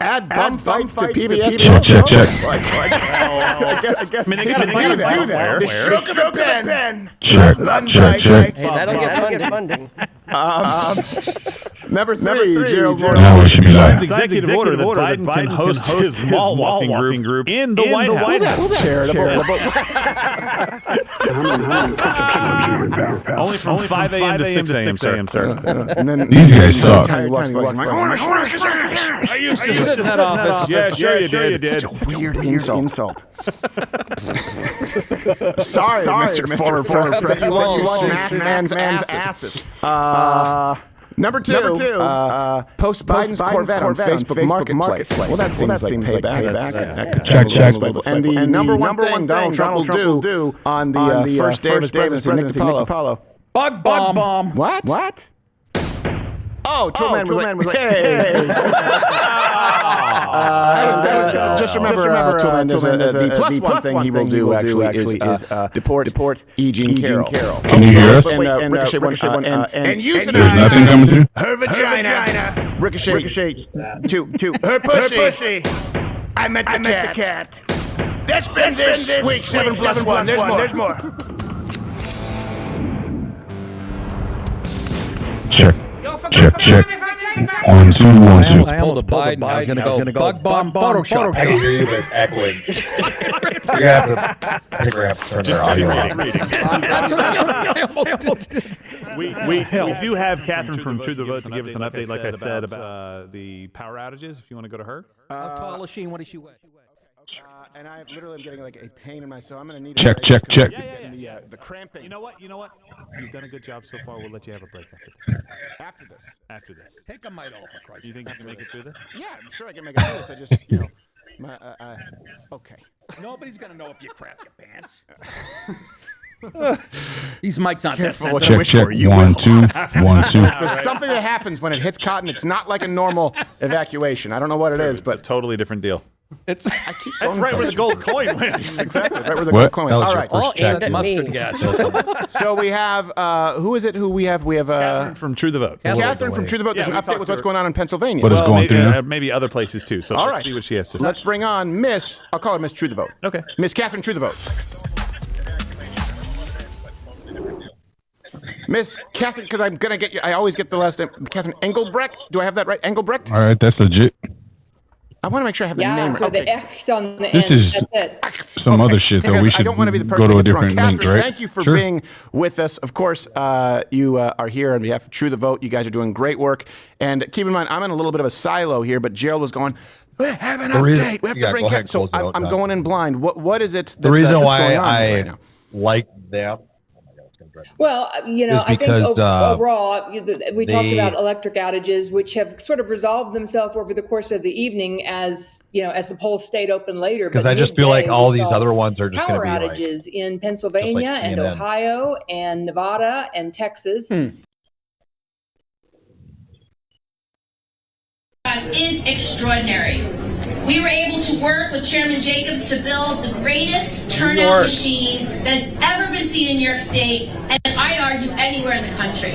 add bum fights to PBS. Check. I guess I mean, they got to do that. The stroke of a pen. Check. Hey, that'll get funding. Number three, Gerald Moore. Now we should be Signs like, executive order that Biden can host his mall walking group in the White House. Well, that's charitable. Only from 5 a.m. to 6 a.m., sir. And then these guys suck. Tiny walks by, I'm like, I want to smack his ass. I used to sit in that office. Yeah, sure you did. Such a weird insult. Sorry, Mr. Former President. You want to smack man's asses. Number two, post Biden's Corvette on Facebook Marketplace. Well, that seems like payback. Check. And the number one thing Donald Trump will do on the first day of his presidency, Nick DiPaolo. Bug bomb. What? Oh, Toolman was like, hey. Just remember, Toolman, there's the plus one thing he will do actually is deport E. Jean Carroll. Can you hear us? And Ricochet and There's euthanize nothing coming through? her vagina. Ricochet to her pussy. I meant the cat. That's been this week, 7 plus 1. There's more. Check. 1, 2, 1, 2. almost pulled a Biden. I was going to go bug bomb Photoshop. I can hear you, but it's echoing. You're going to have to turn Just their audio keep off. reading. That's what I almost did. We do have Catherine from True the Vote to give us an update, like I said, about the power outages, if you want to go to her. How tall is she and what does she weigh? And I literally am getting like a pain in my, so I'm going to need Check. the cramping. You know what? You've done a good job so far. We'll let you have a break after this. After this. Take a mite off, for Christ's You sake. think you can make it through this? Yeah, I'm sure I can make it through this. I just, okay. Nobody's going to know if you crap your pants. These mics aren't that Careful what sensitive. you wish for. You 1, will. 2, 1, 2. There's something that happens when it hits cotton. It's not like a normal evacuation. I don't know what it is, It's a but totally different deal. It's That's right where the gold coin went. exactly right where the What? coin. That was All your right. first All aimed at mustard me. gas. So we have who is it? Who we have? We have Catherine from True the Vote. Catherine from True the Vote. There's Yeah, an we update with talked to what's her. going on in Pennsylvania. What is going maybe, through now? maybe other places too. So All let's right. see what she has to say. Let's bring on Miss. I'll call her Miss True the Vote. Okay. Miss Catherine True the Vote. Miss Catherine, because I'm gonna get you. I always get the last name. Catherine Engelbrecht. Do I have that right? Engelbrecht. All right, that's legit. I want to make sure I have the name right. with the Okay. Echt on the This end. is That's it. some other shit, though. Because We I should don't want to be the go person to a that gets it wrong. different link, Catherine, right? thank you for Sure. being with us. Of course, you are here on behalf of True the Vote. You guys are doing great work. And keep in mind, I'm in a little bit of a silo here, but Gerald was going, we have an update. We have to Yeah, bring go ahead, Catherine. So close it out, I'm John. going in blind. What is it The that's, reason that's why going on I right now? like that. Well, I think because, overall, we talked the- about electric outages, which have sort of resolved themselves over the course of the evening as the polls stayed open later. Because But I just feel like midday, all we these saw other ones are just going power to be like, outages in Pennsylvania and CNN. Ohio and Nevada and Texas. Is extraordinary. We were able to work with Chairman Jacobs to build the greatest turnout machine that has ever been seen in New York State, and I'd argue anywhere in the country.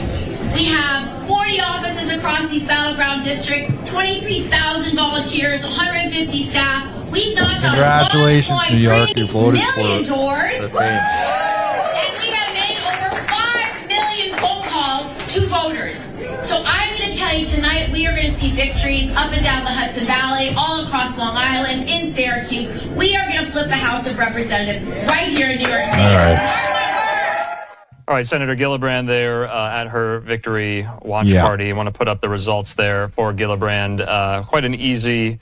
We have 40 offices across these battleground districts, 23,000 volunteers, 150 staff. We've knocked on Congratulations, New York, you 1.3 voted million for doors. the thing. And we have made over 5 million phone calls to voters. So I'm going to tell you tonight, we are going to see victories up and down the Hudson Valley, all across Long Island, in Syracuse. We are going to flip the House of Representatives right here in New York State. All right. All right, Senator Gillibrand there at her victory watch Yeah. party. You want to put up the results there for Gillibrand. Quite an easy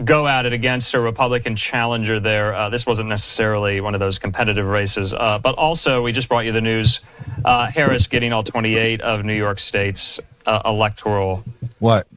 go at it against a Republican challenger there. This wasn't necessarily one of those competitive races. But also, we just brought you the news. Harris getting all 28 of New York State's electoral What?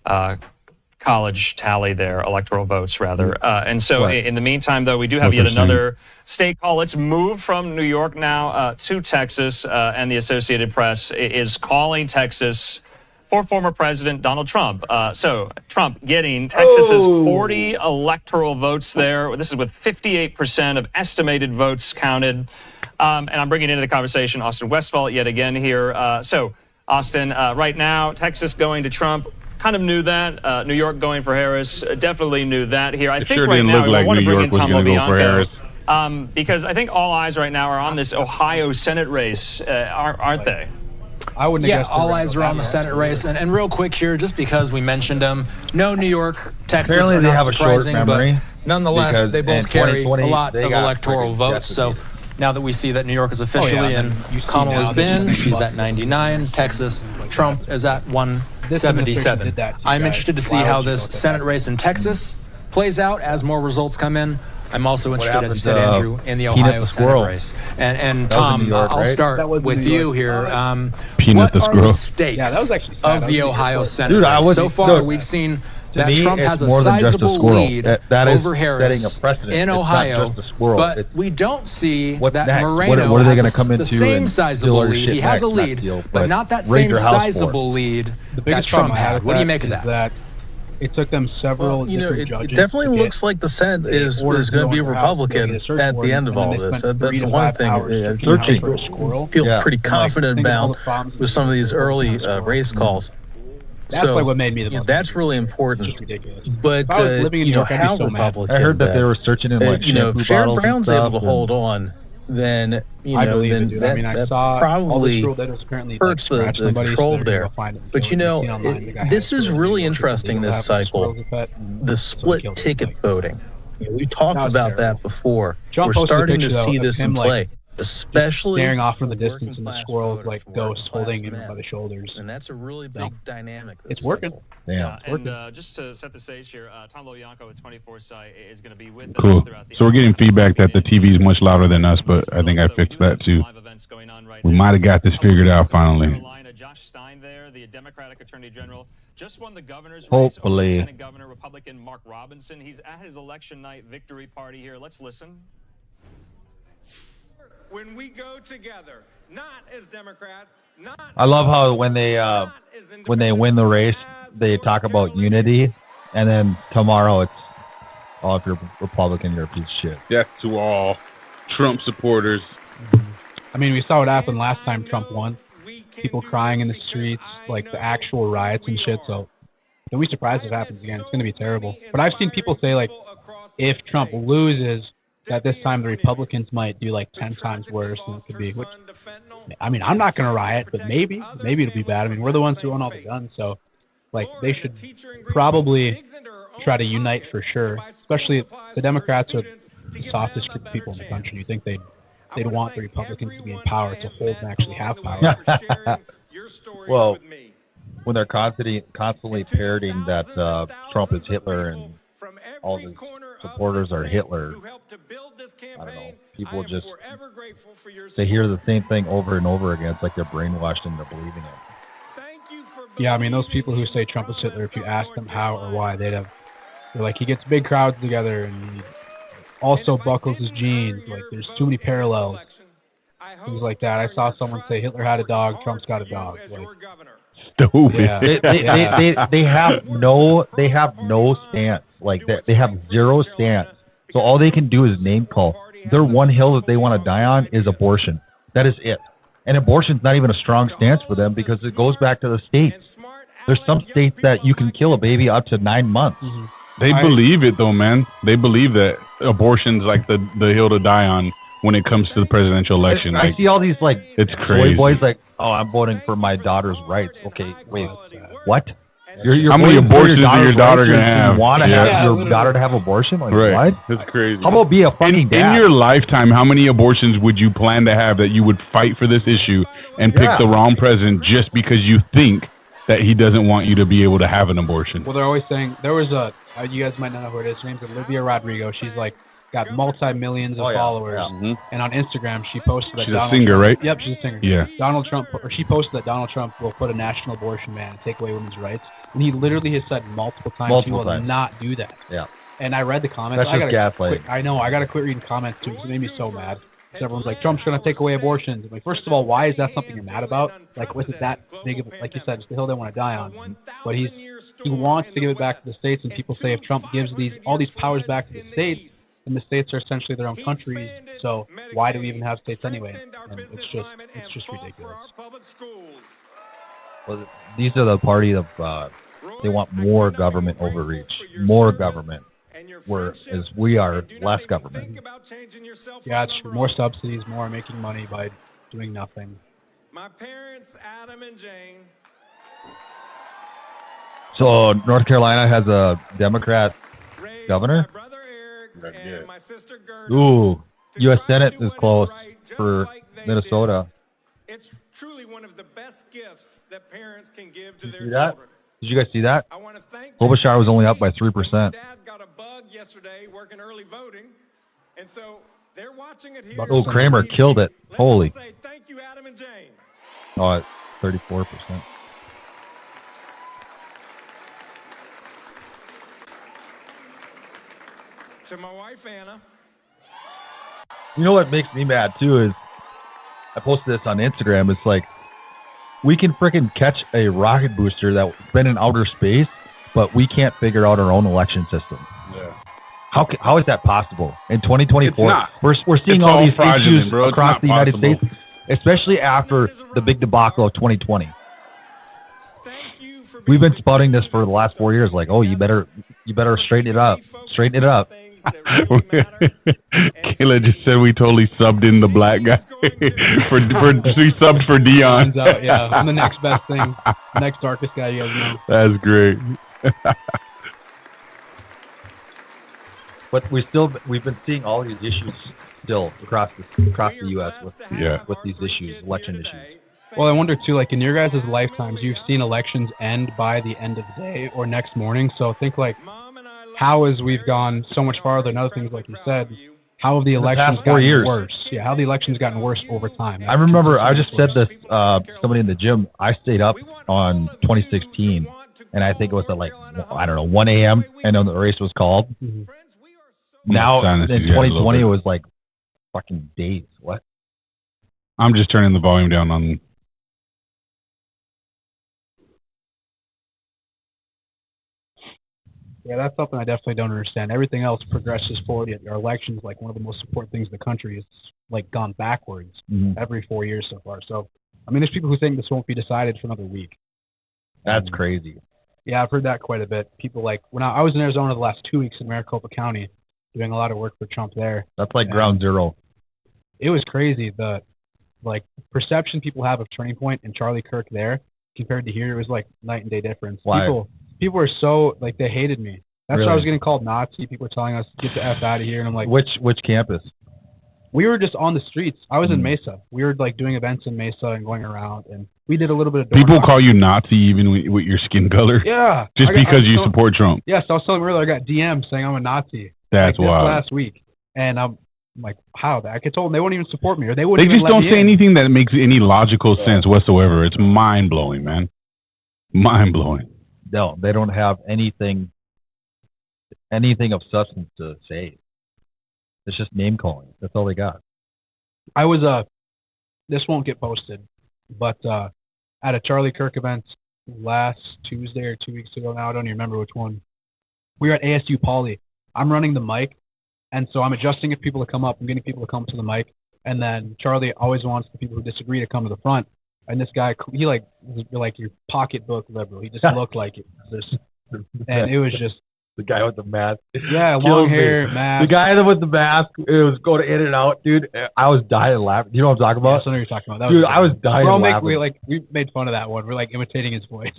college tally there, electoral votes rather. And so Right. in the meantime, though, we do have What yet they're saying. another state call. Let's move from New York now to Texas, and the Associated Press is calling Texas for former President Donald Trump. So Trump getting Texas's 40 electoral votes there. This is with 58% of estimated votes counted. And I'm bringing into the conversation Austin Westfall yet again here. So Austin, right now, Texas going to Trump. kind of knew that. New York going for Harris, definitely knew that here. I think sure right didn't now look like I want to New bring York in was Tom gonna go for Harris. because I think all eyes right now are on this Ohio Senate race, aren't they? I wouldn't. Yeah, all eyes are on the Senate race, and real quick here, just because we mentioned them, no New York, Texas Apparently are they not have a short surprising, memory but nonetheless, because they both in carry a 2020, lot of they got electoral freaking votes. So destitute. now that we see that New York is officially and in, Kamala's been, she's at 99, Texas, Trump is at 177. I'm interested to see how this Senate race in Texas plays out as more results come in. I'm also interested, as you said, Andrew, in the Ohio Senate race. And Tom, I'll start with you here. What are the stakes of the Ohio Senate race? So far, we've seen that Trump has a sizable lead over Harris in Ohio, but we don't see that Moreno has the same sizable lead. He has a lead, but not that same sizable lead that Trump had. What do you make of that? It took them several different judges. It definitely looks like the Senate is going to be Republican at the end of all this. That's the one thing I feel pretty confident about with some of these early race calls. That's like what made me the most. That's really important. But how Republican? I heard that they were searching in like if Sherrod Brown's able to hold on, then that probably hurts the control there. But this is really interesting, this cycle, the split ticket voting. We talked about that before. We're starting to see this in play, especially staring off from the distance and the squirrels like ghosts holding him by the shoulders. And that's a really big dynamic. It's working. Yeah, and just to set the stage here, Tom Loyanko at 24 Sci is going to be with Cool. us throughout the So we're getting feedback that the TV is much louder than us, but I think I fixed that too. We might have got this figured out finally. Josh Stein there, the Democratic Attorney General, just won the governor's race. Hopefully. Lieutenant Governor Republican Mark Robinson. He's at his election night victory party here. Let's listen. When we go together, not as Democrats, not I love how when they win the race, they talk about unity, and then tomorrow it's, oh, if you're Republican, you're a piece of shit. Death to all Trump supporters. I mean, we saw what happened last time Trump won. People crying in the streets, like the actual riots and shit. So don't be surprised if it happens again. It's going to be terrible. But I've seen people say, like, if Trump loses, that this time the Republicans might do like 10 times worse than it could be. Which, I mean, I'm not going to riot, but maybe it'll be bad. I mean, we're the ones who own all the guns, so like they should probably try to unite for sure. Especially the Democrats are the softest group of people in the country. You think they'd want the Republicans to be in power to hold and actually have power. Well, when they're constantly parroting that Trump is Hitler and all his supporters are Hitler, I don't know. People just, they hear the same thing over and over again. It's like they're brainwashed into believing it. Yeah, I mean, those people who say Trump is Hitler, if you ask them how or why, they're like, he gets big crowds together and he also buckles his jeans. Like, there's too many parallels. Things like that. I saw someone say Hitler had a dog, Trump's got a dog. Like, stupid. Yeah. They have no stance. Like they have zero stance. So all they can do is name call. Their one hill that they want to die on is abortion. That is it. And abortion's not even a strong stance for them because it goes back to the states. There's some states that you can kill a baby up to 9 months. Mm-hmm. They believe it though, man. They believe that abortion's like the hill to die on when it comes to the presidential election. I see all these like it's crazy. Boys like, oh, I'm voting for my daughter's rights. Okay, wait, what? You're how many abortions is your daughter gonna have? You want to have your daughter to have abortion? Like, right. What? That's crazy. How about be a fucking dad? In your lifetime, how many abortions would you plan to have that you would fight for this issue and pick the wrong president just because you think that he doesn't want you to be able to have an abortion? Well, they're always saying, there was you guys might not know who it is. Her name's Olivia Rodrigo. She's like, got multi-millions of followers. Yeah. Mm-hmm. And on Instagram, she posted that she's a singer, right? Yep, she's a singer. Yeah. She posted that Donald Trump will put a national abortion ban and take away women's rights. And he literally has said multiple times he will not do that. Yeah. And I read the comments. That's just gaslighting. I know. I got to quit reading comments too because it made me so mad. Everyone's like, Trump's going to take away abortions. I'm like, first of all, why is that something you're mad about? Like, was it that big of, like you said, it's the hill they want to die on. But he wants to give it back to the states, and people say if Trump gives all these powers back to the states, then the states are essentially their own countries. So why do we even have states anyway? And it's just ridiculous. Well, these are the party of They want more government overreach, more government, whereas we are less government. Yeah, it's true. More subsidies, more making money by doing nothing. My parents, Adam and Jane. So North Carolina has a Democrat governor? Ooh, U.S. Senate is close for Minnesota. It's truly one of the best gifts that parents can give to Did their you see that? children. Did you guys see that? Klobuchar was only up by 3%. Dad got a bug yesterday working early voting, and so they're watching it here. Oh, Kramer killed it. Holy. Say thank you, Adam and Jane. Oh, at 34%. To my wife, Anna. You know what makes me mad, too, is I posted this on Instagram. It's like, we can freaking catch a rocket booster that's been in outer space, but we can't figure out our own election system. Yeah. How is that possible? In 2024, we're seeing It's all all these fraudulent, issues bro. It's across not the United possible. States, especially after the big debacle of 2020. We've been spouting this for the last 4 years. Like, oh, you better straighten it up. Straighten it up. Kayla just said we totally subbed in the black guy we subbed for Dion. Turns out, yeah, I'm the next best thing, next darkest guy you guys know. That's great. But we've been seeing all these issues still across the U.S. with these issues, election issues. Well, I wonder too, like in your guys' lifetimes, you've seen elections end by the end of the day or next morning. So think like, how as we've gone so much farther and other things like you said, how have the elections past 4 gotten years. worse? Yeah, how have the elections gotten worse over time? I remember I just said this somebody in the gym. I stayed up on 2016, and I think it was at like, I don't know, 1 a.m. and then the race was called. Mm-hmm. Now in 2020 it was like fucking days. What? I'm just turning the volume down on. Yeah, that's something I definitely don't understand. Everything else progresses forward, yet our elections, like one of the most important things in the country, is like gone backwards every 4 years so far. So, I mean, there's people who think this won't be decided for another week. That's crazy. Yeah, I've heard that quite a bit. People like when I was in Arizona the last 2 weeks in Maricopa County, doing a lot of work for Trump there. That's like ground zero. It was crazy. The like perception people have of Turning Point and Charlie Kirk there compared to here, it was like night and day difference. Why? People were so like they hated me. That's Really? why I was getting called Nazi. People were telling us get the F out of here, and I'm like, Which campus? we were just on the streets. I was in Mesa. We were like doing events in Mesa and going around, and we did a little bit of door People knocking. call you Nazi even with your skin color. Yeah, Just because you support Trump. Yes, I was telling you earlier. I got DMs saying I'm a Nazi. That's like, wild. Last week, and I'm like, how? I could told them they wouldn't even support me, or they They wouldn't. just even let don't me say in. anything that makes any logical sense whatsoever. It's mind blowing, man. Mind blowing. No, they don't have anything of substance to say. It's just name calling. That's all they got. I was this won't get posted, but at a Charlie Kirk event last Tuesday or 2 weeks ago now, I don't even remember which one. We were at ASU Poly. I'm running the mic, and so I'm adjusting if people to come up. I'm getting people to come to the mic, and then Charlie always wants the people who disagree to come to the front. And this guy, he like your pocketbook liberal. He just looked like it. And it was just the guy with the mask. Yeah, long hair, mask. The guy with the mask, it was going in and out, dude. I was dying laughing. You know what I'm talking about? Yeah, I know what you're talking about. That Dude, I was dying laughing. We made fun of that one. We're like imitating his voice.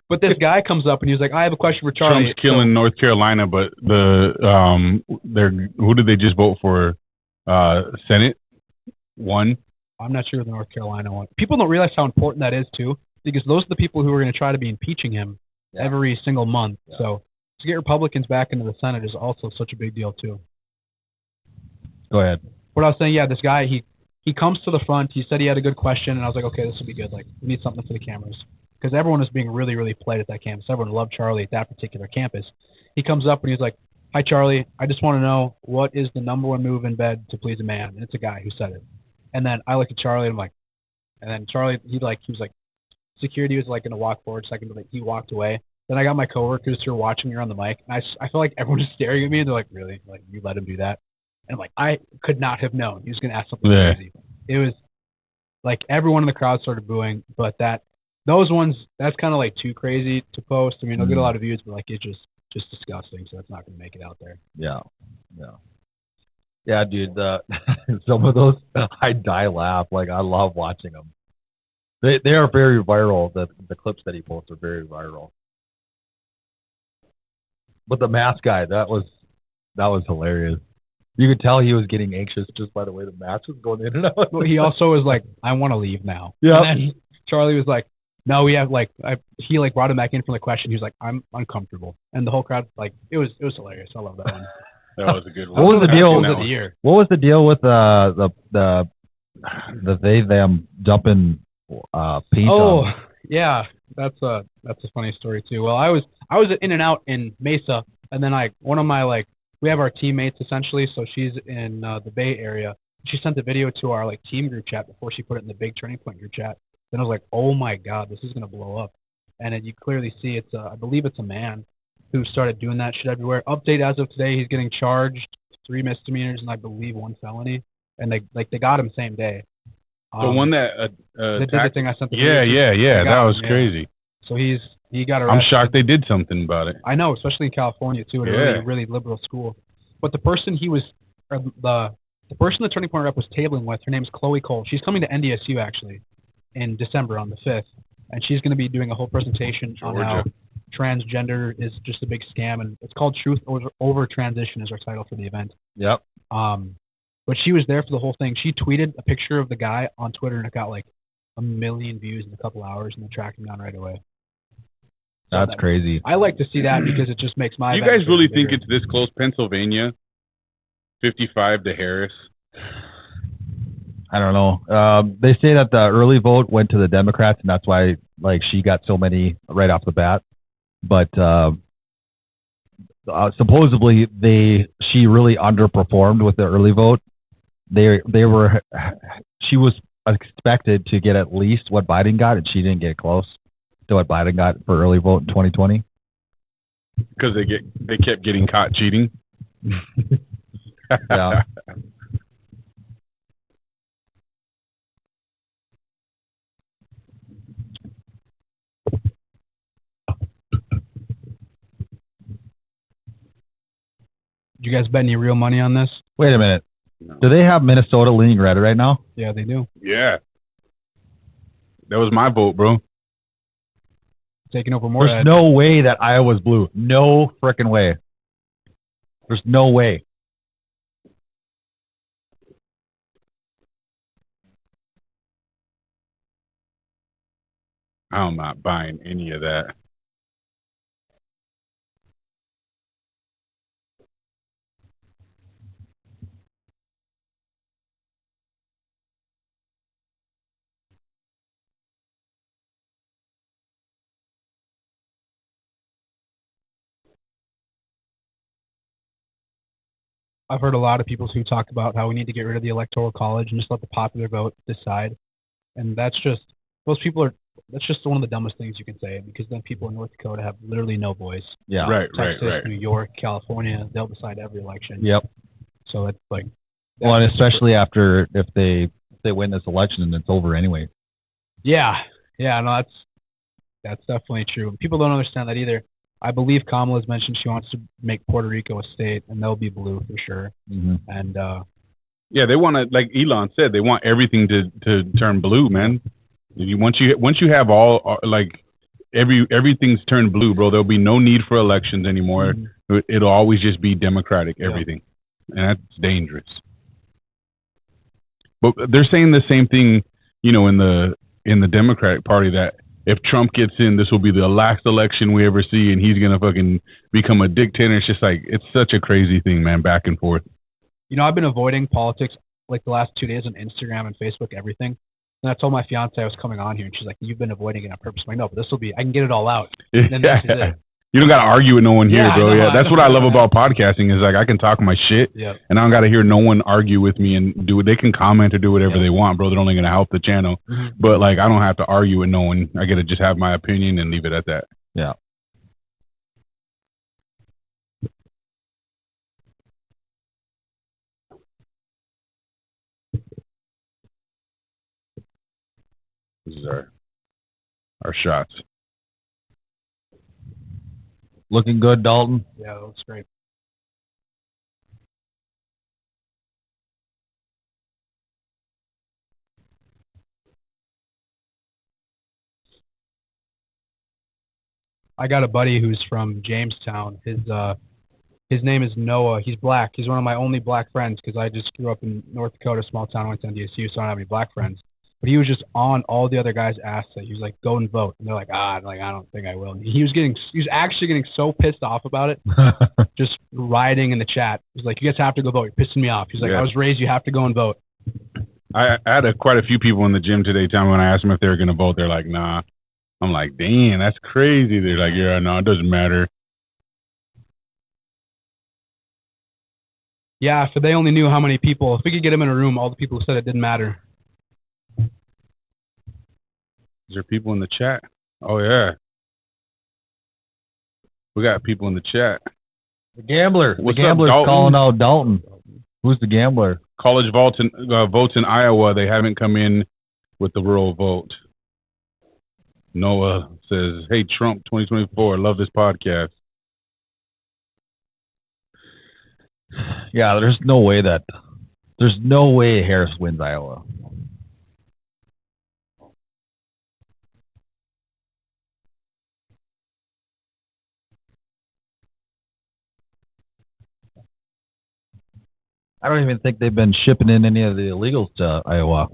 But this guy comes up and he's like, I have a question for Charlie. Trump's killing North Carolina, but who did they just vote for? Senate? One? I'm not sure the North Carolina one. People don't realize how important that is, too, because those are the people who are going to try to be impeaching him every single month. Yeah. So to get Republicans back into the Senate is also such a big deal, too. Go ahead. What I was saying, this guy, he comes to the front. He said he had a good question, and I was like, okay, this will be good. Like, we need something for the cameras. Because everyone was being really, really polite at that campus. Everyone loved Charlie at that particular campus. He comes up and he's like, hi, Charlie. I just want to know, what is the number one move in bed to please a man? And it's a guy who said it. And then I look at Charlie and I'm like, and then Charlie, he was like, security was like going to walk forward a second, but he walked away. Then I got my coworkers who were watching me on the mic, and I feel like everyone was staring at me, and they're like, really? Like, you let him do that? And I'm like, I could not have known he was going to ask something crazy. It was like everyone in the crowd started booing, but that those ones, that's kind of like too crazy to post. I mean, they'll get a lot of views, but like it's just disgusting. So it's not going to make it out there. Yeah, dude. Some of those, I die laugh. Like I love watching them. They are very viral. The clips that he posts are very viral. But the mask guy, that was hilarious. You could tell he was getting anxious just by the way the mask was going in and out. Well, he also was like, "I want to leave now." Yeah. And then Charlie was like, "No, we have he like brought him back in from the question. He was like, "I'm uncomfortable," and the whole crowd like it was hilarious. I love that one. That was a good one. What was the deal? Of the year. What was the deal with the they them dumping paint? Oh, on? yeah, that's a funny story too. Well, I was in and out in Mesa, and then one of my we have our teammates essentially, so she's in the Bay Area. She sent the video to our team group chat before she put it in the big Turning Point group chat. Then I was like, oh my god, this is gonna blow up, and you clearly see I believe it's a man who started doing that shit everywhere. Update as of today, he's getting charged 3 misdemeanors and I believe 1 felony, and they got him same day. The one that the thing I sent. Yeah, that was crazy. So he got arrested. I'm shocked they did something about it. I know, especially in California too, at a really, really liberal school. But the person the person the Turning Point rep was tabling with, her name's Chloe Cole. She's coming to NDSU actually in December on the 5th, and she's going to be doing a whole presentation on how transgender is just a big scam, and it's called Truth Over Transition is our title for the event. Yep. But she was there for the whole thing. She tweeted a picture of the guy on Twitter, and it got 1 million views in a couple hours, and they tracked him down right away. That's crazy. I like to see that because it just makes my. You guys really think it's this close, Pennsylvania? 55 to Harris. I don't know. They say that the early vote went to the Democrats, and that's why she got so many right off the bat. But supposedly she really underperformed with the early vote. She was expected to get at least what Biden got, and she didn't get close to what Biden got for early vote in 2020. Because they kept getting caught cheating. Yeah. Did you guys bet any real money on this? Wait a minute. No. Do they have Minnesota leaning red right now? Yeah, they do. Yeah. That was my vote, bro. Taking over more. There's no way that Iowa's blue. No frickin' way. There's no way. I'm not buying any of that. I've heard a lot of people who talk about how we need to get rid of the Electoral College and just let the popular vote decide. And that's just one of the dumbest things you can say, because then people in North Dakota have literally no voice. Yeah. Right, Texas, right. New York, California, they'll decide every election. Yep. So it's well, and especially after if they win this election and it's over anyway. Yeah. Yeah, no, that's definitely true. People don't understand that either. I believe Kamala's mentioned she wants to make Puerto Rico a state, and they'll be blue for sure. Mm-hmm. And yeah, they want to, like Elon said, they want everything to turn blue, man. Once you have all everything's turned blue, bro, there'll be no need for elections anymore. Mm-hmm. It'll always just be democratic, everything, and that's dangerous. But they're saying the same thing, in the Democratic Party, that if Trump gets in, this will be the last election we ever see, and he's gonna fucking become a dictator. It's just it's such a crazy thing, man, back and forth. I've been avoiding politics the last 2 days on Instagram and Facebook, everything. And I told my fiance I was coming on here, and she's like, "You've been avoiding it on purpose." I'm like, "No, but this will be. I can get it all out." And then this is it. You don't got to argue with no one here, bro. Yeah, that's what I love about podcasting is I can talk my shit, and I don't got to hear no one argue with me and do it. They can comment or do whatever they want, bro. They're only gonna help the channel. Mm-hmm. But I don't have to argue with no one. I get to just have my opinion and leave it at that. Yeah. This is our shots. Looking good, Dalton. Yeah, that looks great. I got a buddy who's from Jamestown. His name is Noah. He's black. He's one of my only black friends because I just grew up in North Dakota, small town. I went to NDSU, so I don't have any black friends. But he was just on all the other guys' ass that he was like, "Go and vote," and they're like, I don't think I will. And he was actually getting so pissed off about it, just rioting in the chat. He's like, "You guys have to go vote. You're pissing me off." He's like, "I was raised. You have to go and vote." I had quite a few people in the gym today tell me when I asked them if they were going to vote, they're like, "Nah." I'm like, "Damn, that's crazy." They're like, "Yeah, no, it doesn't matter." Yeah, if they only knew how many people. If we could get them in a room, all the people who said it didn't matter. Is there people in the chat? Oh, yeah. We got people in the chat. The gambler. What's the gambler's up, calling out Dalton. Who's the gambler? College votes in Iowa. They haven't come in with the rural vote. Noah says, "Hey, Trump 2024. Love this podcast." Yeah, there's no way Harris wins Iowa. I don't even think they've been shipping in any of the illegals to Iowa.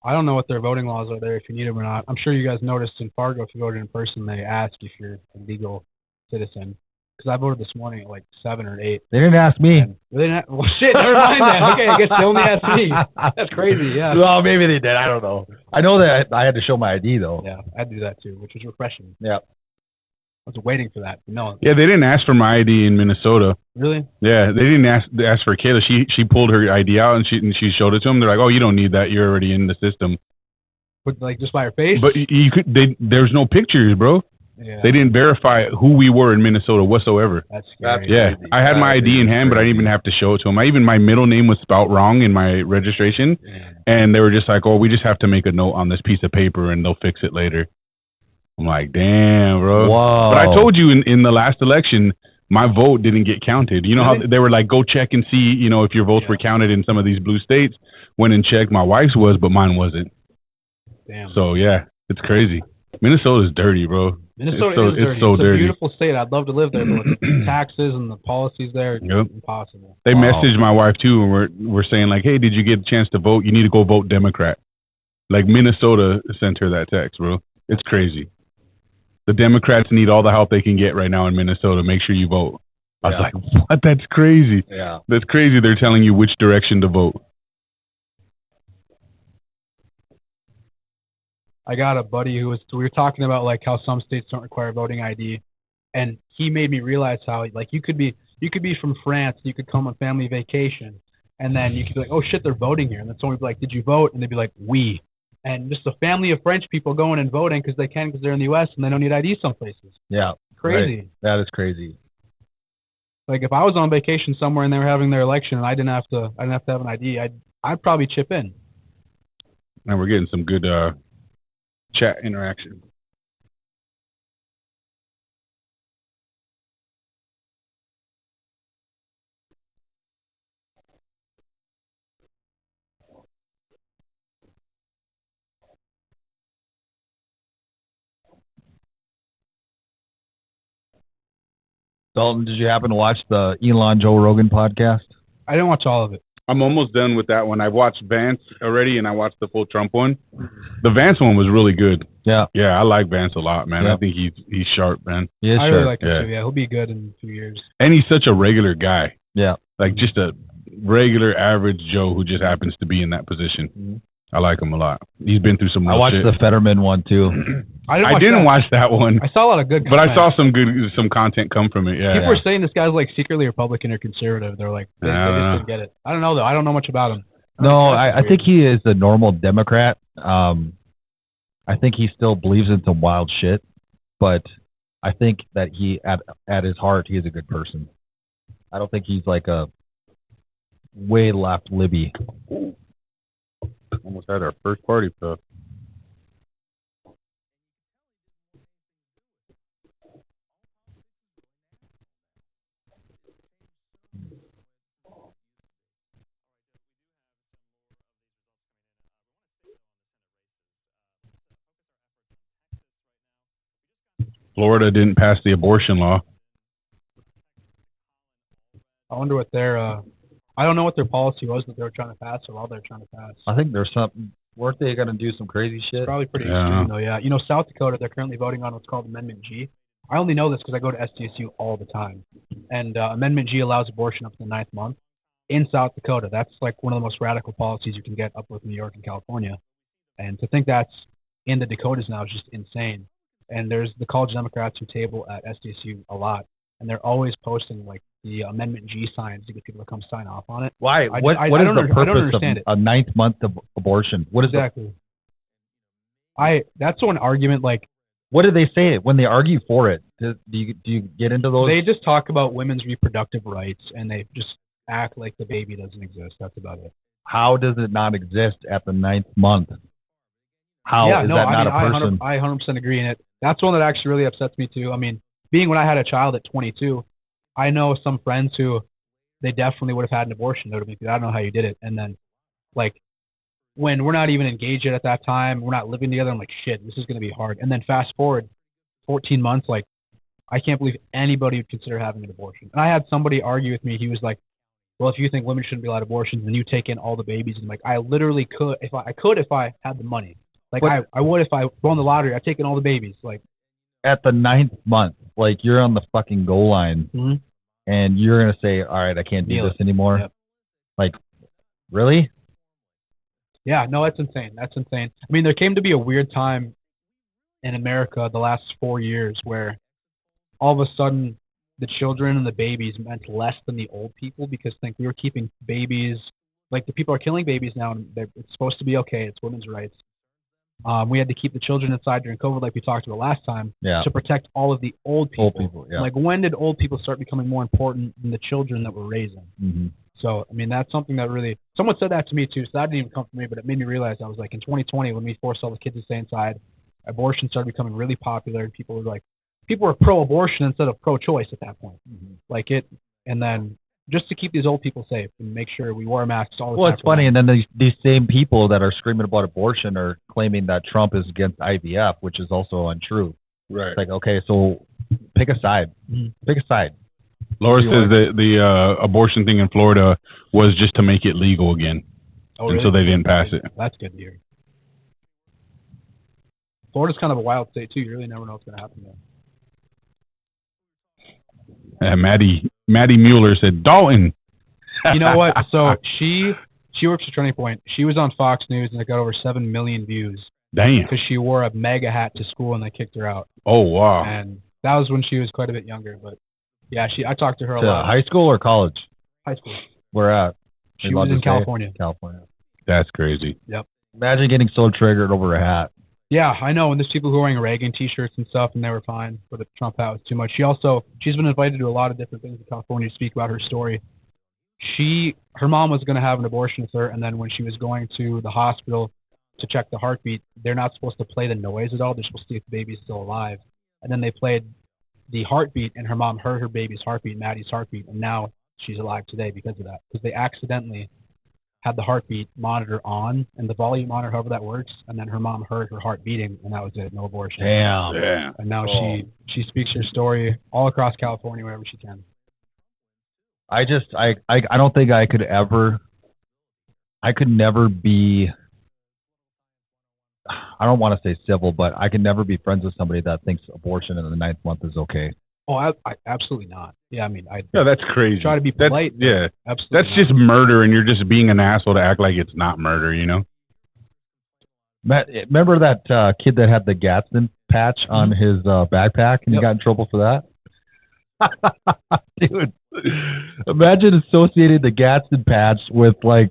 I don't know what their voting laws are there, if you need them or not. I'm sure you guys noticed in Fargo, if you voted in person, they ask if you're a legal citizen. Because I voted this morning at like 7 or 8. They didn't ask me. Well, shit, never mind then. Okay, I guess they only asked me. That's crazy, yeah. Well, maybe they did. I don't know. I know that I had to show my ID, though. Yeah, I do that too, which was refreshing. Yeah. I was waiting for that. But no. Yeah, they didn't ask for my ID in Minnesota. Really? Yeah, they didn't ask for Kayla. She pulled her ID out and she showed it to them. They're like, "Oh, you don't need that. You're already in the system." But like just by her face? But there's no pictures, bro. Yeah. They didn't verify who we were in Minnesota whatsoever. That's scary. Yeah, I had my ID in hand, but I didn't even have to show it to them. My middle name was spelled wrong in my registration, and they were just like, "Oh, we just have to make a note on this piece of paper, and they'll fix it later." I'm like, "Damn, bro." Whoa. But I told you in the last election, my vote didn't get counted. You know how they were like, "Go check and see, if your votes were counted in some of these blue states." Went and checked. My wife's was, but mine wasn't. Damn. So yeah, it's crazy. Minnesota's dirty, bro. Minnesota is dirty. It's so it's dirty. a beautiful state. I'd love to live there, but with the taxes and the policies there, it's impossible. They messaged my wife too, and we're saying like, "Hey, did you get a chance to vote? You need to go vote Democrat." Like Minnesota sent her that text, bro. It's crazy. The Democrats need all the help they can get right now in Minnesota. Make sure you vote. I was like, "What? That's crazy." Yeah. That's crazy. They're telling you which direction to vote. I got a buddy we were talking about like how some states don't require voting ID, and he made me realize how like you could be from France, you could come on family vacation, and then you could be like, "Oh shit, they're voting here," and then someone would be like, "Did you vote?" And they'd be like, "Oui." And just a family of French people going and voting because they can because they're in the U.S. and they don't need ID some places. Yeah. Crazy. Right. That is crazy. Like if I was on vacation somewhere and they were having their election and I didn't have to have an ID, I'd probably chip in. And we're getting some good chat interaction. Dalton, did you happen to watch the Elon Joe Rogan podcast? I didn't watch all of it. I'm almost done with that one. I've watched Vance already, and I watched the full Trump one. The Vance one was really good. Yeah. Yeah, I like Vance a lot, man. Yeah. I think he's sharp, man. He is I sharp. really like him too. Yeah, he'll be good in a few years. And he's such a regular guy. Yeah. Like just a regular average Joe who just happens to be in that position. Mm-hmm. I like him a lot. He's been through some real I watched shit. the Fetterman one too. I didn't watch that one. I saw a lot of good But content. I saw some content come from it. Yeah. People were saying this guy's like secretly Republican or conservative. They're like, they just didn't get it. I don't know though. I don't know much about him. No, I think he is a normal Democrat. I think he still believes in some wild shit, but I think that he, at his heart, he is a good person. I don't think he's like a way left Libby. Almost had our first party stuff. Florida didn't pass the abortion law. I wonder what their I don't know what their policy was that they were trying to pass or all they're trying to pass. I think there's something. Weren't they going to do some crazy shit? Probably pretty extreme though. Yeah. You know, South Dakota, they're currently voting on what's called Amendment G. I only know this because I go to SDSU all the time, and Amendment G allows abortion up to the 9th month in South Dakota. That's like one of the most radical policies you can get up with New York and California, and to think that's in the Dakotas now is just insane. And there's the college Democrats who table at SDSU a lot, and they're always posting like the Amendment G signs to get people to come sign off on it. Why? What is the purpose of a 9th month abortion? What is exactly? That's one argument. Like, what do they say when they argue for it? Do you get into those? They just talk about women's reproductive rights, and they just act like the baby doesn't exist. That's about it. How does it not exist at the 9th month? How is that not a person? I 100% agree in it. That's one that actually really upsets me too. I mean, being when I had a child at 22, I know some friends who they definitely would have had an abortion. They would have been, I don't know how you did it. And then, like, when we're not even engaged yet at that time, we're not living together, I'm like, shit, this is going to be hard. And then fast forward 14 months, like, I can't believe anybody would consider having an abortion. And I had somebody argue with me. He was like, well, if you think women shouldn't be allowed abortions, then you take in all the babies. And like, I literally could, if I had the money. Like, I would if I won the lottery. I'd take in all the babies. Like, at the 9th month, like, you're on the fucking goal line, and you're going to say, all right, I can't do this anymore. Yep. Like, really? Yeah, no, that's insane. That's insane. I mean, there came to be a weird time in America the last 4 years where all of a sudden the children and the babies meant less than the old people because I think we were keeping babies, like the people are killing babies now, and it's supposed to be okay. It's women's rights. We had to keep the children inside during COVID, like we talked about last time, to protect all of the old people. Like, when did old people start becoming more important than the children that we're raising? Mm-hmm. So, I mean, that's something that really, someone said that to me too, so that didn't even come from me, but it made me realize, I was like, in 2020, when we forced all the kids to stay inside, abortion started becoming really popular, and people were pro-abortion instead of pro-choice at that point. Like it, and then just to keep these old people safe and make sure we wore masks all the time. Well, it's funny, and then these same people that are screaming about abortion are claiming that Trump is against IVF, which is also untrue. Right. It's like, okay, so pick a side. Pick a side. Laura says that the abortion thing in Florida was just to make it legal again. Oh, and so they didn't pass it. That's good to hear. Florida's kind of a wild state too. You really never know what's going to happen there. Maddie Mueller said, Dalton. You know what? So she works for Turning Point. She was on Fox News, and it got over 7 million views. Damn. Because she wore a MAGA hat to school, and they kicked her out. Oh, wow. And that was when she was quite a bit younger. But yeah, I talked to her a lot. High school or college? High school. Where at? She was in California. California. That's crazy. Yep. Imagine getting so triggered over a hat. Yeah, I know. And there's people who are wearing Reagan T-shirts and stuff, and they were fine. But the Trump hat was too much. She's been invited to a lot of different things in California to speak about her story. Her mom was going to have an abortion with her, and then when she was going to the hospital to check the heartbeat, they're not supposed to play the noise at all. They're supposed to see if the baby's still alive. And then they played the heartbeat, and her mom heard her baby's heartbeat, Maddie's heartbeat, and now she's alive today because of that. Because they accidentally had the heartbeat monitor on and the volume on, or however that works, and then her mom heard her heart beating, and that was it, no abortion. Damn. Yeah. And now she speaks her story all across California wherever she can. I don't think I could never be, I don't want to say civil, but I can never be friends with somebody that thinks abortion in the 9th month is okay. Oh, I absolutely not. Yeah, I mean, that's crazy. Try to be polite. Yeah, absolutely. That's just murder, and you're just being an asshole to act like it's not murder. You know. Matt, remember that kid that had the Gadsden patch on his backpack, and he got in trouble for that? Dude, imagine associating the Gadsden patch with like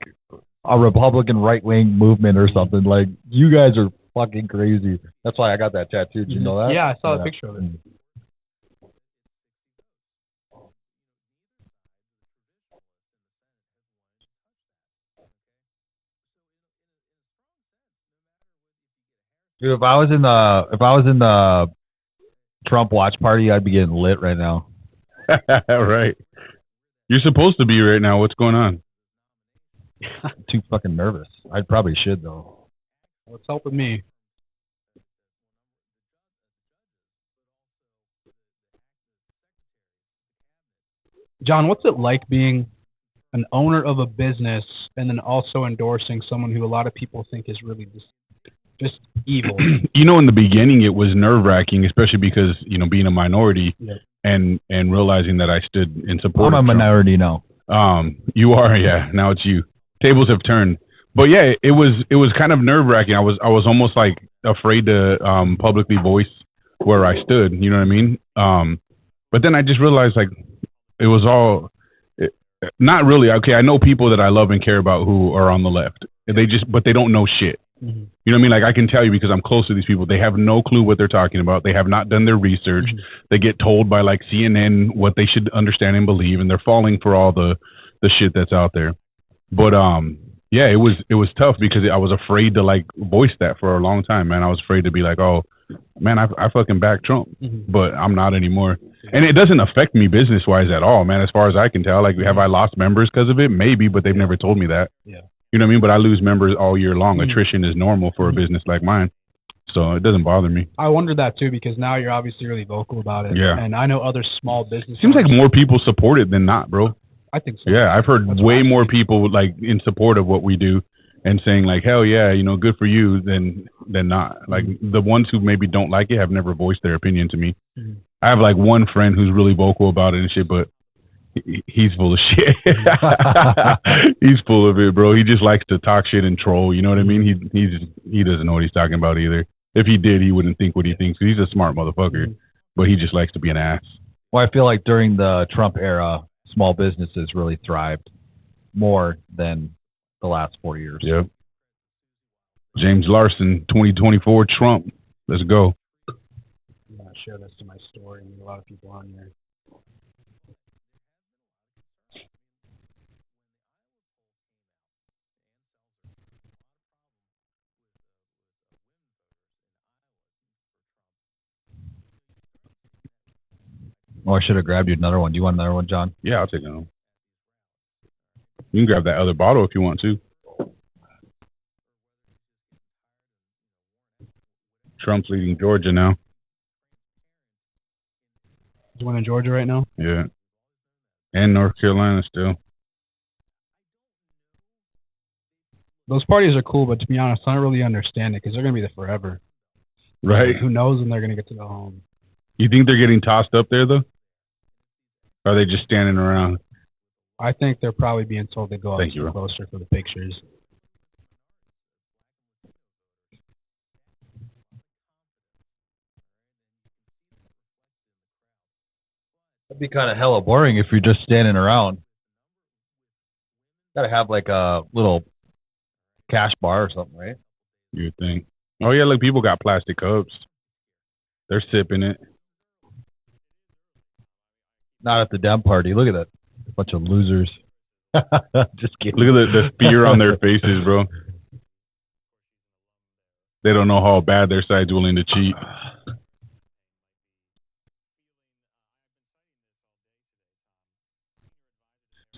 a Republican right-wing movement or something. Like, you guys are fucking crazy. That's why I got that tattoo. Did you know that? Yeah, I saw the picture of it. Dude, if I was in the Trump watch party, I'd be getting lit right now. Right. You're supposed to be right now. What's going on? Too fucking nervous. I probably should though. What's helping me? John, what's it like being an owner of a business and then also endorsing someone who a lot of people think is really just evil? You know, in the beginning, it was nerve-wracking, especially because, you know, being a minority and realizing that I stood in support I'm a minority now. You are, yeah. Now it's you. Tables have turned. But yeah, it was kind of nerve-wracking. I was almost like afraid to publicly voice where I stood. You know what I mean? But then I just realized, like, it was all not really. Okay, I know people that I love and care about who are on the left. But they don't know shit. Mm-hmm. You know what I mean? Like, I can tell you because I'm close to these people. They have no clue what they're talking about. They have not done their research. Mm-hmm. They get told by like CNN what they should understand and believe, and they're falling for all the shit that's out there. But yeah, it was tough because I was afraid to like voice that for a long time, man. I was afraid to be like, oh, man, I fucking back Trump, but I'm not anymore. And it doesn't affect me business wise at all, man. As far as I can tell, like, have I lost members because of it? Maybe, but they've never told me that. Yeah. You know what I mean? But I lose members all year long. Attrition is normal for a business like mine, so it doesn't bother me. I wonder that too because now you're obviously really vocal about it. Yeah. And I know other small businesses. Seems like more people support it than not, bro. I think so. Yeah, I've heard way more people like in support of what we do and saying like, hell yeah, you know, good for you than not. Like the ones who maybe don't like it have never voiced their opinion to me. I have like one friend who's really vocal about it and shit, but he's full of shit. He's full of it, bro. He just likes to talk shit and troll. You know what I mean? He doesn't know what he's talking about either. If he did, he wouldn't think what he thinks. He's a smart motherfucker, but he just likes to be an ass. Well, I feel like during the Trump era, small businesses really thrived more than the last 4 years. Yep. James Larson, 2024 Trump. Let's go. I'm going to share this to my story and a lot of people on here. Oh, I should have grabbed you another one. Do you want another one, John? Yeah, I'll take another one. You can grab that other bottle if you want to. Trump's leading Georgia now. He's winning Georgia right now? Yeah. And North Carolina still. Those parties are cool, but to be honest, I don't really understand it because they're going to be there forever. Right. Who knows when they're going to get to go home. You think they're getting tossed up there, though? Or are they just standing around? I think they're probably being told to go up closer for the pictures. That'd be kind of hella boring if you're just standing around. Gotta have like a little cash bar or something, right? You would think. Oh, yeah, look, people got plastic cups. They're sipping it. Not at the Dem party. Look at that. A bunch of losers. Just kidding. Look at the fear on their faces, bro. They don't know how bad their side's willing to cheat.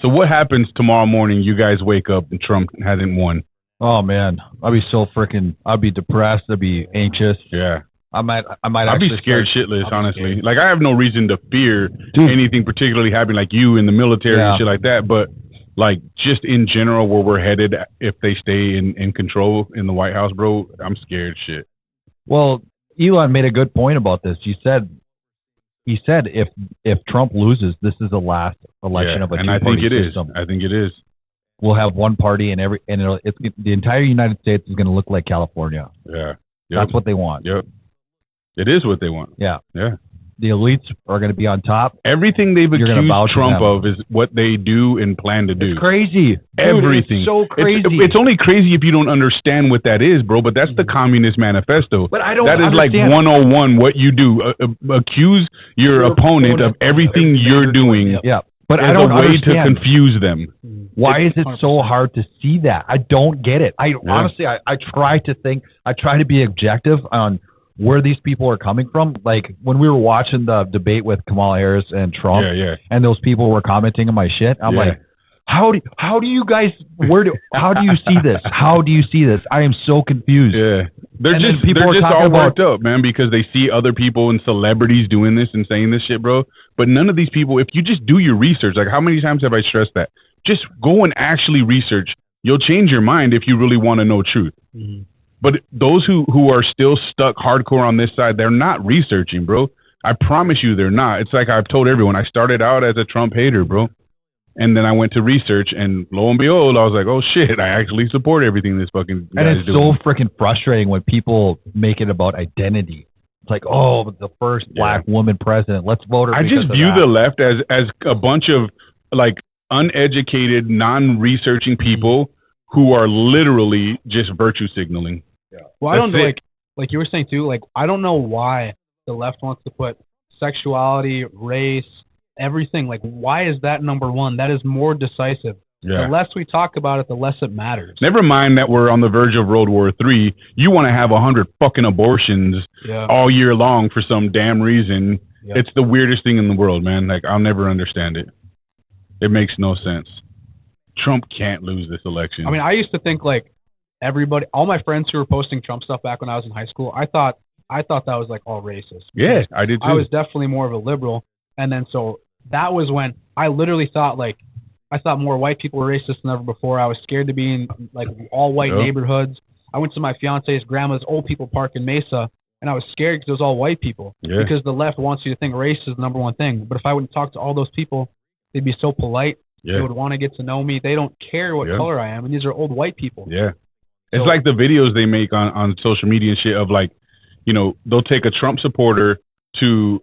So what happens tomorrow morning? You guys wake up and Trump hasn't won. Oh man, I'd be depressed. I'd be anxious. Yeah. I might I'd be scared shitless, honestly. Scared. Like, I have no reason to fear anything particularly happening, like you in the military and shit like that. But, like, just in general, where we're headed, if they stay in control in the White House, bro, I'm scared shit. Well, Elon made a good point about this. He said if Trump loses, this is the last election of a two-party system. I think it is. We'll have one party, and the entire United States is going to look like California. Yeah. Yep. That's what they want. Yep. It is what they want. Yeah. Yeah. The elites are going to be on top. Everything they've accused Trump of is what they do and plan to do. It's crazy. Everything. It's so crazy. It's only crazy if you don't understand what that is, bro. But that's the Communist Manifesto. But I don't That is understand. like 101 what you do. Accuse your opponent of everything you're doing. Yeah. But I don't as a way understand. to confuse them. Why is it so hard to see that? I don't get it. Honestly, I try to be objective on where these people are coming from. Like when we were watching the debate with Kamala Harris and Trump, and those people were commenting on my shit, I'm like, how do you guys, how do you see this? How do you see this? I am so confused. Yeah. They're just all worked up, man, because they see other people and celebrities doing this and saying this shit, bro. But none of these people, if you just do your research, like how many times have I stressed that? Just go and actually research. You'll change your mind if you really want to know truth. Mm-hmm. But those who are still stuck hardcore on this side, they're not researching, bro. I promise you they're not. It's like I've told everyone, I started out as a Trump hater, bro. And then I went to research, and lo and behold, I was like, "Oh shit! I actually support everything this fucking guy is doing." And it's so freaking frustrating when people make it about identity. It's like, "Oh, the first black woman president. Let's vote her." I just view the left as a bunch of like uneducated, non-researching people who are literally just virtue signaling. Yeah. Well, I don't like you were saying too. Like, I don't know why the left wants to put sexuality, race, everything. Like, why is that number one? That is more decisive. Yeah. The less we talk about it, the less it matters. Never mind that we're on the verge of World War III. You want to have 100 fucking abortions all year long for some damn reason. Yep. It's the weirdest thing in the world, man. Like, I'll never understand it. It makes no sense. Trump can't lose this election. I mean, I used to think like everybody, all my friends who were posting Trump stuff back when I was in high school, I thought that was like all racist. Yeah, I did too. I was definitely more of a liberal. And then so that was when I literally thought I thought more white people were racist than ever before. I was scared to be in like all white neighborhoods. I went to my fiance's grandma's old people park in Mesa, and I was scared because it was all white people. Yeah. Because the left wants you to think race is the number one thing. But if I wouldn't talk to all those people, they'd be so polite. Yeah. They would want to get to know me. They don't care what color I am, and these are old white people. Yeah. It's like the videos they make on social media and shit of like, you know, they'll take a Trump supporter to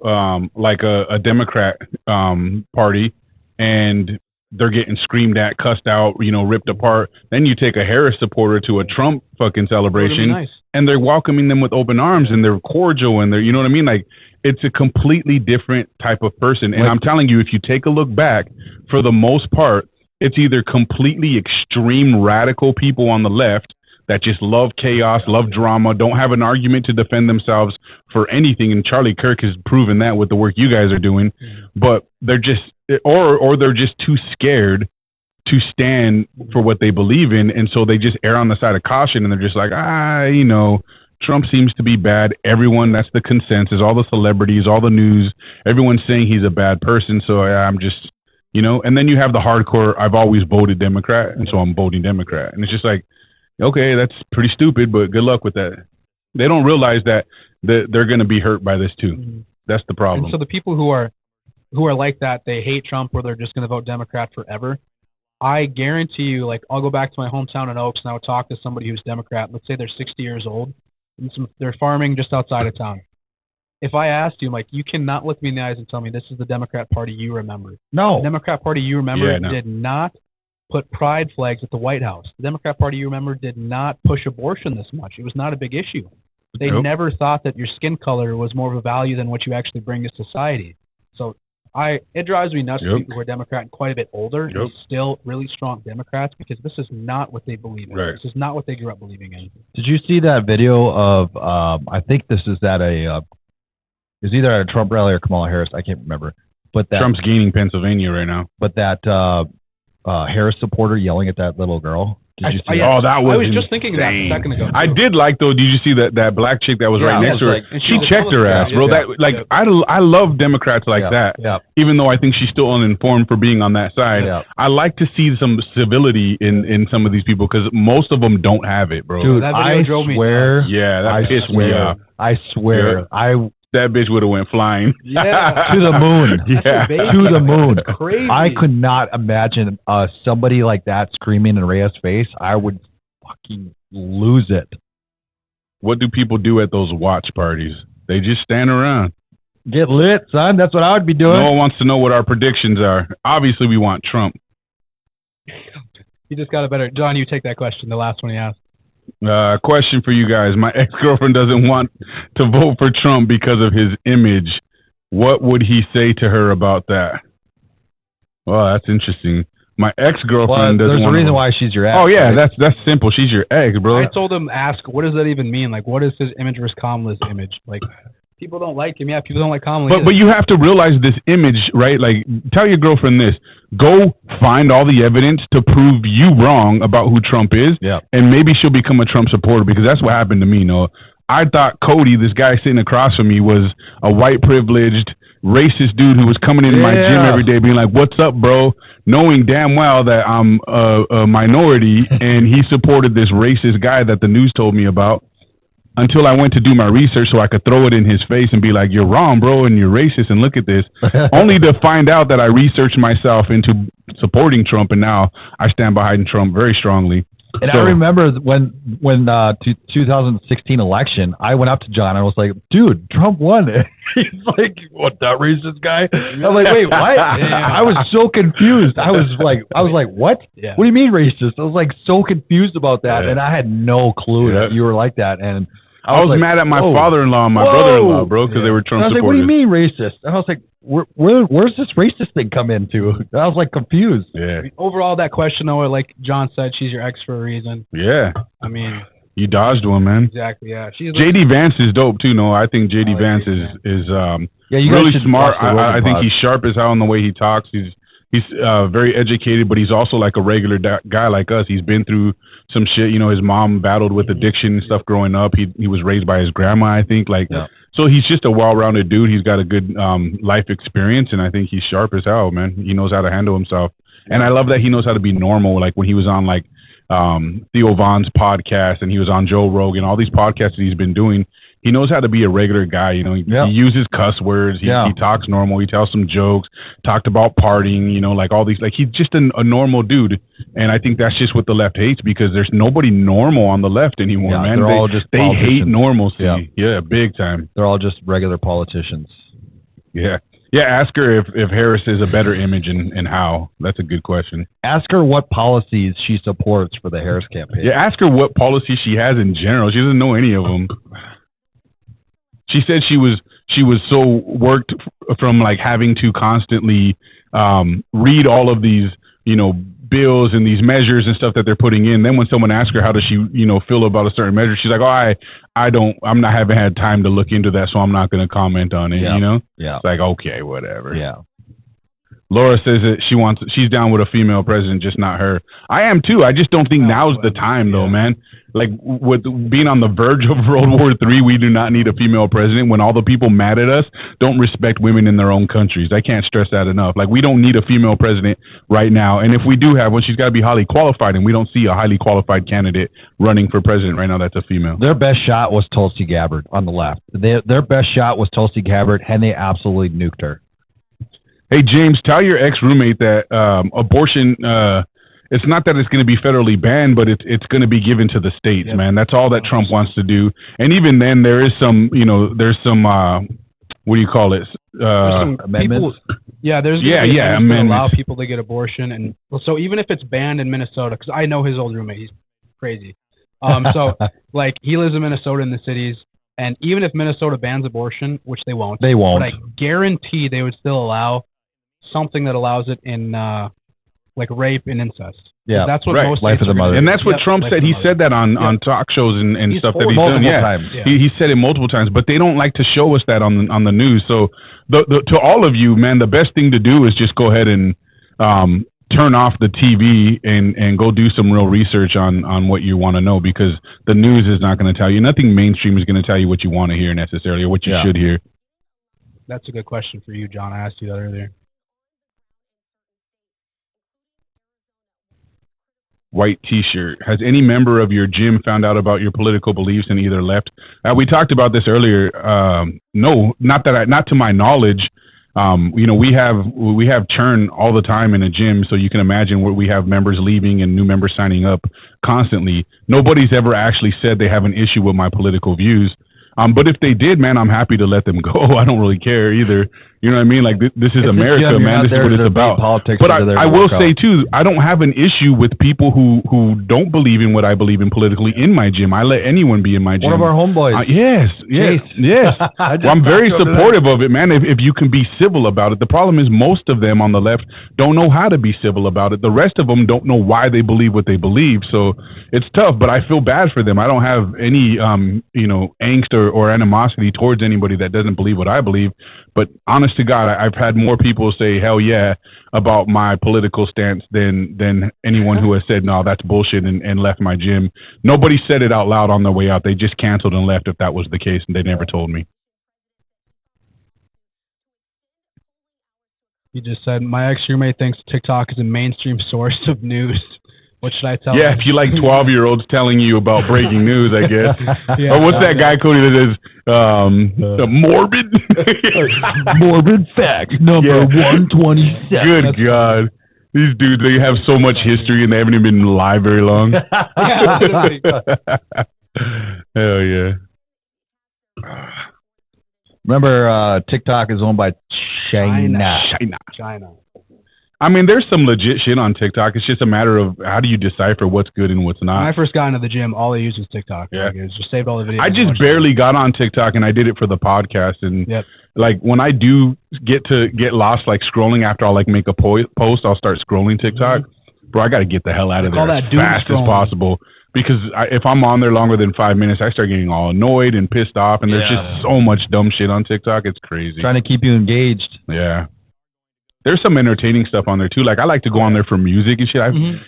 like a Democrat party, and they're getting screamed at, cussed out, you know, ripped apart. Then you take a Harris supporter to a Trump fucking celebration, and they're welcoming them with open arms, and they're cordial, and they're, you know what I mean? Like, it's a completely different type of person. And I'm telling you, if you take a look back, for the most part, it's either completely extreme radical people on the left that just love chaos, love drama, don't have an argument to defend themselves for anything. And Charlie Kirk has proven that with the work you guys are doing. But they're just, or they're just too scared to stand for what they believe in. And so they just err on the side of caution, and they're just like, you know, Trump seems to be bad. Everyone, that's the consensus, all the celebrities, all the news, everyone's saying he's a bad person. So I'm just, you know, and then you have the hardcore, I've always voted Democrat, and so I'm voting Democrat. And it's just like, okay, that's pretty stupid, but good luck with that. They don't realize that they're going to be hurt by this too. Mm-hmm. That's the problem. And so the people who are like that, they hate Trump, or they're just going to vote Democrat forever. I guarantee you, like, I'll go back to my hometown in Oaks and I'll talk to somebody who's Democrat. Let's say they're 60 years old, and they're farming just outside of town. If I asked you, like, you cannot look me in the eyes and tell me this is the Democrat Party you remember. No. The Democrat Party you remember did not put pride flags at the White House. The Democrat Party you remember did not push abortion this much. It was not a big issue. They never thought that your skin color was more of a value than what you actually bring to society. So it drives me nuts to people who are Democrat and quite a bit older and still really strong Democrats, because this is not what they believe in. Right. This is not what they grew up believing in. Did you see that video of, I think this is at is either at a Trump rally or Kamala Harris, I can't remember. But that Trump's gaining Pennsylvania right now. But that Harris supporter yelling at that little girl. Did you see that? Oh, that was I was just thinking of that a second ago. I did like, though, did you see that black chick that was right next to her? Like, she checked her ass, bro. I love Democrats like that, even though I think she's still uninformed for being on that side. I like to see some civility in some of these people, because most of them don't have it, bro. Dude, I swear. Yeah, that pissed me off. I swear. That bitch would have went flying. Yeah. To the moon. To the moon. Crazy. I could not imagine somebody like that screaming in Rhea's face. I would fucking lose it. What do people do at those watch parties? They just stand around. Get lit, son. That's what I would be doing. No one wants to know what our predictions are. Obviously, we want Trump. You just got a better... John, you take that question, the last one he asked. Question for you guys. My ex-girlfriend doesn't want to vote for Trump because of his image. What would he say to her about that? Oh, that's interesting. My ex-girlfriend doesn't There's a want reason why she's your ex. Oh, yeah, right? that's simple. She's your ex, bro. I told him, ask, what does that even mean? Like, what is his image versus Kamala's image? Like, people don't like him. Yeah, people don't like Kamala. But you have to realize this image, right? Like, tell your girlfriend this. Go find all the evidence to prove you wrong about who Trump is, and maybe she'll become a Trump supporter, because that's what happened to me, Noah. I thought Cody, this guy sitting across from me, was a white privileged racist dude who was coming into my gym every day being like, what's up, bro? Knowing damn well that I'm a minority, and he supported this racist guy that the news told me about, until I went to do my research so I could throw it in his face and be like, you're wrong, bro, and you're racist, and look at this. Only to find out that I researched myself into supporting Trump, and now I stand behind Trump very strongly. And I remember when 2016 election, I went up to John and I was like, dude, Trump won. He's like, what, that racist guy? I'm like, wait, what? I was so confused. I was like, what? Yeah. What do you mean racist? I was like so confused about that, and I had no clue that you were like that. And I was like, mad at my father-in-law and my brother-in-law, bro, because they were Trump supporters. I was like, what do you mean racist? And I was like, where's this racist thing come into? I was like confused. Yeah. Overall, that question, though, like John said, she's your ex for a reason. Yeah. I mean, you dodged one, man. Exactly. Yeah. JD Vance is dope too. No, I think JD Vance is really smart. I think he's sharp as hell in the way he talks. He's very educated, but he's also like a regular guy like us. He's been through some shit. You know, his mom battled with addiction and stuff growing up. He was raised by his grandma, I think. So he's just a well-rounded dude. He's got a good life experience, and I think he's sharp as hell, man. He knows how to handle himself, and I love that he knows how to be normal. Like when he was on like Theo Von's podcast, and he was on Joe Rogan, all these podcasts that he's been doing. He knows how to be a regular guy. You know, he uses cuss words. He talks normal. He tells some jokes. Talked about partying. You know, like all these. Like he's just a normal dude. And I think that's just what the left hates, because there's nobody normal on the left anymore, man. They hate normalcy. Yeah, big time. They're all just regular politicians. Yeah. Yeah, ask her if Harris is a better image and how. That's a good question. Ask her what policies she supports for the Harris campaign. Yeah, ask her what policies she has in general. She doesn't know any of them. She said she was so worked from like having to constantly read all of these, you know, bills and these measures and stuff that they're putting in. Then when someone asks her how does she, you know, feel about a certain measure, she's like, oh, I'm not haven't had time to look into that, so I'm not going to comment on it. You know? Yeah. It's like, okay, whatever. Yeah. Laura says that she's down with a female president, just not her. I am too. I just don't think now's the time, though, man. Like with being on the verge of World War III, we do not need a female president when all the people mad at us don't respect women in their own countries. I can't stress that enough. Like we don't need a female president right now, and if we do have one, she's got to be highly qualified, and we don't see a highly qualified candidate running for president right now that's a female. Their best shot was Tulsi Gabbard on the left. Their best shot was Tulsi Gabbard, and they absolutely nuked her. Hey, James, tell your ex-roommate that abortion, it's not that it's going to be federally banned, but it's going to be given to the states, man. That's all that Trump wants to do. And even then, there is some, you know, there's some, what do you call it? Amendments? There's amendments to allow people to get abortion. And so even if it's banned in Minnesota, because I know his old roommate, he's crazy. So, like, he lives in Minnesota in the cities. And even if Minnesota bans abortion, which they won't. They won't. But I guarantee they would still allow something that allows it in like rape and incest. Yeah, that's what most life of the mother. And that's what Trump said. He said that on talk shows and stuff that he's done. Yeah, he said it multiple times. But they don't like to show us that on the news. So to all of you, man, the best thing to do is just go ahead and turn off the TV and go do some real research on what you want to know, because the news is not going to tell you. Nothing mainstream is going to tell you what you want to hear necessarily, or what you should hear. That's a good question for you, John. I asked you that earlier. White T-shirt. Has any member of your gym found out about your political beliefs and either left? We talked about this earlier. No, not to my knowledge. You know, we have churn all the time in a gym, so you can imagine where we have members leaving and new members signing up constantly. Nobody's ever actually said they have an issue with my political views. But if they did, man, I'm happy to let them go. I don't really care either. You know what I mean? Like this is America, man. This is what it's about. But I will say too, I don't have an issue with people who don't believe in what I believe in politically in my gym. I let anyone be in my gym. One of our homeboys. Yes. Well, I'm very supportive of it, man. If you can be civil about it. The problem is most of them on the left don't know how to be civil about it. The rest of them don't know why they believe what they believe. So it's tough. But I feel bad for them. I don't have any angst or animosity towards anybody that doesn't believe what I believe. But honest to God, I've had more people say hell yeah about my political stance than anyone who has said no, that's bullshit and left my gym. Nobody said it out loud on their way out. They just canceled and left if that was the case, and they never told me. You just said my ex-roommate thinks TikTok is a mainstream source of news. What should I tell Yeah, him? if you like 12-year-olds telling you about breaking news, I guess. Yeah, or what's that guy, Cody, that says morbid? Morbid fact number 127. Good God. These dudes, they have so much history and they haven't even been alive very long. Hell yeah. Remember, TikTok is owned by China. I mean, there's some legit shit on TikTok. It's just a matter of how do you decipher what's good and what's not. When I first got into the gym, all I used was TikTok. Yeah. Like, it was just saved all the videos. I just barely got on TikTok, and I did it for the podcast. And like when I do get lost, like scrolling after I'll like make a post, I'll start scrolling TikTok. Bro, I got to get the hell out of there as fast as possible. Because if I'm on there longer than 5 minutes, I start getting all annoyed and pissed off. And there's just so much dumb shit on TikTok. It's crazy. Trying to keep you engaged. Yeah. There's some entertaining stuff on there too. Like I like to go on there for music and shit.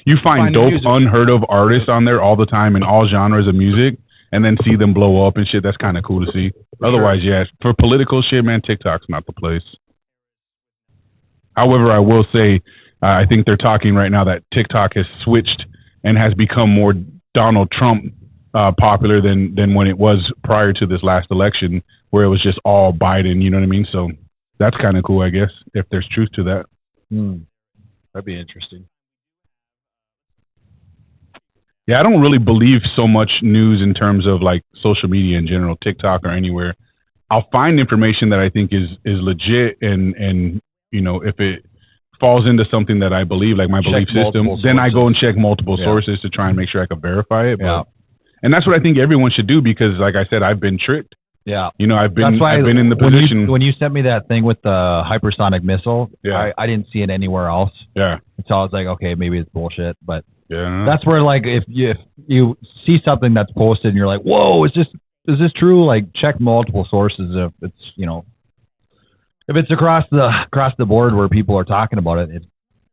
You find dope, unheard of artists on there all the time in all genres of music, and then see them blow up and shit. That's kind of cool to see. Otherwise, for political shit, man, TikTok's not the place. However, I will say, I think they're talking right now that TikTok has switched and has become more Donald Trump popular than when it was prior to this last election, where it was just all Biden. You know what I mean? So. That's kind of cool, I guess, if there's truth to that. That'd be interesting. Yeah, I don't really believe so much news in terms of like social media in general, TikTok or anywhere. I'll find information that I think is legit, and if it falls into something that I believe, like my belief system, then I go and check multiple sources to try and make sure I can verify it. And that's what I think everyone should do because, like I said, I've been tricked. Yeah, I've been in the position. When you sent me that thing with the hypersonic missile, I didn't see it anywhere else. Yeah, so I was like, okay, maybe it's bullshit. But that's where like if you see something that's posted and you're like, whoa, is this true? Like check multiple sources if it's if it's across the board where people are talking about it,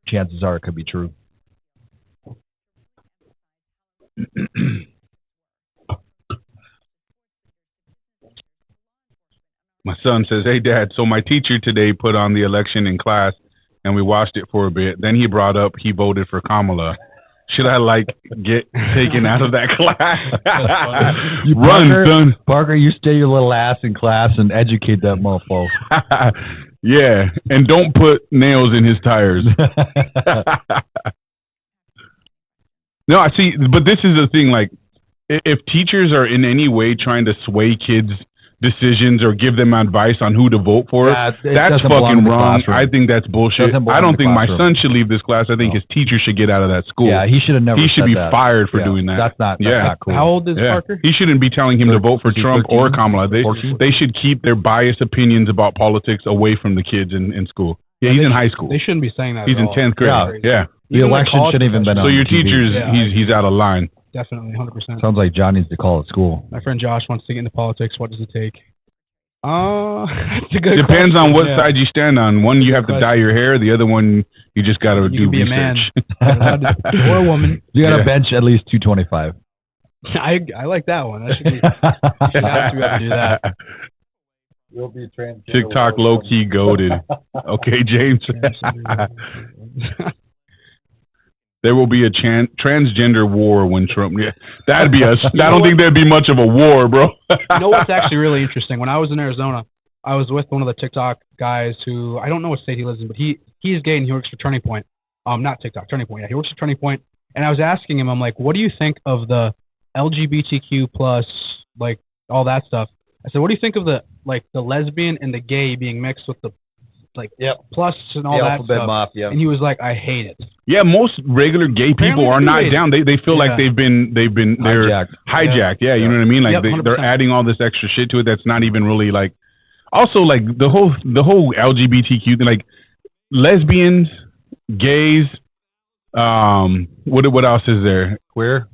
chances are it could be true. My son says, hey, Dad, so my teacher today put on the election in class, and we watched it for a bit. Then he brought up he voted for Kamala. Should I, get taken out of that class? Run, son. Parker, you stay your little ass in class and educate that mofo. Yeah, and don't put nails in his tires. No, I see, but this is the thing, if teachers are in any way trying to sway kids' decisions or give them advice on who to vote for, that's fucking wrong. I think that's bullshit. I don't think my son should leave this class. I think his teacher should get out of that school. Yeah, he should have never. He should be fired for doing that. That's not cool. How old is Parker? He shouldn't be telling him to vote for Trump or Kamala. They should keep their biased opinions about politics away from the kids in school. Yeah, he's in high school. They shouldn't be saying that. He's in 10th grade. Yeah. The election shouldn't even been on. So your teacher's he's out of line. Definitely, 100%. Sounds like John needs to call at school. My friend Josh wants to get into politics. What does it take? That's a good Depends question. on what side you stand on. One, you have to dye your hair. The other one, you just got to do be research. A man or a woman. You got to bench at least 225. I like that one. That should be. You should have to do that. You'll be TikTok low key goated. Okay, James. There will be a transgender war when Trump. Yeah, that'd be us. I don't think there'd be much of a war, bro. You know what's actually really interesting? When I was in Arizona, I was with one of the TikTok guys who I don't know what state he lives in, but he's gay and he works for Turning Point. Not TikTok, Turning Point. Yeah, he works for Turning Point. And I was asking him, I'm like, what do you think of the LGBTQ plus, all that stuff? I said, what do you think of the lesbian and the gay being mixed with the like plus and all the that alphabet stuff. mafia. And he was like, I hate it. Yeah, most regular gay people are not down. They feel like they're hijacked. Yeah, you know what I mean? Like they're adding all this extra shit to it that's not even really like. Also, like the whole LGBTQ thing, like lesbians, gays. What else is there? Queer.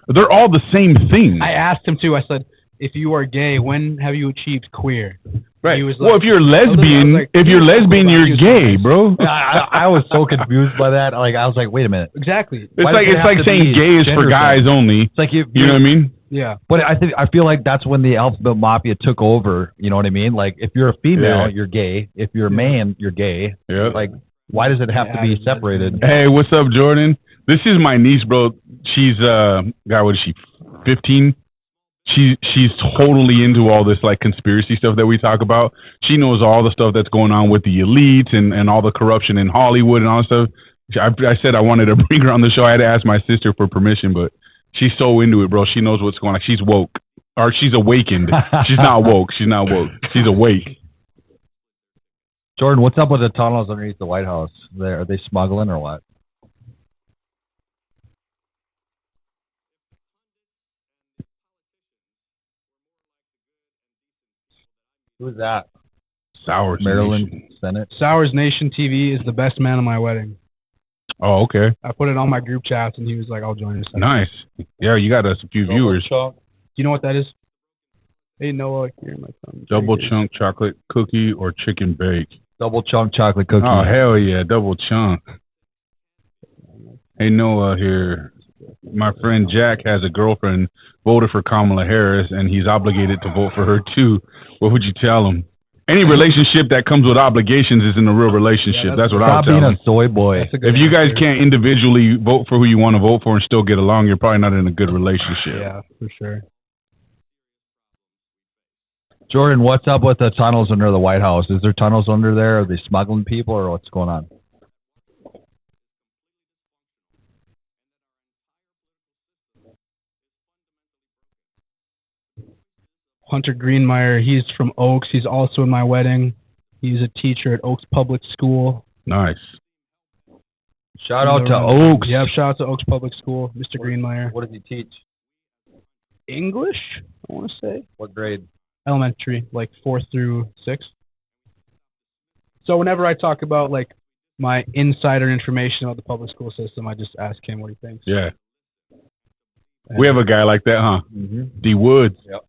They're all the same thing. I asked him too. I said, if you are gay, when have you achieved queer? Right. He was Well, if you're lesbian, you're gay, bro. I was so confused by that. Like, I was like, wait a minute. Exactly. It's like saying gay is for guys only. It's like you know what I mean? Yeah. But I feel like that's when the alphabet mafia took over. You know what I mean? Like, if you're a female, you're gay. If you're a man, you're gay. Yeah. Like, why does it have to be separated? Hey, what's up, Jordan? This is my niece, bro. She's what is she? 15. She's totally into all this like conspiracy stuff that we talk about. She knows all the stuff that's going on with the elites and all the corruption in Hollywood and all that stuff. I said I wanted to bring her on the show. I had to ask my sister for permission, but she's so into it, bro. She knows what's going on. She's woke, or she's awakened. She's not woke. She's not woke. She's awake. Jordan, what's up with the tunnels underneath the White House? Are they smuggling or what? Who's that? Sowers Maryland Nation. Senate. Sowers Nation TV is the best man at my wedding. Oh, okay. I put it on my group chats, and he was like, I'll join us. Nice. Yeah, you got us a few viewers. Do you know what that is? Hey, Noah, here, my son. Double chunk chocolate cookie or chicken bake? Double chunk chocolate cookie. Oh, hell yeah, double chunk. Hey, Noah here. My friend Jack has a girlfriend, voted for Kamala Harris, and he's obligated to vote for her too. What would you tell him? Any relationship that comes with obligations isn't a real relationship. Yeah, that's what I would tell him. Stop being a soy boy. If you guys can't individually vote for who you want to vote for and still get along, you're probably not in a good relationship. Yeah, for sure. Jordan, what's up with the tunnels under the White House? Is there tunnels under there? Are they smuggling people, or what's going on? Hunter Greenmeyer, he's from Oaks. He's also in my wedding. He's a teacher at Oaks Public School. Nice. Shout out to Oaks. Yeah, shout out to Oaks Public School, Mr. Greenmeyer. What does he teach? English, I want to say. What grade? Elementary, like 4th through 6th. So whenever I talk about like my insider information about the public school system, I just ask him what he thinks. Yeah. We have a guy like that, huh? Mm-hmm. D. Woods. Yep.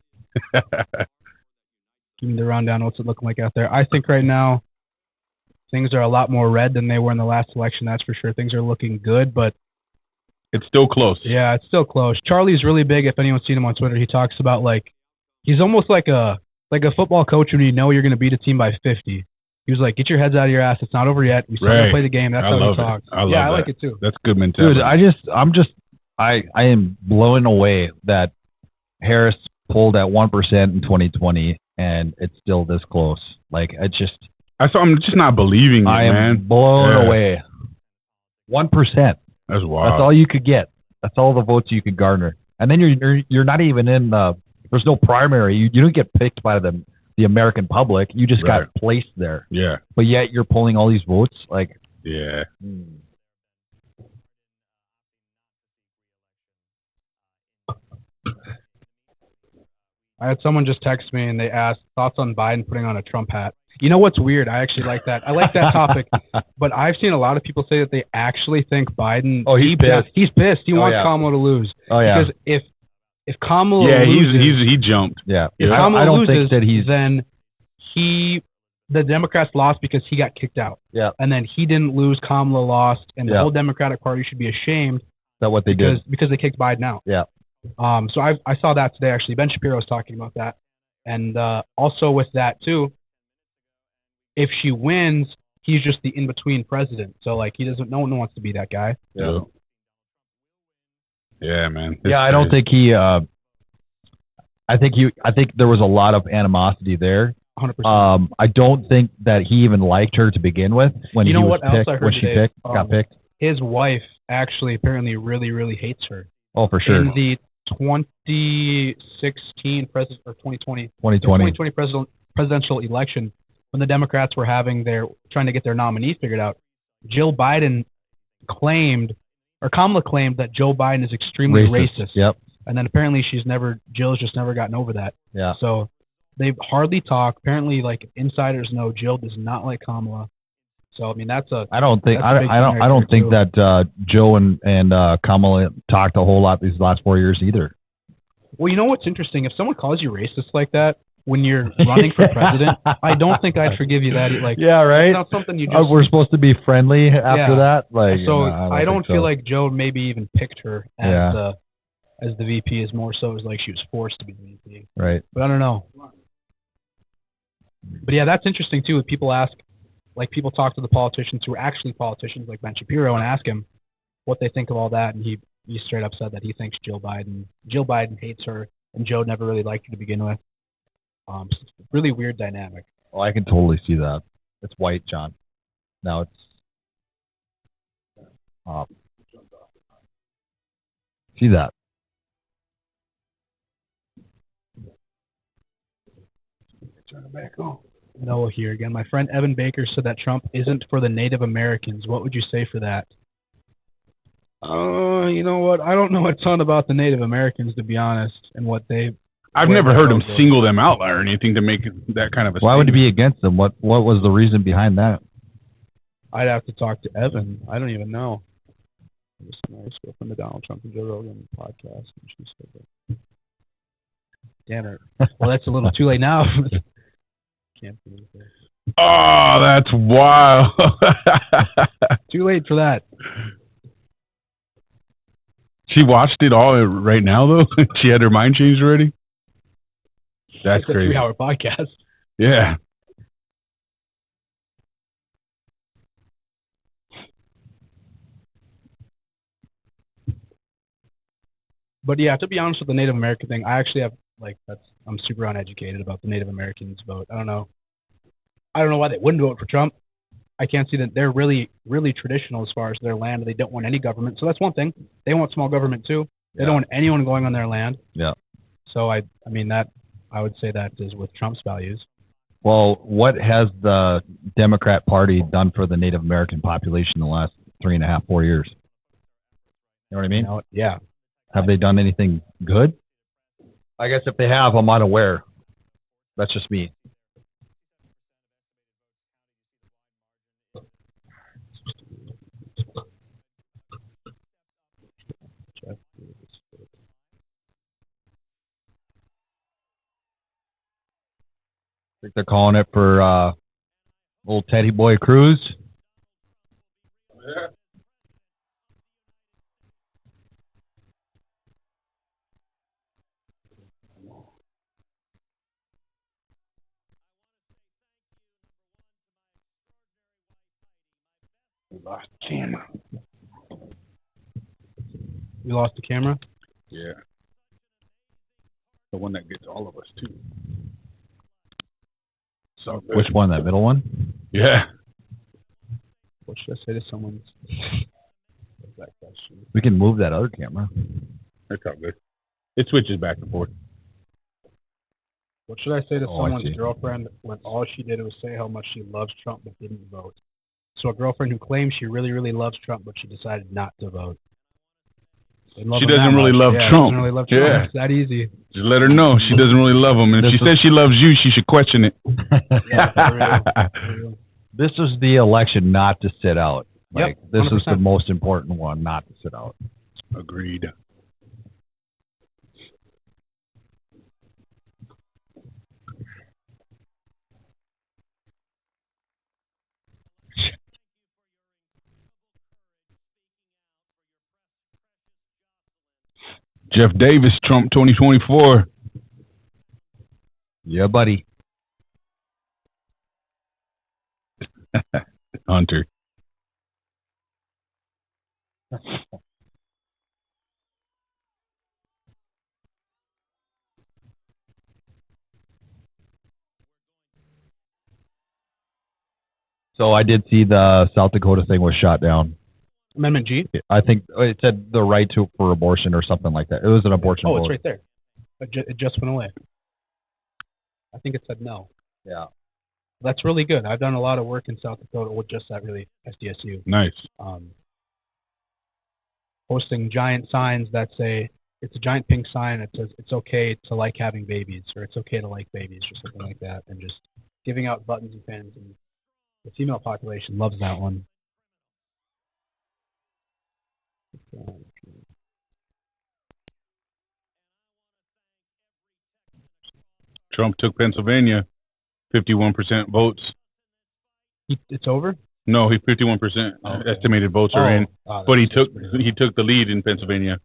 Give me the rundown. What's it looking like out there? I think right now things are a lot more red than they were in the last election. That's for sure. Things are looking good, but it's still close. Yeah, it's still close. Charlie's really big. If anyone's seen him on Twitter, he talks about like he's almost like a football coach when you know you're going to beat a team by 50. He was like, "Get your heads out of your ass. It's not over yet. We still got to play the game." That's how he talks. I like it too. That's good mentality. Dude, I am blown away that Harris pulled at 1% in 2020, and it's still this close. Like, I'm just not believing it, man. I am blown away. 1%. That's wild. That's all you could get. That's all the votes you could garner. And then you're not even in there's no primary. You don't get picked by the American public. You just got placed there. Yeah. But yet you're pulling all these votes. Like, yeah. I had someone just text me and they asked thoughts on Biden putting on a Trump hat. You know what's weird? I actually like that. I like that topic, but I've seen a lot of people say that they actually think Biden. Oh, he's pissed. He's pissed. He wants Kamala to lose. Oh yeah. Because if Kamala loses, he jumped. Yeah. If Kamala I don't loses, think that then the Democrats lost because he got kicked out. Yeah. And then he didn't lose. Kamala lost, and the whole Democratic Party should be ashamed. That what they did because they kicked Biden out. Yeah. So I saw that today actually. Ben Shapiro was talking about that, and also with that too. If she wins, he's just the in-between president. So like he doesn't. No one wants to be that guy. Yeah. Yeah, man. I don't think he. I think there was a lot of animosity there. 100%. I don't think that he even liked her to begin with when he was picked. When she got picked. His wife actually apparently really, really hates her. Oh, for sure. In the 2016 2020 presidential election, when the Democrats were trying to get their nominee figured out, Kamala claimed that Joe Biden is extremely racist. Yep. And then apparently Jill's just never gotten over that. Yeah. So they hardly talk. Apparently, like insiders know, Jill does not like Kamala. So I mean, I don't think that Joe and Kamala talked a whole lot these last 4 years either. Well, you know what's interesting? If someone calls you racist like that when you're running for president, I don't think I'd forgive you that. Like, yeah, right. It's not something you just. We're supposed to be friendly after that. Like, so I don't feel like Joe maybe even picked her as the VP. Is more so as like she was forced to be the VP. Right. But I don't know. But yeah, that's interesting too. If people people talk to the politicians who are actually politicians, like Ben Shapiro, and ask him what they think of all that, and he straight up said that he thinks Jill Biden hates her, and Joe never really liked her to begin with. So it's a really weird dynamic. Oh, I can totally see that. It's white, John. Now it's see that. Turn it back on. Noah here again. My friend Evan Baker said that Trump isn't for the Native Americans. What would you say for that? You know what? I don't know a ton about the Native Americans, to be honest, and what they. I've never heard him single them out or anything to make that kind of a. Why would he be against them? What was the reason behind that? I'd have to talk to Evan. I don't even know. This nice girl from the Donald Trump and Joe Rogan podcast, and she said that. Damn it! Well, that's a little too late now. Can't believe it. Oh, that's wild. Too late for that. She watched it all right now, though? She had her mind changed already? That's crazy. It's a 3-hour podcast. Yeah. But yeah, to be honest with the Native American thing, I actually have, I'm super uneducated about the Native Americans vote. I don't know why they wouldn't vote for Trump. I can't see that they're really, really traditional as far as their land. They don't want any government. So that's one thing. They want small government too. They don't want anyone going on their land. Yeah. So I would say that is with Trump's values. Well, what has the Democrat Party done for the Native American population in the last 3.5, 4 years? You know what I mean? Yeah. Have they done anything good? I guess if they have, I'm unaware. That's just me. I think they're calling it for old Teddy Boy Cruz. Yeah. We lost the camera. You lost the camera? Yeah. The one that gets all of us, too. So which one? That middle one? Yeah. What should I say to someone? That question. We can move that other camera. That's all good. It switches back and forth. What should I say to someone's girlfriend when all she did was say how much she loves Trump but didn't vote? So a girlfriend who claims she really, really loves Trump but she decided not to vote. She doesn't really love Trump. Yeah. It's that easy. Just let her know she doesn't really love him. And if she says she loves you, she should question it. For real. This is the election not to sit out. Like, yep, this is the most important one, not to sit out. Agreed. Jeff Davis, Trump 2024. Yeah, buddy. Hunter. So I did see the South Dakota thing was shot down. Amendment G? I think it said the right for abortion or something like that. It was an abortion vote. It's right there. It just went away. I think it said no. Yeah. That's really good. I've done a lot of work in South Dakota with just that, really, SDSU. Nice. Posting giant signs that say, it's a giant pink sign that says it's okay to like having babies, or it's okay to like babies, or something like that, and just giving out buttons and pins. And the female population loves that one. Trump took Pennsylvania, 51% votes. It's over? No, he 51% estimated votes are in, but he took the lead in Pennsylvania.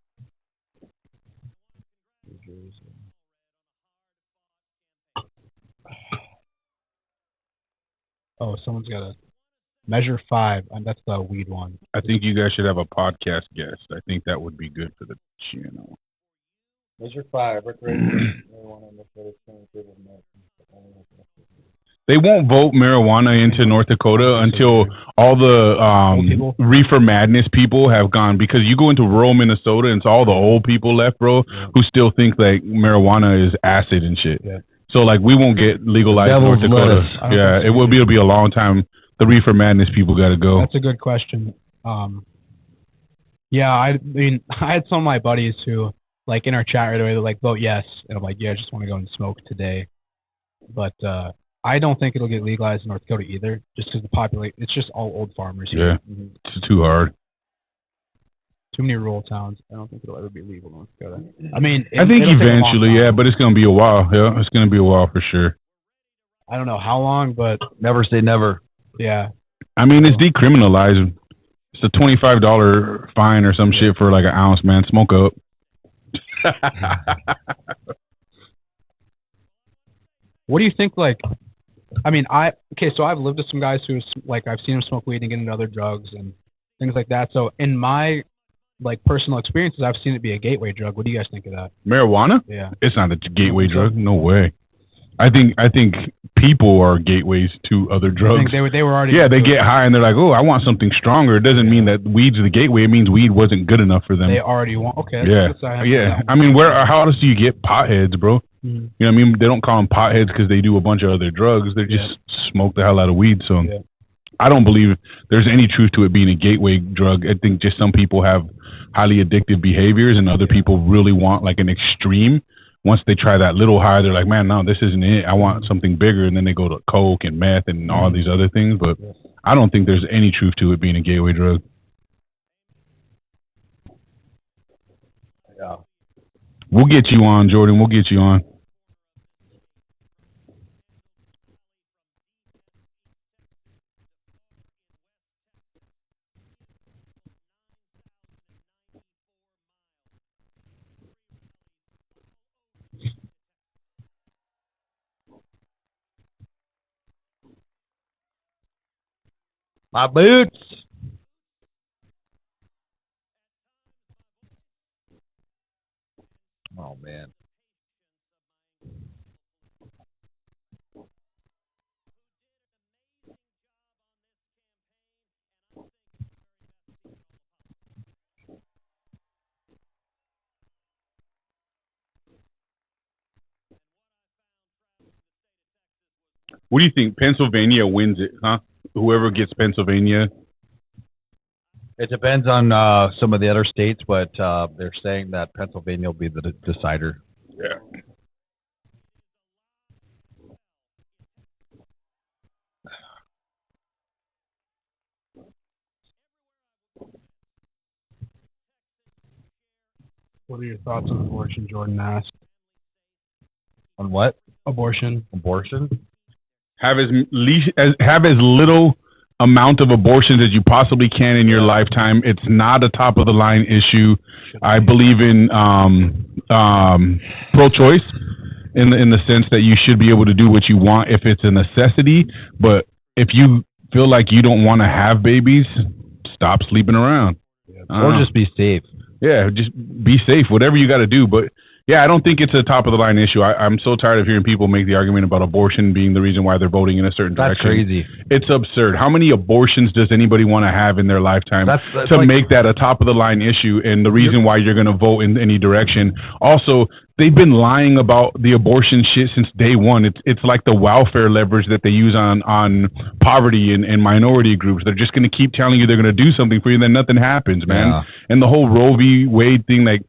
Oh, someone's got a Measure 5, and that's the weed one. I think you guys should have a podcast guest. I think that would be good for the channel. Measure 5. They won't vote marijuana into North Dakota until all the reefer madness people have gone, because you go into rural Minnesota and it's all the old people left, bro, who still think like marijuana is acid and shit. Yeah. So like we won't get legalized in North Dakota. Yeah, it'll be a long time. The reefer madness people got to go. That's a good question. Yeah, I mean, I had some of my buddies who, like, in our chat right away, they're like, vote yes. And I'm like, yeah, I just want to go and smoke today. But I don't think it'll get legalized in North Dakota either, just because the population, it's just all old farmers here. Yeah, it's too hard. Too many rural towns. I don't think it'll ever be legal in North Dakota. I mean, I think eventually, yeah, but it's going to be a while. Yeah, it's going to be a while for sure. I don't know how long, but... Never say never. Yeah. I mean, it's decriminalized. It's a $25 fine or some shit for like an ounce, man. Smoke up. What do you think, like, I mean, so I've lived with some guys who, like, I've seen them smoke weed and get into other drugs and things like that. So in my, like, personal experiences, I've seen it be a gateway drug. What do you guys think of that? Marijuana? Yeah. It's not a gateway drug. No way. I think people are gateways to other drugs. I think they were already... Yeah, they get high and they're like, oh, I want something stronger. It doesn't mean that weed's the gateway. It means weed wasn't good enough for them. They already want... Okay. Yeah. I mean, how else do you get potheads, bro? Mm-hmm. You know what I mean? They don't call them potheads because they do a bunch of other drugs. They just smoke the hell out of weed. So I don't believe there's any truth to it being a gateway drug. I think just some people have highly addictive behaviors and other people really want like an extreme. Once they try that little high, they're like, man, no, this isn't it. I want something bigger. And then they go to coke and meth and all these other things. But I don't think there's any truth to it being a gateway drug. Yeah. We'll get you on, Jordan. We'll get you on. My boots. Oh, man. What do you think? Pennsylvania wins it, huh? Whoever gets Pennsylvania. It depends on some of the other states, but they're saying that Pennsylvania will be the decider. Yeah. What are your thoughts on abortion, Jordan asked? On what? Abortion. Have as little amount of abortions as you possibly can in your lifetime. It's not a top of the line issue. I believe in pro-choice in the sense that you should be able to do what you want if it's a necessity. But if you feel like you don't want to have babies, stop sleeping around. Or just be safe. Yeah, just be safe. Whatever you got to do, but Yeah, I don't think it's a top of the line issue. I'm so tired of hearing people make the argument about abortion being the reason why they're voting in a certain direction. That's crazy. It's absurd. How many abortions does anybody want to have in their lifetime That's to make that a top of the line issue and the reason why you're going to vote in any direction? Also, they've been lying about the abortion shit since day one. It's like the welfare leverage that they use on poverty and minority groups. They're just going to keep telling you they're going to do something for you, and then nothing happens, man. Yeah. And the whole Roe v. Wade thing, like,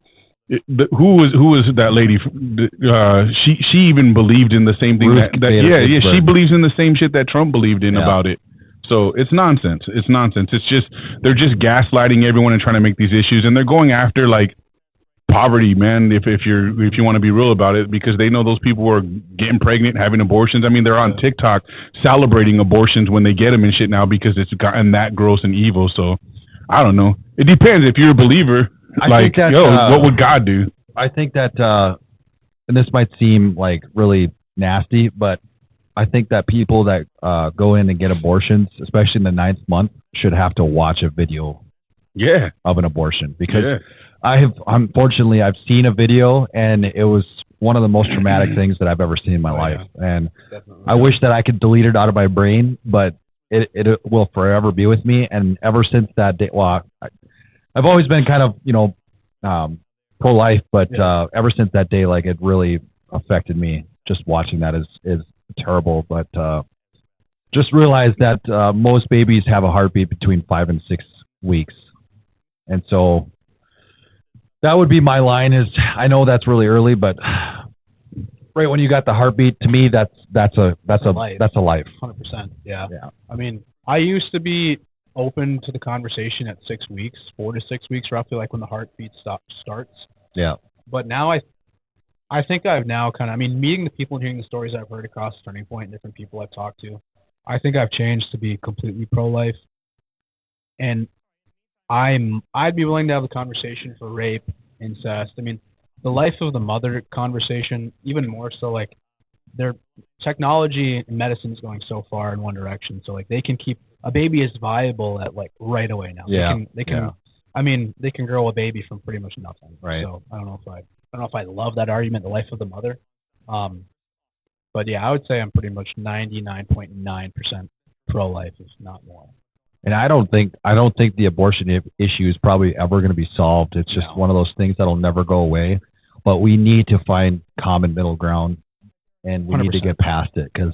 who was that lady? She even believed in the same thing she believes in the same shit that Trump believed in about it. So it's nonsense. It's nonsense. It's just they're just gaslighting everyone and trying to make these issues, and they're going after like poverty, man. If you want to be real about it, because they know those people are getting pregnant, having abortions. I mean, they're on TikTok celebrating abortions when they get them and shit now because it's gotten that gross and evil. So I don't know. It depends if you're a believer. Like, what would God do? I think that, and this might seem like really nasty, but I think that people that go in and get abortions, especially in the 9th month, should have to watch a video of an abortion. Because unfortunately, I've seen a video, and it was one of the most traumatic things that I've ever seen in my life. And I wish that I could delete it out of my brain, but it will forever be with me. And ever since that day, I've always been kind of, pro-life, but ever since that day, like, it really affected me. Just watching that is terrible. But just realize that most babies have a heartbeat between 5 and 6 weeks, and so that would be my line. Is I know that's really early, but right when you got the heartbeat, to me, that's a life. 100%. Yeah. I mean, I used to be open to the conversation at 6 weeks, 4 to 6 weeks, roughly, like when the heartbeat starts. Yeah. But now I think I've now kind of, I mean, meeting the people and hearing the stories I've heard across Turning Point and different people I've talked to, I think I've changed to be completely pro-life. And I'd be willing to have a conversation for rape, incest. I mean, the life of the mother conversation, even more so, like, their technology and medicine is going so far in one direction. So, like, they can keep a baby is viable at, like, right away now. They can I mean, they can grow a baby from pretty much nothing. Right. So I don't know if I love that argument, the life of the mother. But yeah, I would say I'm pretty much 99.9% pro-life, if not more. And I don't think the abortion issue is probably ever going to be solved. It's just one of those things that'll never go away. But we need to find common middle ground, and we 100%. Need to get past it, because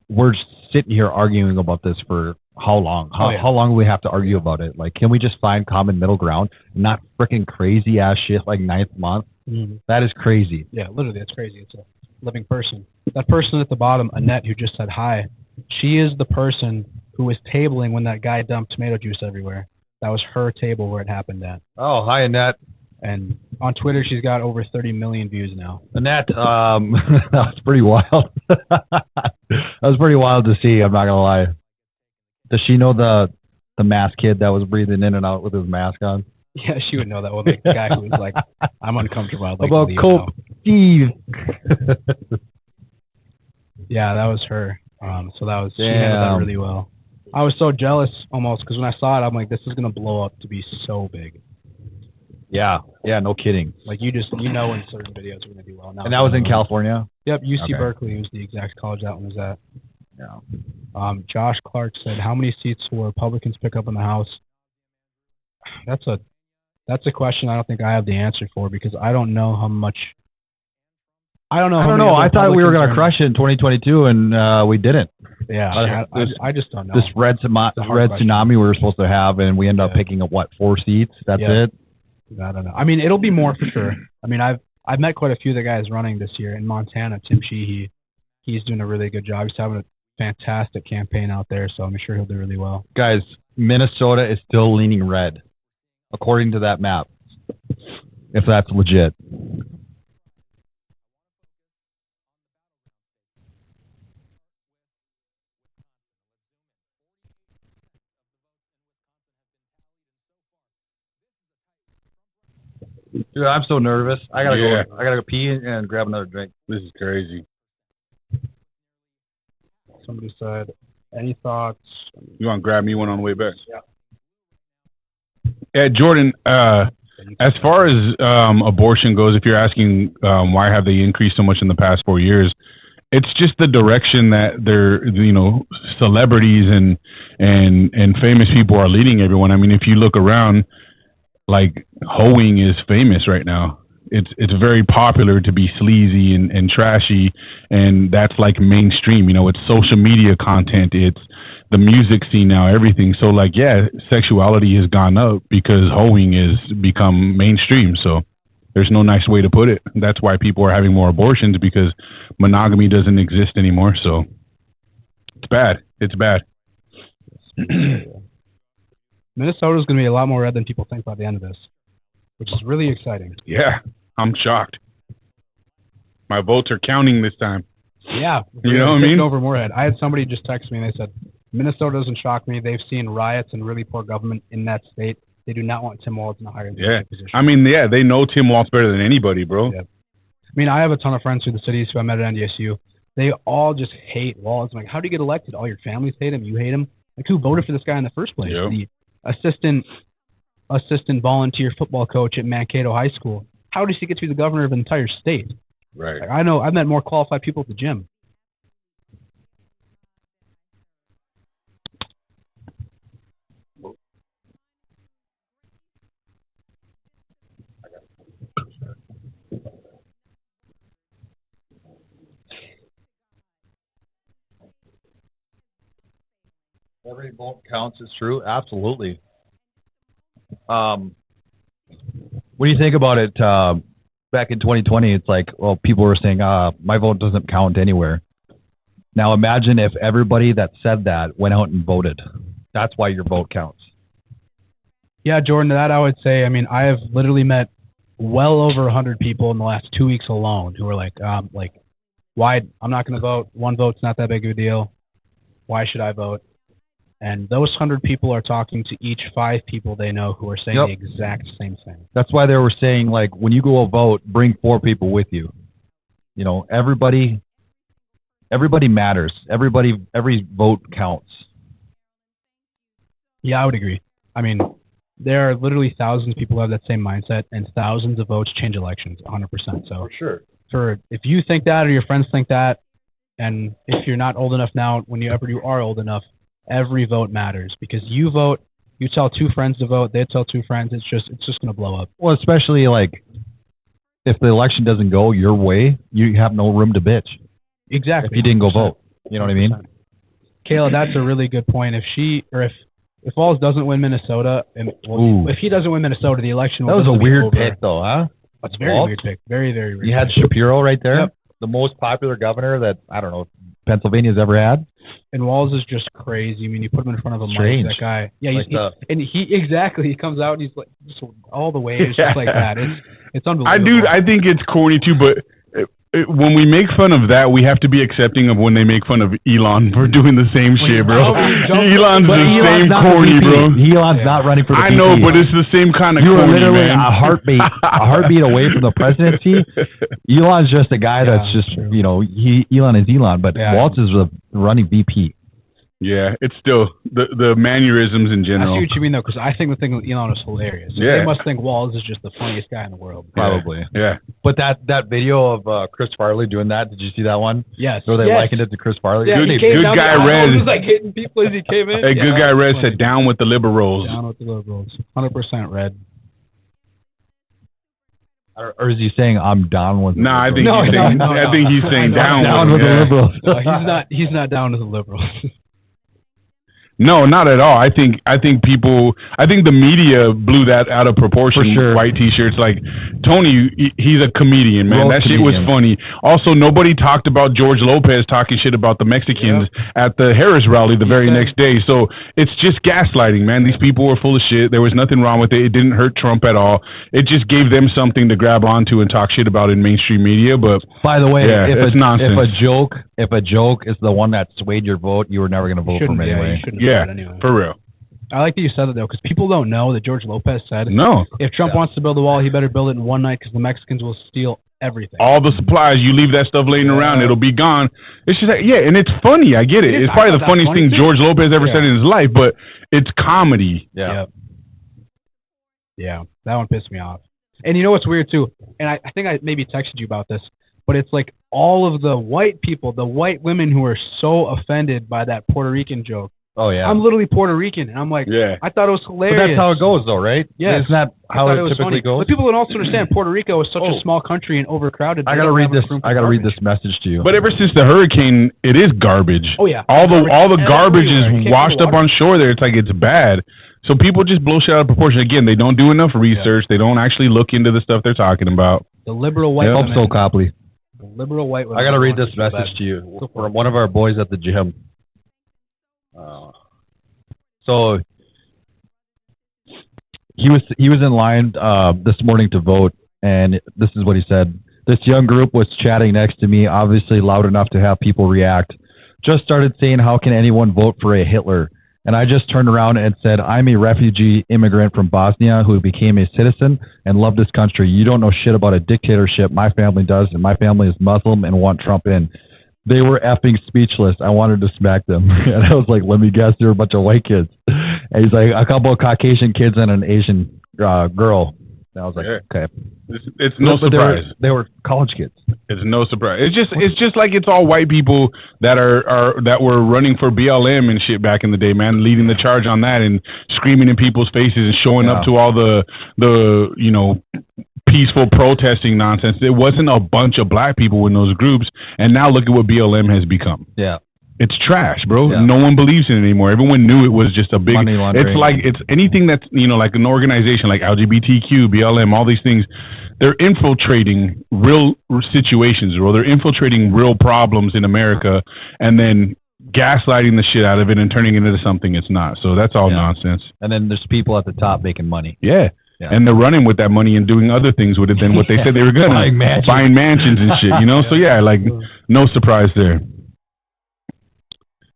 we're sitting here arguing about this for how long? How long do we have to argue about it? Like, can we just find common middle ground? Not freaking crazy ass shit like 9th month. Mm-hmm. That is crazy. Yeah, literally, it's crazy. It's a living person. That person at the bottom, Annette, who just said hi, she is the person who was tabling when that guy dumped tomato juice everywhere. That was her table where it happened at. Oh, hi, Annette. And on Twitter, she's got over 30 million views now. Annette, that was pretty wild. That was pretty wild to see, I'm not going to lie. Does she know the masked kid that was breathing in and out with his mask on? Yeah, she would know that. Well, the guy who was like, I'm uncomfortable. I'd like about to leave Colt now. Steve. Yeah, that was her. So that was, she handled that really well. I was so jealous almost, because when I saw it, I'm like, this is going to blow up to be so big. Yeah, no kidding. Like, you know when certain videos are going to do well now. And that was in California? Yep, UC Berkeley was the exact college that one was at. Yeah. Josh Clark said, how many seats will Republicans pick up in the House? That's a question I don't think I have the answer for, because I don't know how much. I don't know. I thought we were going to crush it in 2022, and we didn't. Yeah, I just don't know. This red tsunami we were supposed to have, and we end up picking up, 4 seats? That's it? I don't know. I mean, it'll be more for sure. I mean, I've met quite a few of the guys running this year in Montana. Tim Sheehy, he's doing a really good job. He's having a fantastic campaign out there, so I'm sure he'll do really well. Guys, Minnesota is still leaning red, according to that map, if that's legit. Dude, I'm so nervous. I gotta go pee and grab another drink. This is crazy. Somebody said, any thoughts? You want to grab me one on the way back? Yeah, Jordan, As far as abortion goes, if you're asking why have they increased so much in the past 4 years, it's just the direction that they're, celebrities and famous people are leading everyone. I mean, if you look around, like hoeing is famous right now. It's very popular to be sleazy and trashy, and that's like mainstream. It's social media content. It's the music scene now, everything. So like, yeah, sexuality has gone up because hoeing has become mainstream. So there's no nice way to put it. That's why people are having more abortions, because monogamy doesn't exist anymore. So it's bad. It's bad. Minnesota's going to be a lot more red than people think by the end of this, which is really exciting. Yeah, I'm shocked. My votes are counting this time. Yeah. You know what I mean? Over more red. I had somebody just text me and they said, Minnesota doesn't shock me. They've seen riots and really poor government in that state. They do not want Tim Walz in a higher position. I mean, yeah, they know Tim Walz better than anybody, bro. Yeah. I mean, I have a ton of friends through the cities who I met at NDSU. They all just hate Walz. I'm like, how do you get elected? All your families hate him. You hate him. Like, who voted for this guy in the first place? Yep. The assistant volunteer football coach at Mankato High School. How does he get to be the governor of an entire state? Right. Like, I know. I've met more qualified people at the gym. Every vote counts is true. Absolutely. What do you think about it? Back in 2020, it's like, well, people were saying, my vote doesn't count anywhere. Now imagine if everybody that said that went out and voted. That's why your vote counts. Yeah, Jordan, to that I would say, I mean, I have literally met well over 100 people in the last 2 weeks alone who are like, why? I'm not going to vote. One vote's not that big of a deal. Why should I vote? And those 100 people are talking to each 5 people they know who are saying the exact same thing. That's why they were saying, like, when you go vote, bring 4 people with you. Everybody matters. Every vote counts. Yeah, I would agree. I mean, there are literally thousands of people who have that same mindset, and thousands of votes change elections, 100%. So for sure. If you think that or your friends think that, and if you're not old enough now, whenever you are old enough, every vote matters, because you vote, you tell 2 friends to vote, they tell 2 friends, it's just going to blow up. Well, especially like if the election doesn't go your way, you have no room to bitch. Exactly. If you didn't go vote, you know what I mean? Kayla, that's a really good point. If Walz doesn't win Minnesota, if he doesn't win Minnesota, the election will That was a weird over. pick, though, huh? That's a very weird pick. Very, very weird. You had Shapiro right there, the most popular governor that, I don't know, Pennsylvania's ever had. And Walz is just crazy. I mean, you put him in front of a mic, that guy. Yeah, he comes out and he's like, just all the ways, just like that. It's unbelievable. I think it's corny too, but when we make fun of that, we have to be accepting of when they make fun of Elon for doing the same shit, bro. Elon's the same corny, bro. Elon's not running for the I know, but it's the same kind of corny, man. You were literally a heartbeat away from the presidency. Elon's just a guy that's just, Elon is Elon, but Walz is the running VP. Yeah, it's still the mannerisms in general. I see what you mean, though, because I think the thing with Elon is hilarious. So they must think Walz is just the funniest guy in the world. Probably. Yeah. But that video of Chris Farley doing that, did you see that one? Yes. Where they likened it to Chris Farley? Yeah, good guy Red. He was like hitting people as he came in. Hey, good guy Red said, down with the liberals. Down with the liberals. 100% Red. Or is he saying I'm down with? I think he's saying down with the liberals. No, he's not down with the liberals. No, not at all. I think the media blew that out of proportion. For sure. White T-shirts, like Tony, he's a comedian, man. That shit was funny. Also, nobody talked about George Lopez talking shit about the Mexicans at the Harris rally the very next day. So it's just gaslighting, man. These people were full of shit. There was nothing wrong with it. It didn't hurt Trump at all. It just gave them something to grab onto and talk shit about in mainstream media. But by the way, it's nonsense. If a joke is the one that swayed your vote, you were never going to vote for him anyway. Yeah, for real. I like that you said it, though, because people don't know that George Lopez said, no, if Trump wants to build a wall, he better build it in one night because the Mexicans will steal everything. All the supplies, you leave that stuff laying around, it'll be gone. It's just and it's funny. I get it. It's probably the funniest thing George Lopez ever said in his life, but it's comedy. Yeah. Yeah, that one pissed me off. And you know what's weird too? And I think I maybe texted you about this, but it's like all of the white people, the white women who are so offended by that Puerto Rican joke. Oh, yeah. I'm literally Puerto Rican, and I'm like, I thought it was hilarious. But that's how it goes, though, right? Yeah. Isn't that how it typically funny. goes? But people don't also understand Puerto Rico is such a small country and overcrowded. I gotta read this. I gotta read this message to you. But ever since the hurricane, it is garbage. Oh yeah, all the garbage is washed up on shore there. It's like it's bad. So people just blow shit out of proportion. Again, they don't do enough research. They don't actually look into the stuff they're talking about. The liberal white. I hope so, Copley. The liberal white. I gotta read this message to you from one of our boys at the gym. So he was in line this morning to vote, and this is what he said. This young group was chatting next to me, obviously loud enough to have people react. Just started saying, how can anyone vote for a Hitler? And I just turned around and said, I'm a refugee immigrant from Bosnia who became a citizen and loved this country. You don't know shit about a dictatorship. My family does, and my family is Muslim and want Trump in. They were effing speechless. I wanted to smack them. And I was like, let me guess, they're a bunch of white kids. And he's like, a couple of Caucasian kids and an Asian girl. And I was like, okay. It's no surprise. They were college kids. It's no surprise. It's just like it's all white people that that were running for BLM and shit back in the day, man, leading the charge on that and screaming in people's faces and showing up to all the peaceful protesting nonsense. It wasn't a bunch of black people in those groups, and now look at what BLM has become. Yeah. It's trash, bro. Yeah. No one believes in it anymore. Everyone knew it was just a big. Money laundering. It's like it's anything that's like an organization like LGBTQ, BLM, all these things. They're infiltrating real situations, bro. They're infiltrating real problems in America, and then gaslighting the shit out of it and turning it into something it's not. So that's all nonsense. And then there's people at the top making money. Yeah. And they're running with that money and doing other things with it than what they said they were gonna. Buying mansions and shit, So no surprise there.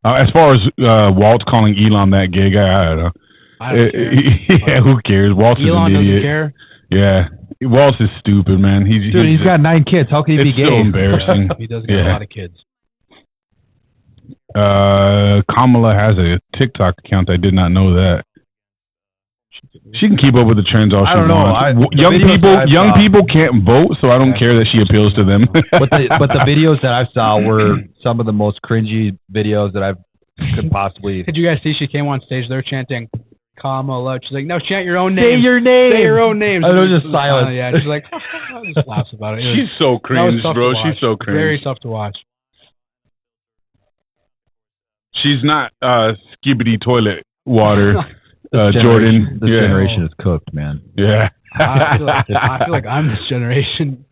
As far as Walt calling Elon that gay guy, I don't know. Yeah, who cares? Walt's Elon is an idiot. doesn't care. Yeah, Walt's is stupid, man. He's got 9 kids. How can he be gay? It's so embarrassing. He does get a lot of kids. Kamala has a TikTok account. I did not know that. She can keep up with the trends all she wants. Young people can't vote, so I don't care that she appeals to them. but the videos that I saw were some of the most cringy videos that I could possibly. Did you guys see? She came on stage. They're chanting Kamala. She's like, no, chant your own name. Say your name. Say your own name. I was just silent. Yeah, she's like, just laughs about it. She's so cringe, bro. She's so cringe. Very tough to watch. She's not skibbity toilet water. Jordan, this generation is cooked, man. Yeah, I feel like I'm this generation.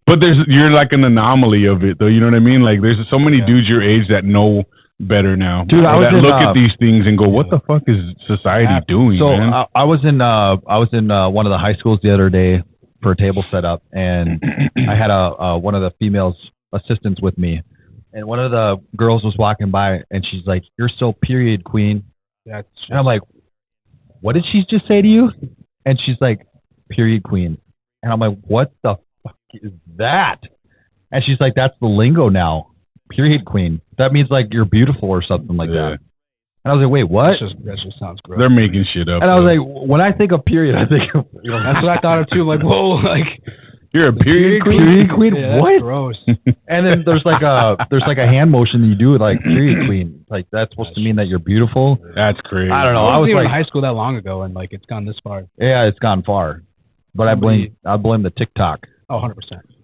But you're like an anomaly of it, though. You know what I mean? Like, there's so many dudes your age that know better now. Dude, that look at these things and go, "What the fuck is society doing?" So man? I was in one of the high schools the other day for a table setup, and I had one of the females assistants with me, and one of the girls was walking by, and she's like, "You're so period queen." And I'm like, what did she just say to you? And she's like, period queen. And I'm like, what the fuck is that? And she's like, that's the lingo now. Period queen. That means like you're beautiful or something like that. And I was like, wait, what? That just sounds gross. They're making shit up. And I was like, when I think of period, I think of, that's what I thought of too. I'm like, whoa, like. You're a period queen? Period queen? Yeah, what? Gross. And then there's like a hand motion that you do with like period queen. Like that's supposed to mean that you're beautiful. That's crazy. I don't know. I was like in high school that long ago, and like it's gone this far. Yeah, it's gone far. But I blame the TikTok. Oh, 100%.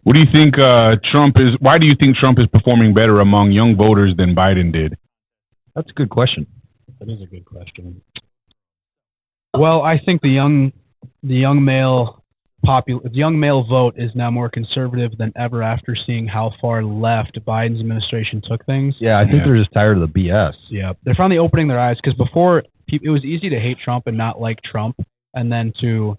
What do you think why do you think Trump is performing better among young voters than Biden did? That's a good question. That is a good question. Well, I think the young male vote is now more conservative than ever after seeing how far left Biden's administration took things. Yeah, I think they're just tired of the BS. Yeah, they're finally opening their eyes because before it was easy to hate Trump and not like Trump, and then to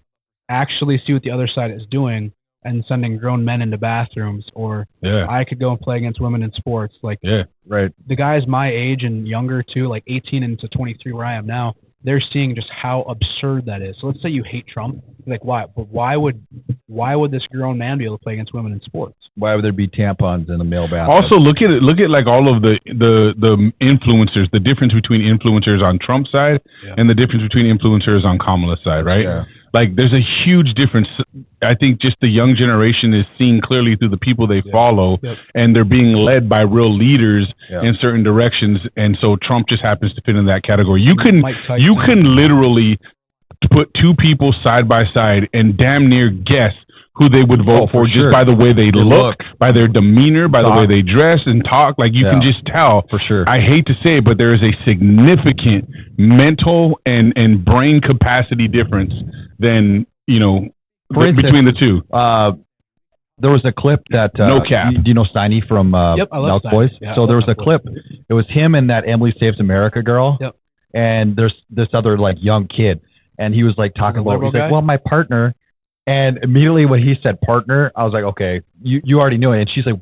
actually see what the other side is doing and sending grown men into bathrooms, or I could go and play against women in sports. Like, right. The guys my age and younger too, like 18 into 23 where I am now, they're seeing just how absurd that is. So let's say you hate Trump, like why? But why would this grown man be able to play against women in sports? Why would there be tampons in the male bathroom? Also, look at like all of the influencers. The difference between influencers on Trump's side and the difference between influencers on Kamala's side, right? Yeah. Like, there's a huge difference. I think just the young generation is seeing clearly through the people they follow, and they're being led by real leaders in certain directions. And so Trump just happens to fit in that category. You can literally put two people side by side and damn near guess who they would vote for just by the way they look, by their demeanor, by the way they dress and talk. Like, you can just tell. For sure. I hate to say it, but there is a significant mental and brain capacity difference than, between the two. There was a clip that no cap. Do you know Steiny from Milk Boys? Yeah, so there was a clip. It was him and that Emily Saves America girl. Yep. And there's this other like young kid, and he was like talking about. He's like, well, my partner. And immediately when he said partner, I was like, okay, you already knew it. And she's like,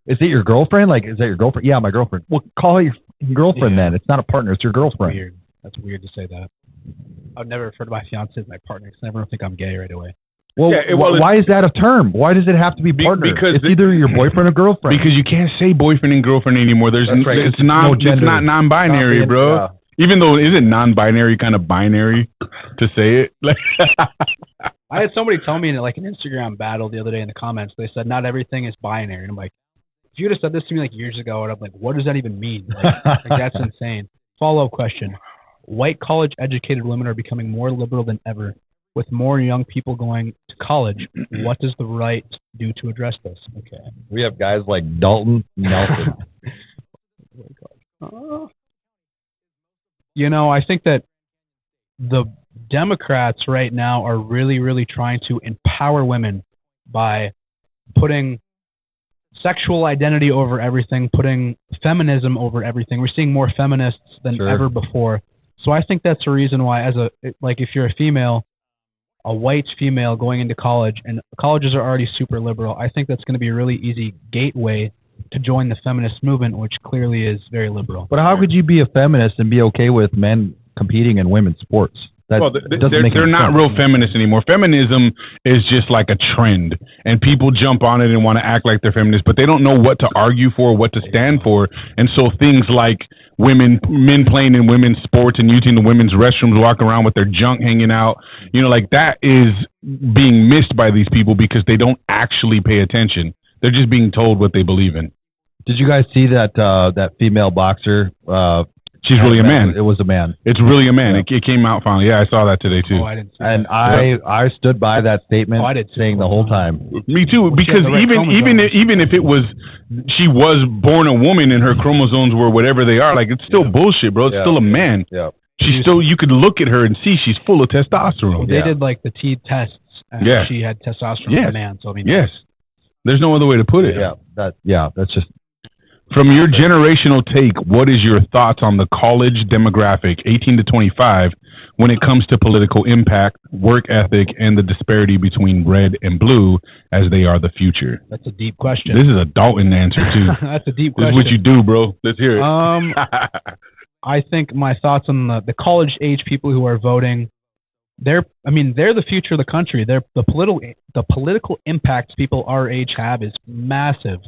is it your girlfriend? Like, is that your girlfriend? Yeah, my girlfriend. Well, call her your girlfriend then. It's not a partner. It's your girlfriend. Weird. That's weird to say that. I would never refer to my fiance as my partner because I never think I'm gay right away. Well, why is that a term? Why does it have to be partner? Because it's either your boyfriend or girlfriend. Because you can't say boyfriend and girlriend anymore. It's not non-binary, bro. Yeah. Even though isn't non-binary kind of binary to say it? I had somebody tell me in like an Instagram battle the other day in the comments. They said not everything is binary, and I'm like, if you would have said this to me like years ago, and I'm like, what does that even mean? Like that's insane. Follow-up question: white college-educated women are becoming more liberal than ever, with more young people going to college. What does the right do to address this? Okay, we have guys like Dalton Nelson. I think that the Democrats right now are really, really trying to empower women by putting sexual identity over everything, putting feminism over everything. We're seeing more feminists than ever before. So I think that's a reason why, if you're a female, a white female going into college, and colleges are already super liberal, I think that's going to be a really easy gateway to join the feminist movement, which clearly is very liberal. But how could you be a feminist and be okay with men competing in women's sports? They're not real feminists anymore. Feminism is just like a trend, and people jump on it and want to act like they're feminists, but they don't know what to argue for, what to stand for. And so things like men playing in women's sports and using the women's restrooms, walking around with their junk hanging out, like that is being missed by these people because they don't actually pay attention. They're just being told what they believe in. Did you guys see that female boxer? She's really a man. It was a man. It's really a man. Yeah. It came out finally. Yeah, I saw that today too. Oh, I didn't see and that. I stood by that statement, saying the whole time. Me too, because even if it was she was born a woman and her chromosomes were whatever they are, like it's still bullshit, bro. It's still a man. Yeah. She's still. You could look at her and see she's full of testosterone. Well, they did like the T tests. And she had testosterone as a man. So I mean, yes. There's no other way to put it. That's just. From your generational take, what is your thoughts on the college demographic, 18 to 25, when it comes to political impact, work ethic, and the disparity between red and blue as they are the future? That's a deep question. This is a Dalton answer, too. That's a deep question. This is what you do, bro. Let's hear it. I think my thoughts on the college-age people who are voting, they're the future of the country. The political impact people our age have is massive.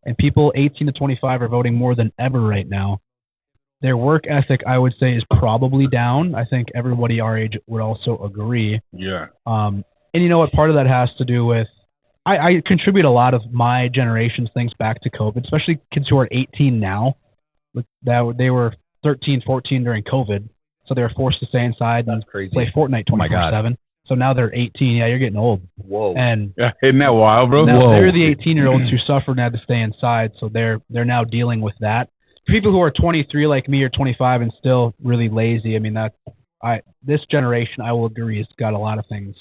And people 18 to 25 are voting more than ever right now. Their work ethic, I would say, is probably down. I think everybody our age would also agree. Yeah. And you know what? Part of that has to do with I contribute a lot of my generation's things back to COVID, especially kids who are 18 now. They were 13, 14 during COVID, so they were forced to stay inside and play Fortnite 24/7. So now they're 18. Yeah, you're getting old. Whoa. And isn't that wild, bro? Now they're the 18-year-olds who suffered and had to stay inside, so they're now dealing with that. People who are 23 like me or 25 and still really lazy, this generation, I will agree, has got a lot of things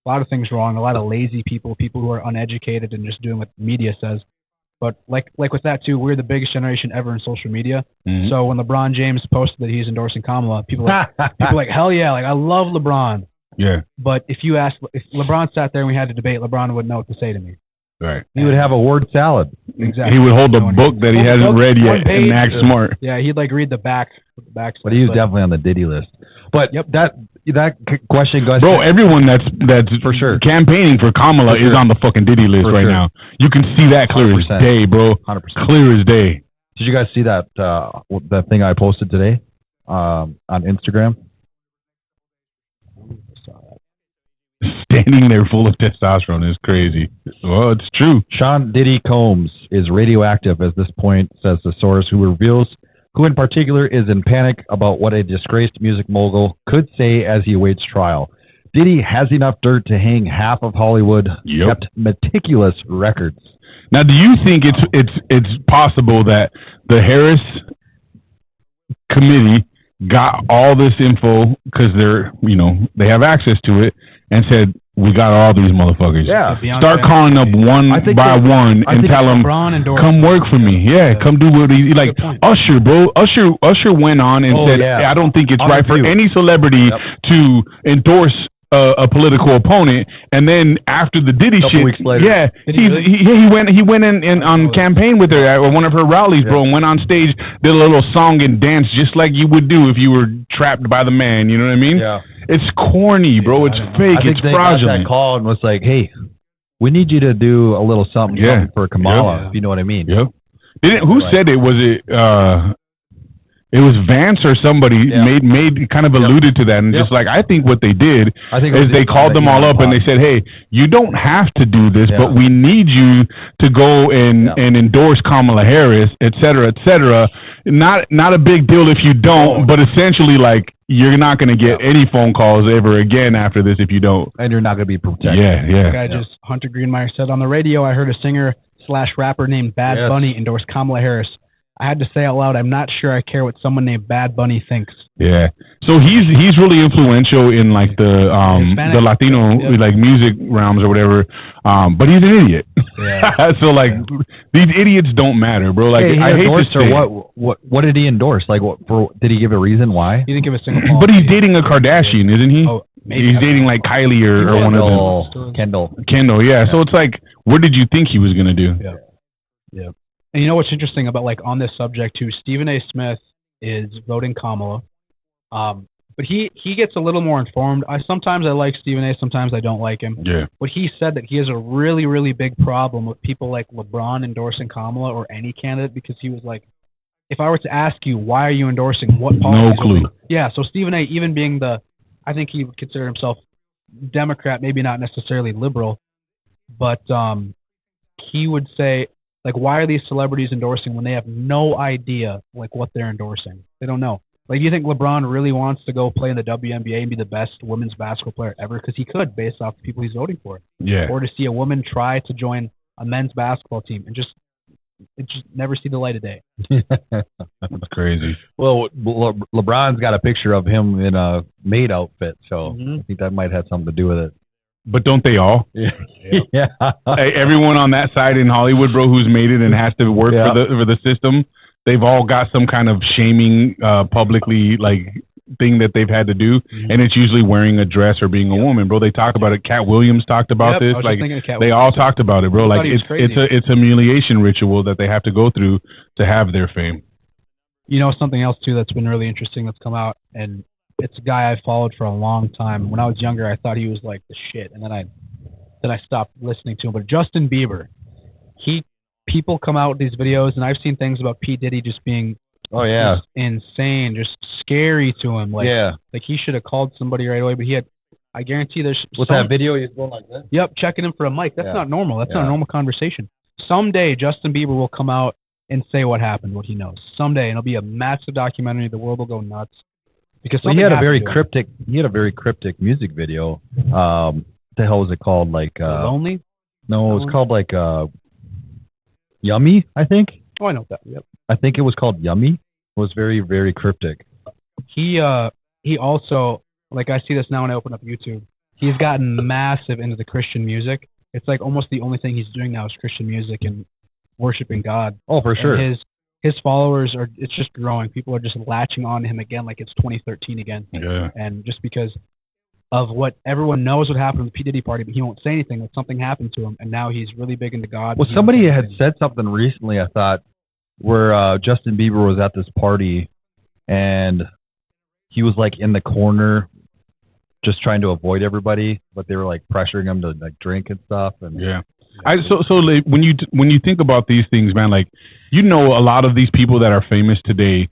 wrong. A lot of lazy people who are uneducated and just doing what the media says. But like with that too, we're the biggest generation ever in social media. Mm-hmm. So when LeBron James posted that he's endorsing Kamala, people are like, hell yeah, like I love LeBron. Yeah. But if LeBron sat there and we had to debate, LeBron wouldn't know what to say to me. Right. He would have a word salad. Exactly. He would hold a book that he hasn't read yet and act smart. Yeah, he'd read the back. But he was definitely on the Diddy list. But that question goes. Bro, everyone that's for sure campaigning for Kamala is on the fucking Diddy list right now. You can see that clear 100%. As day, bro. 100%. Clear as day. Did you guys see that thing I posted today on Instagram? standing there full of testosterone is crazy. Well, it's true. Sean Diddy Combs is radioactive at this point, says the source, who reveals who in particular is in panic about what a disgraced music mogul could say as he awaits trial. Diddy has enough dirt to hang half of Hollywood, kept meticulous records. Now, do you think it's possible that the Harris committee got all this info because they have access to it and said, we got all these motherfuckers. Yeah. Start calling up one by one and tell them, come work for me. Yeah, come do what he like. Usher, bro. Usher went on and said, I don't think it's right for any celebrity to endorse a political opponent. And then after the Diddy shit, he went in on campaign with her at one of her rallies, bro, and went on stage, did a little song and dance just like you would do if you were trapped by the man. You know what I mean? Yeah. It's corny, bro. It's fake. It's fraudulent. Got that call and was like, hey, we need you to do a little something for Kamala, if you know what I mean. Yep. Who said it? Was it it was Vance or somebody made kind of alluded to that and just like, I think what they did is they called them all up and they said, hey, you don't have to do this, but we need you to go and endorse Kamala Harris, et cetera, et cetera. Not a big deal if you don't, but essentially like you're not going to get any phone calls ever again after this if you don't. And you're not going to be protected. Yeah. Guy just Hunter Greenmeyer said on the radio, I heard a singer/rapper named Bad Bunny endorse Kamala Harris. I had to say out loud, I'm not sure I care what someone named Bad Bunny thinks. Yeah. So he's really influential in like the Latino like music realms or whatever. But he's an idiot. Yeah. So like these idiots don't matter, bro. Like I hate to say what did he endorse? Like did he give a reason why? He didn't give a single. But he's dating a Kardashian, isn't he? Oh, maybe. He's dating like Kylie or one of them. Kendall, yeah. So it's like, what did you think he was gonna do? Yeah. And you know what's interesting about like on this subject too? Stephen A. Smith is voting Kamala, but he gets a little more informed. Sometimes I like Stephen A. Sometimes I don't like him. Yeah. But he said that he has a really really big problem with people like LeBron endorsing Kamala or any candidate because he was like, if I were to ask you why are you endorsing what policies? No clue. Yeah. So Stephen A. even being I think he would consider himself Democrat, maybe not necessarily liberal, but he would say, like, why are these celebrities endorsing when they have no idea, like, what they're endorsing? They don't know. Like, do you think LeBron really wants to go play in the WNBA and be the best women's basketball player ever? Because he could, based off the people he's voting for. Yeah. Or to see a woman try to join a men's basketball team and just never see the light of day. That's crazy. Well, LeBron's got a picture of him in a maid outfit, so I think that might have something to do with it. But don't they all? Yeah. Everyone on that side in Hollywood, bro, who's made it and has to work for the system, they've all got some kind of shaming publicly like thing that they've had to do, and it's usually wearing a dress or being a woman, bro. They talk about it. Cat Williams talked about this. Like they all talked about it, bro. Like it's a humiliation ritual that they have to go through to have their fame. You know something else too that's been really interesting that's come out, and it's a guy I followed for a long time. When I was younger, I thought he was like the shit, and then I stopped listening to him. But Justin Bieber, people come out with these videos, and I've seen things about P. Diddy just being just insane, just scary to him. Like he should have called somebody right away, but I guarantee there's that video he's going like this? Yep, checking him for a mic. That's not normal. That's not a normal conversation. Someday Justin Bieber will come out and say what happened, what he knows. Someday, and it'll be a massive documentary. The world will go nuts. Because he had a very cryptic. He had a very cryptic music video. What the hell was it called? Like Lonely? No, it was called like Yummy, I think. Oh, I know that. Yep. I think it was called Yummy. It was very, very cryptic. He also, like, I see this now when I open up YouTube. He's gotten massive into the Christian music. It's like almost the only thing he's doing now is Christian music and worshiping God. Oh, for sure. And his followers it's just growing. People are just latching on to him again like it's 2013 again. Yeah. And just because of what everyone knows what happened with the P. Diddy party, but he won't say anything. Like something happened to him, and now he's really big into God. Well, somebody had said something recently, I thought, where Justin Bieber was at this party, and he was like in the corner just trying to avoid everybody, but they were like pressuring him to like drink and stuff. And so like, when you think about these things, man, like, you know, a lot of these people that are famous today,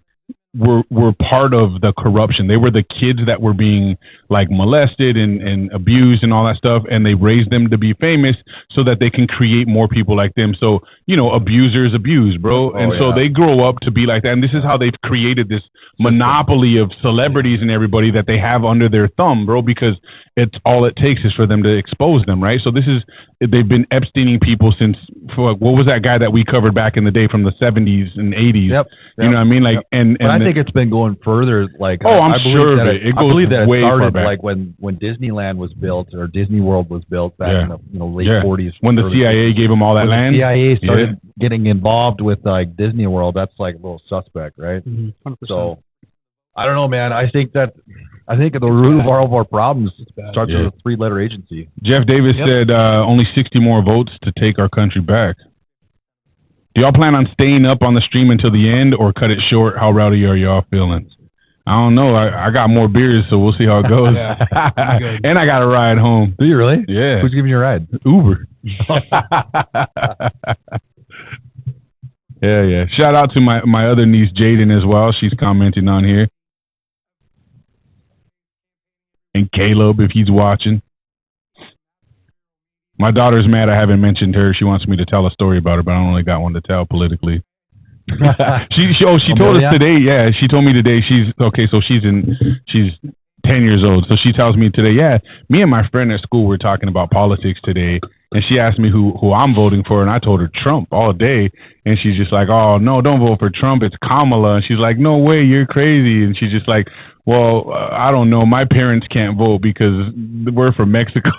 were part of the corruption. They were the kids that were being like molested and abused and all that stuff, and they raised them to be famous so that they can create more people like them. So, abusers abuse, bro. So they grow up to be like that. And this is how they've created this monopoly of celebrities and everybody that they have under their thumb, bro, because it's all it takes is for them to expose them, right? So they've been Epsteining people since, what was that guy that we covered back in the day from the 70s and 80s? Yep. You know what I mean? Like, and I think it's been going further. Like, I'm sure that it goes way started far back. like when Disneyland was built or Disney World was built back in the late 40s. When the CIA gave them all that land. The CIA started getting involved with like Disney World. That's like a little suspect, right? 100%. So I don't know, man. I think the root of all of our problems starts with a 3-letter agency. Jeff Davis said only 60 more votes to take our country back. Do y'all plan on staying up on the stream until the end or cut it short? How rowdy are y'all feeling? I don't know. I got more beers, so we'll see how it goes. And I got a ride home. Do you really? Yeah. Who's giving you a ride? Uber. Yeah. Shout out to my other niece, Jaden, as well. She's commenting on here. And Caleb, if he's watching. My daughter's mad I haven't mentioned her. She wants me to tell a story about her, but I don't really got one to tell politically. She told us today. Yeah, she told me today. She's 10 years old. So she tells me today, me and my friend at school were talking about politics today, and she asked me who I'm voting for, and I told her Trump all day, and she's just like, oh no, don't vote for Trump, it's Kamala. And she's like, no way, you're crazy. And she's just like, well, I don't know, my parents can't vote because we're from Mexico.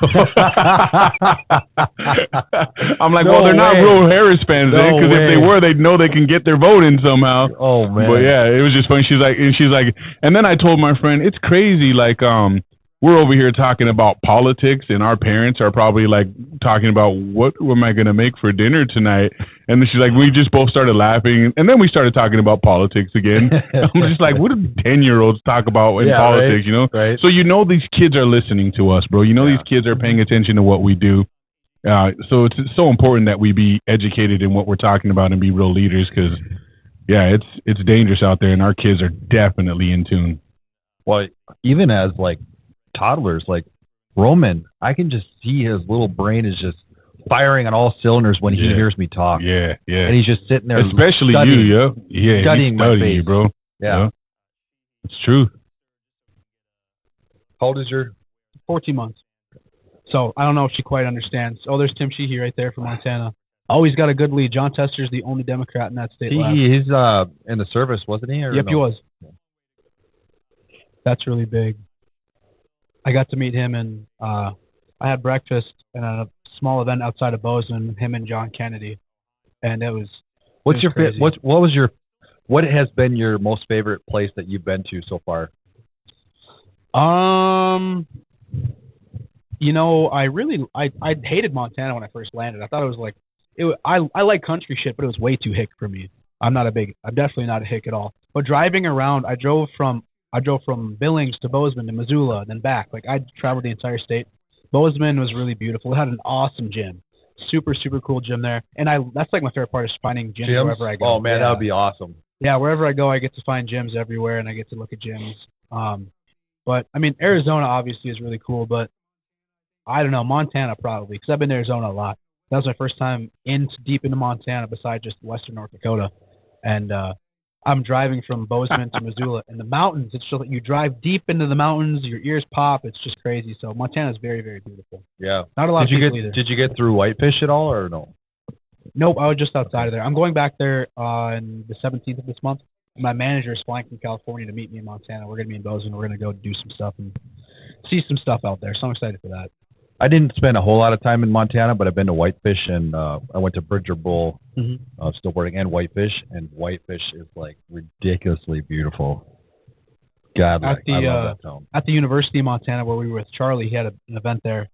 I'm like, well, they're not real Harris fans then, because if they were, they'd know they can get their vote in somehow. Oh man. But yeah, it was just funny. She's like, and then I told my friend, it's crazy, like we're over here talking about politics, and our parents are probably like talking about what am I going to make for dinner tonight. And then she's like, we just both started laughing, and then we started talking about politics again. I'm just like, what do 10-year-olds talk about in politics, Right. So these kids are listening to us, bro. These kids are paying attention to what we do. So it's so important that we be educated in what we're talking about and be real leaders, because, it's dangerous out there, and our kids are definitely in tune. Well, even as like toddlers, like Roman, I can just see his little brain is just firing on all cylinders when he hears me talk. Yeah. And he's just sitting there, especially studying, you, studying my face, you, bro. Yeah, it's true. How old is your? 14 months. So I don't know if she quite understands. Oh, there's Tim Sheehy right there from Montana. Always got a good lead. John Tester's the only Democrat in that state. He's in the service, wasn't he? Yep, he was. That's really big. I got to meet him, and I had breakfast at a small event outside of Bozeman, him and John Kennedy, and it was. What has been your most favorite place that you've been to so far? I hated Montana when I first landed. I thought it was like I like country shit, but it was way too hick for me. I'm definitely not a hick at all. But driving around, I drove from Billings to Bozeman to Missoula, then back. Like, I traveled the entire state. Bozeman was really beautiful. It had an awesome gym. Super, super cool gym there. And that's like my favorite part, is finding gyms wherever I go. Oh, man, that would be awesome. Yeah, wherever I go, I get to find gyms everywhere, and I get to look at gyms. But, I mean, Arizona obviously is really cool, but I don't know, Montana probably, because I've been to Arizona a lot. That was my first time deep into Montana besides just western North Dakota. And I'm driving from Bozeman to Missoula in the mountains. It's just like you drive deep into the mountains, your ears pop. It's just crazy. So Montana is very, very beautiful. Yeah. Not a lot of people either. Did you get through Whitefish at all, or no? Nope, I was just outside of there. I'm going back there on the 17th of this month. My manager is flying from California to meet me in Montana. We're going to be in Bozeman. We're going to go do some stuff and see some stuff out there. So I'm excited for that. I didn't spend a whole lot of time in Montana, but I've been to Whitefish, and I went to Bridger Bowl, snowboarding, and Whitefish is like ridiculously beautiful. God, I love that town. At the University of Montana, where we were with Charlie, he had an event there.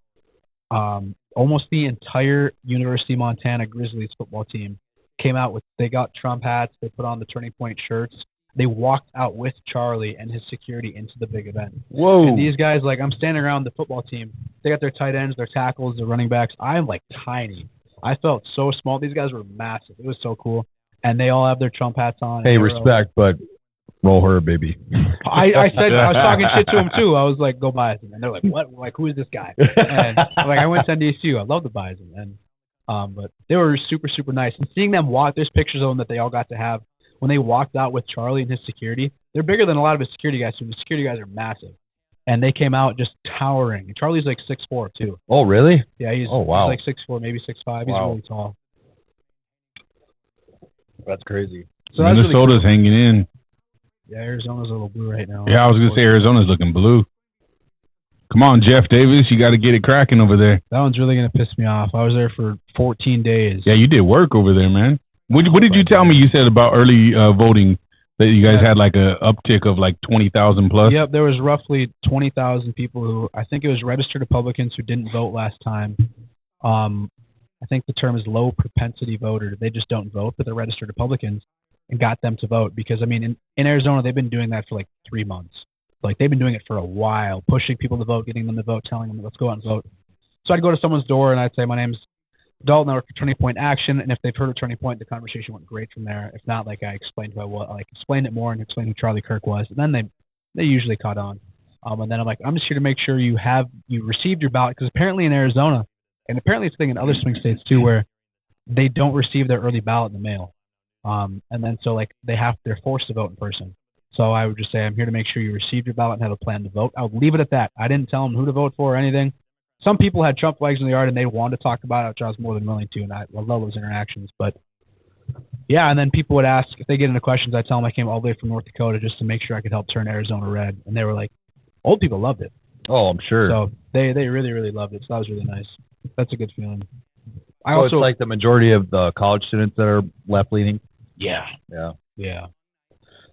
Almost the entire University of Montana Grizzlies football team came out they got Trump hats, they put on the Turning Point shirts. They walked out with Charlie and his security into the big event. Whoa. And these guys, like, I'm standing around the football team. They got their tight ends, their tackles, their running backs. I'm, like, tiny. I felt so small. These guys were massive. It was so cool. And they all have their Trump hats on. Hey, respect, but Roll her, baby. I said I was talking shit to him too. I was like, go Bison, and they're like, what? Like, who is this guy? And like, I went to NDSU. I love the Bison, and but they were super super nice. And seeing them walk, there's pictures of them that they all got to have when they walked out with Charlie and his security. They're bigger than a lot of his security guys. So the security guys are massive, and they came out just towering. And Charlie's like 6'4" too. Oh really? Yeah, he's wow. He's like 6'4", maybe 6'5". He's really tall. That's crazy. So Minnesota's really cool. Hanging in. Yeah, Arizona's a little blue right now. Yeah, I was going to say Arizona's looking blue. Come on, Jeff Davis. You got to get it cracking over there. That one's really going to piss me off. I was there for 14 days. Yeah, you did work over there, man. What did you tell me you said about early voting, that you guys had like a uptick of like 20,000 plus? Yep, there was roughly 20,000 people who, I think it was registered Republicans who didn't vote last time. I think the term is low propensity voter. They just don't vote, but they're registered Republicans. And got them to vote because, I mean, in Arizona, they've been doing that for like 3 months. Like, they've been doing it for a while, pushing people to vote, getting them to vote, telling them, let's go out and vote. So I'd go to someone's door and I'd say, my name's Dalton, I work for Turning Point Action. And if they've heard of Turning Point, the conversation went great from there. If not, like, I explained explained it more and explained who Charlie Kirk was. And then they usually caught on. And then I'm like, I'm just here to make sure you received your ballot. Because apparently in Arizona, and apparently it's a thing in other swing states too, where they don't receive their early ballot in the mail. And then so like they're forced to vote in person. So I would just say, I'm here to make sure you received your ballot and have a plan to vote. I would leave it at that. I didn't tell them who to vote for or anything. Some people had Trump flags in the yard and they wanted to talk about it, which I was more than willing to, and I love those interactions. But yeah, and then people would ask, if they get into questions, I tell them I came all the way from North Dakota just to make sure I could help turn Arizona red. And they were like, old people loved it. Oh, I'm sure. So they really, really loved it. So that was really nice. That's a good feeling. It's like the majority of the college students that are left-leaning? Yeah. Yeah.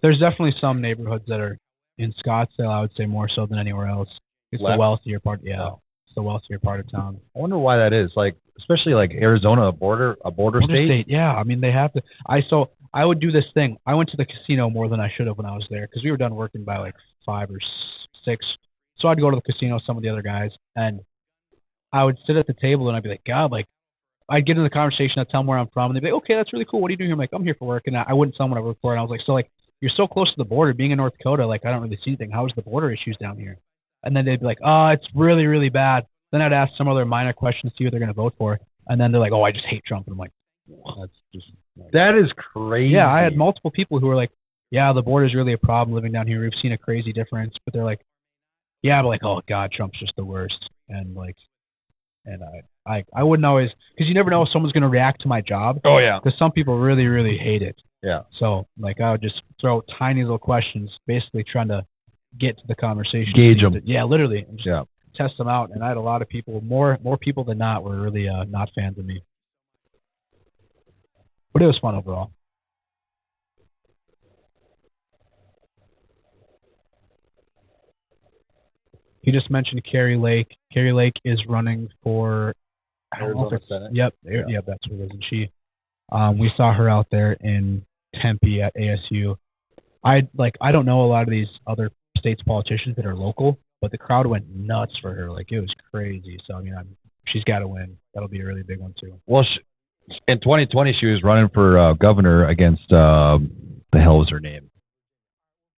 There's definitely some neighborhoods that are in Scottsdale, I would say more so than anywhere else. It's the wealthier part. Yeah. It's the wealthier part of town. I wonder why that is. Like, especially like Arizona, a border state. Yeah. I mean, they have to. I would do this thing. I went to the casino more than I should have when I was there because we were done working by like 5 or 6. So I'd go to the casino with some of the other guys and I would sit at the table and I'd be like, God, like, I'd get in the conversation, I'd tell them where I'm from, and they'd be like, okay, that's really cool. What are you doing here? I'm like, I'm here for work. And I wouldn't tell them what I work for. And I was like, so, like, you're so close to the border. Being in North Dakota, like, I don't really see anything. How's the border issues down here? And then they'd be like, oh, it's really, really bad. Then I'd ask some other minor questions to see what they're going to vote for. And then they're like, oh, I just hate Trump. And I'm like, that's just... That is crazy. Yeah, I had multiple people who were like, yeah, the border is really a problem living down here. We've seen a crazy difference. But they're like, yeah, but like, oh, God, Trump's just the worst. And, like... And I wouldn't always, because you never know if someone's going to react to my job. Oh, yeah. Because some people really, really hate it. Yeah. So, like, I would just throw tiny little questions, basically trying to get to the conversation. Gauge them. Yeah, literally. And just test them out. And I had a lot of people, more people than not, were really not fans of me. But it was fun overall. He just mentioned Carrie Lake. Carrie Lake is running for Arizona Senate. Yep, that's what it is. And she, we saw her out there in Tempe at ASU. I don't know a lot of these other states politicians that are local, but the crowd went nuts for her. Like, it was crazy. So I mean, she's got to win. That'll be a really big one too. Well, in 2020, she was running for governor against the hell was her name?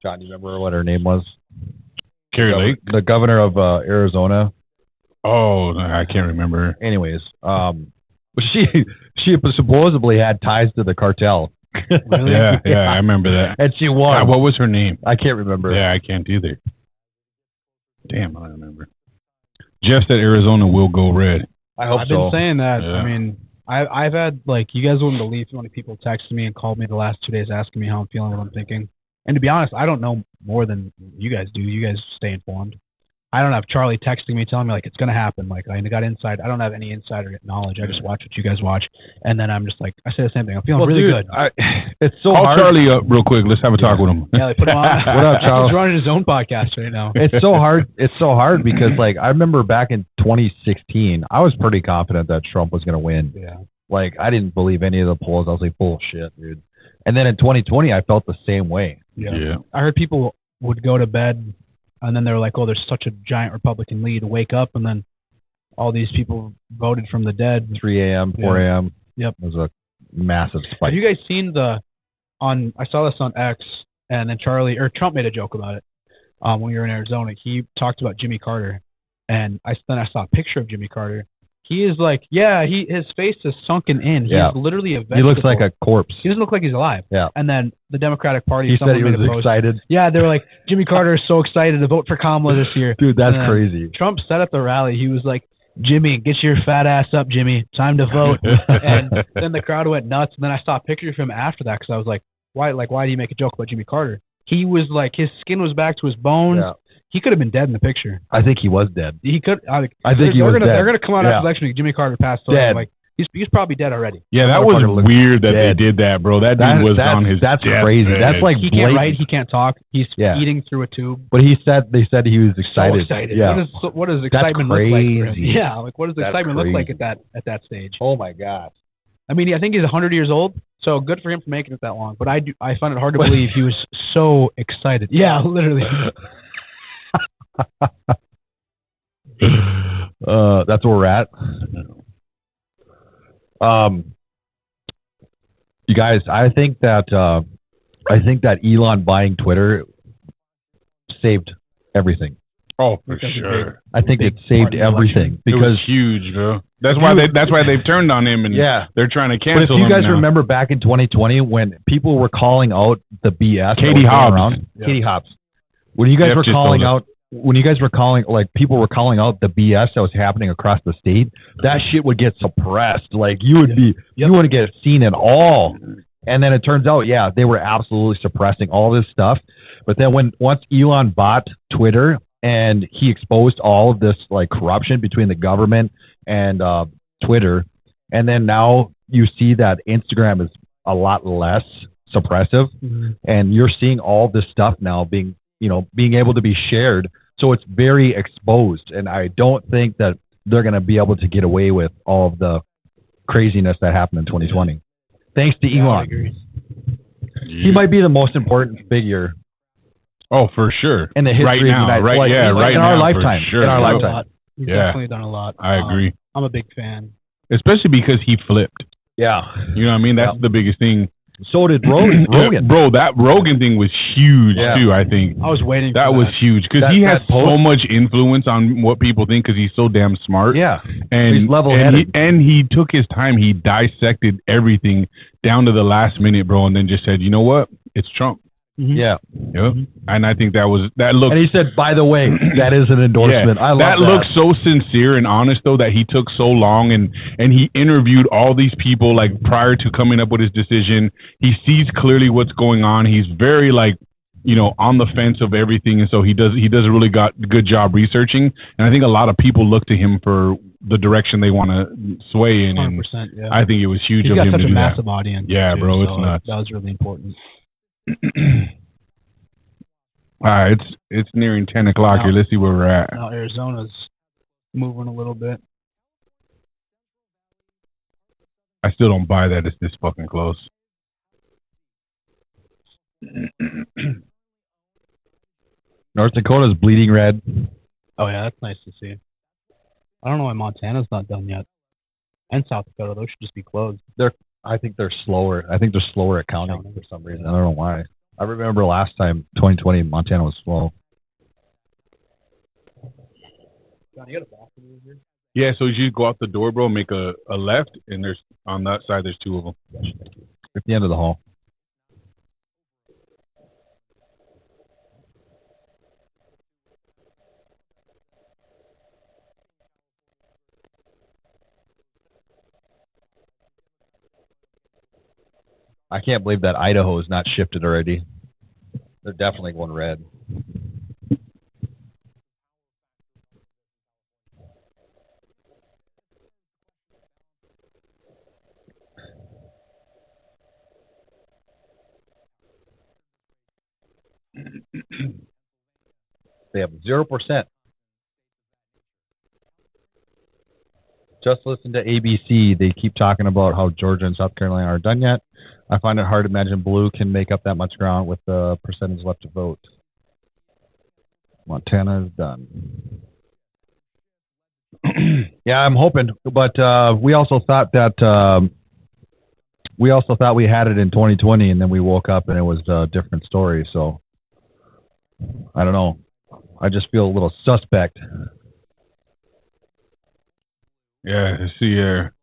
John, do you remember what her name was? Carrie Lake? The governor of Arizona. Oh, I can't remember. Anyways, she supposedly had ties to the cartel. Really? Yeah, I remember that. And she won. What was her name? I can't remember. Yeah, I can't either. Damn, I don't remember. Jeff said Arizona will go red. I hope so. I've been saying that. Yeah. I mean, I've had, like, you guys wouldn't believe how many people texted me and called me the last 2 days asking me how I'm feeling, what I'm thinking. And to be honest, I don't know more than you guys do. You guys stay informed. I don't have Charlie texting me, telling me, like, it's going to happen. Like, I got inside. I don't have any insider knowledge. I just watch what you guys watch. And then I'm just like, I say the same thing. I'm feeling really good. It's so Call hard. Charlie up real quick. Let's have a talk with him. Yeah, they put him on. What up, Charlie? He's running his own podcast right now. It's so hard. It's so hard because, like, I remember back in 2016, I was pretty confident that Trump was going to win. Yeah. Like, I didn't believe any of the polls. I was like, bullshit, dude. And then in 2020, I felt the same way. Yeah. I heard people would go to bed and then they were like, oh, there's such a giant Republican lead. Wake up, and then all these people voted from the dead. 3 a.m., 4 a.m. Yep. It was a massive spike. Have you guys seen I saw this on X. And then Trump made a joke about it when we were in Arizona. He talked about Jimmy Carter, and I saw a picture of Jimmy Carter. He is like, his face is sunken in. He's literally a vegetable. He looks like a corpse. He doesn't look like he's alive. Yeah. And then the Democratic Party. He said he was excited. Yeah, they were like, Jimmy Carter is so excited to vote for Kamala this year. Dude, that's crazy. Trump said at the rally, he was like, Jimmy, get your fat ass up, Jimmy. Time to vote. And then the crowd went nuts. And then I saw a picture of him after that because I was like, why do you make a joke about Jimmy Carter? He was like, his skin was back to his bones. Yeah. He could have been dead in the picture. I think he was dead. He could. I think he was dead. They're gonna come out after the election. Jimmy Carter passed away. Dead. Like he's probably dead already. Yeah, that was weird that they did that, bro. That dude was on his. That's crazy. That's like he can't write. He can't talk. He's eating through a tube. But they said he was excited. So excited. Yeah. What does excitement look like for him? Yeah, like what does excitement look like at that stage? Oh my God. I mean, I think he's 100 years old. So good for him for making it that long. But I find it hard to believe he was so excited. Yeah, literally. That's where we're at. You guys, I think that Elon buying Twitter saved everything. Oh, for sure. I think it saved everything because it was huge, bro. That's why they've turned on him, and they're trying to cancel him. But if you guys remember back in 2020 when people were calling out the BS, Katie Hobbs, when you guys were calling out. When you guys were people were calling out the BS that was happening across the state, that shit would get suppressed. Like you wouldn't get seen at all. And then it turns out, they were absolutely suppressing all this stuff. But then once Elon bought Twitter and he exposed all of this like corruption between the government and Twitter, and then now you see that Instagram is a lot less suppressive, and you're seeing all this stuff now being able to be shared. So it's very exposed, and I don't think that they're going to be able to get away with all of the craziness that happened in 2020. Thanks to Elon. I agree. He might be the most important figure. Oh, for sure. In the history of the United States. In our lifetime. Sure. In our lifetime. He's definitely done a lot. I agree. I'm a big fan. Especially because he flipped. Yeah. You know what I mean? That's the biggest thing. So did Rogan. Bro, that Rogan thing was huge too, I think. I was waiting for that. Was huge because he has so much influence on what people think because he's so damn smart. Yeah. And he's level-headed. And he took his time. He dissected everything down to the last minute, bro, and then just said, you know what? It's Trump. Yeah. Yep. And I think that looked. And he said, by the way, that is an endorsement. I love that. That looks so sincere and honest, though, that he took so long and he interviewed all these people like prior to coming up with his decision. He sees clearly what's going on. He's very on the fence of everything, and so he does a really good job researching. And I think a lot of people look to him for the direction they want to sway in. And 100%, yeah. I think it was huge of him to do that. He's got such a massive audience. Yeah, too, bro, it's so nuts. That was really important. All right, it's nearing 10 o'clock here. Let's see where we're at. Now Arizona's moving a little bit. I still don't buy that it's this fucking close. North Dakota's bleeding red. Oh yeah, that's nice to see. I don't know why Montana's not done yet, and South Dakota. Those should just be closed. I think they're slower. I think they're slower at counting for some reason. I don't know why. I remember last time, 2020, Montana was slow. John, you got a balcony here? Yeah, so you go out the door, bro, make a left, and there's on that side, there's two of them. At the end of the hall. I can't believe that Idaho is not shifted already. They're definitely going red. They have 0%. Just listen to ABC. They keep talking about how Georgia and South Carolina aren't done yet. I find it hard to imagine blue can make up that much ground with the percentage left to vote. Montana is done. Yeah, I'm hoping. But we also thought that we also thought we had it in 2020, and then we woke up and it was a different story. So I don't know. I just feel a little suspect. Yeah, I see here.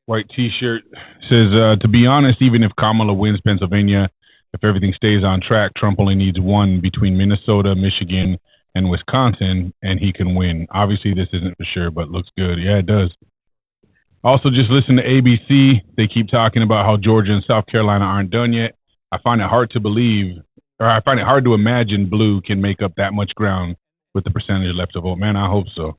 White T-shirt says, to be honest, even if Kamala wins Pennsylvania, if everything stays on track, Trump only needs one between Minnesota, Michigan, and Wisconsin, and he can win. Obviously, this isn't for sure, but looks good. Yeah, it does. Also, just listen to ABC. They keep talking about how Georgia and South Carolina aren't done yet. I find it hard to believe, or I find it hard to imagine blue can make up that much ground with the percentage left to vote. Man, I hope so.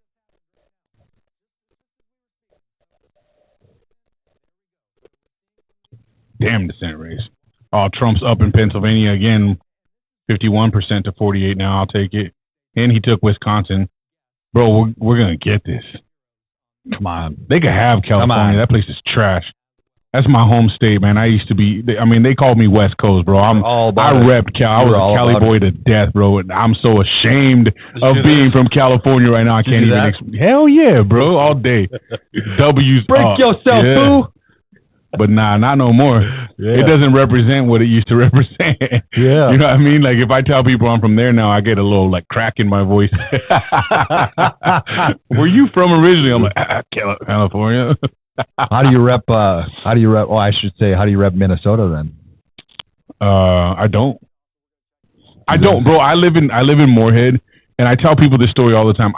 Damn the Senate race. Oh, Trump's up in Pennsylvania again, 51% to 48 now. I'll take it. And he took Wisconsin. Bro, we're going to get this. Come on. They could have California. That place is trash. That's my home state, man. I used to be, they called me West Coast, bro. I repped Cal. I was a Cali boy to death, bro. And I'm so ashamed of being from California right now. I can't even. Hell yeah, bro. All day. W's. Break yourself, boo. But nah, not no more. Yeah. It doesn't represent what it used to represent. Yeah. You know what I mean? Like, if I tell people I'm from there now, I get a little, like, crack in my voice. Where you from originally? I'm like, California. How do you rep, I should say, how do you rep Minnesota then? I don't, bro. I live in Moorhead, and I tell people this story all the time.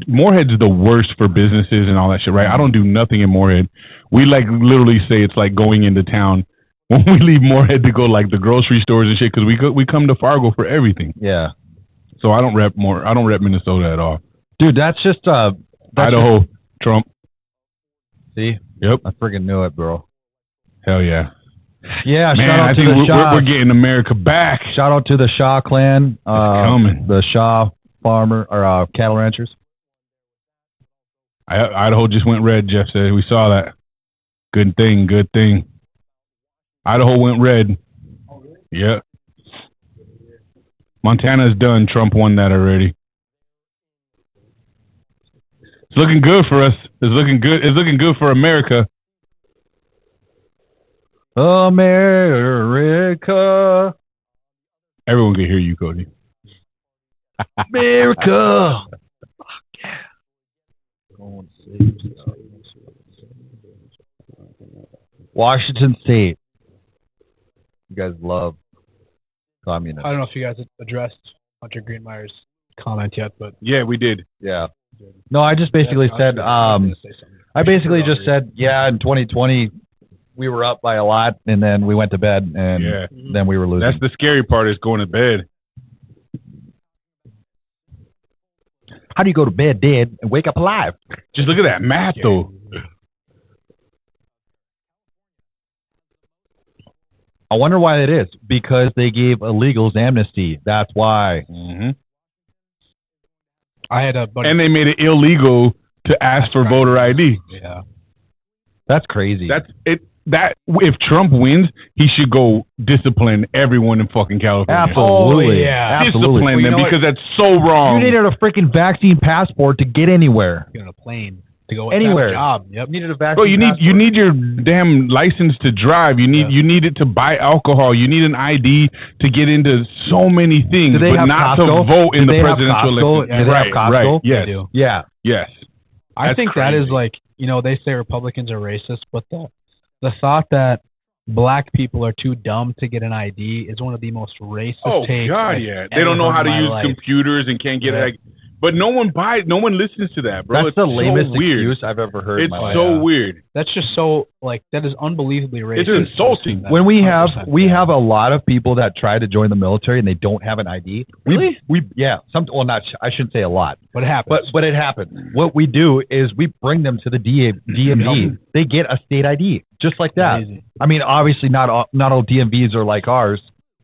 Moorhead's the worst for businesses and all that shit, right? I don't do nothing in Moorhead. We like literally say it's like going into town when we leave Moorhead to go like the grocery stores and shit, because we come to Fargo for everything. Yeah. So I don't rep Minnesota at all. Dude, that's just Idaho, Trump. See? Yep. I freaking knew it, bro. Hell yeah. Yeah, man, shout out to the Shaw. We're getting America back. Shout out to the Shaw clan. Coming. The Shaw farmer or cattle ranchers. Idaho just went red, Jeff said. We saw that. Good thing. Idaho went red. Oh, really? Yeah. Montana's done. Trump won that already. It's looking good for us. It's looking good. It's looking good for America. America. Everyone can hear you, Cody. America. Washington State. You guys love communists. I don't know if you guys addressed Hunter Greenmeyer's comment yet, but yeah, we did. Yeah. No, I just basically said. I basically just said, yeah, in 2020 we were up by a lot, and then we went to bed, and then we were losing. That's the scary part, is going to bed. How do you go to bed dead and wake up alive? Just look at that math, though. I wonder why that is. Because they gave illegals amnesty. That's why. Mm-hmm. I had a buddy. And they made it illegal to ask for voter ID. Yeah. That's crazy. That's it. That if Trump wins, he should go discipline everyone in fucking California. Absolutely. Oh, yeah. Discipline them, because that's so wrong. You needed a freaking vaccine passport to get anywhere. Get on a plane to go anywhere. Job. Yep. Needed a vaccine. Bro, you need your damn license to drive. You need it to buy alcohol. You need an ID to get into so many things, but not to vote in the presidential election. Do they have Costco? Yes. They do. Yeah. Yes. I think that is like, they say Republicans are racist, but the thought that black people are too dumb to get an ID is one of the most racist takes. Oh God, yeah. They don't know how to use computers and can't get it. But no one listens to that, bro. That's the lamest excuse I've ever heard. It's so weird. That's just so that is unbelievably racist. It's insulting. When we have a lot of people that try to join the military and they don't have an ID. Really? I shouldn't say a lot. But it happens. But it happens. What we do is we bring them to the DMV. They get a state ID just like that. Amazing. I mean, obviously not all DMVs are like ours,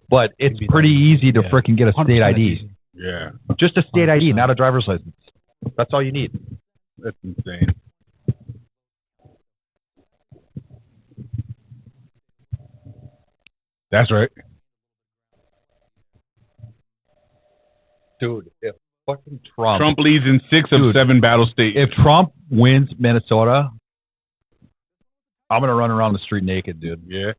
but it's pretty easy to freaking get a state ID. Easy. Yeah. Just a state 100%. ID, not a driver's license. That's all you need. That's insane. That's right. Dude, if fucking Trump leads in 6 of 7 battle states. If Trump wins Minnesota, I'm gonna run around the street naked, dude. Yeah.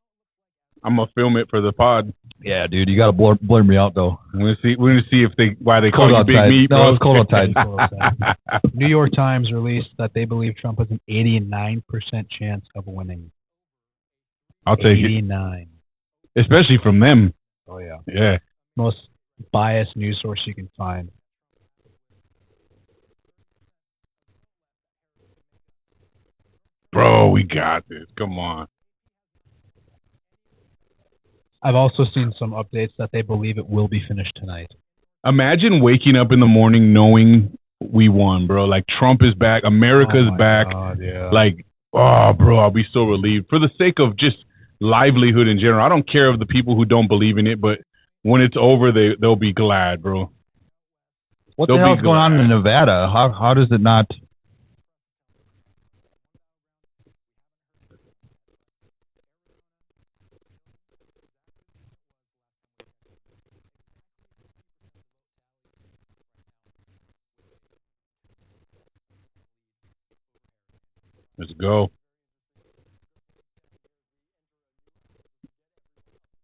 I'm gonna film it for the pod. Yeah, dude, you gotta blur me out though. We're gonna see if why they call Cold you Big outside. Meat, No, bro. it's cold outside. New York Times released that they believe Trump has an 89% chance of winning. I'll take 89. it. Especially from them. Oh, yeah. Yeah. Most biased news source you can find. Bro, we got this. Come on. I've also seen some updates that they believe it will be finished tonight. Imagine waking up in the morning knowing we won, bro. Like, Trump is back. America's back. God, yeah. Like, oh, bro, I'll be so relieved. For the sake of just livelihood in general. I don't care of the people who don't believe in it, but when it's over, they'll be glad, bro. What the hell's going on in Nevada? How does it not... Let's go.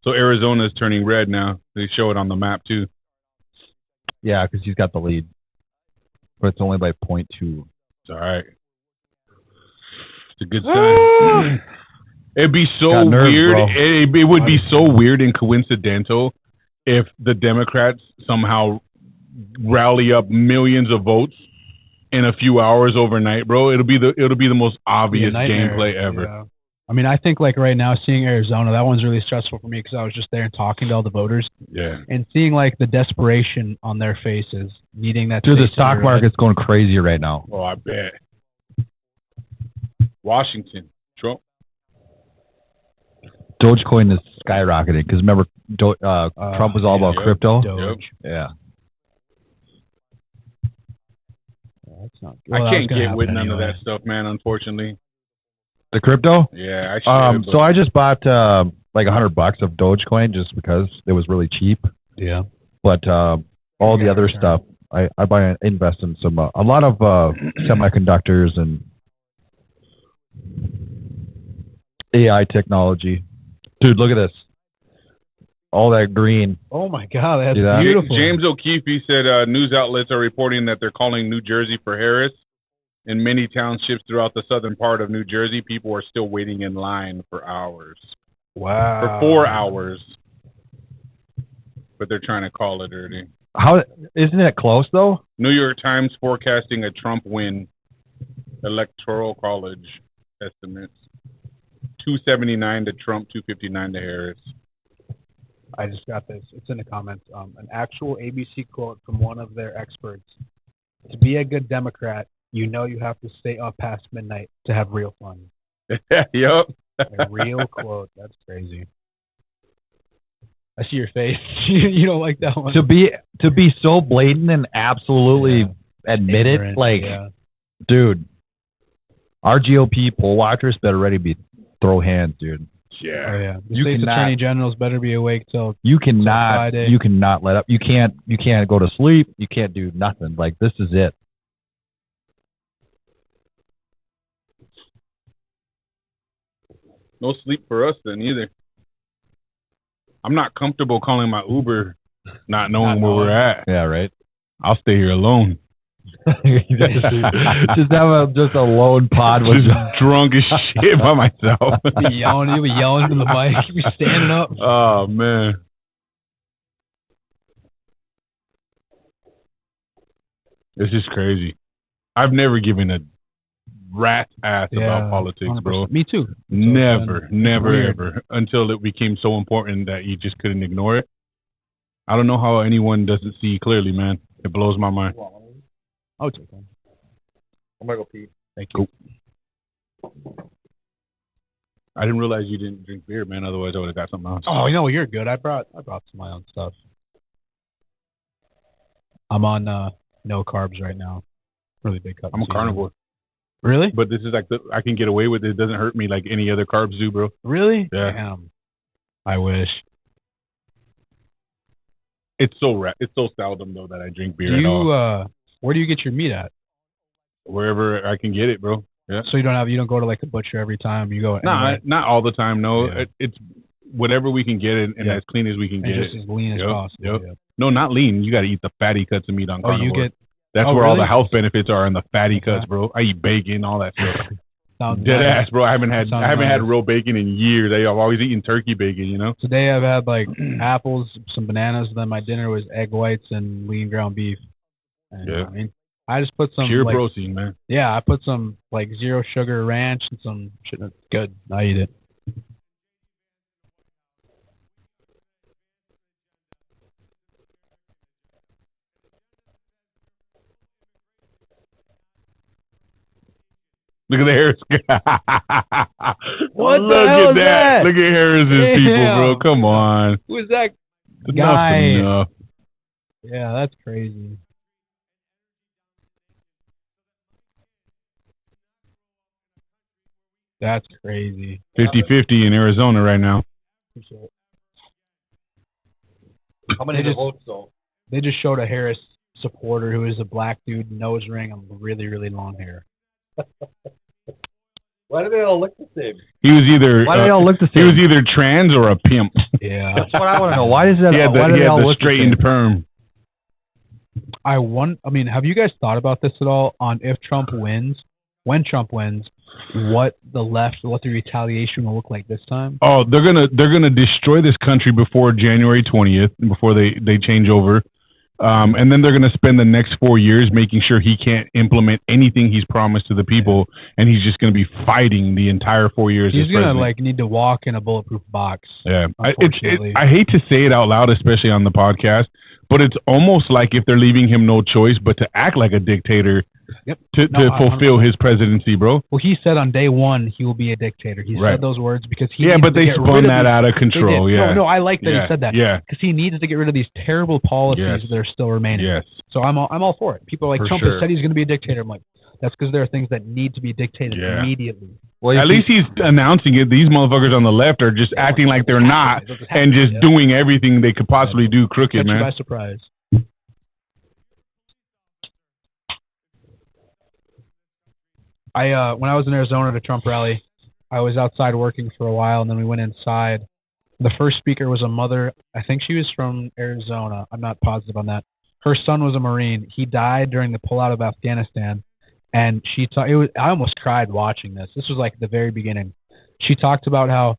So Arizona is turning red now. They show it on the map too. Yeah, because he's got the lead, but it's only by 0.2. It's all right. It's a good sign. It'd be so weird. It would be so weird and coincidental if the Democrats somehow rally up millions of votes in a few hours overnight, bro. It'll be the most obvious gameplay ever. Yeah. I mean, I think like right now, seeing Arizona, that one's really stressful for me because I was just there and talking to all the voters. Yeah. And seeing like the desperation on their faces, needing that. Dude, the stock market's going crazy right now. Oh, I bet. Washington, Trump. Dogecoin is skyrocketing because remember, Trump was all about crypto. Doge. Yeah. That's not good. I can't get with none of that stuff, man. Unfortunately. The crypto? Yeah, I should. So I just bought like $100 of Dogecoin just because it was really cheap. Yeah. But all the other stuff, I invest in a lot of semiconductors and AI technology. Dude, look at this. All that green. Oh my God, that's beautiful. James O'Keefe said news outlets are reporting that they're calling New Jersey for Harris. In many townships throughout the southern part of New Jersey, people are still waiting in line for hours. Wow. For 4 hours. But they're trying to call it early. How isn't it close though? New York Times forecasting a Trump win. Electoral College estimates 279 to Trump, 259 to Harris. I just got this. It's in the comments. An actual ABC quote from one of their experts. To be a good Democrat, you know you have to stay up past midnight to have real fun. Yep. A real quote. That's crazy. I see your face. You don't like that one. To be so blatant and absolutely admit Ignorant, it, like, dude, our GOP poll watchers better ready to throw hands, dude. Yeah. Oh, yeah. The state's attorney generals better be awake till you cannot Friday. You cannot let up. You can't go to sleep. You can't do nothing. Like, this is it. No sleep for us then either. I'm not comfortable calling my Uber not knowing where we're at. Yeah, right. I'll stay here alone. just have a lone pod with just drunk as shit by myself. You'll be yelling from the bike. You'll be standing up. Oh man. This is crazy. I've never given a rat's ass about politics, 100%. bro. Me too. Never, ever. Until it became so important that you just couldn't ignore it. I don't know how anyone doesn't see clearly, man. It blows my mind. I'll take one. I'm gonna go pee. Thank you. Cool. I didn't realize you didn't drink beer, man. Otherwise, I would have got something else. Oh, no, you're good. I brought some of my own stuff. I'm on no carbs right now. Really big cup. I'm a carnivore. Really? But this is like I can get away with it. It doesn't hurt me like any other carbs do, bro. Really? Yeah. Damn. I wish. It's so seldom though that I drink beer at all. Where do you get your meat at? Wherever I can get it, bro. Yeah. So you don't go to like the butcher every time. You go. Not all the time. No, it's whatever we can get it and as clean as we can get just it. as lean as possible. Yep. Yep. No, not lean. You got to eat the fatty cuts of meat on carnivore. That's where really? all the health benefits are in the fatty cuts, bro. I eat bacon, all that stuff. Dead ass, bro. I haven't had real bacon in years. I've always eaten turkey bacon, you know. Today I've had like apples, some bananas. Then my dinner was egg whites and lean ground beef. And, I mean, I just put some pure protein, man. Yeah, I put some like zero sugar ranch and some shit. That's good. I eat it. Look at the Harris. What the Look hell at is that? Look at Harris's people, bro. Come on. Who is that guy? Enough. Yeah, that's crazy. That's crazy. 50-50 in Arizona right now. How many votes, though? They just showed a Harris supporter who is a black dude, nose ring, and really, really long hair. Why do they all look the same? He was either. Why do they all look the same? He was either trans or a pimp. Yeah, that's what I want to know. Why does that? He had the straightened perm. I mean, have you guys thought about this at all? On if Trump wins, when Trump wins, what the retaliation will look like this time? Oh, they're gonna destroy this country before January 20th, before they change over. And then they're going to spend the next 4 years making sure he can't implement anything he's promised to the people, and he's just going to be fighting the entire 4 years. He's going to need to walk in a bulletproof box. Yeah, I hate to say it out loud, especially on the podcast, but it's almost like if they're leaving him no choice but to act like a dictator to fulfill his presidency, bro. Well, he said on day one he will be a dictator. He said those words because he but they spun that out of control. Yeah, no, I like that he said that. Yeah, because he needs to get rid of these terrible policies that are still remaining. Yes, so I'm all for it. People are like, Trump has said he's going to be a dictator. I'm like, that's because there are things that need to be dictated immediately. Well, at least he's announcing it. These motherfuckers on the left are just acting like they're not and just doing everything they could possibly do crooked, man. By surprise. When I was in Arizona at a Trump rally, I was outside working for a while, and then we went inside. The first speaker was a mother. I think she was from Arizona. I'm not positive on that. Her son was a Marine. He died during the pullout of Afghanistan, and I almost cried watching this. This was like the very beginning. She talked about how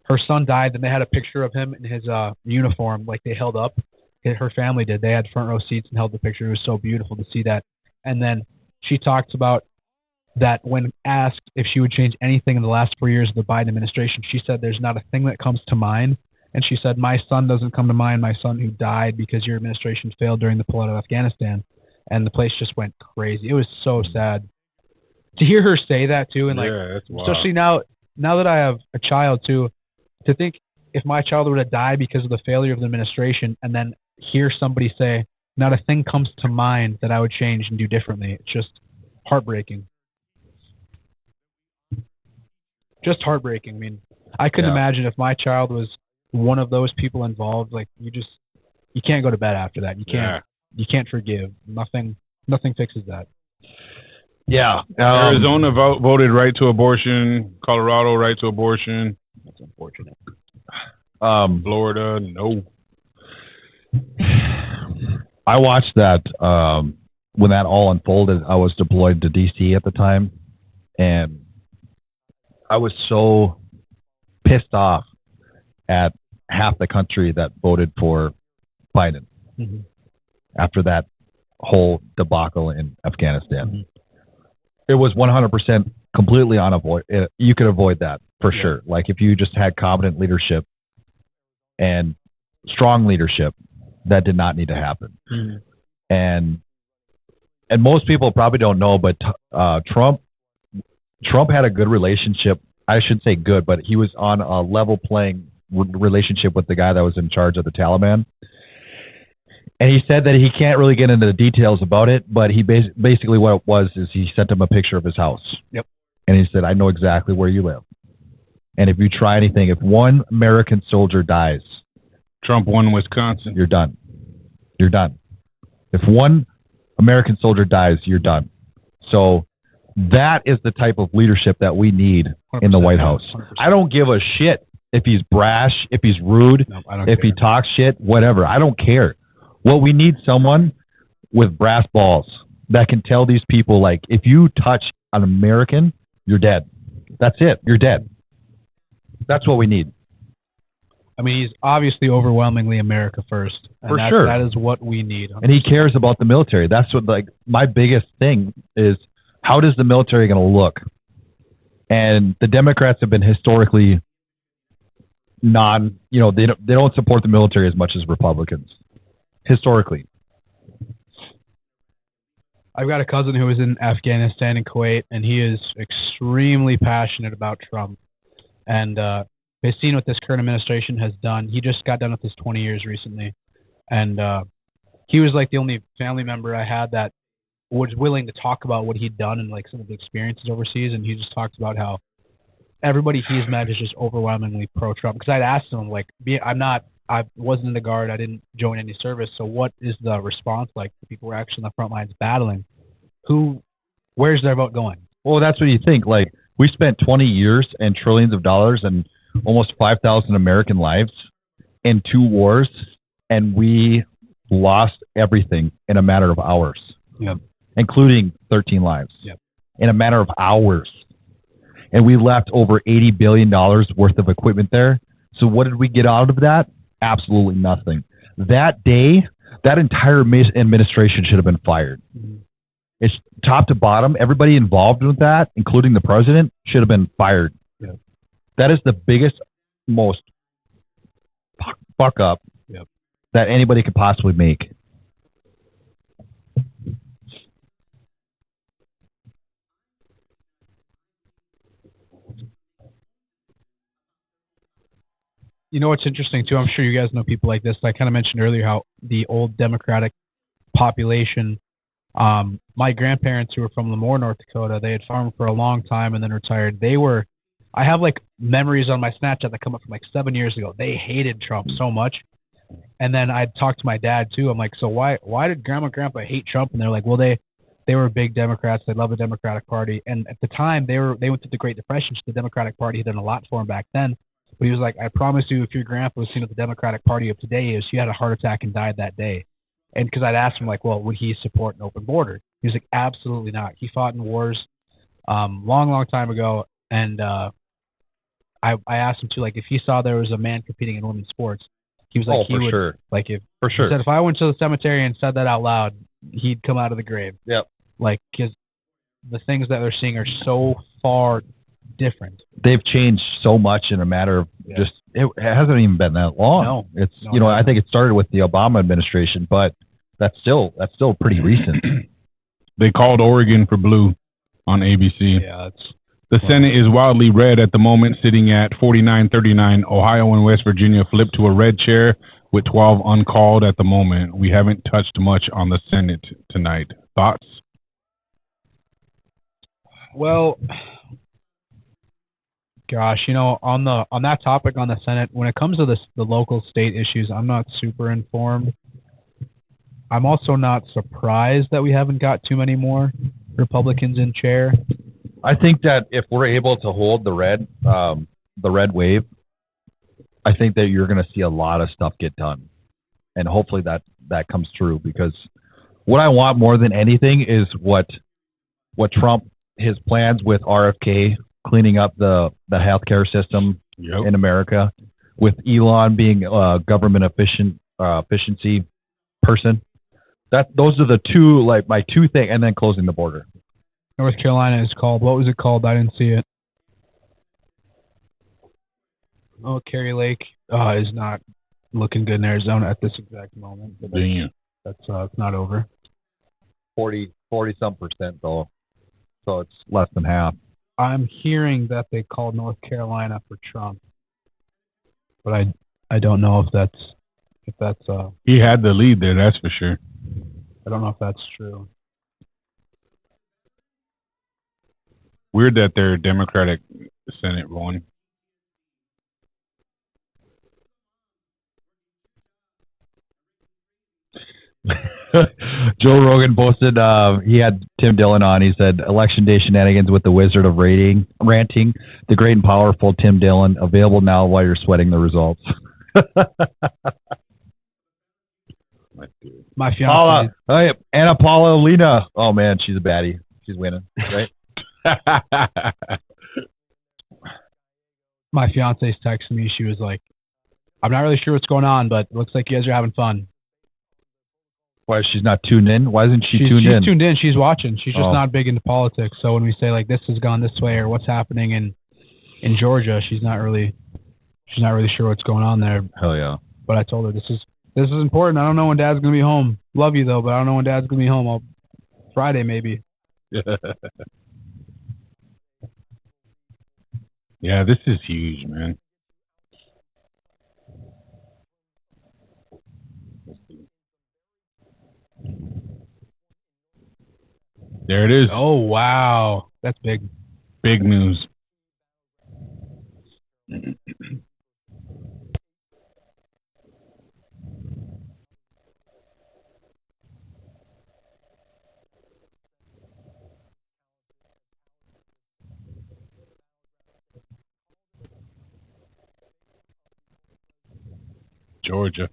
her son died, and they had a picture of him in his uniform, like they held up. Her family did. They had front row seats and held the picture. It was so beautiful to see that. And then she talked about that when asked if she would change anything in the last 4 years of the Biden administration, she said, there's not a thing that comes to mind. And she said, my son doesn't come to mind, my son who died because your administration failed during the pullout of Afghanistan. And the place just went crazy. It was so sad to hear her say that too. And especially now that I have a child too, to think if my child were to die because of the failure of the administration and then hear somebody say, not a thing comes to mind that I would change and do differently. It's just heartbreaking. Just heartbreaking. I mean, I couldn't imagine if my child was one of those people involved. Like you can't go to bed after that. You can't forgive. Nothing fixes that. Yeah. Arizona voted right to abortion. Colorado right to abortion. That's unfortunate. Florida, no. I watched that when that all unfolded. I was deployed to D.C. at the time, and I was so pissed off at half the country that voted for Biden after that whole debacle in Afghanistan. Mm-hmm. It was 100% completely unavoidable. You could avoid that for sure. Like if you just had competent leadership and strong leadership, that did not need to happen. Mm-hmm. And most people probably don't know, but Trump had a good relationship. I shouldn't say good, but he was on a level playing relationship with the guy that was in charge of the Taliban. And he said that he can't really get into the details about it, but he basically what it was is he sent him a picture of his house. Yep. And he said, I know exactly where you live. And if you try anything, if one American soldier dies, Trump won Wisconsin. You're done. You're done. If one American soldier dies, you're done. So That is the type of leadership that we need in the White House. 100%. I don't give a shit if he's brash, if he's rude, if he talks shit, whatever. I don't care. What we need someone with brass balls that can tell these people, like, if you touch an American, you're dead. That's it. You're dead. That's what we need. I mean, he's obviously overwhelmingly America first. For sure. That is what we need. 100%. And he cares about the military. That's what, like, my biggest thing is, how does the military going to look? And the Democrats have been historically they don't support the military as much as Republicans. Historically. I've got a cousin who was in Afghanistan and Kuwait, and he is extremely passionate about Trump. And they've seen what this current administration has done. He just got done with his 20 years recently. And he was like the only family member I had that was willing to talk about what he'd done and like some of the experiences overseas. And he just talks about how everybody he's met is just overwhelmingly pro-Trump. Because I'd asked him, like, I wasn't in the Guard. I didn't join any service. So what is the response like? The people who are actually on the front lines battling. Where's their vote going? Well, that's what you think. Like, we spent 20 years and trillions of dollars and almost 5,000 American lives in 2 wars, and we lost everything in a matter of hours, including 13 lives in a matter of hours. And we left over $80 billion worth of equipment there. So what did we get out of that? Absolutely nothing. That day, that entire administration should have been fired. Mm-hmm. It's top to bottom. Everybody involved with that, including the president, should have been fired. Yeah. That is the biggest, most fuck up that anybody could possibly make. You know what's interesting, too? I'm sure you guys know people like this. I kind of mentioned earlier how the old Democratic population, my grandparents who were from Lemoore, North Dakota, they had farmed for a long time and then retired. I have like memories on my Snapchat that come up from like 7 years ago. They hated Trump so much. And then I'd talk to my dad, too. I'm like, so why did Grandma and Grandpa hate Trump? And they're like, well, they were big Democrats. They love the Democratic Party. And at the time, they went through the Great Depression, so the Democratic Party had done a lot for them back then. But he was like, I promise you, if your grandpa was seen what the Democratic Party of today is, he had a heart attack and died that day. And because I'd asked him, like, well, would he support an open border? He was like, absolutely not. He fought in wars long time ago. And I asked him, too, like, if he saw there was a man competing in women's sports, he was like, sure. Like, if for sure. He said, if I went to the cemetery and said that out loud, he'd come out of the grave. Yep. Like, because the things that they're seeing are so far different. They've changed so much in a matter of just, it hasn't even been that long. No, I think it started with the Obama administration, but that's still pretty recent. They called Oregon for blue on ABC. Yeah, the Senate is wildly red at the moment, sitting at 49-39. Ohio and West Virginia flipped to a red chair with 12 uncalled at the moment. We haven't touched much on the Senate tonight. Thoughts? Well, gosh, on that topic on the Senate, when it comes to the local state issues, I'm not super informed. I'm also not surprised that we haven't got too many more Republicans in chair. I think that if we're able to hold the red wave, I think that you're going to see a lot of stuff get done, and hopefully that comes true. Because what I want more than anything is what Trump, his plans with RFK, cleaning up the healthcare system in America, with Elon being a government efficiency person. Those are the two, like, my two things, and then closing the border. North Carolina is called. What was it called? I didn't see it. Oh, Kerry Lake is not looking good in Arizona at this exact moment. But that's it's not over. 40-some% though, so it's less than half. I'm hearing that they called North Carolina for Trump, but I don't know if that's he had the lead there, that's for sure. I don't know if that's true. Weird that they're Democratic Senate rolling. Joe Rogan posted, he had Tim Dillon on. He said, election day shenanigans with the wizard of ranting, the great and powerful Tim Dillon, available now while you're sweating the results. My fiance. Anna Paulina. Oh, man, she's a baddie. She's winning, right? My fiance's texted me. She was like, I'm not really sure what's going on, but it looks like you guys are having fun. Why, she's not tuned in? Why isn't she tuned in? She's tuned in. She's watching. She's just not big into politics. So when we say, like, this has gone this way or what's happening in Georgia, she's not really sure what's going on there. Hell yeah. But I told her, this is important. I don't know when Dad's going to be home. Love you, though, but I don't know when Dad's going to be home. Friday, maybe. Yeah, this is huge, man. There it is. Oh, wow. That's big. Big news. Georgia.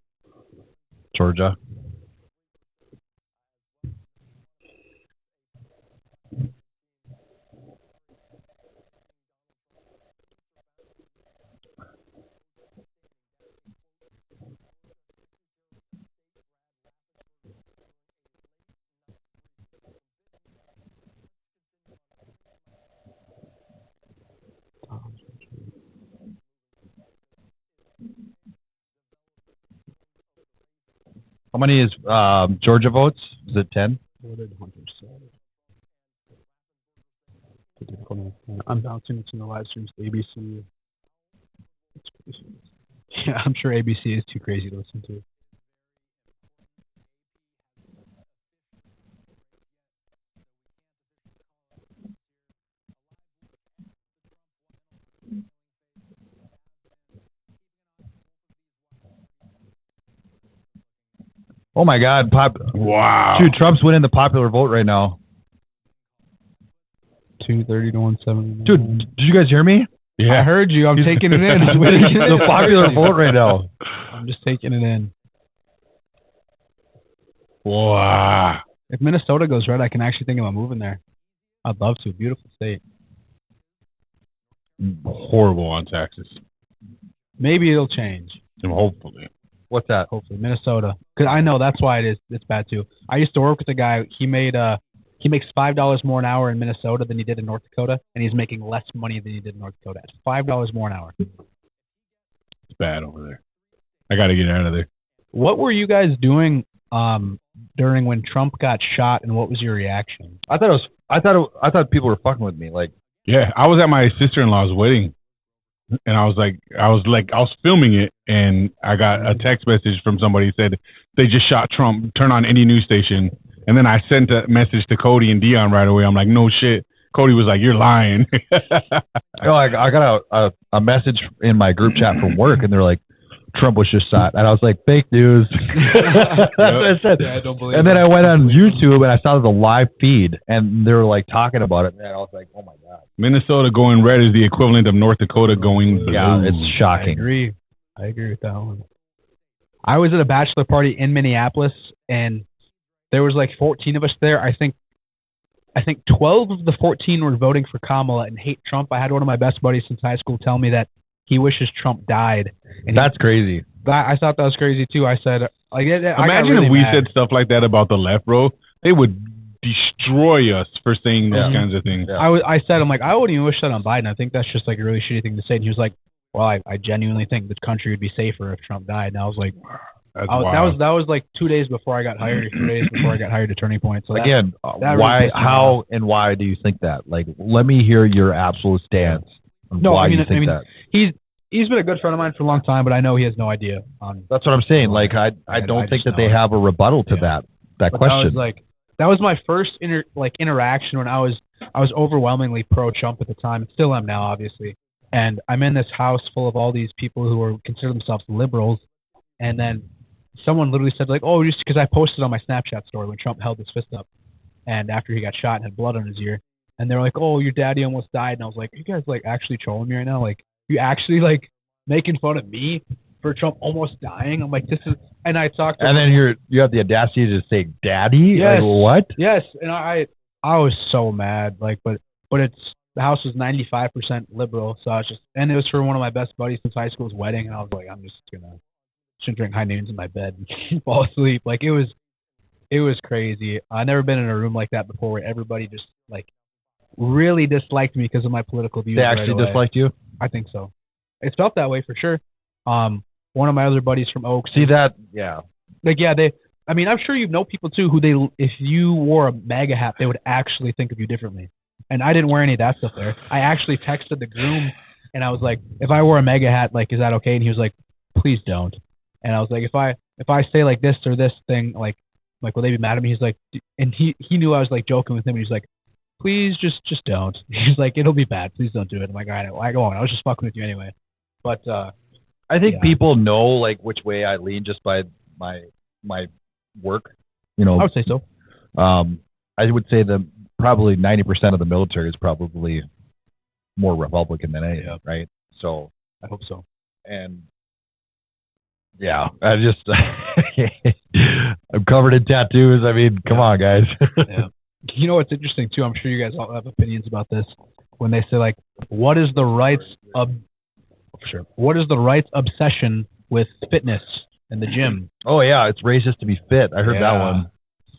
How many is Georgia votes? Is it 10? I'm bouncing it in the live streams to ABC. Yeah, I'm sure ABC is too crazy to listen to. Oh my God! Wow. Dude, Trump's winning the popular vote right now. 230 to 170. Dude, did you guys hear me? Yeah, I heard you. I'm taking it in. The popular vote right now. I'm just taking it in. Wow. If Minnesota goes red, I can actually think about moving there. I'd love to. Beautiful state. Horrible on taxes. Maybe it'll change. Hopefully. What's that? Hopefully, Minnesota. Because I know that's why it's bad too. I used to work with a guy. He makes $5 more an hour in Minnesota than he did in North Dakota, and he's making less money than he did in North Dakota. It's $5 more an hour. It's bad over there. I got to get out of there. What were you guys doing during when Trump got shot, and what was your reaction? I thought people were fucking with me. Like, yeah, I was at my sister-in-law's wedding, and I was filming it, and I got a text message from somebody that said they just shot Trump. Turn on any news station. And then I sent a message to Cody and Dion right away. I'm like, no shit. Cody was like, you're lying. I got a message in my group chat from work, and they're like, Trump was just shot. And I was like, fake news. I said. Yeah, I don't believe and then I went on YouTube, and I saw the live feed, and they were like talking about it. And I was like, oh, my God. Minnesota going red is the equivalent of North Dakota going blue. Yeah, it's shocking. I agree with that one. I was at a bachelor party in Minneapolis, and there was like 14 of us there. I think 12 of the 14 were voting for Kamala and hate Trump. I had one of my best buddies since high school tell me that he wishes Trump died. And that's crazy. I thought that was crazy too. I said, like, imagine if we said stuff like that about the left, bro. They would destroy us for saying those kinds of things. Yeah. I said, I'm like, I wouldn't even wish that on Biden. I think that's just like a really shitty thing to say. And he was like, well, I genuinely think this country would be safer if Trump died. And I was like, that was like 2 days before I got hired. 3 days before I got hired to Turning Point. So again, how and why do you think that? Like, let me hear your absolute stance on why you think that. He's been a good friend of mine for a long time, but I know he has no idea. That's what I'm saying. Like, I don't think that they have a rebuttal to that question. That was my first interaction when I was overwhelmingly pro Trump at the time. And still am now, obviously. And I'm in this house full of all these people who consider themselves liberals, and then someone literally said like, oh, just because I posted on my Snapchat story when Trump held his fist up, and after he got shot and had blood on his ear, and they were like, oh, your daddy almost died, and I was like, you guys like actually trolling me right now? Like, you actually like making fun of me for Trump almost dying? I'm like, this is, and I talked to and him. then you have the audacity to say daddy? Yes. Like, what? Yes, and I was so mad, like, but it's, the house was 95% liberal, so I was just, and it was for one of my best buddies since high school's wedding, and I was like, I'm just gonna drink high noons in my bed and fall asleep. Like, it was crazy. I've never been in a room like that before where everybody just like really disliked me because of my political views. They actually disliked you? I think so. It felt that way for sure. One of my other buddies from Oaks. See that? Yeah. Like, yeah, I mean, I'm sure you know people too who if you wore a MAGA hat, they would actually think of you differently. And I didn't wear any of that stuff there. I actually texted the groom and I was like, if I wore a MAGA hat, like, is that okay? And he was like, please don't. And I was like, if I say like this or this thing, like will they be mad at me? He's like, and he knew I was like joking with him. And he's like, please just don't. He's like, it'll be bad. Please don't do it. I'm like, all right, I go on. I was just fucking with you anyway. But I think people know like which way I lean just by my work. You know, I would say so. I would say that probably 90% of the military is probably more Republican than anything, right? So I hope so. And yeah, I just I'm covered in tattoos. I mean, come on, guys. Yeah. You know what's interesting too? I'm sure you guys all have opinions about this. When they say like, what is the right's obsession with fitness and the gym? Oh yeah, it's racist to be fit. I heard that one.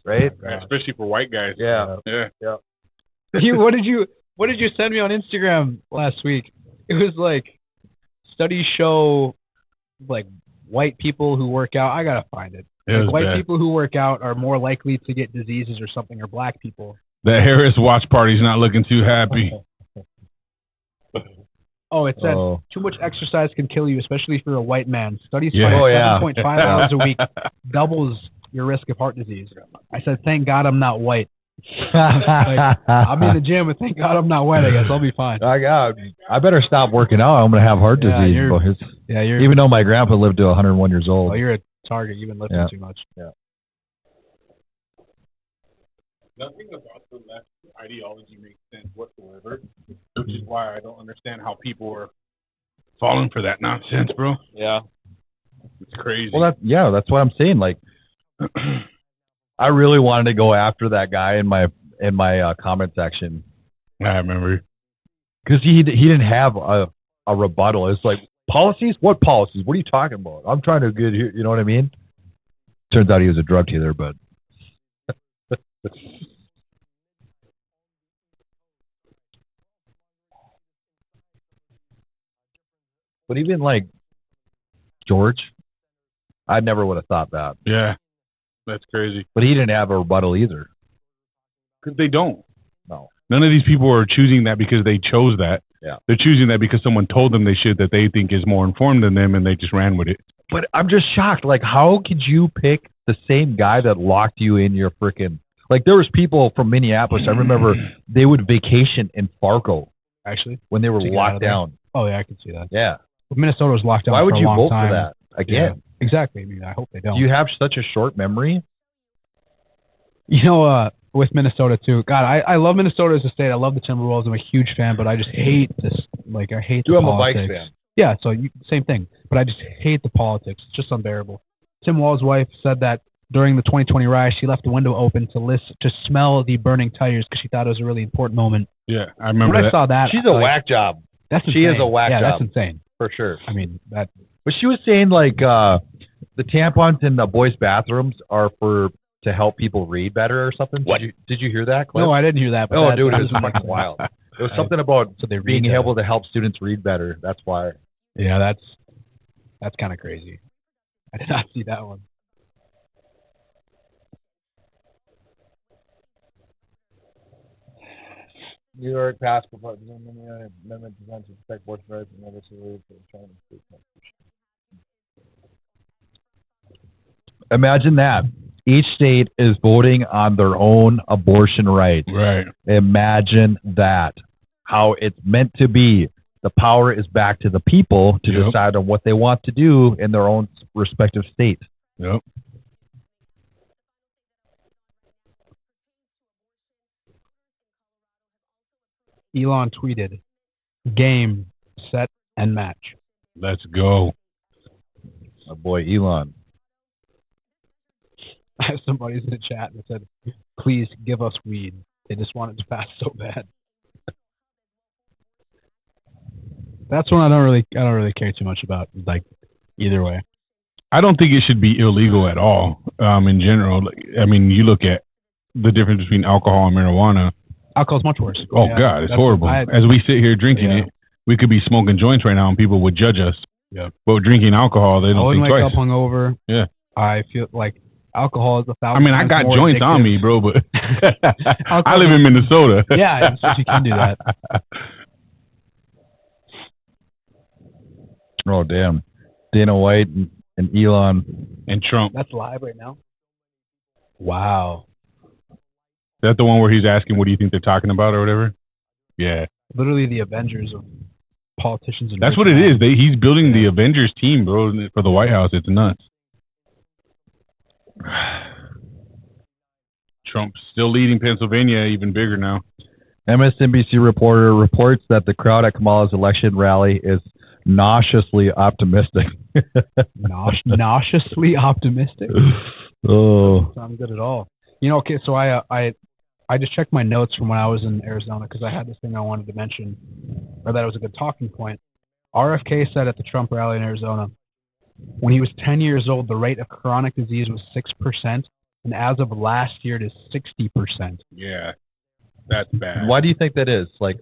Right? Especially for white guys. Yeah. Yeah. What did you send me on Instagram last week? It was like, studies show like white people who work out. I gotta find it. Like, white people who work out are more likely to get diseases or something, or black people. The Harris watch party's not looking too happy. Oh, it said too much exercise can kill you, especially if you're a white man. Studies find 7.5 hours a week doubles your risk of heart disease. I said, thank God I'm not white. Like, I'll be in the gym, and thank God I'm not white. I guess I'll be fine. I better stop working out. I'm gonna have heart disease. You're even though my grandpa lived to 101 years old. Oh, you're a target. You've been lifting too much. Yeah. Nothing about the left ideology makes sense whatsoever, which is why I don't understand how people are falling for that nonsense, bro. Yeah. It's crazy. Well, that's what I'm saying. Like, I really wanted to go after that guy in my comment section. I remember. Because he didn't have a rebuttal. It's like, policies? What policies? What are you talking about? I'm trying to get here. You know what I mean? Turns out he was a drug dealer, but. But even like George, I never would have thought that. Yeah, that's crazy. But he didn't have a rebuttal either. Because they don't. No. None of these people are choosing that because they chose that. Yeah. They're choosing that because someone told them they should, that they think is more informed than them, and they just ran with it. But I'm just shocked. Like, how could you pick the same guy that locked you in your freaking... Like, there was people from Minneapolis, I remember, they would vacation in Fargo. Actually? When they were locked down. Oh, yeah, I can see that. Yeah. But Minnesota was locked down for a long time. Why would you vote for that? Again. Yeah, exactly. I mean, I hope they don't. Do you have such a short memory? You know, with Minnesota, too. God, I love Minnesota as a state. I love the Timberwolves. I'm a huge fan, but I just hate this. Like, I hate the politics. I'm a Vikes fan. Yeah, so same thing. But I just hate the politics. It's just unbearable. Tim Wall's wife said that during the 2020 riot, she left the window open to smell the burning tires because she thought it was a really important moment. Yeah, I remember when I saw that. She's a whack job. That's insane. She is a whack job. Yeah, that's insane. For sure. I mean, that. But she was saying, like, the tampons in the boys' bathrooms are to help people read better or something. What? Did you hear that, Cliff? No, I didn't hear that. But oh, dude, it was fucking wild. It was something about being able to help students read better. That's why. Yeah, that's kind of crazy. I did not see that one. New York passed amendment designed to protect abortion rights and other civil rights of China state constitution. Imagine that. Each state is voting on their own abortion rights. Right. Imagine that. How it's meant to be. The power is back to the people to decide on what they want to do in their own respective state. Yep. Elon tweeted, "Game, set, and match." Let's go. My boy Elon. Somebody's in the chat that said, "Please give us weed. They just want it to pass so bad." That's one I don't really care too much about. Like either way, I don't think it should be illegal at all. In general, I mean, you look at the difference between alcohol and marijuana. Alcohol's much worse. Oh yeah, God, it's horrible. As we sit here drinking it, we could be smoking joints right now, and people would judge us. Yeah. But drinking alcohol, they don't think twice. I wouldn't wake up hungover. Yeah. I feel like alcohol is 1,000. I mean, I got joints addictive. on me, bro, but I live in Minnesota. Yeah, so you can do that. Oh, damn. Dana White and Elon. And Trump. That's live right now. Wow. Is that the one where he's asking, what do you think they're talking about or whatever? Yeah. Literally the Avengers of politicians. And that's what it is. He's building the Avengers team, bro, for the White House. It's nuts. Trump's still leading Pennsylvania, even bigger now. MSNBC reporter reports that the crowd at Kamala's election rally is nauseously optimistic. Nauseously optimistic? Oh. Sounds good at all. You know, okay, so I just checked my notes from when I was in Arizona because I had this thing I wanted to mention, or that it was a good talking point. RFK said at the Trump rally in Arizona, when he was 10 years old, the rate of chronic disease was 6%, and as of last year, it is 60%. Yeah, that's bad. Why do you think that is? Like,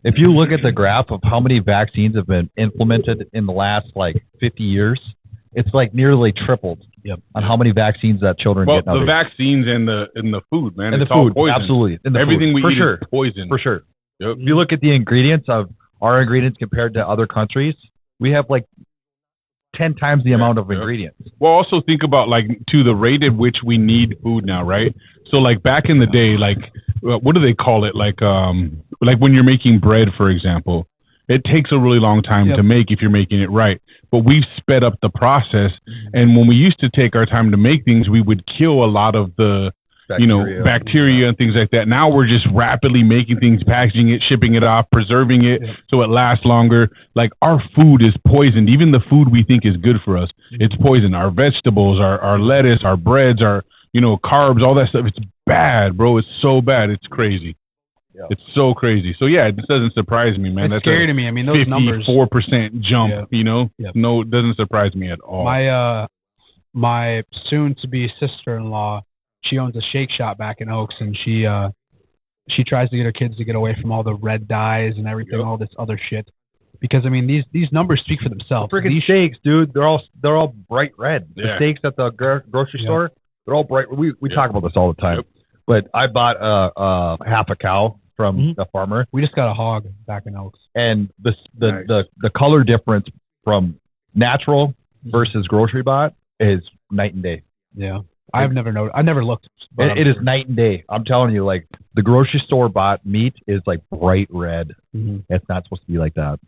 if you look at the graph of how many vaccines have been implemented in the last, 50 years, it's nearly tripled on how many vaccines that children get nowadays. The vaccines and the food, man. And it's the food, all poison. absolutely. And everything food, we eat sure. is poison. For sure. Yep. If you look at the ingredients of our ingredients compared to other countries, we have 10 times the amount of ingredients. Well, also think about the rate at which we need food now, right? So back in the day, what do they call it? When you're making bread, for example, it takes a really long time to make if you're making it right. But we've sped up the process, and when we used to take our time to make things, we would kill a lot of the bacteria and things like that. Now we're just rapidly making things, packaging it, shipping it off, preserving it so it lasts longer. Our food is poisoned. Even the food we think is good for us, it's poison. Our vegetables, our lettuce, our breads, our carbs, all that stuff. It's bad, bro. It's so bad. It's crazy. Yeah. It's so crazy. So yeah, it doesn't surprise me, man. It's scary to me. I mean, those numbers. 54% jump. No, it doesn't surprise me at all. My soon-to-be sister-in-law, she owns a shake shop back in Oaks, and she tries to get her kids to get away from all the red dyes and everything, all this other shit. Because I mean, these numbers speak for themselves. Freaking shakes, dude. They're all bright red. Yeah. The steaks at the grocery store, they're all bright. We talk about this all the time. Yep. But I bought half a cow from a farmer. We just got a hog back in Oaks. And the color difference from natural versus grocery bought is night and day. Yeah. I've never noticed. I never looked. It is night and day. I'm telling you, the grocery store bought meat is bright red. Mm-hmm. It's not supposed to be like that.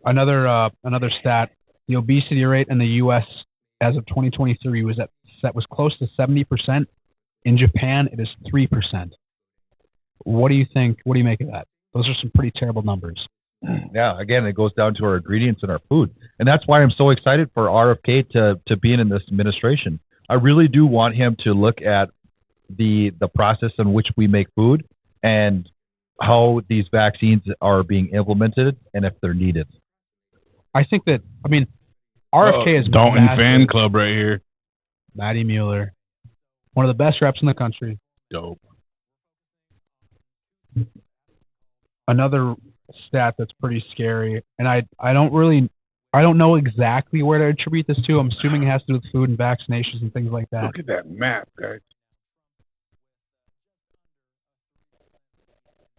Another stat: the obesity rate in the U.S. as of 2023 was close to 70%. In Japan, it is 3%. What do you think? What do you make of that? Those are some pretty terrible numbers. Yeah, again, it goes down to our ingredients in our food, and that's why I'm so excited for RFK to be in this administration. I really do want him to look at the process in which we make food and how these vaccines are being implemented and if they're needed. I think that, RFK is Dalton fan club right here. Matty Mueller, one of the best reps in the country. Dope. Another stat that's pretty scary, and I don't know exactly where to attribute this to. I'm assuming it has to do with food and vaccinations and things like that. Look at that map, guys.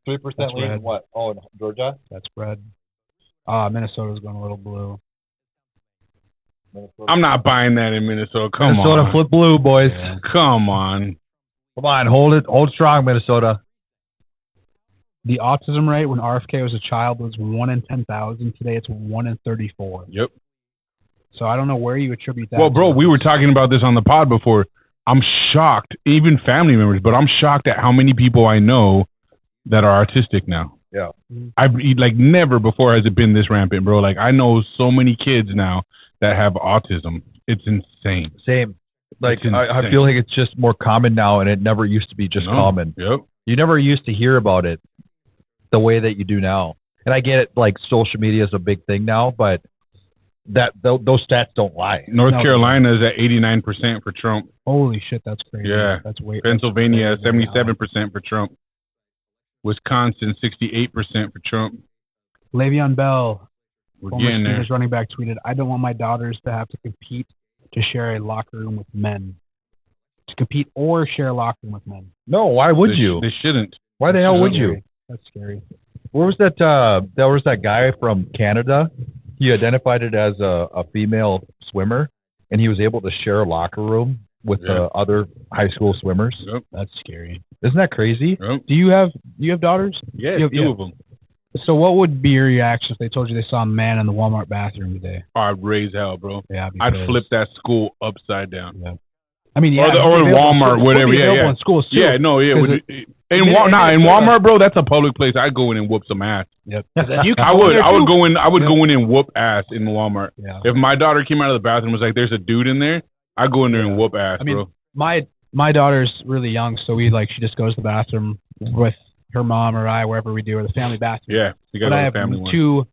3% lead in what? Oh, in Georgia? That's red. Minnesota's going a little blue. I'm not buying that in Minnesota. Minnesota flip blue, boys. Yeah. Come on. Come on, hold it. Hold strong, Minnesota. The autism rate when RFK was a child was 1 in 10,000. Today it's 1 in 34. Yep. So I don't know where you attribute that. Well, bro, we were talking about this on the pod before. I'm shocked, even family members, but I'm shocked at how many people I know that are autistic now. Yeah. I've like never before has it been this rampant, bro. Like I know so many kids now that have autism. It's insane. Same. Like I feel like it's just more common now, and it never used to be just common. Yep. You never used to hear about it the way that you do now. And I get it, like social media is a big thing now, but those stats don't lie. North Carolina is at 89% for Trump. Holy shit, that's crazy. Yeah. That's way. Pennsylvania at 77% for Trump. Wisconsin 68% for Trump. Le'Veon Bell, We're former getting there. Steelers running back, tweeted, "I don't want my daughters to have to compete to share a locker room with men. To compete or share a locker room with men." No, why would you? They shouldn't. Why the hell would you? That's scary. Where was that? There was that guy from Canada. He identified it as a female swimmer, and he was able to share a locker room with other high school swimmers. Yep. That's scary. Isn't that crazy? Yep. Do you have daughters? Yeah, You have- two of them. So what would be your reaction if they told you they saw a man in the Walmart bathroom today? I'd raise hell, bro. Yeah, I'd flip that school upside down. Yeah. I mean, yeah, or Walmart, whatever. Yeah. In schools too. Yeah, no, yeah. In Walmart, bro, that's a public place. I'd go in and whoop some ass. Yep. I would go in and whoop ass in Walmart. Yeah. If my daughter came out of the bathroom and was like, "There's a dude in there," I'd go in there and whoop ass, I mean, bro. my daughter's really young, so she just goes to the bathroom with her mom or I, wherever we do, or the family bathroom. Yeah, you got But I a have family one. two.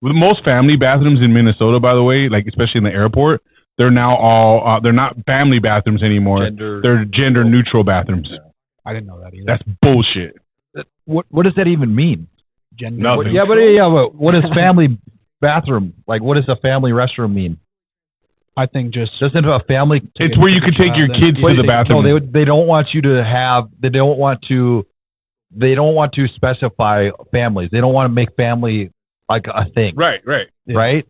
With most family bathrooms in Minnesota, by the way, like especially in the airport, they're now all they're not family bathrooms anymore. They're gender neutral bathrooms. Yeah. I didn't know that either. That's bullshit. What does that even mean? Gender. Nothing. But what is family bathroom? Like, what does a family restroom mean? I think just doesn't a family. It's where you can take your kids to the bathroom. No, they don't want you to have. They don't want to specify families. They don't want to make family like a thing. Right. Right?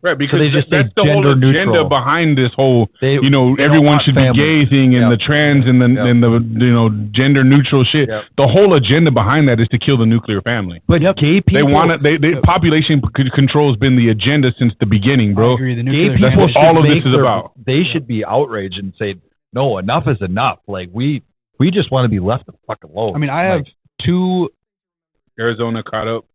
Because so they just that's say the whole gender agenda neutral. behind this whole, they everyone want should family. be gay thing and the trans and the gender neutral shit. Yep. The whole agenda behind that is to kill the nuclear family. But gay people, population control has been the agenda since the beginning, bro. I agree. The gay nuclear people, that's what all of this is about. They should be outraged and say, no, enough is enough. Like we just want to be left the fuck alone. I mean, I have two. Arizona caught up.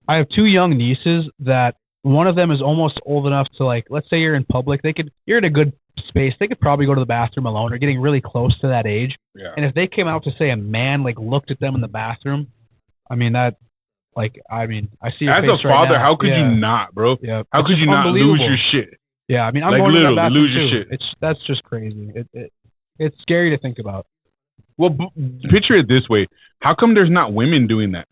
I have two young nieces that one of them is almost old enough to, like, let's say you're in public, you're in a good space, they could probably go to the bathroom alone or getting really close to that age. Yeah. And if they came out to say a man looked at them in the bathroom, I mean I see your as face a father, right now. how could you not, bro? Yeah. How could you not lose your shit? Yeah, I mean, I'm like, going to that literally bathroom lose your too. shit. That's just crazy. It's scary to think about. Well, picture it this way: how come there's not women doing that?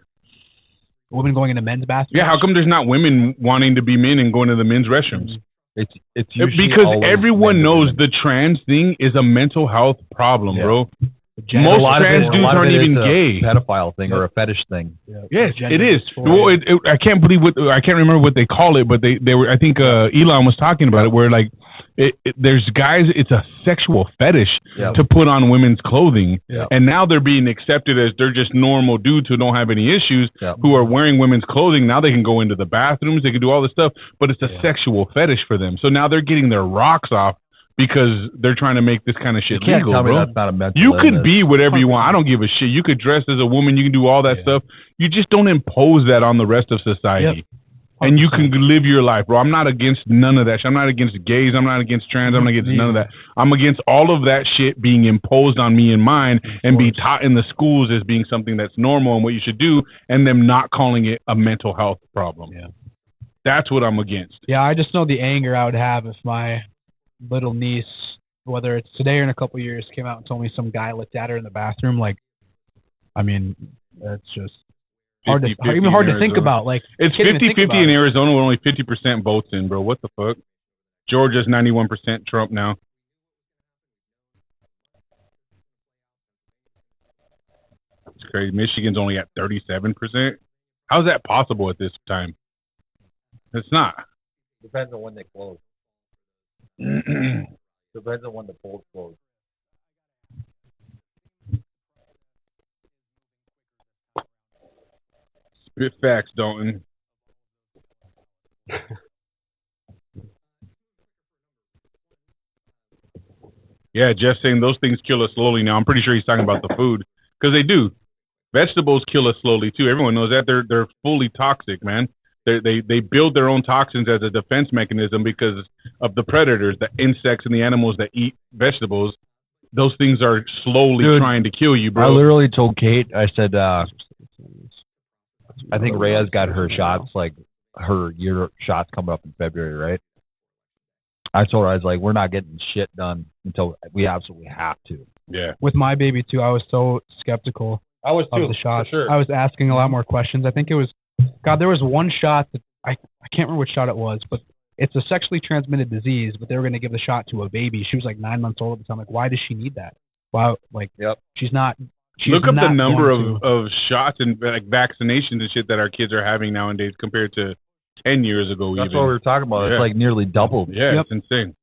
Women going into men's bathrooms? Yeah, how come there's not women wanting to be men and going to the men's restrooms? It's usually because always everyone men knows and the trans thing is a mental health problem, bro. women. Most A lot of trans it- dudes a lot of aren't it is even a gay. pedophile thing or a fetish thing. Yes, Gender it is. dysphoria. Well, I can't believe I can't remember what they call it, but they were. I think Elon was talking about it, where like there's guys. It's a sexual fetish to put on women's clothing, and now they're being accepted as they're just normal dudes who don't have any issues, who are wearing women's clothing. Now they can go into the bathrooms, they can do all this stuff, but it's a sexual fetish for them. So now they're getting their rocks off because they're trying to make this kind of shit You can't legal, tell me bro. that's not a mental You could illness. be whatever you want. I don't give a shit. You could dress as a woman. You can do all that stuff. You just don't impose that on the rest of society. And you can live your life, bro. I'm not against none of that shit. I'm not against gays. I'm not against trans. I'm not against none of that. I'm against all of that shit being imposed on me and mine and be taught in the schools as being something that's normal and what you should do, and them not calling it a mental health problem. Yeah. That's what I'm against. Yeah, I just know the anger I would have if my little niece, whether it's today or in a couple of years, came out and told me some guy looked at her in the bathroom. Like, I mean, that's just hard to think about. Like, it's 50-50 in Arizona with only 50% votes in, bro. What the fuck? Georgia's 91% Trump now. It's crazy. Michigan's only at 37%. How's that possible at this time? It's not. Depends on when they close. Depends on when the polls close. Spit facts, Dalton. Yeah, just saying those things kill us slowly now. I'm pretty sure he's talking about the food because they do. Vegetables kill us slowly too. Everyone knows that they're fully toxic, man. They build their own toxins as a defense mechanism because of the predators, the insects and the animals that eat vegetables. Those things are slowly trying to kill you, bro. I literally told Kate, I said, I think Rhea's got her shots, like her year shots coming up in February, right? I told her, I was like, we're not getting shit done until we absolutely have to. Yeah. With my baby too, I was so skeptical. I was too, of the shots. for sure. I was asking a lot more questions. I think it was, there was one shot that I can't remember which shot it was, but it's a sexually transmitted disease, but they were going to give the shot to a baby. She was like 9 months old at the time. Like, why does she need that? Wow, like, she's not. Look up the number of shots and like vaccinations and shit that our kids are having nowadays compared to 10 years ago. That's what we were talking about. Yeah. It's like nearly doubled. Yeah, it's insane.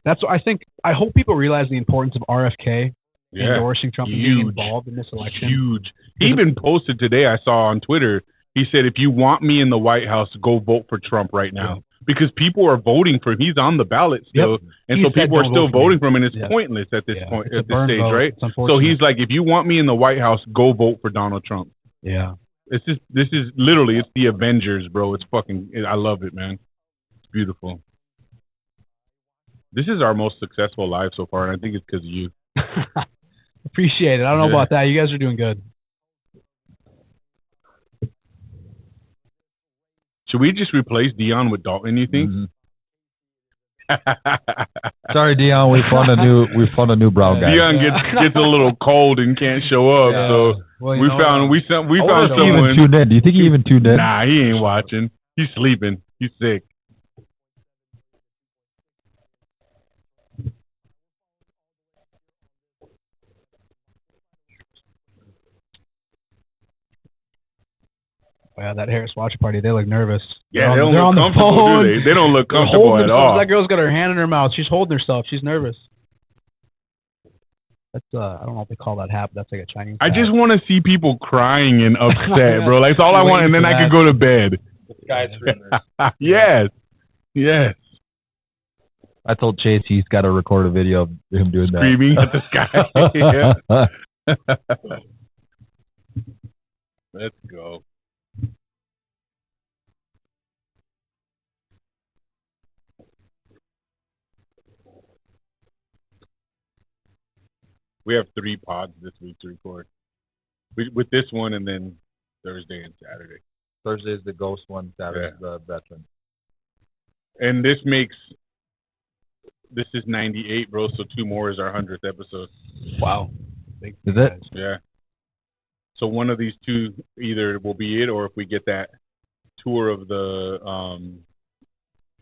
That's what I think. I hope people realize the importance of RFK endorsing Trump and being involved in this election. Huge. He even posted today, I saw on Twitter, he said, if you want me in the White House, go vote for Trump right now. Because people are voting for him. He's on the ballot still. And so people are still voting for him, and it's pointless at this point, at this stage, right? So he's like, if you want me in the White House, go vote for Donald Trump. Yeah. This is literally, it's the Avengers, bro. It's fucking, I love it, man. It's beautiful. This is our most successful live so far, and I think it's because of you. Appreciate it. I don't know about that. You guys are doing good. Should we just replace Dion with Dalton, you think? Sorry, Dion, we found a new brown guy. Dion gets a little cold and can't show up, so we found someone. Tuned in. Do you think he even tuned in? Nah, he ain't watching. He's sleeping. He's sick. Yeah, that Harris watch party, they look nervous. Yeah, they don't look comfortable, do they? They don't look comfortable at all. That girl's got her hand in her mouth. She's holding herself. She's nervous. That's I don't know if they call that hap. That's like a Chinese. I just want to see people crying and upset, bro. Like, that's all I want, and then I could go to bed. Skyscrapers. Yes. I told Chase he's got to record a video of him doing screaming that. Screaming at the sky. Let's go. We have 3 pods this week to record. With this one and then Thursday and Saturday. Thursday is the ghost one, Saturday is the veteran. And this is 98, bro, so 2 more is our 100th episode. Wow. Is it? Yeah. So one of these 2 either will be it, or if we get that tour of the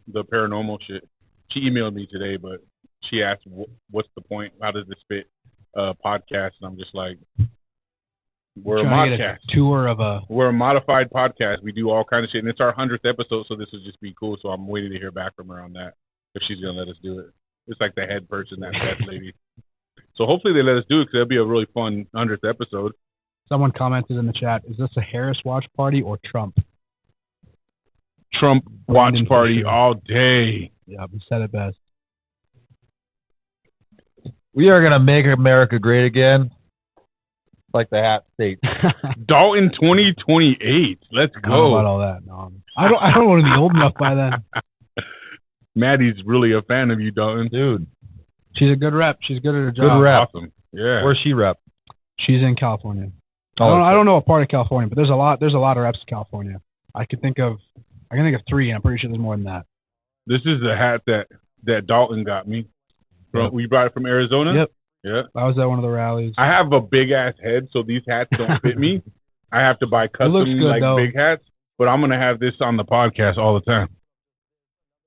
paranormal shit. She emailed me today, but she asked, what's the point? How does this fit podcast? And I'm just like, we're a modcast. We're a modified podcast. We do all kind of shit, and it's our 100th episode, so this would just be cool. So I'm waiting to hear back from her on that, if she's gonna let us do it. It's like the head person, that Beth lady. So hopefully they let us do it, because that'd be a really fun 100th episode. Someone commented in the chat, is this a Harris watch party or Trump? Trump watch party all day. Yeah, we said it best. We are going to make America great again, like the hat state. Dalton 2028. Let's go. I don't know about all that. No, I don't want to be old enough by then. Maddie's really a fan of you, Dalton. Dude. She's a good rep. She's good at her job. Good rep. Awesome. Yeah. Where's she rep? She's in California. Oh, I don't know what part of California, but there's a lot of reps in California. I can think of 3, and I'm pretty sure there's more than that. This is the hat that Dalton got me. We brought it from Arizona. Yep. Yeah. I was at one of the rallies. I have a big ass head, so these hats don't fit me. I have to buy custom big hats, but I'm gonna have this on the podcast all the time,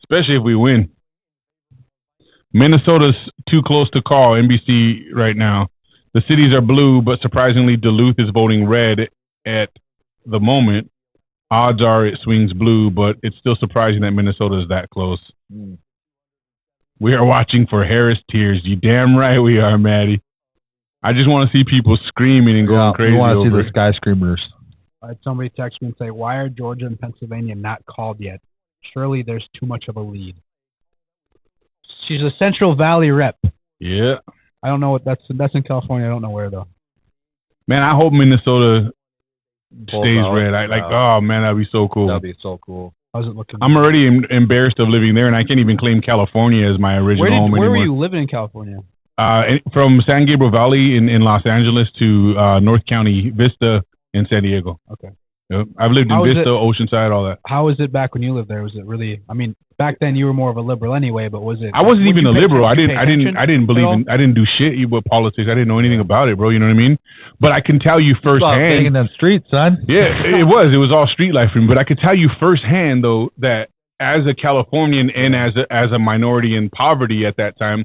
especially if we win. Minnesota's too close to call. NBC right now. The cities are blue, but surprisingly, Duluth is voting red at the moment. Odds are it swings blue, but it's still surprising that Minnesota is that close. We are watching for Harris tears. You damn right we are, Maddie. I just want to see people screaming and going crazy. We want to see the sky screamers. I had somebody text me and say, why are Georgia and Pennsylvania not called yet? Surely there's too much of a lead. She's a Central Valley rep. Yeah. I don't know what that's in California. I don't know where though. Man, I hope Minnesota stays red. Oh man, that'd be so cool. That'd be so cool. How's it looking? I'm already embarrassed of living there, and I can't even claim California as my original home anymore. Where were you living in California? From San Gabriel Valley in Los Angeles to North County, Vista in San Diego. Okay. Yep. I've lived in Vista, Oceanside, all that. How was it back when you lived there? Was it really? I mean, back then you were more of a liberal anyway, but was it? I wasn't even a liberal. I didn't believe in. I didn't do shit with politics. I didn't know anything about it, bro. You know what I mean? But I can tell you firsthand. Being in them streets, son. Yeah, it was. It was all street life for me. But I could tell you firsthand, though, that as a Californian and as a minority in poverty at that time,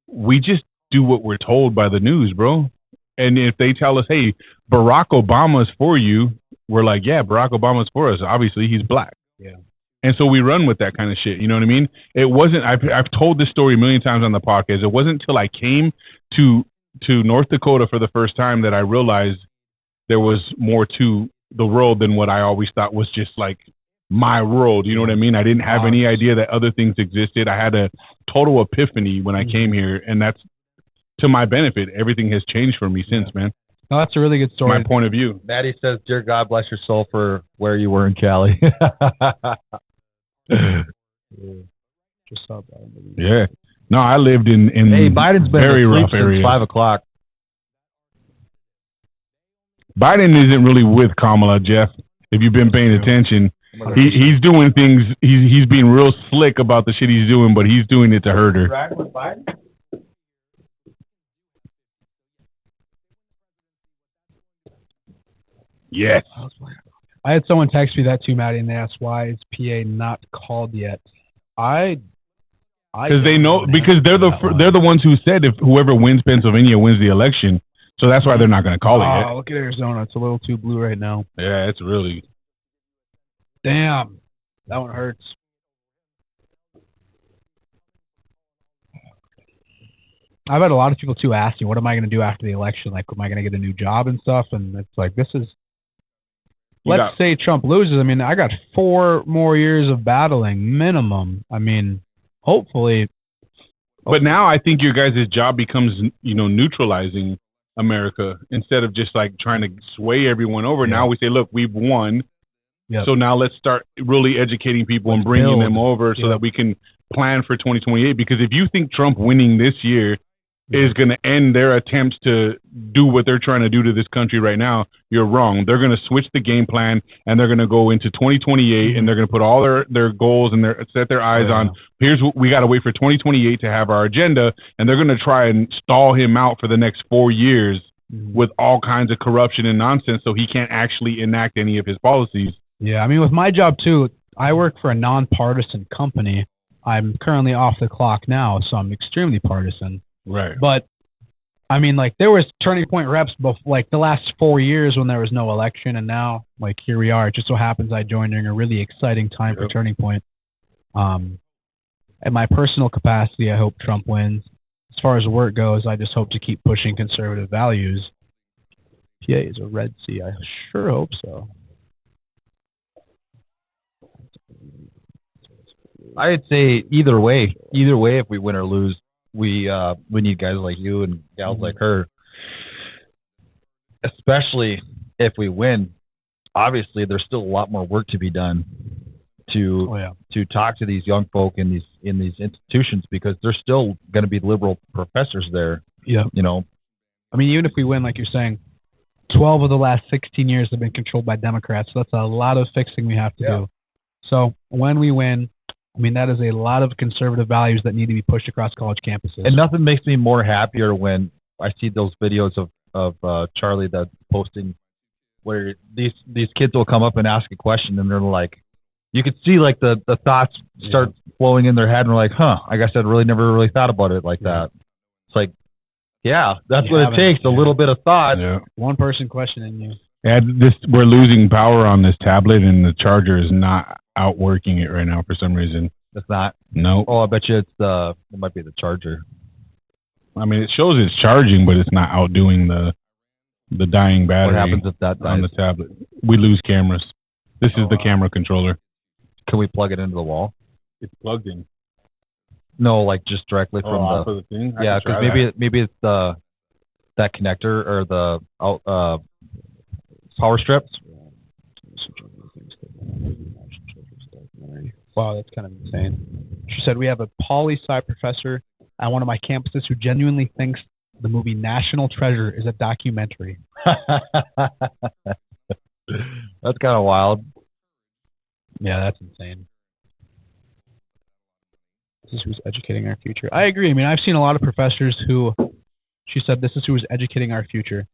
we just do what we're told by the news, bro. And if they tell us, hey, Barack Obama's for you, we're like, yeah, Barack Obama's for us. Obviously, he's black. Yeah. And so we run with that kind of shit. You know what I mean? It wasn't, I've told this story a million times on the podcast. It wasn't until I came to North Dakota for the first time that I realized there was more to the world than what I always thought was just like my world. You know what I mean? I didn't have any idea that other things existed. I had a total epiphany when I came here, and that's to my benefit. Everything has changed for me since, man. No, that's a really good story. My point of view. Maddie says, "Dear God, bless your soul for where you were in Cali." Just saw that. Yeah. No, I lived in hey, Biden's been very rough since area. 5 o'clock. Biden isn't really with Kamala, Jeff. If you've been paying attention, he's doing things. He's being real slick about the shit he's doing, but he's doing it to hurt her. Right with Biden? Yes. I had someone text me that too, Maddie, and they asked why is PA not called yet. Because they know, because they're the ones who said if whoever wins Pennsylvania wins the election, so that's why they're not going to call it yet. Oh, look at Arizona; it's a little too blue right now. Yeah, it's really. Damn, that one hurts. I've had a lot of people too ask me, what am I going to do after the election? Like, am I going to get a new job and stuff? And it's like, this is. Let's say Trump loses. I mean, I got 4 more years of battling minimum. I mean, hopefully. But now I think your guys' job becomes, neutralizing America instead of just like trying to sway everyone over. Yeah. Now we say, look, we've won. Yep. So now let's start really educating people and bringing them over so that we can plan for 2028. Because if you think Trump winning this year is going to end their attempts to do what they're trying to do to this country right now, you're wrong. They're going to switch the game plan, and they're going to go into 2028, and they're going to put all their goals and set their eyes on, here's what we got to wait for 2028 to have our agenda, and they're going to try and stall him out for the next 4 years with all kinds of corruption and nonsense so he can't actually enact any of his policies. Yeah, I mean, with my job, too, I work for a nonpartisan company. I'm currently off the clock now, so I'm extremely partisan. Right. But, I mean, like, there was Turning Point reps, like, the last 4 years when there was no election, and now, like, here we are. It just so happens I joined during a really exciting time for Turning Point. In my personal capacity, I hope Trump wins. As far as work goes, I just hope to keep pushing conservative values. PA is a red sea. I sure hope so. I'd say either way, if we win or lose, we need guys like you and gals like her. Especially if we win, obviously there's still a lot more work to be done to talk to these young folk in these institutions, because there's still going to be liberal professors there. Yeah. I mean, even if we win, like you're saying, 12 of the last 16 years have been controlled by Democrats. So that's a lot of fixing we have to do. So when we win, I mean, that is a lot of conservative values that need to be pushed across college campuses. And nothing makes me more happier when I see those videos of Charlie that's posting where these kids will come up and ask a question, and they're like, you could see like the thoughts start flowing in their head, and we're like, I guess I'd never really thought about it like that. It's like, that's what it takes, a little bit of thought. Yeah. One person questioning you. Yeah, we're losing power on this tablet, and the charger is not outworking it right now for some reason. It's not? No. Oh, I bet you it might be the charger. I mean, it shows it's charging, but it's not outdoing the dying battery. What happens if that dies? On the tablet? We lose cameras. This is the camera controller. Can we plug it into the wall? It's plugged in. No, like just directly from off of the thing. Yeah, because maybe it's that connector or the power strips. Wow, that's kind of insane. She said we have a poli-sci professor at one of my campuses who genuinely thinks the movie National Treasure is a documentary. That's kind of wild. Yeah, that's insane. This is who's educating our future. I agree. I mean, I've seen a lot of professors who, she said, this is who is educating our future.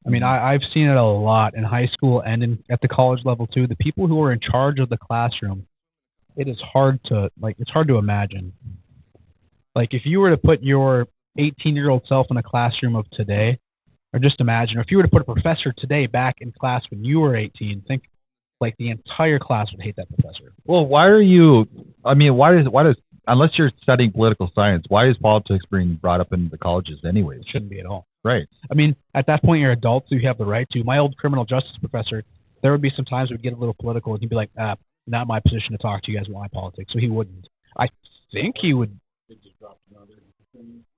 I mean, I've seen it a lot in high school and at the college level too. The people who are in charge of the classroom, it is hard to imagine. Like if you were to put your 18-year-old self in a classroom of today, or just imagine, or if you were to put a professor today back in class when you were 18, think like the entire class would hate that professor. Well, why does unless you're studying political science, why is politics being brought up in the colleges anyways? It shouldn't be at all. Right. I mean, at that point, you're adults, so you have the right to. My old criminal justice professor, there would be some times we'd get a little political, and he'd be like, not my position to talk to you guys about my politics. So he wouldn't. I think he would.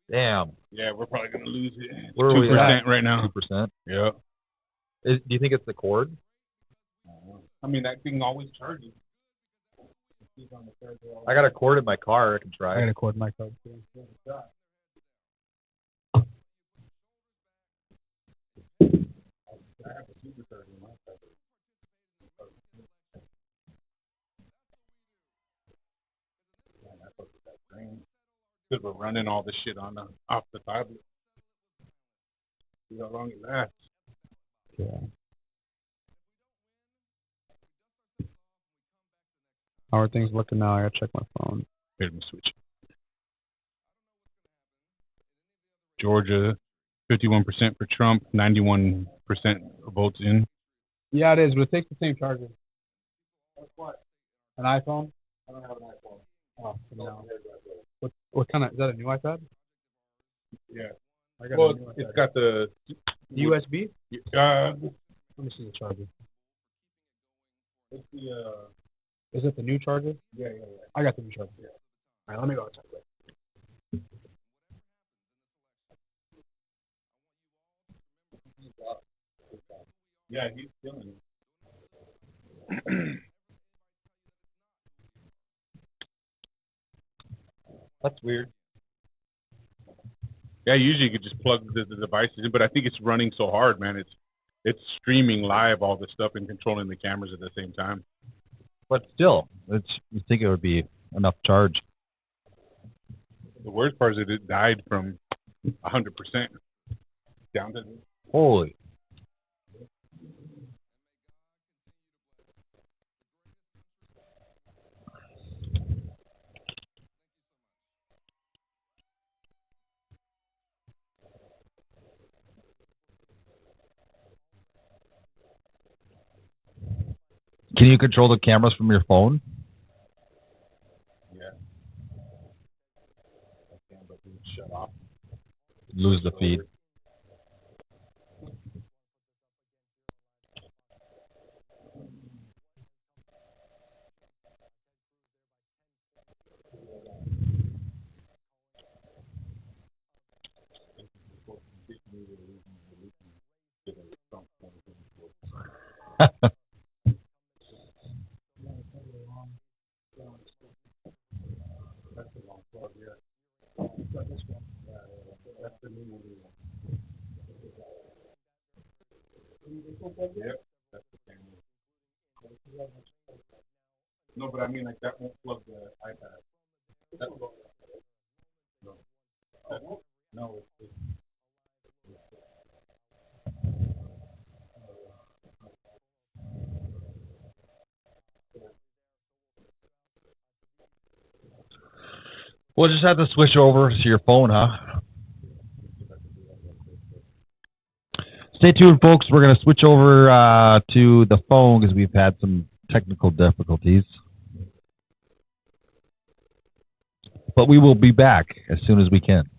Damn. Yeah, we're probably going to lose it. Where are we 2% right now. 2%? Yeah. Do you think it's the cord? I mean, that thing always charges. I got a cord in my car. I can try. I got a cord in my car too. Because we're running all this shit off the tablet. See how long it lasts. Yeah. How are things looking now? I gotta check my phone. Let me switch. Georgia, 51% for Trump, 91% votes in. Yeah, it is, but it takes the same charger. What? An iPhone? I don't have an iPhone. Oh, no. What kind of, is that a new iPad? Yeah. Well, it's got the USB? Let me see the charger. It's the Is it the new charger? Yeah. I got the new charger. Yeah. All right, let me go outside. Yeah, he's killing it. That's weird. Yeah, usually you could just plug the devices in, but I think it's running so hard, man. It's streaming live all this stuff and controlling the cameras at the same time. But still, you think it would be enough charge. The worst part is that it died from 100% down to. Holy. Can you control the cameras from your phone? Yeah. Shut off. Lose the feed. Yep, that's the same one. No, but I mean, like, that won't plug the iPad. That's no. We'll just have to switch over to your phone, huh? Stay tuned, folks. We're going to switch over to the phone because we've had some technical difficulties. But we will be back as soon as we can.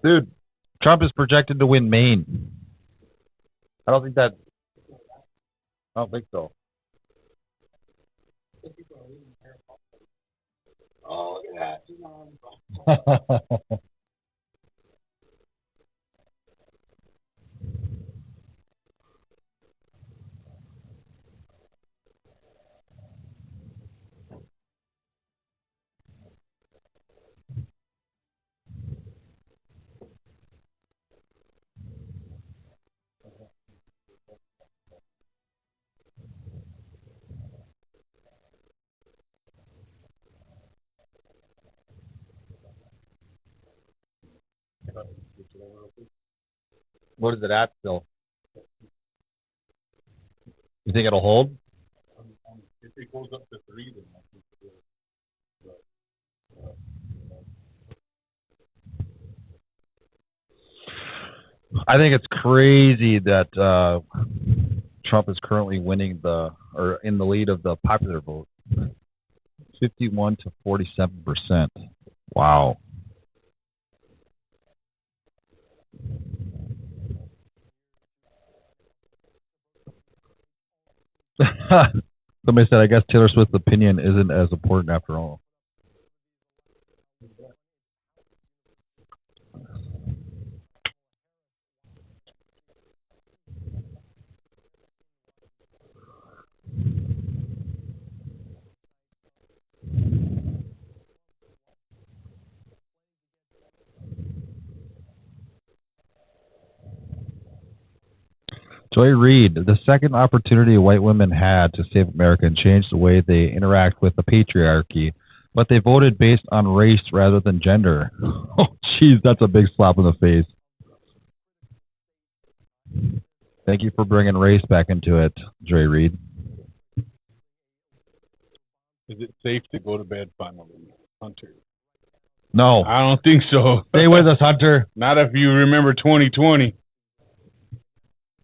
Dude, Trump is projected to win Maine. I don't think so. Oh, look at that. What is it at still? You think it'll hold? If it goes up to 3, then I think it will. I think it's crazy that Trump is currently winning or in the lead of the popular vote. 51 to 47%. Wow. Somebody said, I guess Taylor Swift's opinion isn't as important after all. Joy Reid, the second opportunity white women had to save America and change the way they interact with the patriarchy, but they voted based on race rather than gender. Oh, jeez, that's a big slap in the face. Thank you for bringing race back into it, Joy Reid. Is it safe to go to bed finally, Hunter? No. I don't think so. Stay with us, Hunter. Not if you remember 2020.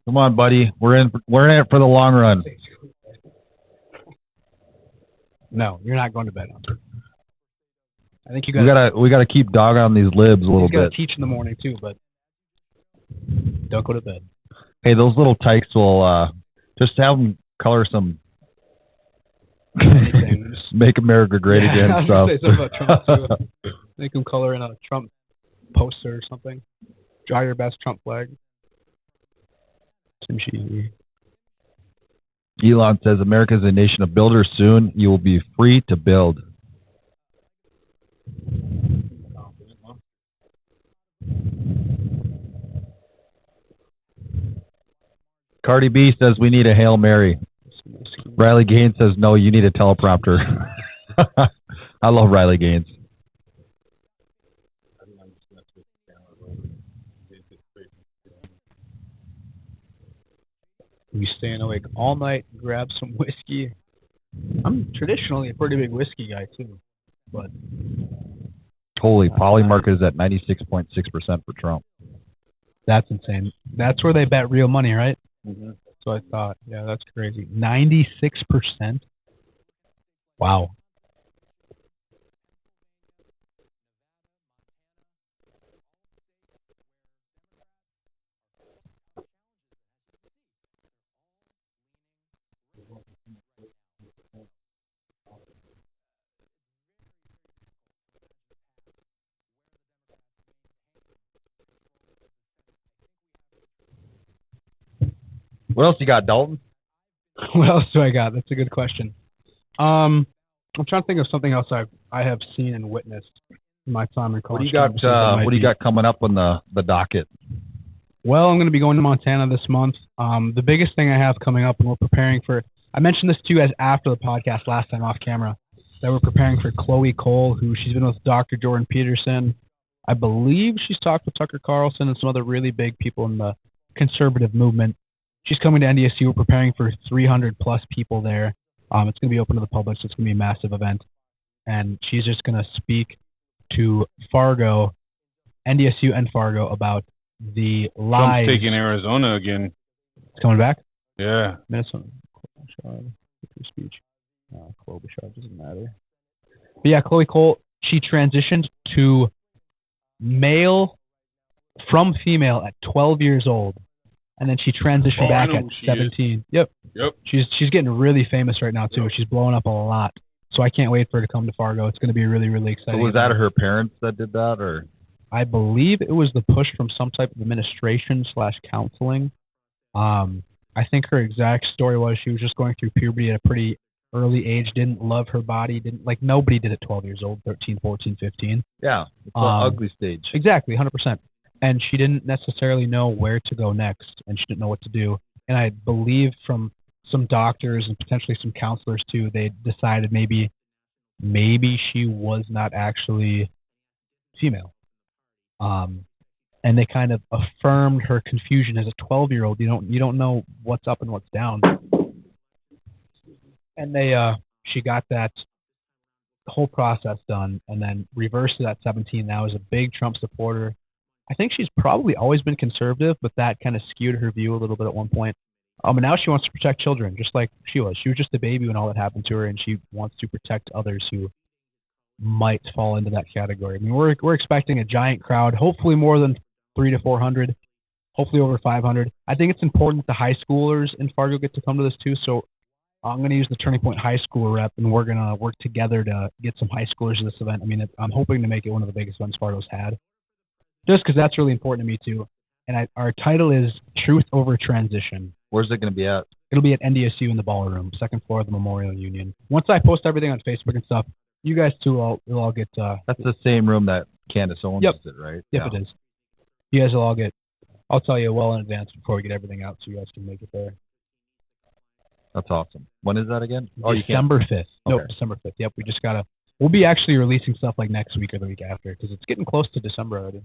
Come on, buddy. We're in it for the long run. No, you're not going to bed, Hunter. I think you got. We gotta keep dogging on these libs a little bit. You got to teach in the morning too, but don't go to bed. Hey, those little tykes will just have them color some. Make America great again I was stuff. say something about Trump too. Make them color in a Trump poster or something. Draw your best Trump flag. Elon says America is a nation of builders. Soon you will be free to build. Cardi B says we need a Hail Mary. Riley Gaines says no, you need a teleprompter. I love Riley Gaines. You staying awake all night, grab some whiskey. I'm traditionally a pretty big whiskey guy too, but holy, Poly market is at 96.6% for Trump. That's insane. That's where they bet real money, right? Mm-hmm. So I thought, yeah, that's crazy. 96%. Wow. What else you got, Dalton? What else do I got? That's a good question. I'm trying to think of something else I have seen and witnessed in my time in college. What do you got coming up on the docket? Well, I'm going to be going to Montana this month. The biggest thing I have coming up, and we're preparing for, I mentioned this to you guys after the podcast last time off camera, that we're preparing for Chloe Cole, who she's been with Dr. Jordan Peterson. I believe she's talked with Tucker Carlson and some other really big people in the conservative movement. She's coming to NDSU. We're preparing for 300 plus people there. It's going to be open to the public, so it's going to be a massive event. And she's just going to speak to Fargo, NDSU and Fargo, about the lies. Trump's taking Arizona again. It's coming back? Yeah. Minnesota. Free speech. Klobuchar doesn't matter. But yeah, Chloe Cole, she transitioned to male from female at 12 years old, and then she transitioned back at 17. Yep. She's getting really famous right now too. She's blowing up a lot. So I can't wait for her to come to Fargo. It's going to be really, really exciting. So was that her parents that did that, or? I believe it was the push from some type of administration / counseling. I think her exact story was she was just going through puberty at a pretty early age, didn't love her body, nobody did at 12 years old, 13, 14, 15. Yeah, it's an ugly stage. Exactly, 100%. And she didn't necessarily know where to go next, and she didn't know what to do. And I believe from some doctors and potentially some counselors too, they decided maybe she was not actually female. And they kind of affirmed her confusion as a 12-year-old. You don't know what's up and what's down. And she got that whole process done, and then reversed it at 17. Now is a big Trump supporter. I think she's probably always been conservative, but that kind of skewed her view a little bit at one point. And now she wants to protect children, just like she was. She was just a baby when all that happened to her, and she wants to protect others who might fall into that category. I mean, we're expecting a giant crowd, hopefully more than 300 to 400, hopefully over 500. I think it's important that the high schoolers in Fargo get to come to this too. So I'm going to use the Turning Point High School rep, and we're going to work together to get some high schoolers to this event. I mean, I'm hoping to make it one of the biggest events Fargo's had, just because that's really important to me too. And our title is Truth Over Transition. Where's it going to be at? It'll be at NDSU in the ballroom, second floor of the Memorial Union. Once I post everything on Facebook and stuff, you guys too will all get. That's the same room that Candace owns, is it, right? Yep, it is. You guys will all get. I'll tell you well in advance before we get everything out, so you guys can make it there. That's awesome. When is that again? December 5th. Okay. Nope, December 5th. Yep, we just gotta. We'll be actually releasing stuff like next week or the week after because it's getting close to December already.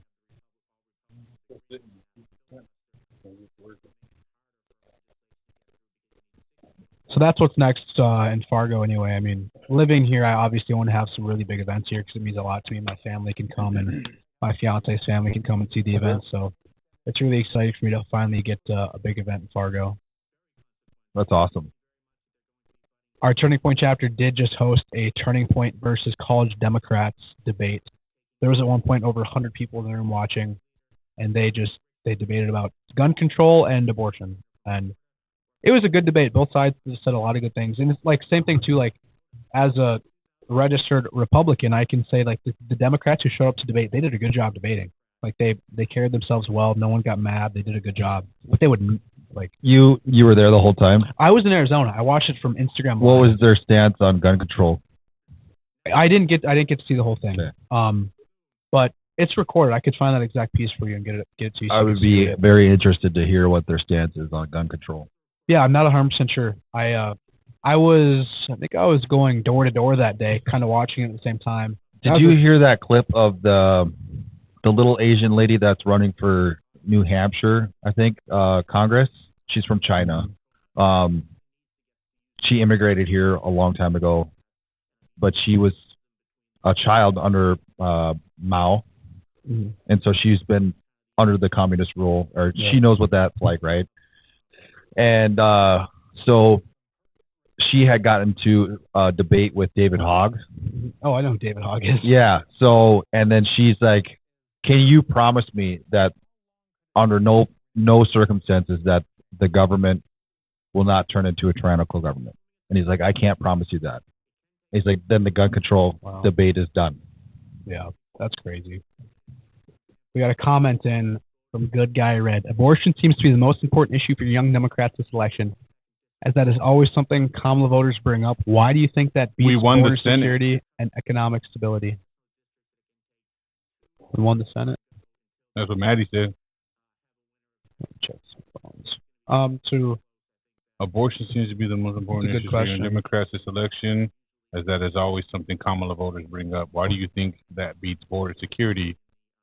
So that's what's next in Fargo anyway. I mean, living here, I obviously want to have some really big events here because it means a lot to me. My family can come and my fiance's family can come and see the event. So it's really exciting for me to finally get a big event in Fargo. That's awesome. Our Turning Point chapter did just host a Turning Point versus College Democrats debate. There was at one point over 100 people in the room watching, and they debated about gun control and abortion. And it was a good debate. Both sides said a lot of good things. And it's like same thing too, like as a registered Republican, I can say like the Democrats who showed up to debate, they did a good job debating. Like they carried themselves well. No one got mad. They did a good job. What they would like. You were there the whole time? I was in Arizona. I watched it from Instagram Live. What was their stance on gun control? I didn't get to see the whole thing. Okay. But it's recorded. I could find that exact piece for you and get it to you. I would be very interested to hear what their stance is on gun control. Yeah, I'm not 100% sure. I think I was going door to door that day, kind of watching it at the same time. Did you hear that clip of the little Asian lady that's running for New Hampshire, I think, Congress? She's from China. She immigrated here a long time ago, but she was a child under Mao. Mm-hmm. And so she's been under the communist rule, or she knows what that's like, right? And so she had gotten into a debate with David Hogg. Oh, I know who David Hogg is. Yeah. So, and then she's like, can you promise me that under no circumstances that the government will not turn into a tyrannical government? And he's like, I can't promise you that. He's like, then the gun control debate is done. Yeah, that's crazy. We got a comment in from Good Guy Red. Abortion seems to be the most important issue for young Democrats this election, as that is always something Kamala voters bring up. Why do you think that beats border security and economic stability? We won the Senate. That's what Maddie said. Let me check some phones. So abortion seems to be the most important issue for young Democrats this election, as that is always something Kamala voters bring up. Why do you think that beats border security?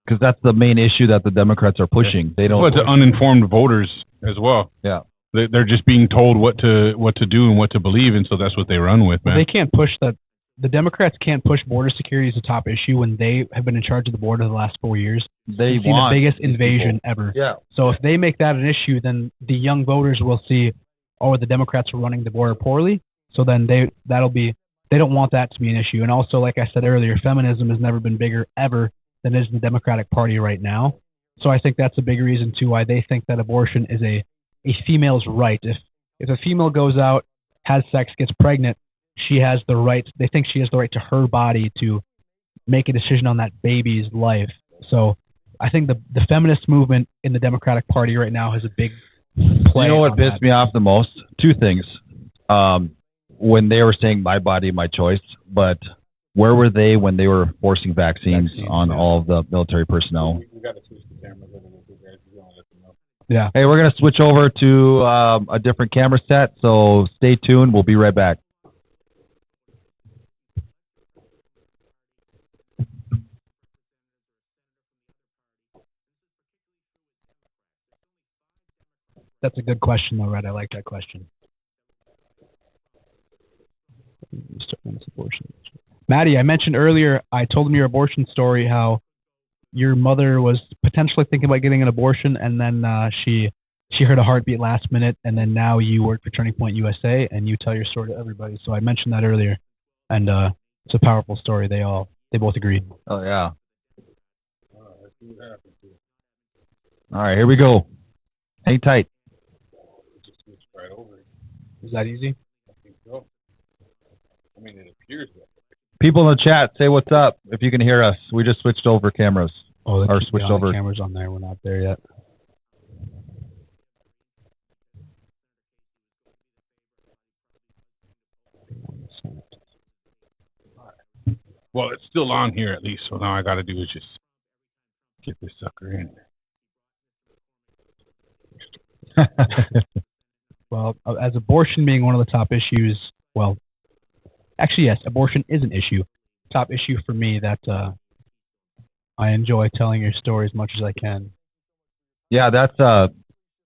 Because that's the main issue that the Democrats are pushing. Yeah. They don't. Well, it's uninformed voters as well. Yeah, they're just being told what to do and what to believe, and so that's what they run with, man. They can't push that. The Democrats can't push border security as a top issue when they have been in charge of the border the last 4 years. They see the biggest invasion ever. Yeah. So if they make that an issue, then the young voters will see, oh, the Democrats are running the border poorly. So then they don't want that to be an issue. And also, like I said earlier, feminism has never been bigger ever than is the Democratic Party right now. So I think that's a big reason too why they think that abortion is a female's right. If a female goes out, has sex, gets pregnant, she has the right. They think she has the right to her body to make a decision on that baby's life. So I think the feminist movement in the Democratic Party right now has a big play. You know what pissed me off the most? Two things. When they were saying my body, my choice, but where were they when they were forcing vaccines on all of the military personnel? We got to switch the cameras over with you guys. We want to let them know. Yeah. Hey, we're going to switch over to a different camera set, so stay tuned. We'll be right back. That's a good question, though, Red. I like that question. Maddie, I mentioned earlier, I told him your abortion story, how your mother was potentially thinking about getting an abortion, and then she heard a heartbeat last minute, and then now you work for Turning Point USA, and you tell your story to everybody. So I mentioned that earlier, and it's a powerful story. They both agreed. Oh, yeah. All right, here we go. Hang tight. Right over. Is that easy? I think so. I mean, it appears that. People in the chat, say what's up if you can hear us. We just switched over cameras. Oh, or switched over. Cameras on there. We're not there yet. Well, it's still on here at least, so now I got to do is just get this sucker in. Well, as abortion being one of the top issues, well, actually, yes, abortion is an issue. Top issue for me that I enjoy telling your story as much as I can. Yeah, that's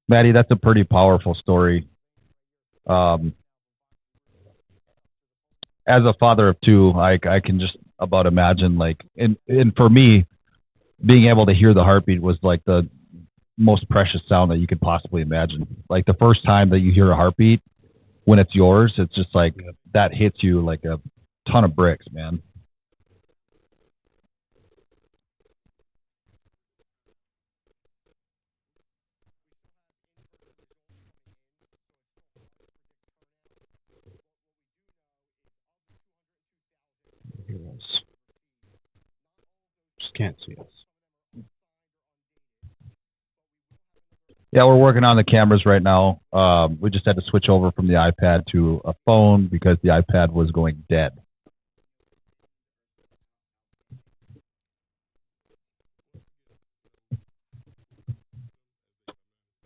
Maddie, that's a pretty powerful story. As a father of two, I can just about imagine, like, and for me, being able to hear the heartbeat was like the most precious sound that you could possibly imagine. Like the first time that you hear a heartbeat when it's yours, it's just like that hits you like a ton of bricks, man. Just can't see us. Yeah, we're working on the cameras right now. We just had to switch over from the iPad to a phone because the iPad was going dead.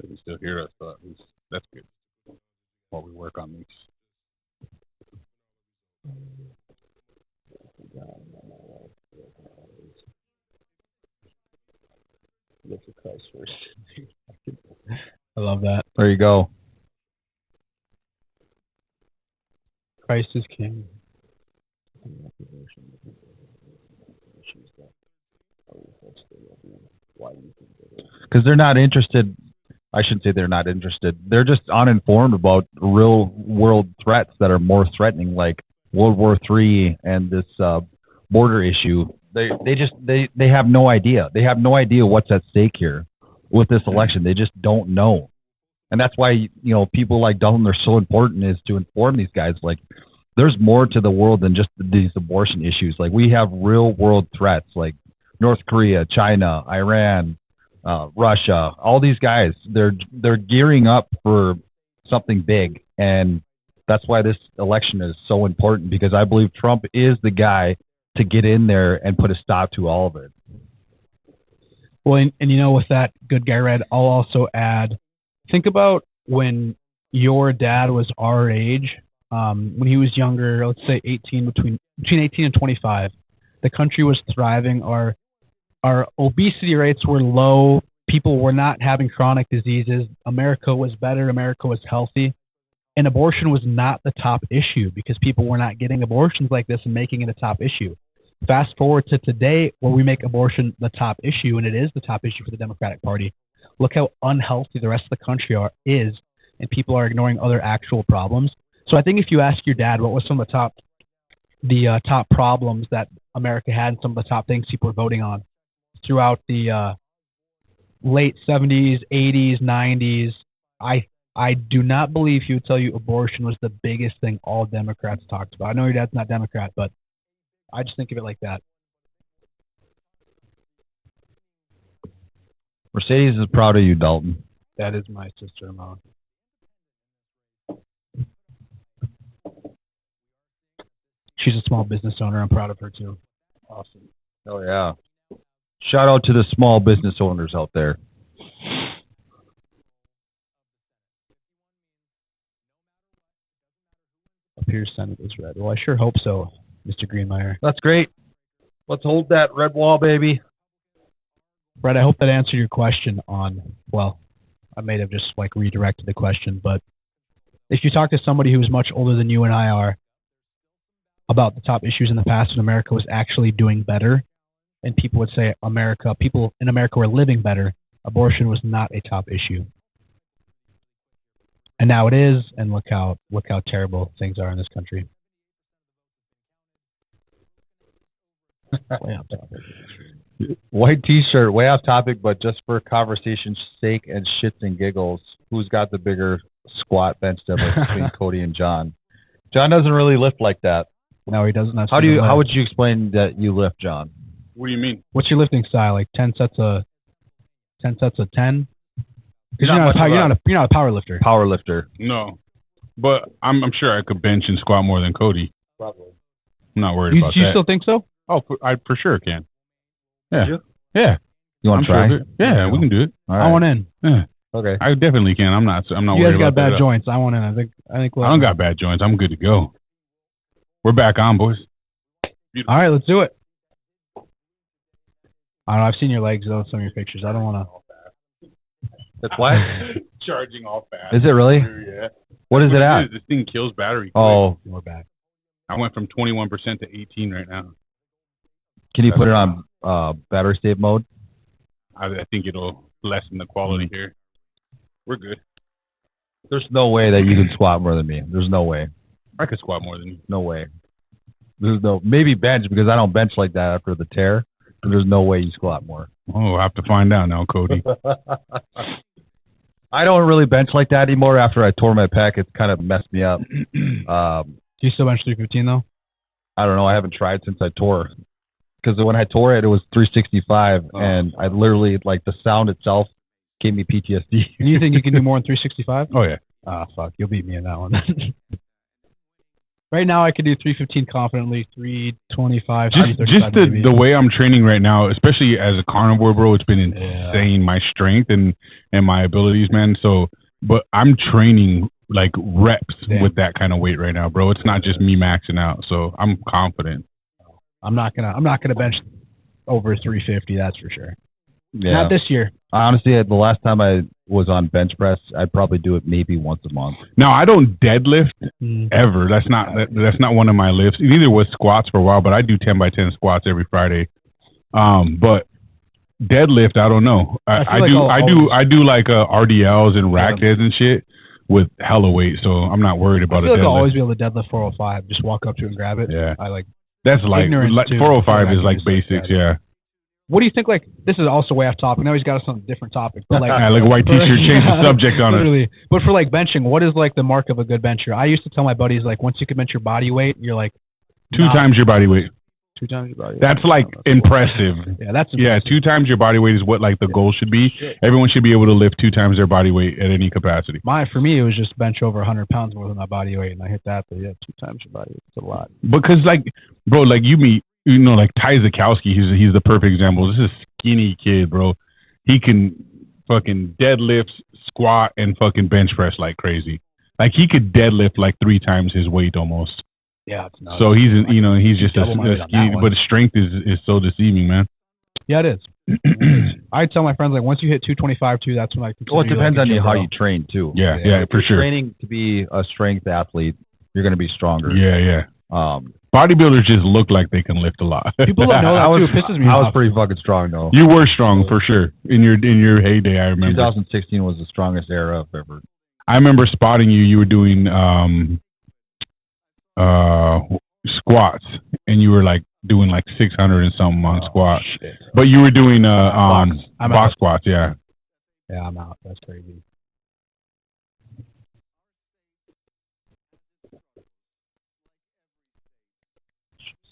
They can still hear us, but at least that's good while we work on these. Look for Christ first. I love that. There you go. Christ is king. Because they're not interested. I shouldn't say they're not interested. They're just uninformed about real world threats that are more threatening, like World War III and this border issue. They have no idea. They have no idea what's at stake here with this election. They just don't know. And that's why, people like Dalton are so important, is to inform these guys. Like, there's more to the world than just these abortion issues. Like, we have real world threats like North Korea, China, Iran, Russia. All these guys, they're gearing up for something big. And that's why this election is so important, because I believe Trump is the guy to get in there and put a stop to all of it. Well, and with that, good guy Red, I'll also add, think about when your dad was our age, when he was younger, let's say between 18 and 25, the country was thriving. Our obesity rates were low. People were not having chronic diseases. America was better. America was healthy. And abortion was not the top issue because people were not getting abortions like this and making it a top issue. Fast forward to today, where we make abortion the top issue, and it is the top issue for the Democratic Party. Look how unhealthy the rest of the country is, and people are ignoring other actual problems. So I think if you ask your dad what was some of the top problems that America had, and some of the top things people were voting on throughout the late 70s, 80s, 90s, I do not believe he would tell you abortion was the biggest thing all Democrats talked about. I know your dad's not Democrat, but I just think of it like that. Mercedes is proud of you, Dalton. That is my sister-in-law. She's a small business owner. I'm proud of her, too. Awesome. Oh, yeah. Shout out to the small business owners out there. Appears Senate is red. Well, I sure hope so, Mr. Greenmeyer. That's great. Let's hold that red wall, baby. Brett, I hope that answered your question on, well, I may have just like redirected the question, but if you talk to somebody who's much older than you and I are about the top issues in the past when America was actually doing better, and people would say people in America were living better, abortion was not a top issue. And now it is, and look how terrible things are in this country. Way off topic. White T-shirt, way off topic, but just for conversation's sake and shits and giggles, who's got the bigger squat bench double between Cody and John? John doesn't really lift like that. No, he doesn't. How would you explain that you lift, John? What do you mean? What's your lifting style? Like 10 sets of 10? You're not a power lifter. Power lifter. No, but I'm sure I could bench and squat more than Cody. Probably. I'm not worried about that. Do you still think so? Oh, I for sure can. Yeah. Yeah. You want to try? Sure yeah, we can do it. All right. I want in. Yeah. Okay. I definitely can. I'm not you worried about that. You guys got bad joints. I want in. I think. I don't got bad joints. I'm good to go. We're back on, boys. All right, let's do it. I don't know. I've seen your legs though, some of your pictures. I don't want to. That's what? Charging all fast. Is it really? Yeah. What is it at? This thing kills battery. Oh, we're back. I went from 21% to 18 right now. Can you put it on battery save mode? I think it'll lessen the quality here. We're good. There's no way that you can squat more than me. There's no way. I could squat more than you. No way. There's no maybe bench because I don't bench like that after the tear. But there's no way you squat more. Oh, we'll have to find out now, Cody. I don't really bench like that anymore. After I tore my pec, it's kind of messed me up. Do you still bench 315 though? I don't know. I haven't tried since I tore. Because when I tore it, it was 365, and I literally, like, the sound itself gave me PTSD. And you think you can do more than 365? Oh, yeah. Ah, fuck. You'll beat me in that one. Right now, I could do 315 confidently, 325, just the way I'm training right now, especially as a carnivore, bro, it's been insane, my strength and my abilities, man. So, but I'm training, like, reps with that kind of weight right now, bro. It's not just me maxing out, so I'm confident. I'm not gonna bench over 350. That's for sure. Yeah. Not this year. Honestly, the last time I was on bench press, I'd probably do it maybe once a month. Now I don't deadlift ever. That's not one of my lifts. Neither was squats for a while, but I do 10 by 10 squats every Friday. But deadlift, I don't know. I do like RDLs and rack deads and shit with hella weight, so I'm not worried about it. I feel like I'll always be able to deadlift 405. Just walk up to it and grab it. Yeah. That's like 405 is like basics, yeah. What do you think? Like, this is also way off topic. Now he's got us on a different topic. But like, like a white T-shirt, change the subject on it. But for like benching, what is like the mark of a good bencher? I used to tell my buddies like, once you can bench your body weight, you're like 2 times your body weight. 2 times your body weight. That's like impressive. Yeah, that's impressive. 2 times your body weight is what like the goal should be. Everyone should be able to lift 2 times their body weight at any capacity. For me, it was just bench over 100 pounds more than my body weight, and I hit that. But 2 times your body weight. It's a lot. Because like, bro, like like Ty Zakowski, he's the perfect example. This is a skinny kid, bro. He can fucking deadlift, squat, and fucking bench press like crazy. Like he could deadlift like 3 times his weight almost. Yeah, it's nuts. So he's just a skinny, but his strength is so deceiving, man. Yeah, it is. I tell my friends like once you hit 225 too, that's when I consider. Well, it depends on how you train too. Yeah, for sure. Training to be a strength athlete, you're going to be stronger. Yeah. Bodybuilders just look like they can lift a lot. People don't know that too. It pisses me off. I was pretty fucking strong though. You were strong for sure in your heyday. I remember. 2016 was the strongest era I've ever. I remember spotting you. You were doing squats, and you were like doing like 600 and something on squat. Shit. But you were doing box squats, yeah. Yeah, I'm out. That's crazy.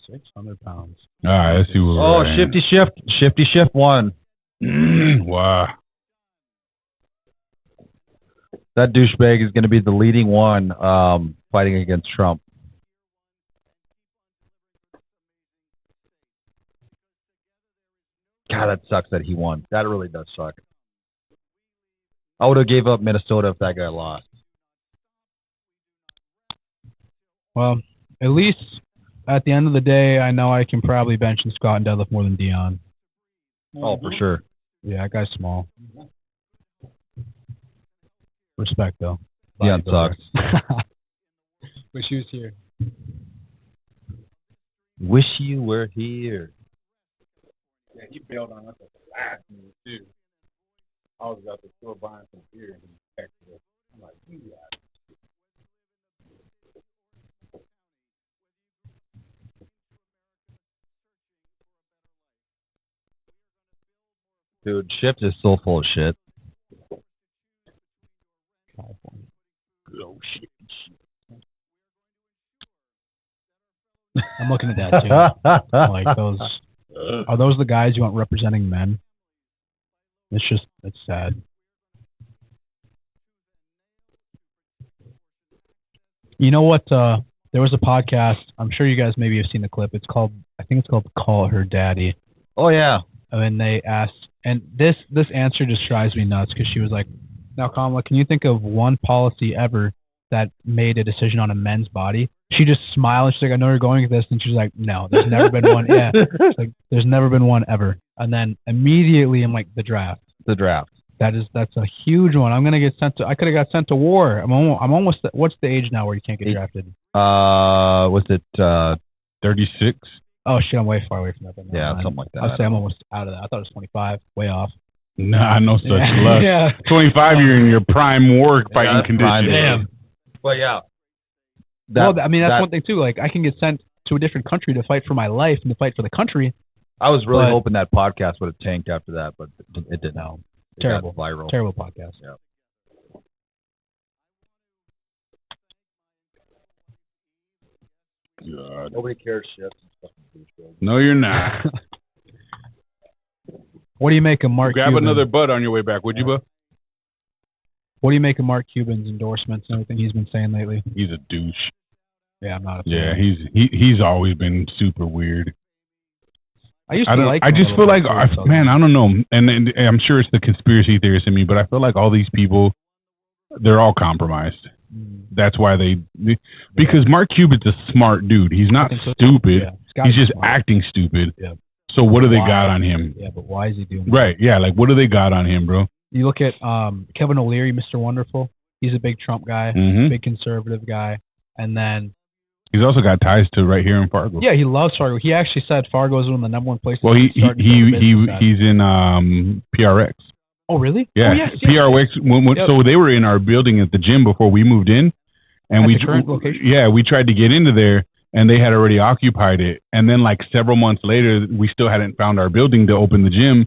£600. All right, let's see what we're at. Shifty Shift won. Wow. That douchebag is going to be the leading one fighting against Trump. God, that sucks that he won. That really does suck. I would have gave up Minnesota if that guy lost. Well, at least at the end of the day, I know I can probably bench and squat and deadlift more than Dion. Oh, for sure. Yeah, that guy's small. Respect, though. Dion sucks. Wish he was here. Wish you were here. Yeah, he bailed on us at the last minute, too. I was out the store buying some beer and he texted us. I'm like, you guys. Dude, Shift is so full of shit. California. Oh, shit. I'm looking at that, too. Like, are those the guys you want representing men? It's sad. You know what? There was a podcast. I'm sure you guys maybe have seen the clip. I think it's called Call Her Daddy. Oh, yeah. And they asked, and this answer just drives me nuts because she was like, now, Kamala, can you think of one policy ever that made a decision on a men's body? She just smiled. She's like, I know you're going with this. And she's like, no, there's never been one. Yeah. Like, there's never been one ever. And then immediately I'm like, the draft. The draft. That's a huge one. I'm going to get I could have got sent to war. I'm almost, what's the age now where you can't get drafted? Was it 36? Oh, shit, I'm way far away from that. Yeah, something like that. I'd say I'm almost out of that. I thought it was 25. Way off. Nah, no such luck. Yeah. 25, you're in your prime war fighting condition. Damn. Well, yeah. That's one thing, too. Like, I can get sent to a different country to fight for my life and to fight for the country. I was really hoping that podcast would have tanked after that, but it didn't. No. Terrible. Viral. Terrible podcast. Yeah. God. Nobody cares shit. No, you're not. What do you make of Mark Grab Cuban? another bud on your way back, would you, bud? What do you make of Mark Cuban's endorsements and everything he's been saying lately? He's a douche. Yeah, I'm not a fan. Yeah, he's always been super weird. I used to like him I just feel like, man, I don't know. And I'm sure it's the conspiracy theorist in me, but I feel like all these people, they're all compromised. That's why because Mark Cuban's a smart dude. He's not stupid. Yeah. He's just acting stupid. Yeah. So what do they got on him? Yeah, but why is he doing that? Right, yeah, like what do they got on him, bro? You look at Kevin O'Leary, Mr. Wonderful. He's a big Trump guy, big conservative guy. And then he's also got ties to right here in Fargo. Yeah, he loves Fargo. He actually said Fargo is one of the number one places. Well, he's in PRX. Oh, really? Yeah, oh, yes, PRX. So they were in our building at the gym before we moved in, and we tried to get into there, and they had already occupied it. And then, like several months later, we still hadn't found our building to open the gym,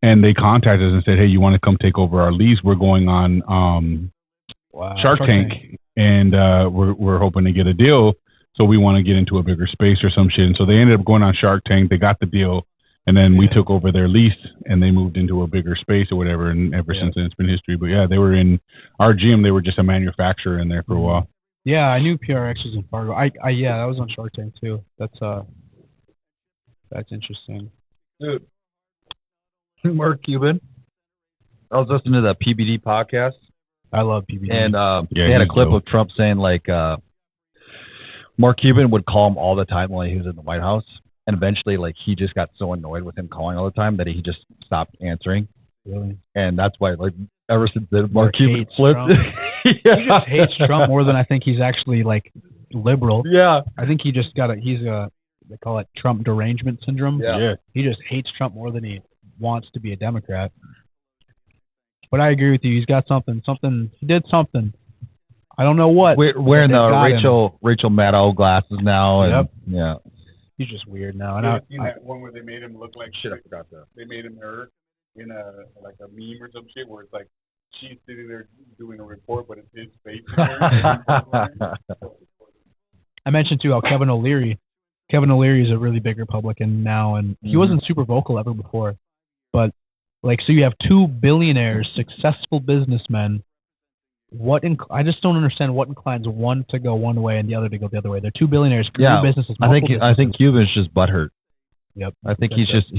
and they contacted us and said, "Hey, you want to come take over our lease? We're going on Shark Tank, and we're hoping to get a deal. So we want to get into a bigger space or some shit." And so they ended up going on Shark Tank. They got the deal. And then we took over their lease, and they moved into a bigger space or whatever. And ever since then, it's been history. But yeah, they were in our gym. They were just a manufacturer in there for a while. Yeah, I knew PRX was in Fargo. Yeah, that was on Shark Tank too. That's interesting. Dude, Mark Cuban. I was listening to that PBD podcast. I love PBD. And they had a clip of Trump saying like Mark Cuban would call him all the time while he was in the White House. And eventually, like, he just got so annoyed with him calling all the time that he just stopped answering. Really? And that's why, like, ever since then, Mark Cuban flipped. He just hates Trump more than I think he's actually, like, liberal. Yeah. I think he just they call it Trump derangement syndrome. Yeah. He just hates Trump more than he wants to be a Democrat. But I agree with you. He's got something. He did something. I don't know what. We're wearing the Rachel Maddow glasses now. And, yeah. He's just weird now. Have you seen that one where they made him look like shit? I forgot that. They made him her. in a meme or some shit where it's like she's sitting there doing a report, but it's his face. I mentioned too how Kevin O'Leary is a really big Republican now, and he wasn't super vocal ever before. But so you have two billionaires, successful businessmen. I just don't understand what inclines one to go one way and the other to go the other way. They're two billionaires. Businesses. I think Cuban's just butthurt. Yep. I think he's just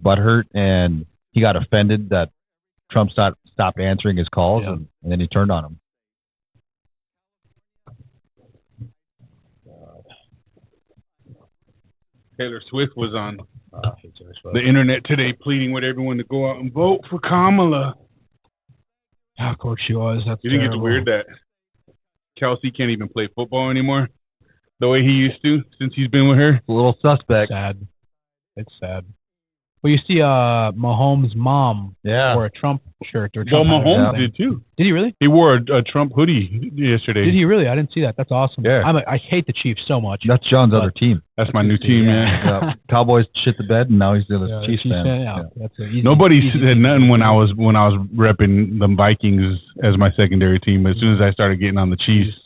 butthurt, and he got offended that Trump stopped answering his calls, and then he turned on him. Taylor Swift was on the internet today pleading with everyone to go out and vote for Kamala. Of course she was. You think it's weird that Kelsey can't even play football anymore the way he used to since he's been with her? It's a little suspect. It's sad. Well, you see Mahomes' mom wore a Trump shirt. Mahomes did too. Did he really? He wore a Trump hoodie yesterday. Did he really? I didn't see that. That's awesome. Yeah. I hate the Chiefs so much. That's John's other team. That's my new team, man. Cowboys shit the bed, and now he's the Chiefs fan. Nobody said nothing when I was repping the Vikings as my secondary team. As soon as I started getting on the Chiefs,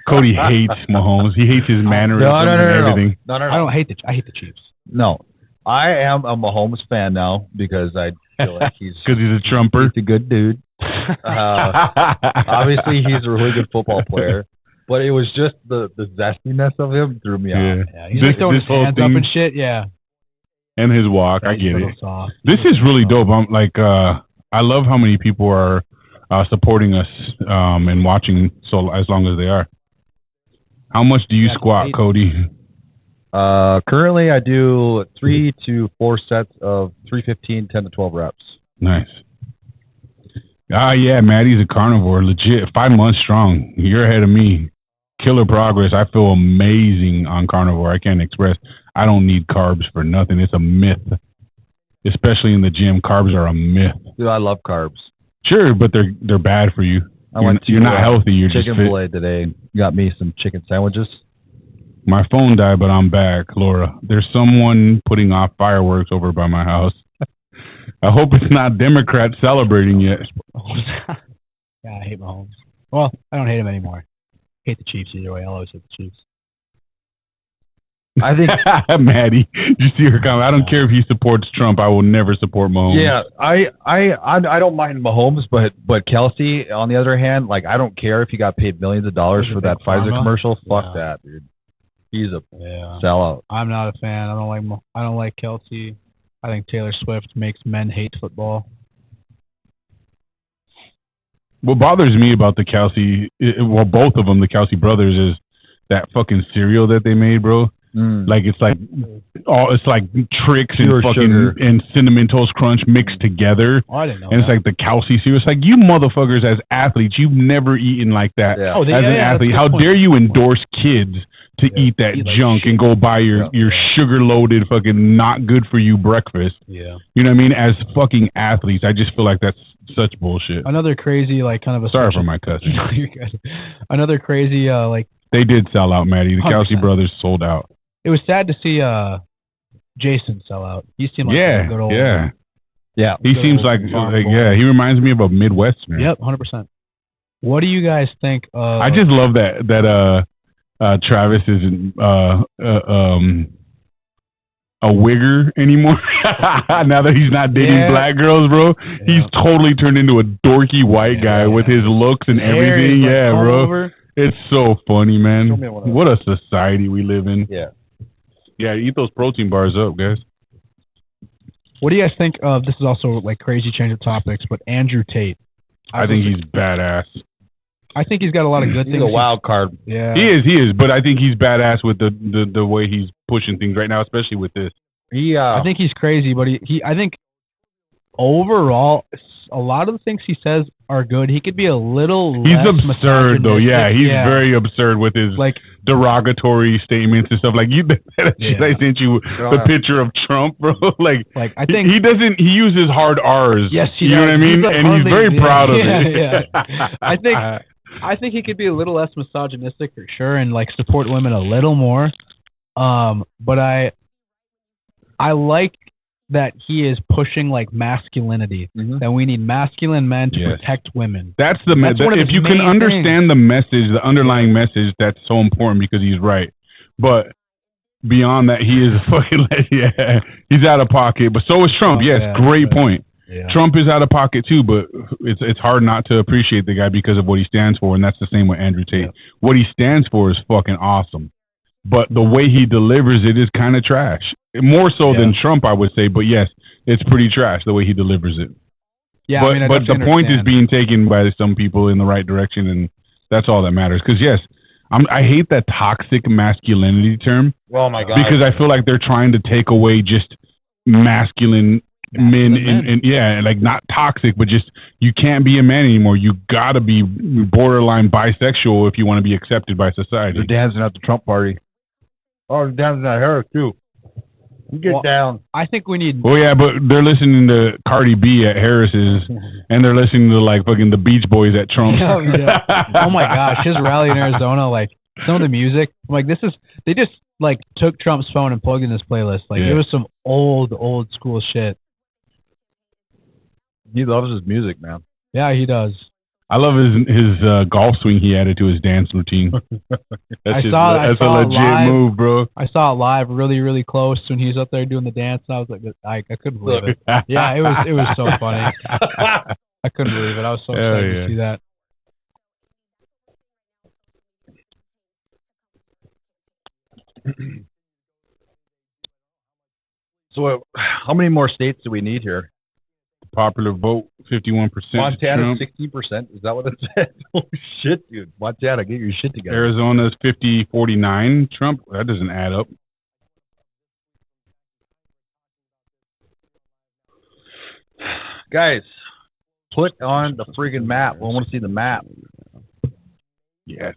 Cody hates Mahomes. He hates his mannerisms and everything. No. I hate the Chiefs. No. I am a Mahomes fan now because I feel like he's a Trumper. He's a good dude. Obviously, he's a really good football player, but it was just the zestiness of him threw me off. Yeah, he's throwing his hands up and shit. Yeah, and his walk, I get it. This is really dope. I'm I love how many people are supporting us and watching as long as they are. How much do you squat, Cody? Currently I do 3 to 4 sets of 315, 10 to 12 reps. Nice. Yeah, Maddie's a carnivore, legit. 5 months strong. You're ahead of me. Killer progress. I feel amazing on carnivore. I can't express. I don't need carbs for nothing. It's a myth. Especially in the gym, carbs are a myth. Dude, I love carbs. Sure, but they're bad for you. You're not healthy. You're just fit. Chicken fillet today. Got me some chicken sandwiches. My phone died, but I'm back, Laura. There's someone putting off fireworks over by my house. I hope it's not Democrats celebrating yet. Yeah, I hate Mahomes. Well, I don't hate him anymore. I hate the Chiefs either way. I'll always hate the Chiefs. I think Maddie, you see her comment. I don't care if he supports Trump. I will never support Mahomes. Yeah, I don't mind Mahomes, but Kelsey, on the other hand, I don't care if he got paid millions of dollars for that Pfizer commercial. Fuck that, dude. He's a sellout. I'm not a fan. I don't like Kelsey. I think Taylor Swift makes men hate football. What bothers me about the Kelsey, both of them, the Kelsey brothers, is that fucking cereal that they made, bro. It's like Trix and fucking and Cinnamon Toast Crunch mixed together. Oh, I didn't know. And it's like the Kelsey cereal. It's like, you motherfuckers as athletes, you've never eaten like that as an athlete. How dare you endorse kids to eat that junk and go buy your sugar loaded fucking not good for you breakfast? Yeah. You know what I mean? As fucking athletes, I just feel like that's such bullshit. Another crazy kind of a. Sorry for my cussing. You're good. Another crazy They did sell out, Maddie. The 100%. Kelsey brothers sold out. It was sad to see Jason sell out. He seemed like a good old. Yeah. He seems like he reminds me of a Midwesterner. Yep, 100%. What do you guys think of? I just love that Travis isn't a wigger anymore. Now that he's not dating black girls, bro, he's totally turned into a dorky white guy with his looks and everything. Bro. Over. It's so funny, man. What a society we live in. Yeah, eat those protein bars up, guys. What do you guys think of, this is also crazy change of topics, but Andrew Tate? I think he's badass. I think he's got a lot of good things. He's a wild card. Yeah. He is, but I think he's badass with the way he's pushing things right now, especially with this. I think he's crazy, but I think overall, a lot of the things he says are good. He could be a little He's absurd, though. Yeah, he's very absurd with his derogatory statements and stuff. I sent you the picture of Trump, bro. I think he uses hard R's. Yes, he does. You know what I mean? And he's very proud of it. Yeah. I think he could be a little less misogynistic for sure, and support women a little more. But I like that he is pushing like masculinity. That we need masculine men to protect women. That's the message. If you can understand the message, the underlying message, that's so important because he's right. But beyond that, he is fucking he's out of pocket. But so is Trump. Great point. Yeah. Trump is out of pocket too, but it's hard not to appreciate the guy because of what he stands for, and that's the same with Andrew Tate. Yeah. What he stands for is fucking awesome. But the way he delivers it is kind of trash. More so than Trump, I would say. But yes, it's pretty trash the way he delivers it. Yeah, but the point is being taken by some people in the right direction, and that's all that matters. Because yes, I hate that toxic masculinity term. Oh my God! Because I feel like they're trying to take away just masculine men, and like not toxic, but just you can't be a man anymore. You gotta be borderline bisexual if you want to be accepted by society. They're dancing at the Trump party. Oh, they're dancing at Harris too. You get down. I think we need. Oh yeah, but they're listening to Cardi B at Harris's, and they're listening to like fucking the Beach Boys at Trump's. Oh my gosh, his rally in Arizona, like some of the music, I'm like they just like took Trump's phone and plugged in his playlist. Like it was some old school shit. He loves his music, man. Yeah, he does. I love his golf swing he added to his dance routine. That's a legit move, bro. I saw it live, really, really close when he was up there doing the dance. And I was like, I couldn't believe it. Yeah, it was so funny. I couldn't believe it. I was so excited to see that. So, how many more states do we need here? Popular vote, 51%. Montana, 60%. Is that what it said? Oh, shit, dude. Montana, get your shit together. Arizona's 49 Trump. That doesn't add up. Guys, put on the friggin' map. I want to see the map. Yes.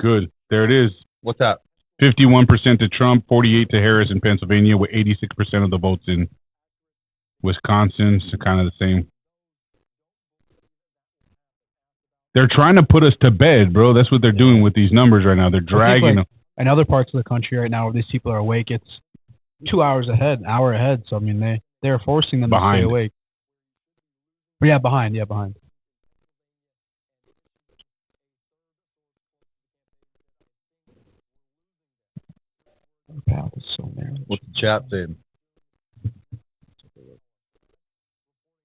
Good. There it is. What's that? 51% to Trump, 48% to Harris in Pennsylvania, with 86% of the votes in Wisconsin. So kind of the same. They're trying to put us to bed, bro. That's what they're doing with these numbers right now. They're dragging them. In other parts of the country right now where these people are awake, it's 2 hours ahead, an hour ahead. So, I mean, they're forcing them to stay awake. But yeah, behind. Path is so narrow. What's the chat saying?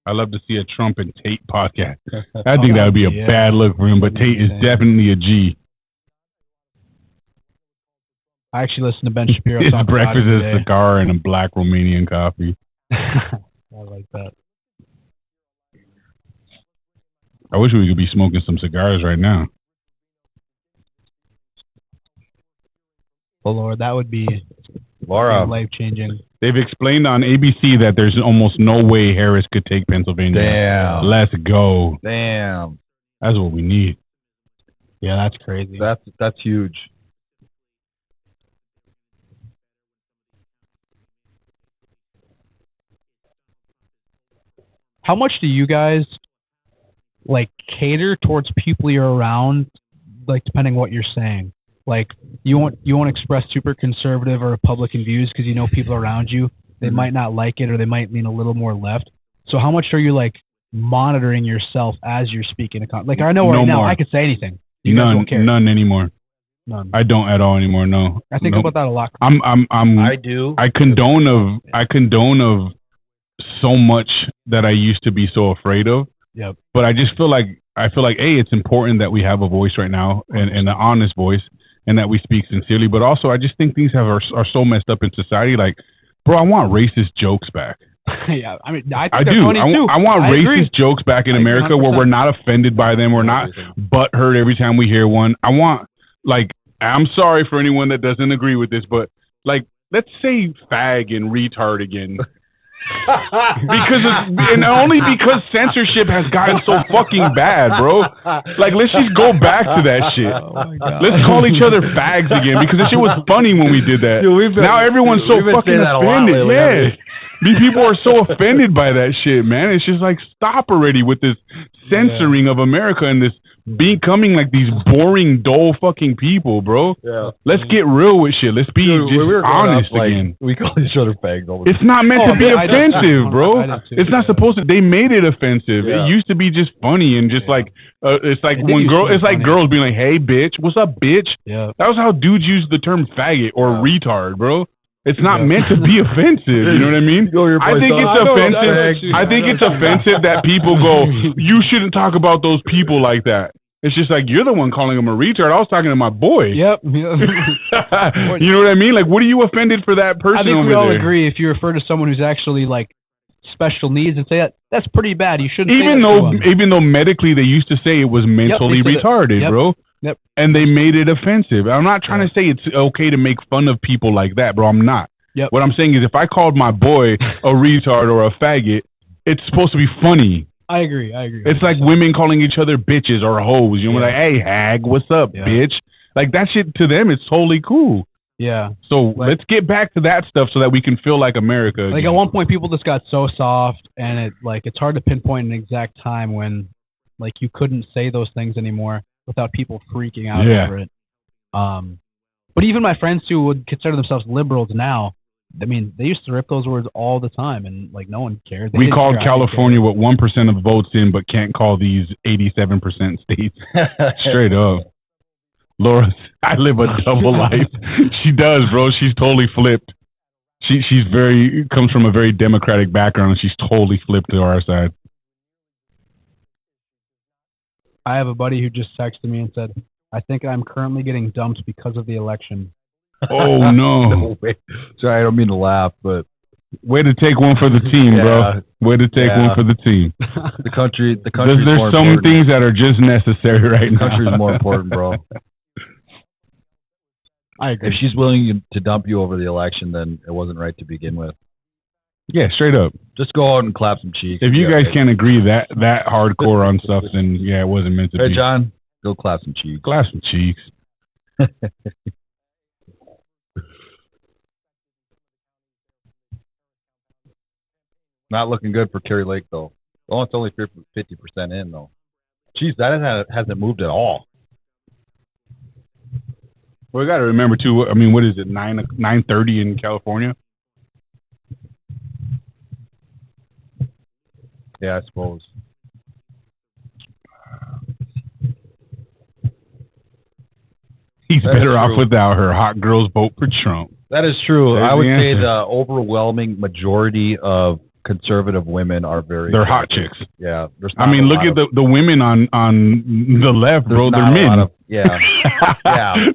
I love to see a Trump and Tate podcast. I think that would be a bad look for him, but Tate is definitely a G. I actually listened to Ben Shapiro. His breakfast is a cigar and a black Romanian coffee. I like that. I wish we could be smoking some cigars right now. Oh, Lord, that would be life-changing. They've explained on ABC that there's almost no way Harris could take Pennsylvania. Damn. Let's go. Damn. That's what we need. Yeah, that's crazy. That's huge. How much do you guys like cater towards people you're around, like depending on what you're saying? Like you won't express super conservative or Republican views because you know people around you, they might not like it or they might lean a little more left. So how much are you like monitoring yourself as you're speaking? Like I know right now I could say anything. None anymore. None. I don't at all anymore. No. I think about that a lot. I do. I condone of so much that I used to be so afraid of. Yep. But I just feel like it's important that we have a voice right now and an honest voice. And that we speak sincerely, but also I just think things are so messed up in society. Like, bro, I want racist jokes back. Yeah, I mean, I do. I want racist jokes back in America where we're not offended by them. We're not butthurt every time we hear one. I want, like, I'm sorry for anyone that doesn't agree with this, but like, let's say fag and retard again. Only because censorship has gotten so fucking bad, bro. Like, let's just go back to that shit. Let's call each other fags again because that shit was funny when we did that. Now everyone's so fucking offended. Yeah. These people are so offended by that shit, man. It's just like, stop already with this censoring of America and this becoming like these boring, dull fucking people, bro. Yeah. Let's get real with shit. Let's be honest again. We call each other fags all the time. It's not meant to be offensive, bro. It's not supposed to. They made it offensive. Yeah. It used to be just funny and just like it's like when girls being like, "Hey, bitch, what's up, bitch?" Yeah. That was how dudes used the term faggot or retard, bro. It's not meant to be offensive. You know what I mean? I think it's offensive. I think it's offensive that people go, "You shouldn't talk about those people like that." It's just like, you're the one calling him a retard. I was talking to my boy. Yep. You know what I mean? Like, what are you offended for that person? I think over we all there? agree if you refer to someone who's actually like special needs and say that's pretty bad. You shouldn't. Even though medically they used to say it was mentally retarded, bro. Yep. And they made it offensive. I'm not trying to say it's okay to make fun of people like that, bro. I'm not. Yep. What I'm saying is, if I called my boy a retard or a faggot, it's supposed to be funny. I agree. It's like women calling each other bitches or hoes. You know, like, hey, hag, what's up, bitch? Like, that shit to them, it's totally cool. Yeah. So let's get back to that stuff so that we can feel like America again. Like, at one point, people just got so soft, and it's hard to pinpoint an exact time when, like, you couldn't say those things anymore without people freaking out over it. But even my friends who would consider themselves liberals now, I mean, they used to rip those words all the time, and like no one cared. We called California with 1% of votes in, but can't call these 87% states. Straight up, Laura, I live a double life. She does, bro. She's totally flipped. She's comes from a very democratic background, and she's totally flipped to our side. I have a buddy who just texted me and said, "I think I'm currently getting dumped because of the election." Oh no! No way. Sorry, I don't mean to laugh, but way to take one for the team, bro. Way to take one for the team. The country. There's some things that are just necessary right now. The country is more important, bro. I agree. If she's willing to dump you over the election, then it wasn't right to begin with. Yeah, straight up. Just go out and clap some cheeks. If you guys can't agree that hardcore on stuff, then yeah, it wasn't meant to be. Hey, John, go clap some cheeks. Clap some cheeks. Not looking good for Kerry Lake, though. Oh, it's only 50% in, though. Jeez, that hasn't moved at all. Well, we got to remember, too, I mean, what is it, 9:30 in California? Yeah, I suppose. He's better off without her. Hot girls vote for Trump. That is true. There's I would the say answer. the overwhelming majority of conservative women are They're hot chicks. Yeah. I mean, look at the women on the left, bro. They're men. Yeah.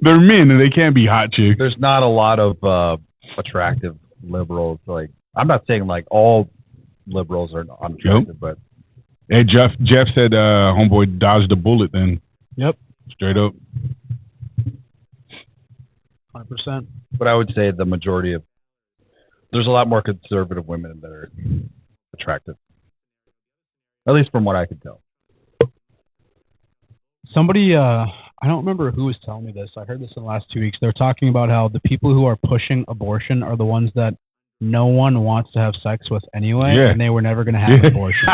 They're men, and they can't be hot chicks. There's not a lot of attractive liberals. Like, I'm not saying like all liberals are unattractive, but hey, Jeff said homeboy dodged a bullet then. Yep. Straight up. 100%. But I would say the majority of there's a lot more conservative women that are attractive. At least from what I could tell. Somebody, I don't remember who was telling me this. I heard this in the last 2 weeks. They're talking about how the people who are pushing abortion are the ones that no one wants to have sex with anyway, and they were never going to have abortion.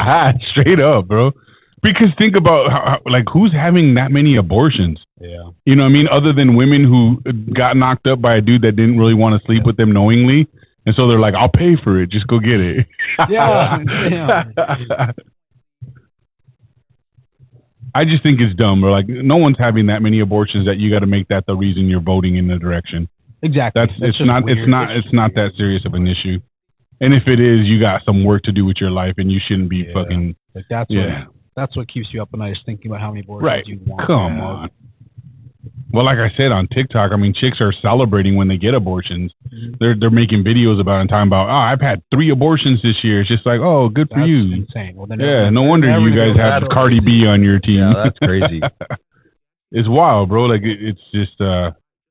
Straight up, bro. Because think about how, like, who's having that many abortions? Yeah. You know what I mean? Other than women who got knocked up by a dude that didn't really want to sleep with them knowingly. And so they're like, I'll pay for it. Just go get it. Yeah. I just think it's dumb. Or like, no one's having that many abortions that you got to make that the reason you're voting in the direction. Exactly. It's not that serious of an issue. And if it is, you got some work to do with your life, and you shouldn't be fucking. Like that's what keeps you up at night, is thinking about how many abortions you want. Come on. Well, like I said on TikTok, I mean, chicks are celebrating when they get abortions. Mm-hmm. They're making videos about it and talking about, I've had 3 abortions this year. It's just like, oh, good for you. That's insane. Well, no wonder you guys have Cardi B on your team. Yeah, that's crazy. It's wild, bro. Like, it's just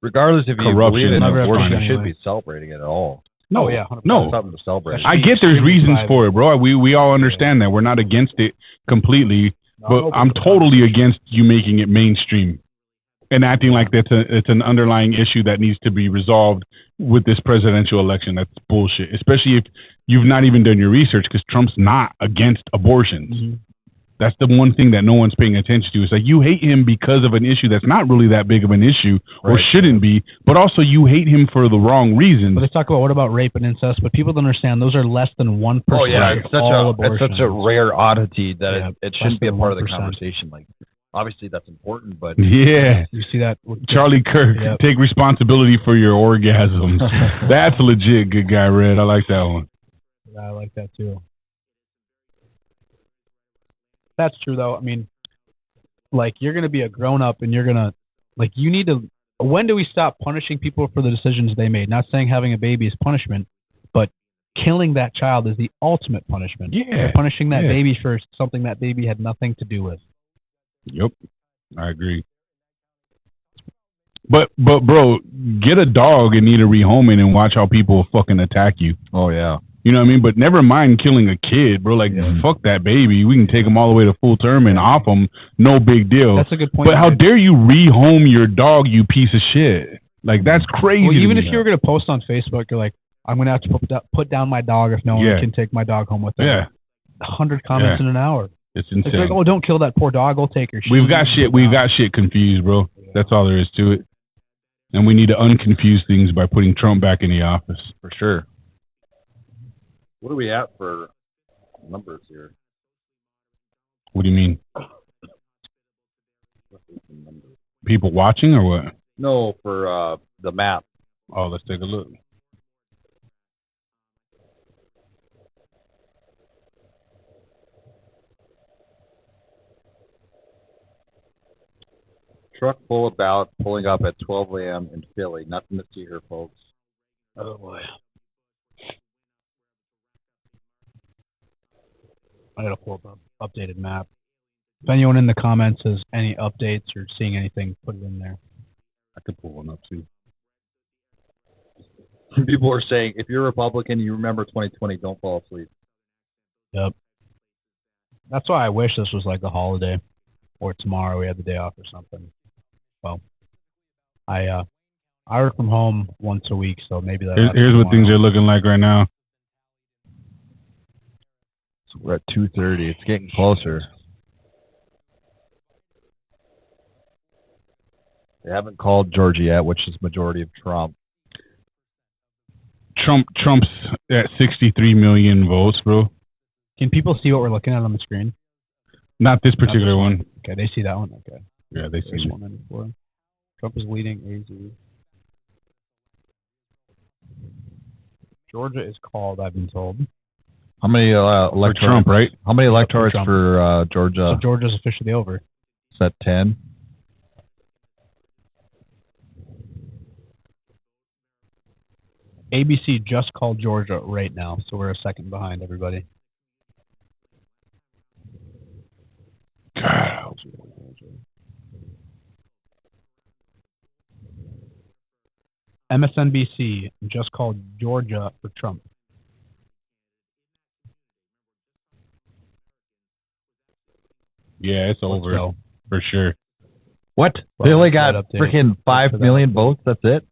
regardless if you believe in abortion, you should be celebrating it at all. No, 100%. no. Something to celebrate. I get there's reasons for it, bro. We all understand that. We're not against it completely, but I'm totally against you making it mainstream and acting like it's an underlying issue that needs to be resolved with this presidential election. That's bullshit, especially if you've not even done your research, because Trump's not against abortions. That's the one thing that no one's paying attention to. It's like you hate him because of an issue that's not really that big of an issue or shouldn't be, but also you hate him for the wrong reasons. But they talk about what about rape and incest, but people don't understand those are less than 1%. Oh yeah, of all it's such a rare oddity that it shouldn't be a part of the 1%. conversation. Like, obviously that's important, but yeah, you see that Charlie Kirk, take responsibility for your orgasms. That's legit, good guy, Red. I like that one. Yeah, I like that too. That's true, though. I mean, like, you're going to be a grown-up, and you're going to, like, you need to, when do we stop punishing people for the decisions they made? Not saying having a baby is punishment, but killing that child is the ultimate punishment. Yeah. You're punishing that baby for something that baby had nothing to do with. Yep, I agree. But bro, get a dog and need a rehoming and watch how people fucking attack you. Oh, yeah. You know what I mean? But never mind killing a kid, bro. Like, fuck that baby. We can take them all the way to full term and off them. No big deal. That's a good point. But how dare you rehome your dog, you piece of shit? Like, that's crazy. Well, even if you were going to post on Facebook, you're like, I'm going to have to put down my dog if no one can take my dog home with them. Yeah. 100 comments in an hour. It's insane. It's like, oh, don't kill that poor dog. I'll take her. We've got shit confused, bro. That's all there is to it. And we need to unconfuse things by putting Trump back in the office. For sure. What are we at for numbers here? What do you mean? People watching or what? No, for the map. Oh, let's take a look. Truck full of ballots pulling up at 12 a.m. in Philly. Nothing to see here, folks. Oh, boy. I got to pull up an updated map. If anyone in the comments has any updates or seeing anything, put it in there. I could pull one up, too. People are saying, if you're a Republican, you remember 2020, don't fall asleep. Yep. That's why I wish this was like a holiday or tomorrow we had the day off or something. Well, I work from home once a week, so maybe that. Here's what things are looking like right now. So we're at 2:30. It's getting closer. They haven't called Georgia yet, which is majority of Trump. Trump's at 63 million votes, bro. Can people see what we're looking at on the screen? Not this particular one. Okay, they see that one. Okay. Yeah, they see it. 194. Trump is leading AZ. Georgia is called, I've been told. How many electors? For Trump, right? How many electors for Georgia? So Georgia's officially over. Is that 10? ABC just called Georgia right now, so we're a second behind everybody. MSNBC just called Georgia for Trump. Yeah, it's over for sure. What? They only got freaking 5 million votes? That's it?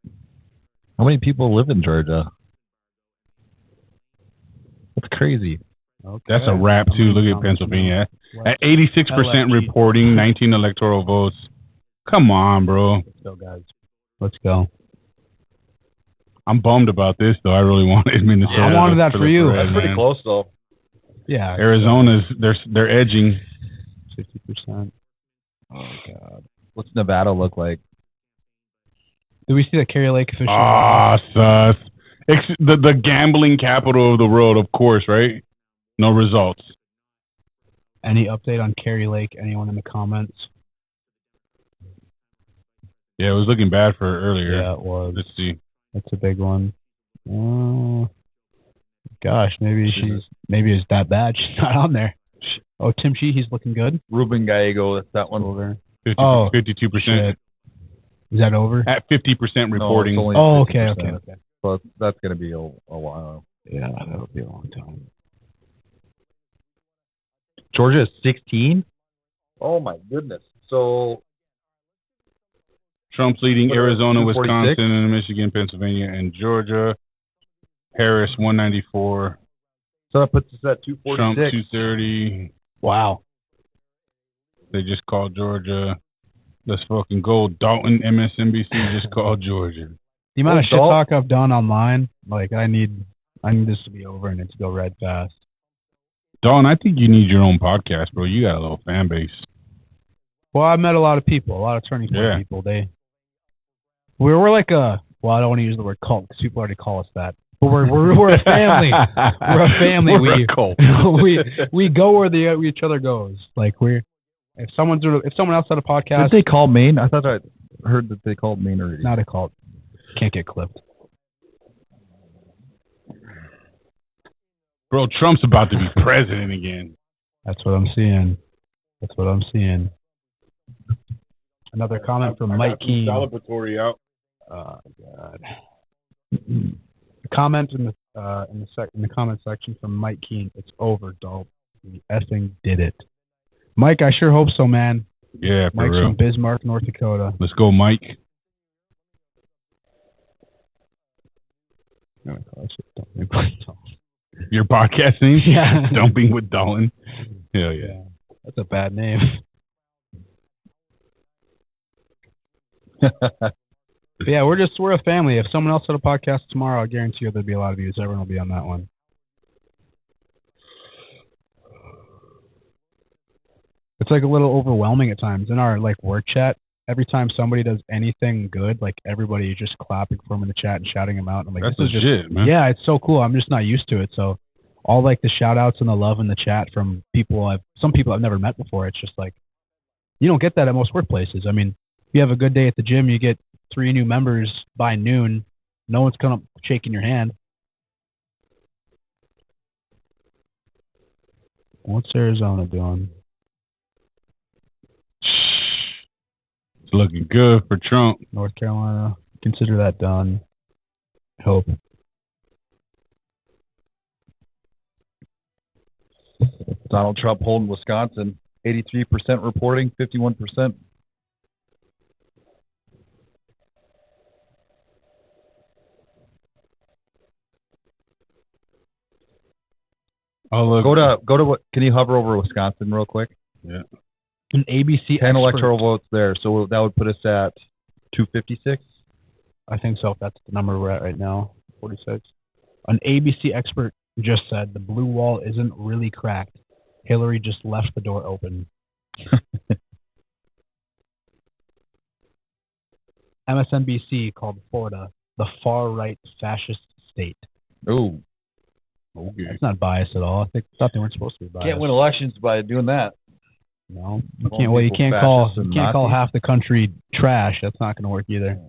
How many people live in Georgia? That's crazy. Okay. That's a wrap, too. Look at Pennsylvania. At 86% reporting, 19 electoral votes. Come on, bro. Let's go, guys. Let's go. I'm bummed about this, though. I really wanted Minnesota. I wanted that for you. That's pretty close, though. Yeah. Arizona's, they're edging. 50%. Oh, God. What's Nevada look like? Did we see the Carrie Lake official? Ah, sus. The gambling capital of the world, of course, right? No results. Any update on Carrie Lake? Anyone in the comments? Yeah, it was looking bad for earlier. Yeah, it was. Let's see. That's a big one. Gosh, maybe it's that bad. She's not on there. Oh, Tim Sheehy's looking good. Ruben Gallego, that's that one. Over. 52%. Is that over? At 50% reporting. No, okay. So that's going to be a while. Yeah, that'll be a long time. Georgia is 16? Oh, my goodness. So Trump's leading Arizona, Wisconsin, and Michigan, Pennsylvania, and Georgia. Harris, 194. So that puts us at 246. Trump, 230. Wow. They just called Georgia. Let's fucking go. Dalton, MSNBC just called Georgia. The amount of shit talk I've done online, like I need this to be over and it to go red fast. Dalton, I think you need your own podcast, bro. You got a little fan base. Well, I've met a lot of people, a lot of turning point people. We're like a, well, I don't want to use the word cult because people already call us that. But we're a family. We're a family. We're a cult. we go where each other goes. Like if someone else had a podcast, did they call Maine? I thought I heard that they called Maine already. Not a cult. Can't get clipped. Bro, Trump's about to be president again. That's what I'm seeing. Another comment from Mike Keene. Celebratory out. Oh God. Comment in the comment section from Mike Keene. It's over, Dalton. We effing did it. Mike, I sure hope so, man. Yeah, for Mike's real. from Bismarck, North Dakota. Let's go, Mike. Your podcast name? Yeah. Dumping with Dalton. Hell yeah. That's a bad name. Yeah, we're a family. If someone else had a podcast tomorrow, I guarantee you there'd be a lot of views. Everyone will be on that one. It's like a little overwhelming at times in our like work chat. Every time somebody does anything good, like everybody is just clapping for them in the chat and shouting them out. I'm like, that's this is legit, man. Yeah, it's so cool. I'm just not used to it. So all like the shout outs and the love in the chat from some people I've never met before. It's just like, you don't get that at most workplaces. I mean, if you have a good day at the gym, you get 3 new members by noon. No one's coming up shaking your hand. What's Arizona doing? It's looking good for Trump. North Carolina. Consider that done. Hope. Donald Trump holding Wisconsin. 83% reporting, 51%. Oh, look. Go to what? Can you hover over Wisconsin real quick? Yeah. An ABC 10 electoral votes there, so that would put us at 256. I think so. If that's the number we're at right now, 46. An ABC expert just said the blue wall isn't really cracked. Hillary just left the door open. MSNBC called Florida the far-right fascist state. Oh. Okay. That's not biased at all. I thought they weren't supposed to be biased. Can't win elections by doing that. No, you can't. Well, you can't call half the country trash. That's not going to work either.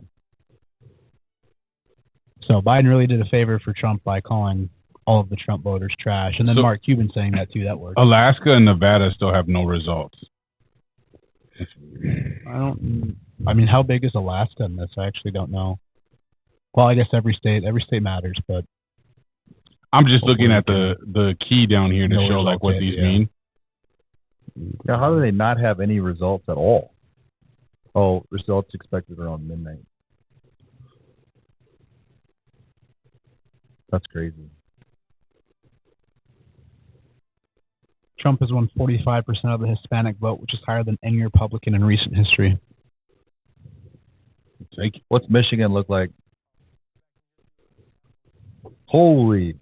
So Biden really did a favor for Trump by calling all of the Trump voters trash, and then Mark Cuban saying that too. That worked. Alaska and Nevada still have no results. I mean, how big is Alaska in this? I actually don't know. Well, I guess every state matters, but I'm just looking at the key down here to show like what these mean. Yeah, how do they not have any results at all? Oh, results expected around midnight. That's crazy. Trump has won 45% of the Hispanic vote, which is higher than any Republican in recent history. What's Michigan look like? Holy.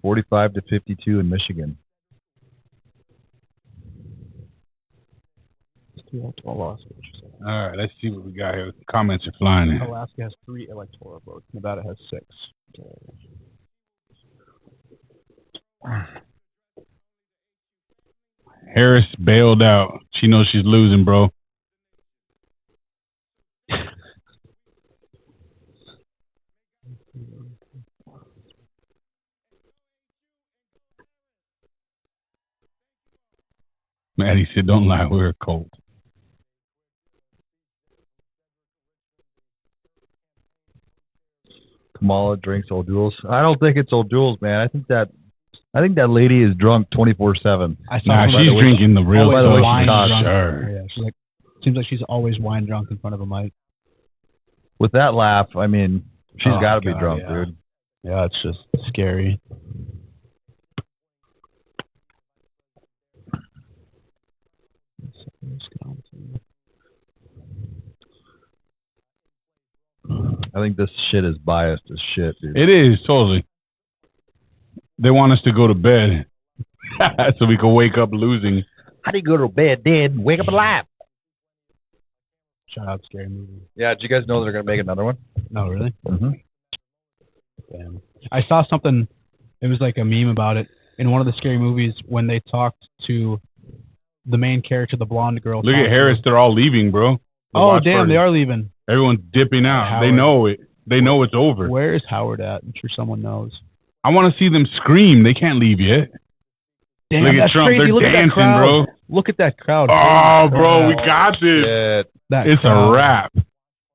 45 to 52 in Michigan. All right, let's see what we got here. Comments are flying in. Alaska has 3 electoral votes. Nevada has 6. Harris bailed out. She knows she's losing, bro. Maddie said, don't lie, we're a cult. Kamala drinks O'Doul's. I don't think it's O'Doul's, man. I think that lady is drunk 24/7. Nah, she's drinking the real wine drunk. Sure. Yeah, she's like, seems like she's always wine drunk in front of a mic. With that laugh, I mean, she's got to be drunk, yeah. dude. Yeah, it's just scary. I think this shit is biased as shit, dude. It is, totally. They want us to go to bed so we can wake up losing. How do you go to bed dead and wake up alive? Shout out Scary Movie. Yeah, did you guys know they're going to make another one? No, really? Mm-hmm. Damn. I saw something, it was like a meme about it, in one of the Scary Movies when they talked to the main character, the blonde girl. Look at Harris, they're all leaving, bro. Oh, damn, they are leaving. Everyone's dipping out. Howard. They know it. They know it's over. Where is Howard at? I'm sure someone knows. I want to see them scream. They can't leave yet. Damn, look that's at Trump. crazy. They're Look dancing, at that crowd. bro. Look at that crowd. Oh, bro, we got this. It's crowd. a wrap.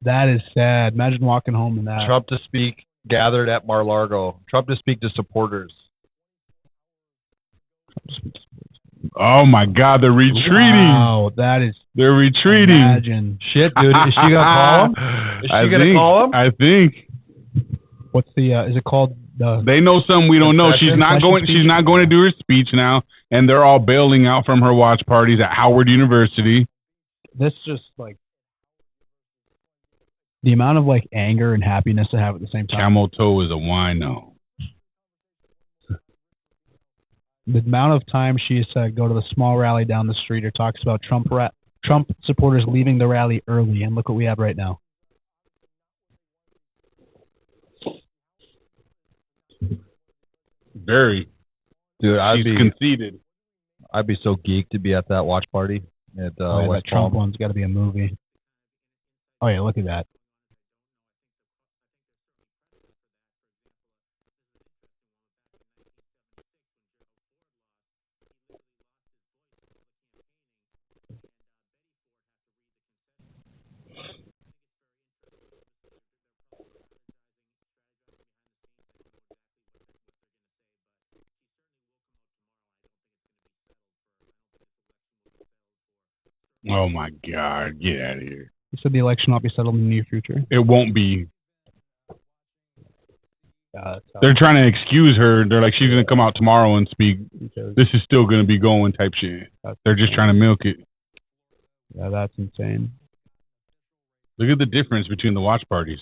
That is sad. Imagine walking home in that. Trump to speak, gathered at Mar-a-Lago. Trump to speak to supporters. Oh, my God, they're retreating. Wow, that is... They're retreating. Imagine. Shit, dude. Is she going to call him? Is she going to call him? I think. What's the... is it called... They know something we don't know. She's not going to do her speech now, and they're all bailing out from her watch parties at Howard University. This just like the amount of like anger and happiness to have at the same time. Camel toe is a wino. The amount of time she said go to the small rally down the street or talks about Trump supporters leaving the rally early, and look what we have right now. Very. Dude, She's conceited. I'd be so geeked to be at that watch party at that Trump one's got to be a movie. Oh yeah, look at that. Oh, my God. Get out of here. You said the election will not be settled in the near future. It won't be. They're trying to excuse her. They're like, she's going to come out tomorrow and speak. This is still going to be going type shit. They're just trying to milk it. Yeah, that's insane. Look at the difference between the watch parties.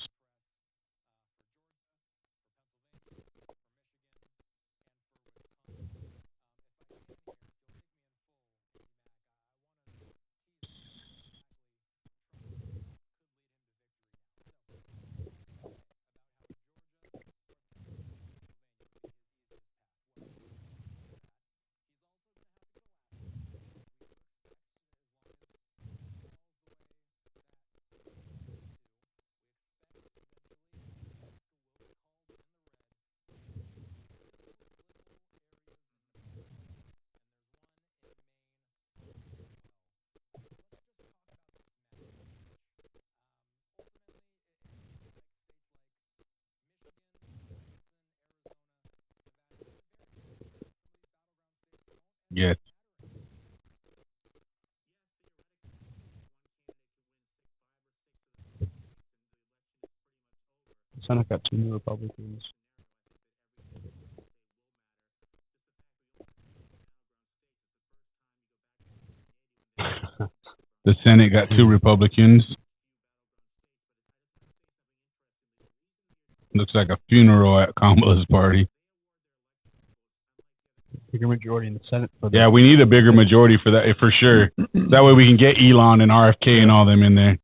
Yes. The Senate got 2 new Republicans. The Senate got 2 Republicans. Looks like a funeral at Kamala's party. Bigger majority in the Senate. Yeah, we need a bigger majority for that, for sure. That way we can get Elon and RFK and all them in there.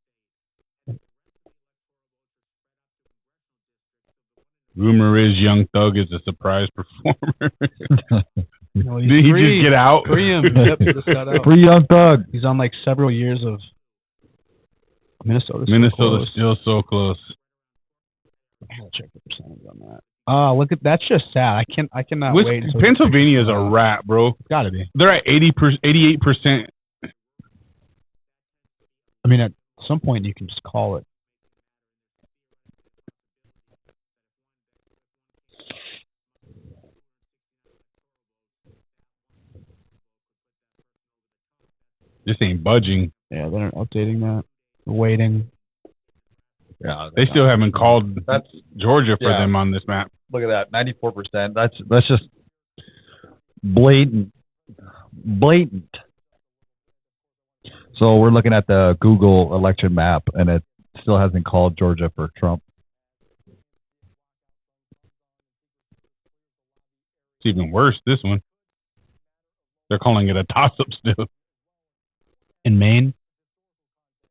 Rumor is Young Thug is a surprise performer. No, Did he just get out? Free him. Yep, just got out. Free Young Thug. He's on like several years of Minnesota's still so close. I'll check the percentage on that. Oh, look at that's just sad. I cannot wait. Pennsylvania is a wrap, bro. It's gotta be. They're at 88%. I mean, at some point you can just call it. This ain't budging. Yeah, they're updating that. They're waiting. Yeah, they still haven't called Georgia for them on this map. Look at that, 94%. That's just blatant. So we're looking at the Google election map, and it still hasn't called Georgia for Trump. It's even worse, this one. They're calling it a toss-up still. In Maine?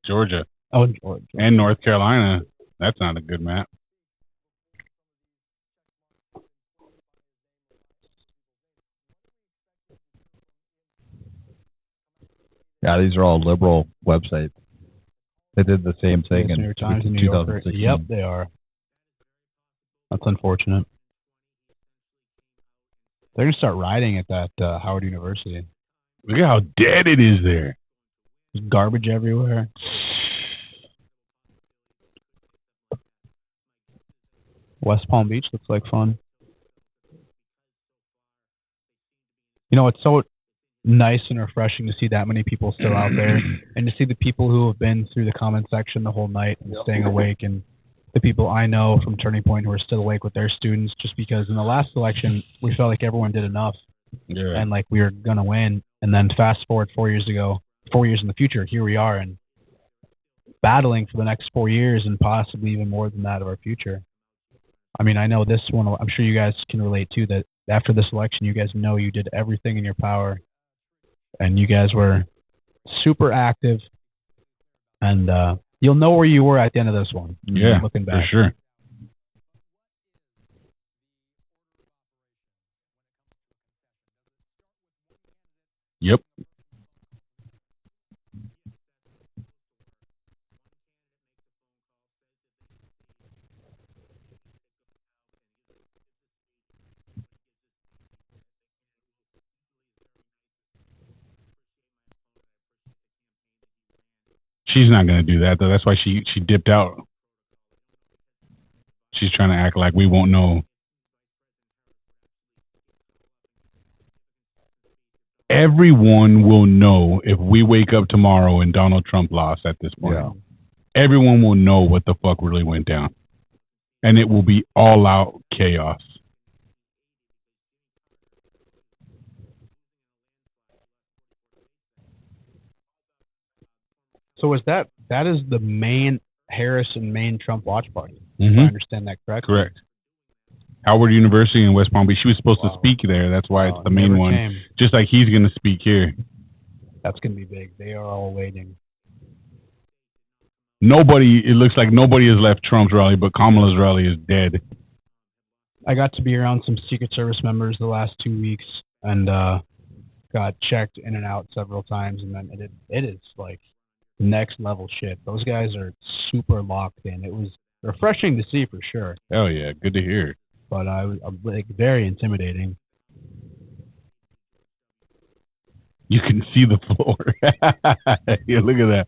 Georgia. Oh, Georgia. And North Carolina. That's not a good map. Yeah, these are all liberal websites. They did the same thing in New York Times and New 2016. Yorker. Yep, they are. That's unfortunate. They're going to start rioting at that Howard University. Look at how dead it is there. There's garbage everywhere. West Palm Beach looks like fun. You know, it's so nice and refreshing to see that many people still out there, and to see the people who have been through the comment section the whole night and staying awake, and the people I know from Turning Point who are still awake with their students, just because in the last election we felt like everyone did enough, and like we were gonna win, and then fast forward 4 years ago, 4 years in the future, here we are and battling for the next 4 years and possibly even more than that of our future. I mean, I know this one, I'm sure you guys can relate too, that after this election you guys know you did everything in your power. And you guys were super active, and you'll know where you were at the end of this one. Yeah, looking back. for sure. Yep. She's not going to do that, though. That's why she dipped out. She's trying to act like we won't know. Everyone will know if we wake up tomorrow and Donald Trump lost at this point. Yeah. Everyone will know what the fuck really went down. And it will be all out chaos. So is that is the main Harris and main Trump watch party? If I understand that correctly. Correct. Howard University in West Palm Beach. She was supposed to speak there. That's why it's the main one. Came. Just like he's going to speak here. That's going to be big. They are all waiting. It looks like nobody has left Trump's rally, but Kamala's rally is dead. I got to be around some Secret Service members the last 2 weeks and got checked in and out several times, and then it is like next level shit. Those guys are super locked in. It was refreshing to see for sure. Hell yeah, good to hear. But I was like very intimidating. You can see the floor. Yeah, look at that.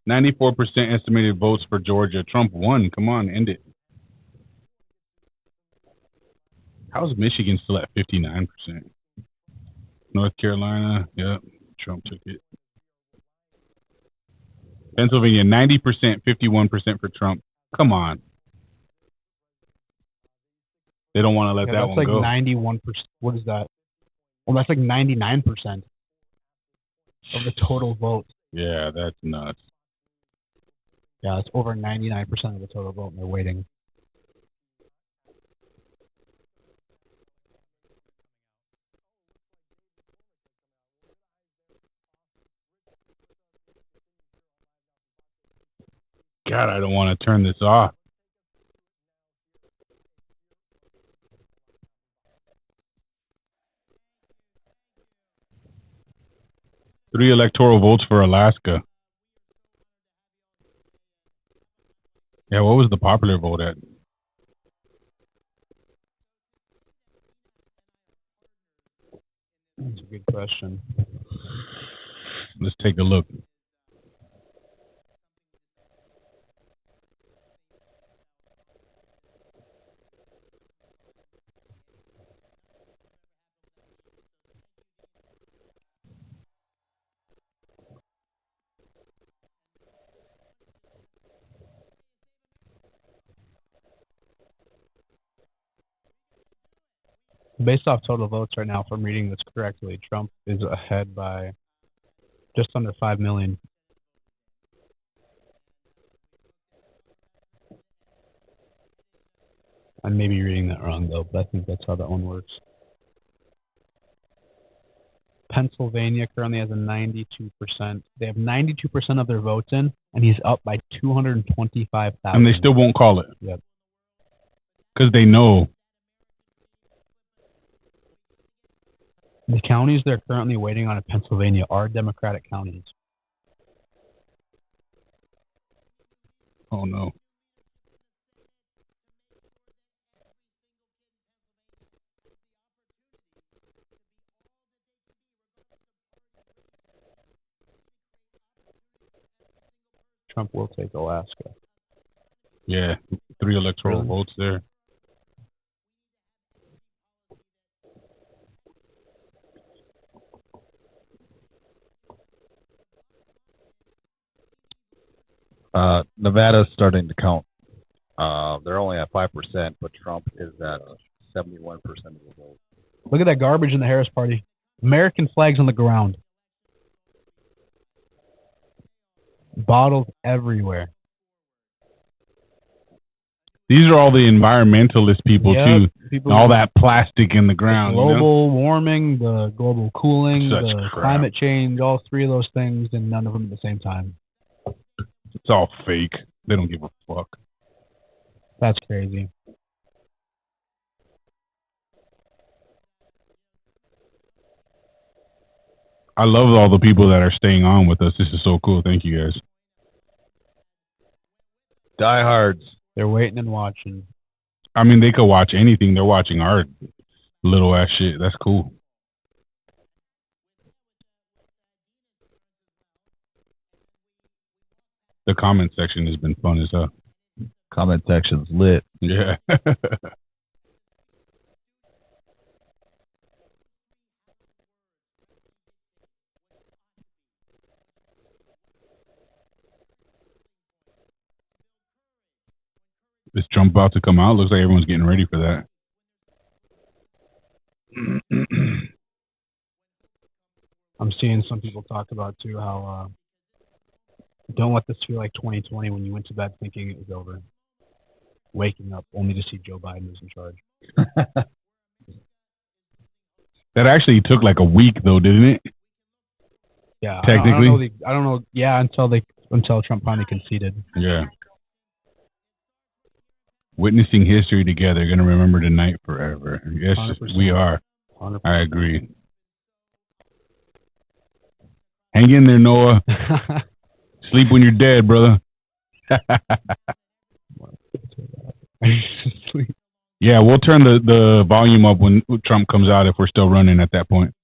94% estimated votes for Georgia. Trump won. Come on, end it. How's Michigan still at 59%? North Carolina, yep, Trump took it. Pennsylvania, 90%, 51% for Trump. Come on. They don't want to let that one go. That's like 91%. What is that? Well, that's like 99% of the total vote. Yeah, that's nuts. Yeah, it's over 99% of the total vote, and they're waiting. God, I don't want to turn this off. Three electoral votes for Alaska. Yeah, what was the popular vote at? That's a good question. Let's take a look. Based off total votes right now, if I'm reading this correctly, Trump is ahead by just under 5 million. I may be reading that wrong, though, but I think that's how that one works. Pennsylvania currently has a 92%. They have 92% of their votes in, and he's up by 225,000. And they still won't call it. Yep. Because they know. The counties they're currently waiting on in Pennsylvania are Democratic counties. Oh, no. Trump will take Alaska. Yeah, 3 electoral votes there. Nevada's starting to count. They're only at 5%, but Trump is at 71% of the vote. Look at that garbage in the Harris Party. American flags on the ground. Bottles everywhere. These are all the environmentalist people, too. All that plastic in the ground. Global warming, the global cooling, Such the crap. climate change, all 3 of those things, and none of them at the same time. It's all fake. They don't give a fuck. That's crazy. I love all the people that are staying on with us. This is so cool. Thank you, guys. Diehards. They're waiting and watching. I mean, they could watch anything. They're watching our little ass shit. That's cool. The comment section has been fun as hell. Comment section's lit. Yeah. Is Trump about to come out? Looks like everyone's getting ready for that. I'm seeing some people talk about, too, how don't let this feel like 2020 when you went to bed thinking it was over. Waking up only to see Joe Biden was in charge. That actually took like a week, though, didn't it? Yeah. Technically? I don't know. Yeah, until Trump finally conceded. Yeah. Witnessing history together, going to remember tonight forever. Yes, 100%. we are. 100%. I agree. Hang in there, Noah. Sleep when you're dead, brother. Yeah, we'll turn the volume up when Trump comes out if we're still running at that point.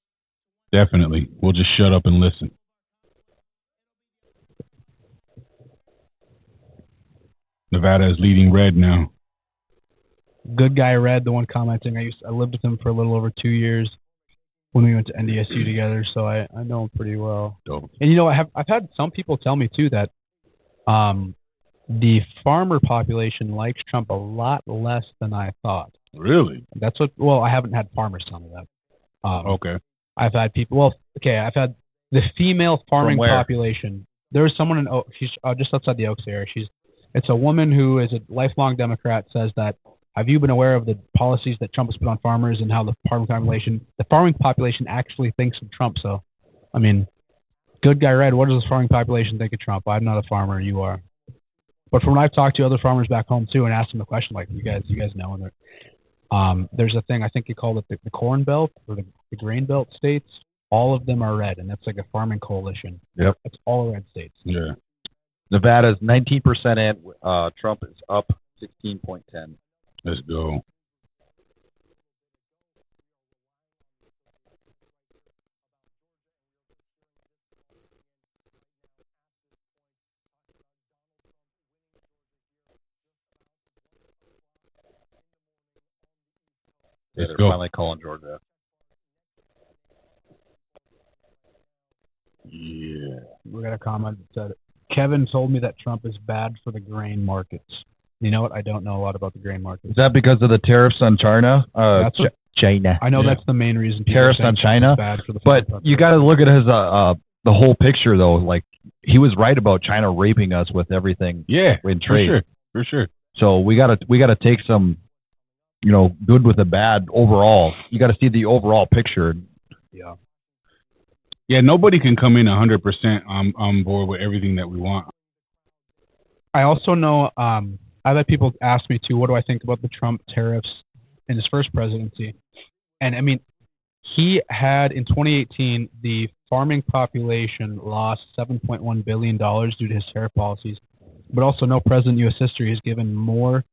Definitely. We'll just shut up and listen. Nevada is leading red now. Good guy Red, the one commenting. I lived with him for a little over 2 years when we went to NDSU together, so I know him pretty well. Dope. And you know, I've had some people tell me too that the farmer population likes Trump a lot less than I thought. Really? That's what. Well, I haven't had farmers tell me that. Okay. I've had people. Well, okay, I've had the female farming population. There was someone in she's just outside the Oaks area. It's a woman who is a lifelong Democrat. Says that. Have you been aware of the policies that Trump has put on farmers and how the farming population actually thinks of Trump? So, I mean, good guy Red, what does the farming population think of Trump? I'm not a farmer, you are. But from when I've talked to other farmers back home too and asked them a question like, you guys know, and there's a thing, I think you call it the Corn Belt or the Grain Belt states. All of them are red, and that's like a farming coalition. Yep. It's all red states. Yeah. Nevada's 19% in. Trump is up 16.10. Let's go. They're finally calling Georgia. Yeah. We got a comment that said, Kevin told me that Trump is bad for the grain markets. You know what? I don't know a lot about the grain markets. Is that because of the tariffs on China? China. I know that's the main reason. Tariffs on China, bad for the but you got to look at his the whole picture though. Like he was right about China raping us with everything. Yeah, in trade. for sure. So we gotta take some, good with the bad overall. You got to see the overall picture. Yeah. Yeah, nobody can come in 100% on board with everything that we want. I also know I've had people ask me too, what do I think about the Trump tariffs in his first presidency? And I mean, he had in 2018 the farming population lost $7.1 billion due to his tariff policies, but also no president in U.S. history has given more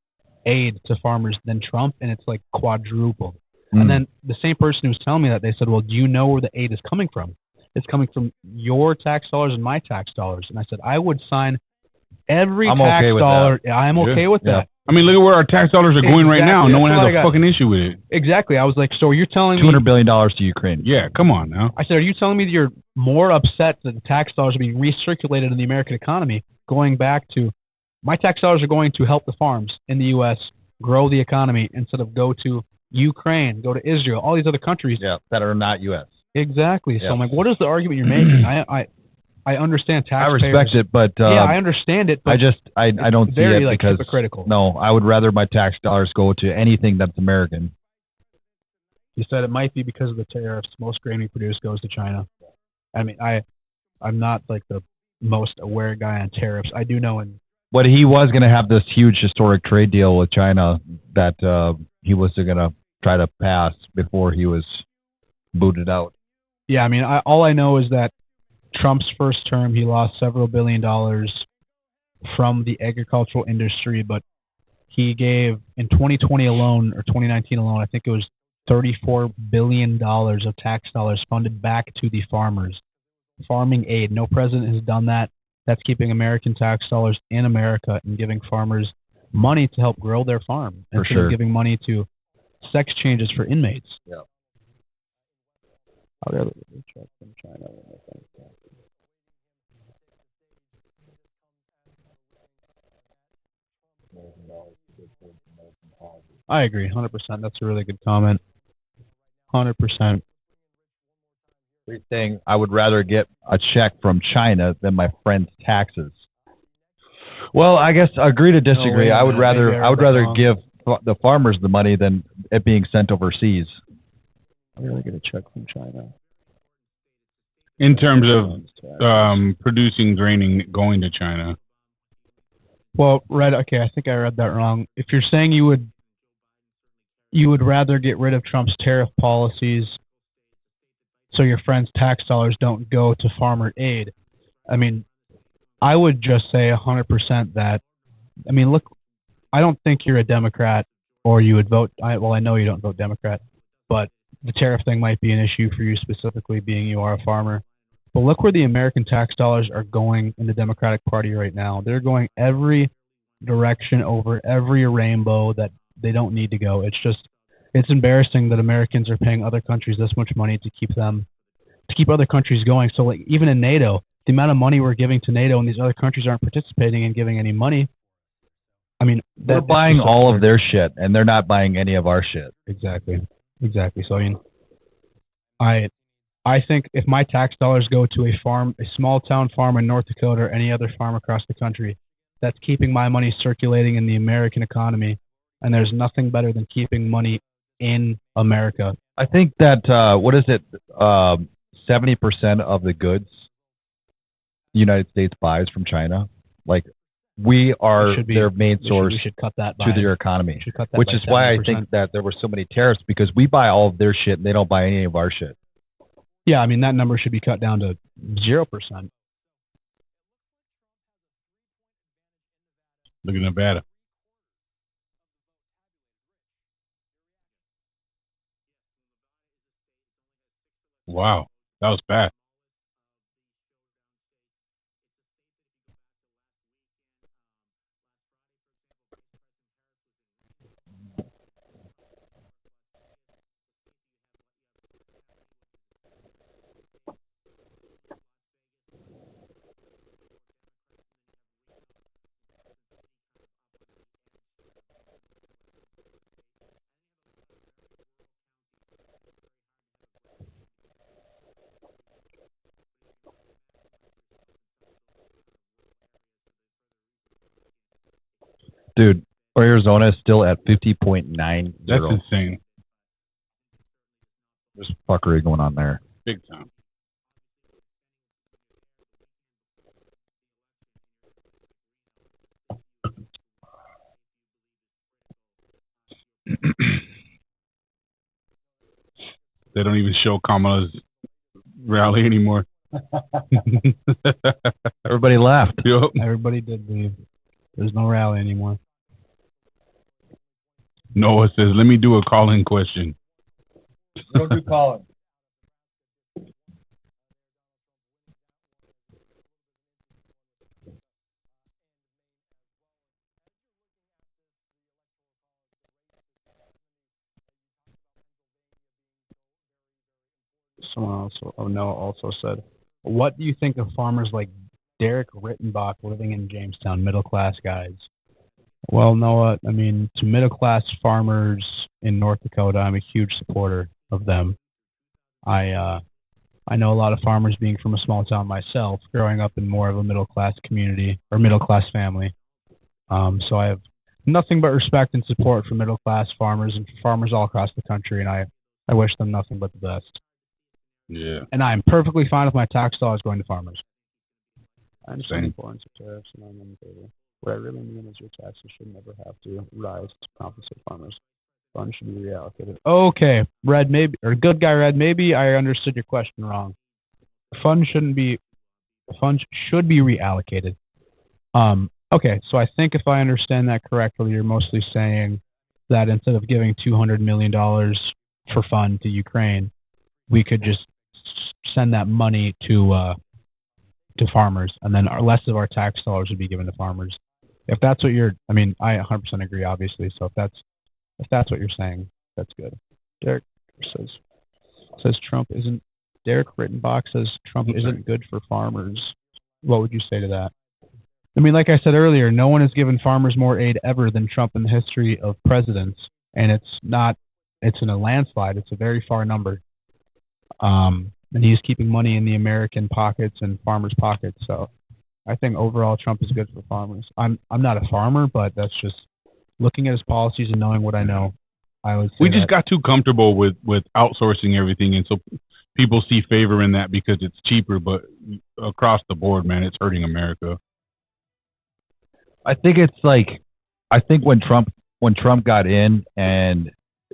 aid to farmers than Trump, and it's like quadrupled. And then the same person who was telling me that, they said, well, do you know where the aid is coming from? It's coming from your tax dollars and my tax dollars. And I said, I would sign every tax dollar. I'm okay with that. I mean, look at where our tax dollars are going right now. No one has a fucking issue with it. Exactly. I was like, so you're telling me $200 billion to Ukraine. Yeah, come on now. I said, are you telling me that you're more upset that the tax dollars are being recirculated in the American economy, going back to my tax dollars are going to help the farms in the U.S. grow the economy instead of go to Ukraine, go to Israel, all these other countries that are not U.S. Exactly. So I'm like, what is the argument you're making? I understand taxpayers. I respect it, but I understand it. But I don't see it because hypocritical. No, I would rather my tax dollars go to anything that's American. You said it might be because of the tariffs. Most grain we produce goes to China. I mean, I'm not like the most aware guy on tariffs. I do know But he was going to have this huge historic trade deal with China that he was going to try to pass before he was booted out. Yeah, I mean, all I know is that Trump's first term, he lost several $1 billion from the agricultural industry, but he gave, in 2020 alone, or 2019 alone, I think it was $34 billion of tax dollars funded back to the farmers. Farming aid. No president has done that. That's keeping American tax dollars in America and giving farmers money to help grow their farm. Instead of giving money to sex changes for inmates. Yeah. Check from China. I agree, 100%. That's a really good comment. 100%. You're saying I would rather get a check from China than my friend's taxes. Well, I guess agree to disagree. I would rather give the farmers the money than it being sent overseas. I'm really get a check from China. In terms of producing grain and going to China. Well, okay, I think I read that wrong. If you're saying you would rather get rid of Trump's tariff policies so your friend's tax dollars don't go to farmer aid, I mean, I would just say 100% that, I mean, look, I don't think you're a Democrat or you would vote, I know you don't vote Democrat, but the tariff thing might be an issue for you specifically, being you are a farmer. But look where the American tax dollars are going in the Democratic Party right now. They're going every direction over every rainbow that they don't need to go. It's embarrassing that Americans are paying other countries this much money to keep other countries going. So like even in NATO, the amount of money we're giving to NATO and these other countries aren't participating and giving any money. I mean, they're buying all of their shit and they're not buying any of our shit. Exactly. So I mean, I think if my tax dollars go to a small town farm in North Dakota or any other farm across the country, that's keeping my money circulating in the American economy. And there's nothing better than keeping money in America. I think that, 70% of the goods the United States buys from China, like we are their main source to their economy, which is why I think that there were so many tariffs, because we buy all of their shit and they don't buy any of our shit. Yeah, I mean, that number should be cut down to 0%. Look at Nevada. Wow, that was bad. Dude, Arizona is still at 50.90. That's insane. There's fuckery going on there. Big time. They don't even show Kamala's rally anymore. Everybody laughed. Yep. Everybody did leave. There's no rally anymore. Noah says, let me do a call-in question. Don't do calling. Someone also said, what do you think of farmers like Derek Rittenbach living in Jamestown, middle-class guys? Well, Noah, I mean, to middle-class farmers in North Dakota, I'm a huge supporter of them. I know a lot of farmers being from a small town myself, growing up in more of a middle-class community or middle-class family. So I have nothing but respect and support for middle-class farmers and for farmers all across the country, and I wish them nothing but the best. Yeah. And I'm perfectly fine with my tax dollars going to farmers. I understand the Same. importance of tariffs, and I'm in favor. What I really mean is your taxes should never have to rise to compensate farmers. Funds should be reallocated. Okay, Red, maybe, or good guy Red, maybe I understood your question wrong. Funds should be reallocated. Okay, so I think if I understand that correctly, you're mostly saying that instead of giving $200 million for fund to Ukraine, we could just send that money to farmers, and then less of our tax dollars would be given to farmers. If that's what I 100% agree, obviously. So if that's what you're saying, that's good. Derek Rittenbach says Trump isn't good for farmers. What would you say to that? I mean, like I said earlier, no one has given farmers more aid ever than Trump in the history of presidents, and it's in a landslide. It's a very far number. And he's keeping money in the American pockets and farmers' pockets. So I think overall Trump is good for farmers. I'm not a farmer, but that's just looking at his policies and knowing what I know. We just got too comfortable with outsourcing everything, and so people see favor in that because it's cheaper. But across the board, man, it's hurting America. I think when Trump got in and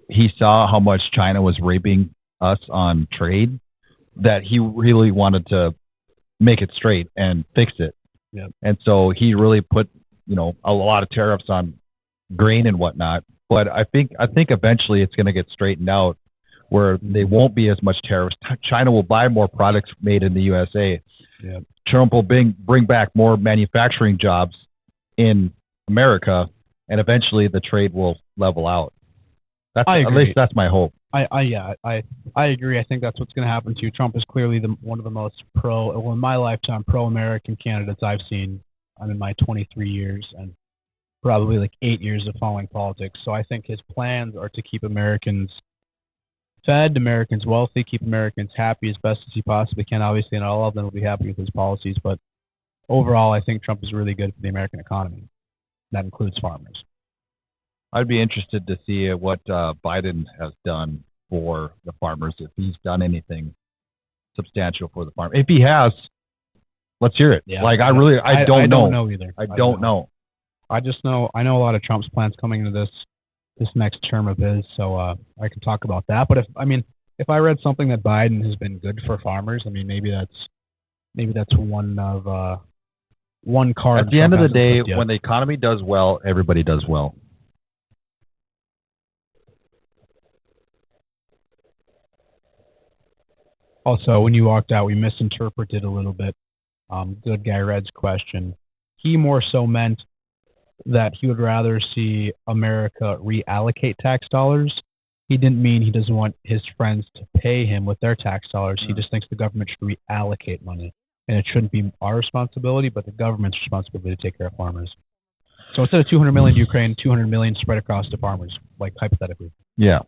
he saw how much China was raping us on trade, that he really wanted to make it straight and fix it. Yeah. And so he really put, a lot of tariffs on grain and whatnot. But I think eventually it's going to get straightened out where they won't be as much tariffs. China will buy more products made in the USA. Yeah. Trump will bring back more manufacturing jobs in America, and eventually the trade will level out. At least that's my hope. I agree. I think that's what's going to happen too. Trump is clearly one of the most in my lifetime, pro-American candidates I've seen. I'm in my 23 years and probably like 8 years of following politics. So I think his plans are to keep Americans fed, Americans wealthy, keep Americans happy as best as he possibly can. Obviously, not all of them will be happy with his policies, but overall, I think Trump is really good for the American economy. That includes farmers. I'd be interested to see what Biden has done for the farmers, if he's done anything substantial for the farm. If he has, let's hear it. Yeah, I don't know either. I don't know. I just know a lot of Trump's plans coming into this next term of his, so I can talk about that. But if I read something that Biden has been good for farmers, I mean maybe that's one card. At the end of the day, when the economy does well, everybody does well. Also, when you walked out, we misinterpreted a little bit Good Guy Red's question. He more so meant that he would rather see America reallocate tax dollars. He didn't mean he doesn't want his friends to pay him with their tax dollars. He just thinks the government should reallocate money. And it shouldn't be our responsibility, but the government's responsibility to take care of farmers. So instead of $200 million to Ukraine, $200 million spread across to farmers, like hypothetically. Yeah.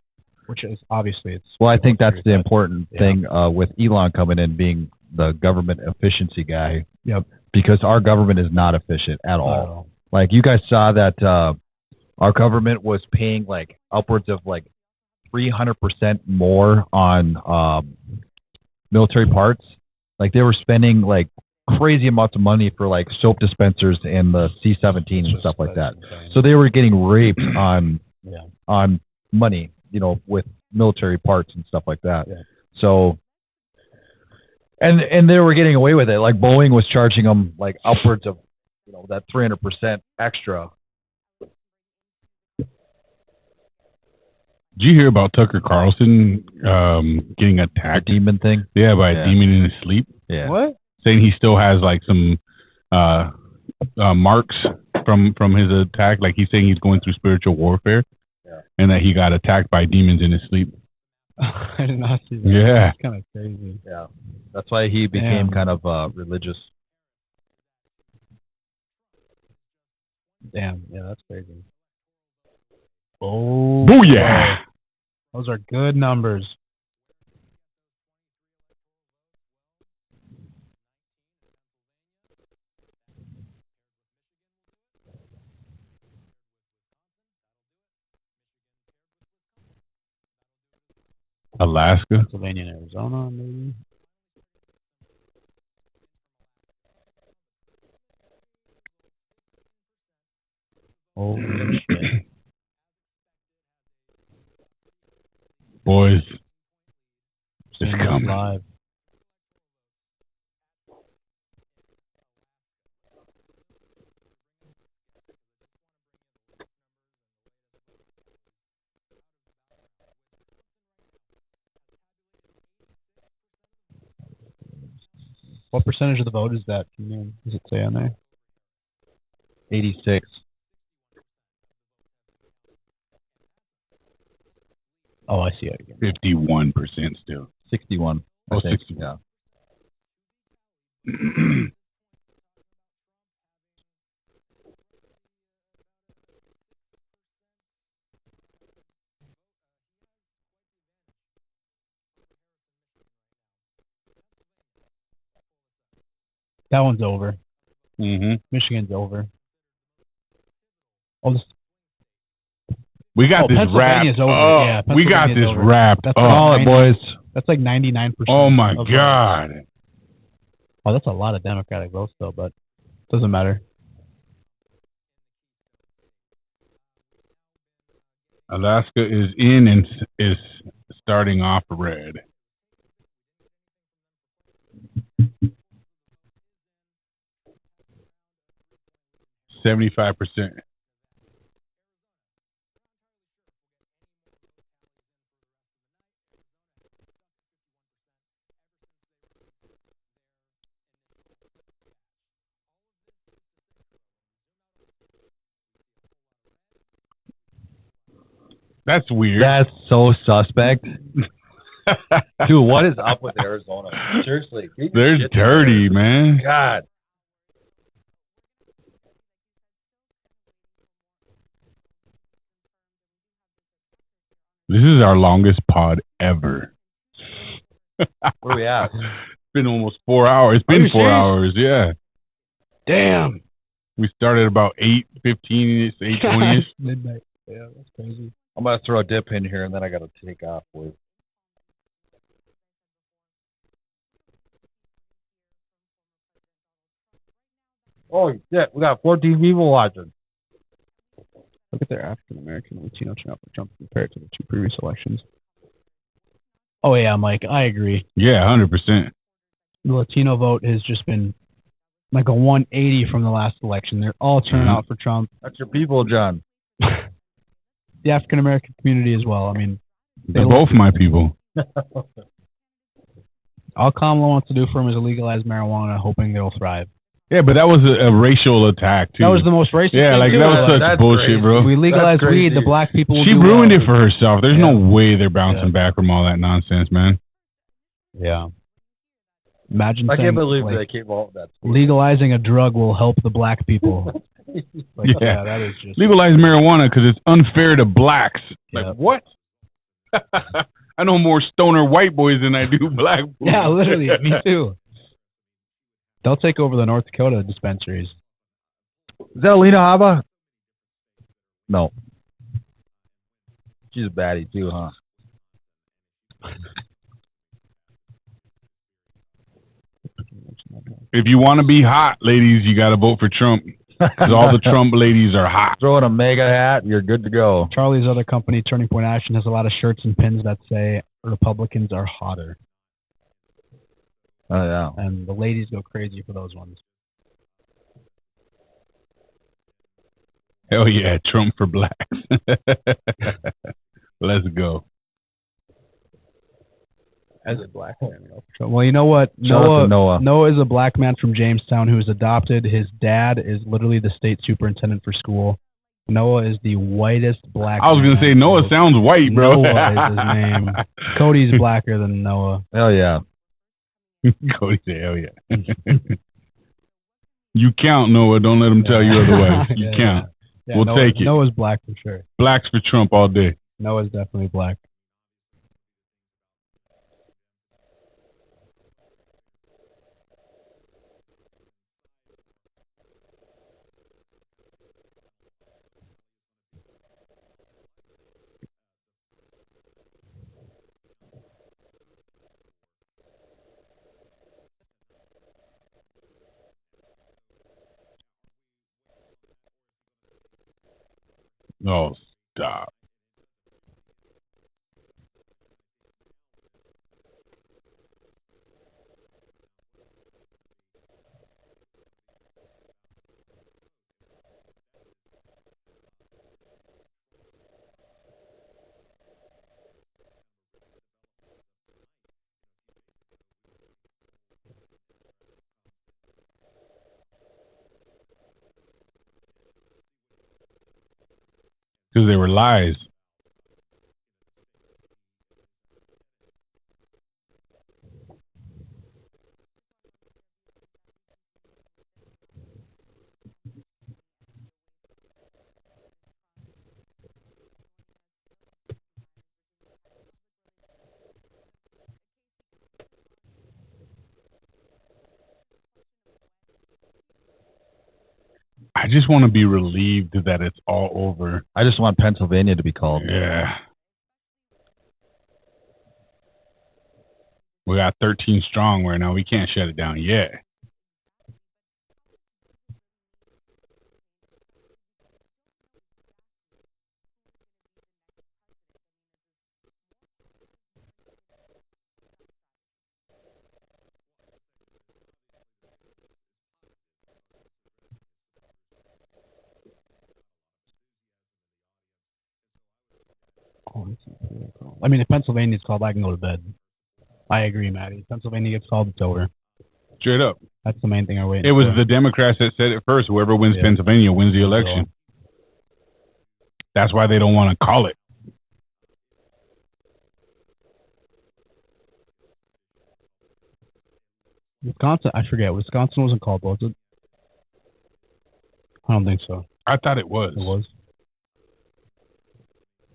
Which is obviously it's. Well, I think that's the important thing with Elon coming in being the government efficiency guy. Yep. Because our government is not efficient at all. Like you guys saw that our government was paying like upwards of like 300% more on military parts. Like they were spending like crazy amounts of money for like soap dispensers and the C-17 and stuff like that. So they were getting raped on money, with military parts and stuff like that. Yeah. So, and they were getting away with it. Like Boeing was charging them like upwards of, that 300% extra. Did you hear about Tucker Carlson getting attacked? The demon thing? Yeah, by a demon in his sleep. Yeah. What? Saying he still has like some marks from his attack. Like he's saying he's going through spiritual warfare, and that he got attacked by demons in his sleep. I did not see that. Yeah. That's kind of crazy. Yeah. That's why he became kind of religious. Damn. Yeah, that's crazy. Oh. Booyah! Those are good numbers. Alaska, Pennsylvania, and Arizona, maybe. Holy shit. Boys, it's coming. Live. What percentage of the vote is that? Does it say on there? 86. Oh, I see it again. 51% still. 61. Oh, 60. Yeah. That one's over. Mm-hmm. Michigan's over. Oh, we got this wrapped. Pennsylvania's over. Oh, Yeah, we got this over. wrapped. That's call it, boys. That's like 99%. Oh my God. Oh, that's a lot of Democratic votes though, but doesn't matter. Alaska is in and is starting off red. $75%. That's weird. That's so suspect. Dude, what is up with Arizona? Seriously. They're dirty, man. God. This is our longest pod ever. Where are we at? It's been almost 4 hours. It's been 4 hours, yeah. Damn. We started about 8:15, 8:20. Midnight. Yeah, that's crazy. I'm going to throw a dip in here, and then I got to take off with. Oh, shit. We got 14 people watching. Look at their African American and Latino turnout for Trump compared to the two previous elections. Oh, yeah, Mike, I agree. Yeah, 100%. The Latino vote has just been like a 180 from the last election. They're all turning out for Trump. That's your people, John. The African American community as well. I mean, they're both my people. All Kamala wants to do for him is legalize marijuana, hoping they'll thrive. Yeah, but that was a racial attack too. That was the most racist. Yeah, like that was such bullshit, crazy. bro. If we legalize weed, the black people will She do ruined well. it for herself. There's no way they're bouncing back from all that nonsense, man. Yeah. Imagine I saying, can't believe like, they came out with that. legalizing a drug will help the black people. Like, yeah, that is just legalize marijuana because it's unfair to blacks. Yeah. Like what? I know more stoner white boys than I do black boys. Yeah, literally, me too. They'll take over the North Dakota dispensaries. Is that Alina Habba? No. She's a baddie too, huh? If you want to be hot, ladies, you got to vote for Trump. Because all the Trump ladies are hot. Throw in a mega hat, you're good to go. Charlie's other company, Turning Point Action, has a lot of shirts and pins that say Republicans are hotter. Oh, yeah. And the ladies go crazy for those ones. Hell yeah, Trump for blacks. Let's go. As a black man. Well, you know what? Noah is a black man from Jamestown who is adopted. His dad is literally the state superintendent for school. Noah is the whitest black I was going to say, Noah sounds white, bro. Noah is his name. Cody's blacker than Noah. Hell yeah. Cody said, hell yeah. You count, Noah. Don't let him tell you otherwise. You count. Yeah, we'll take it. Noah's black for sure. Blacks for Trump all day. Noah's definitely black. Oh, stop. Because they were lies. I just want to be relieved that it's all over. I just want Pennsylvania to be called. Yeah. We got 13 strong right now. We can't shut it down yet. I mean, if Pennsylvania's called, I can go to bed. I agree, Maddie. If Pennsylvania gets called, it's over. Straight up. That's the main thing I wait. It was the Democrats that said it first. Whoever wins Pennsylvania wins the election. That's why they don't want to call it. Wisconsin, I forget. Wisconsin wasn't called, was it? I don't think so. I thought it was. It was.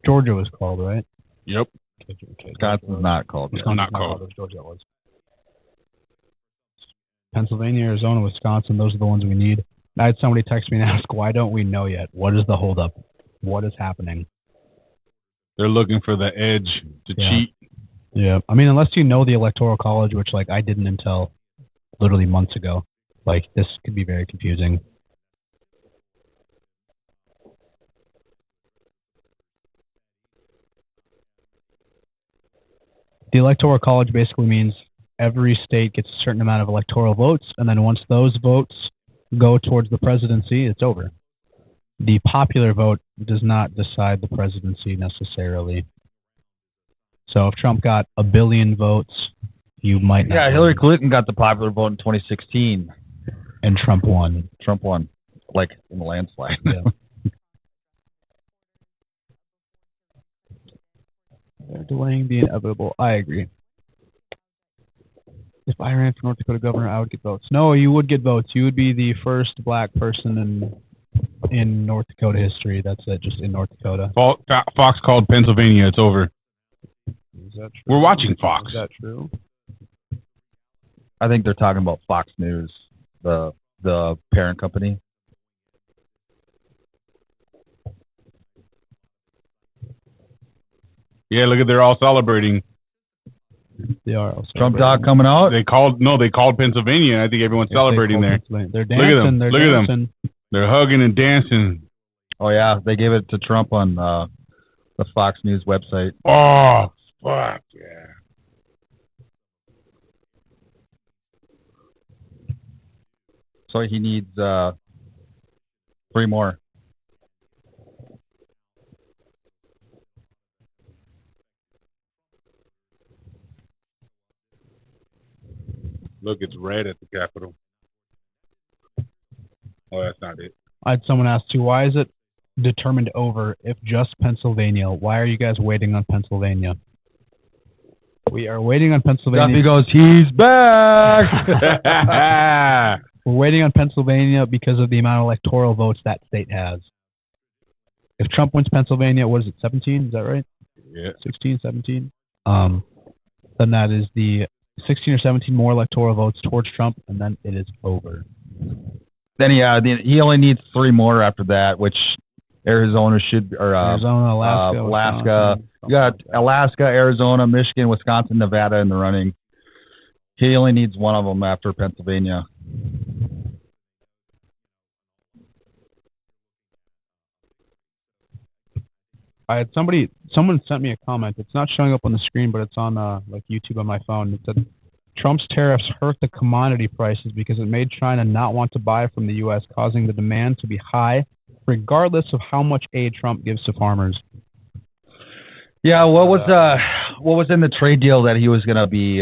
Georgia was called, right? Yep. Wisconsin's not called. Wisconsin's not called. Georgia was. Pennsylvania, Arizona, Wisconsin, those are the ones we need. I had somebody text me and ask, why don't we know yet? What is the holdup? What is happening? They're looking for the edge to cheat. Yeah. I mean, unless you know the Electoral College, which, like, I didn't until literally months ago. Like, this could be very confusing. The Electoral College basically means every state gets a certain amount of electoral votes, and then once those votes go towards the presidency, it's over. The popular vote does not decide the presidency necessarily. So if Trump got 1 billion votes, you might not. Yeah, Hillary Clinton got the popular vote in 2016. And Trump won. Trump won, like in a landslide. Yeah. They're delaying the inevitable. I agree. If I ran for North Dakota governor, I would get votes. No, you would get votes. You would be the first black person in North Dakota history. That's it, just in North Dakota. Fox called Pennsylvania. It's over. Is that true? We're watching Fox. Is that true? I think they're talking about Fox News, the parent company. Yeah, look at they're all celebrating. They are. Trump dog coming out. They called Pennsylvania. I think everyone's celebrating there. They're dancing. Look at them. They're hugging and dancing. Oh yeah, they gave it to Trump on the Fox News website. Oh fuck yeah! So he needs 3 more. Look, it's red at the Capitol. Oh, that's not it. I had someone ask too, why is it determined over if just Pennsylvania? Why are you guys waiting on Pennsylvania? We are waiting on Pennsylvania. Duffy goes, he's back! We're waiting on Pennsylvania because of the amount of electoral votes that state has. If Trump wins Pennsylvania, what is it, 17? Is that right? Yeah. 16, 17? Then that is the 16 or 17 more electoral votes towards Trump, and then it is over. Then he only needs 3 more after that, which Arizona Arizona, Alaska. You got Alaska, Arizona, Michigan, Wisconsin, Nevada in the running. He only needs one of them after Pennsylvania. I had someone sent me a comment. It's not showing up on the screen, but it's on like YouTube on my phone. It said Trump's tariffs hurt the commodity prices because it made China not want to buy from the U.S., causing the demand to be high, regardless of how much aid Trump gives to farmers. Yeah, what was in the trade deal that he was going to be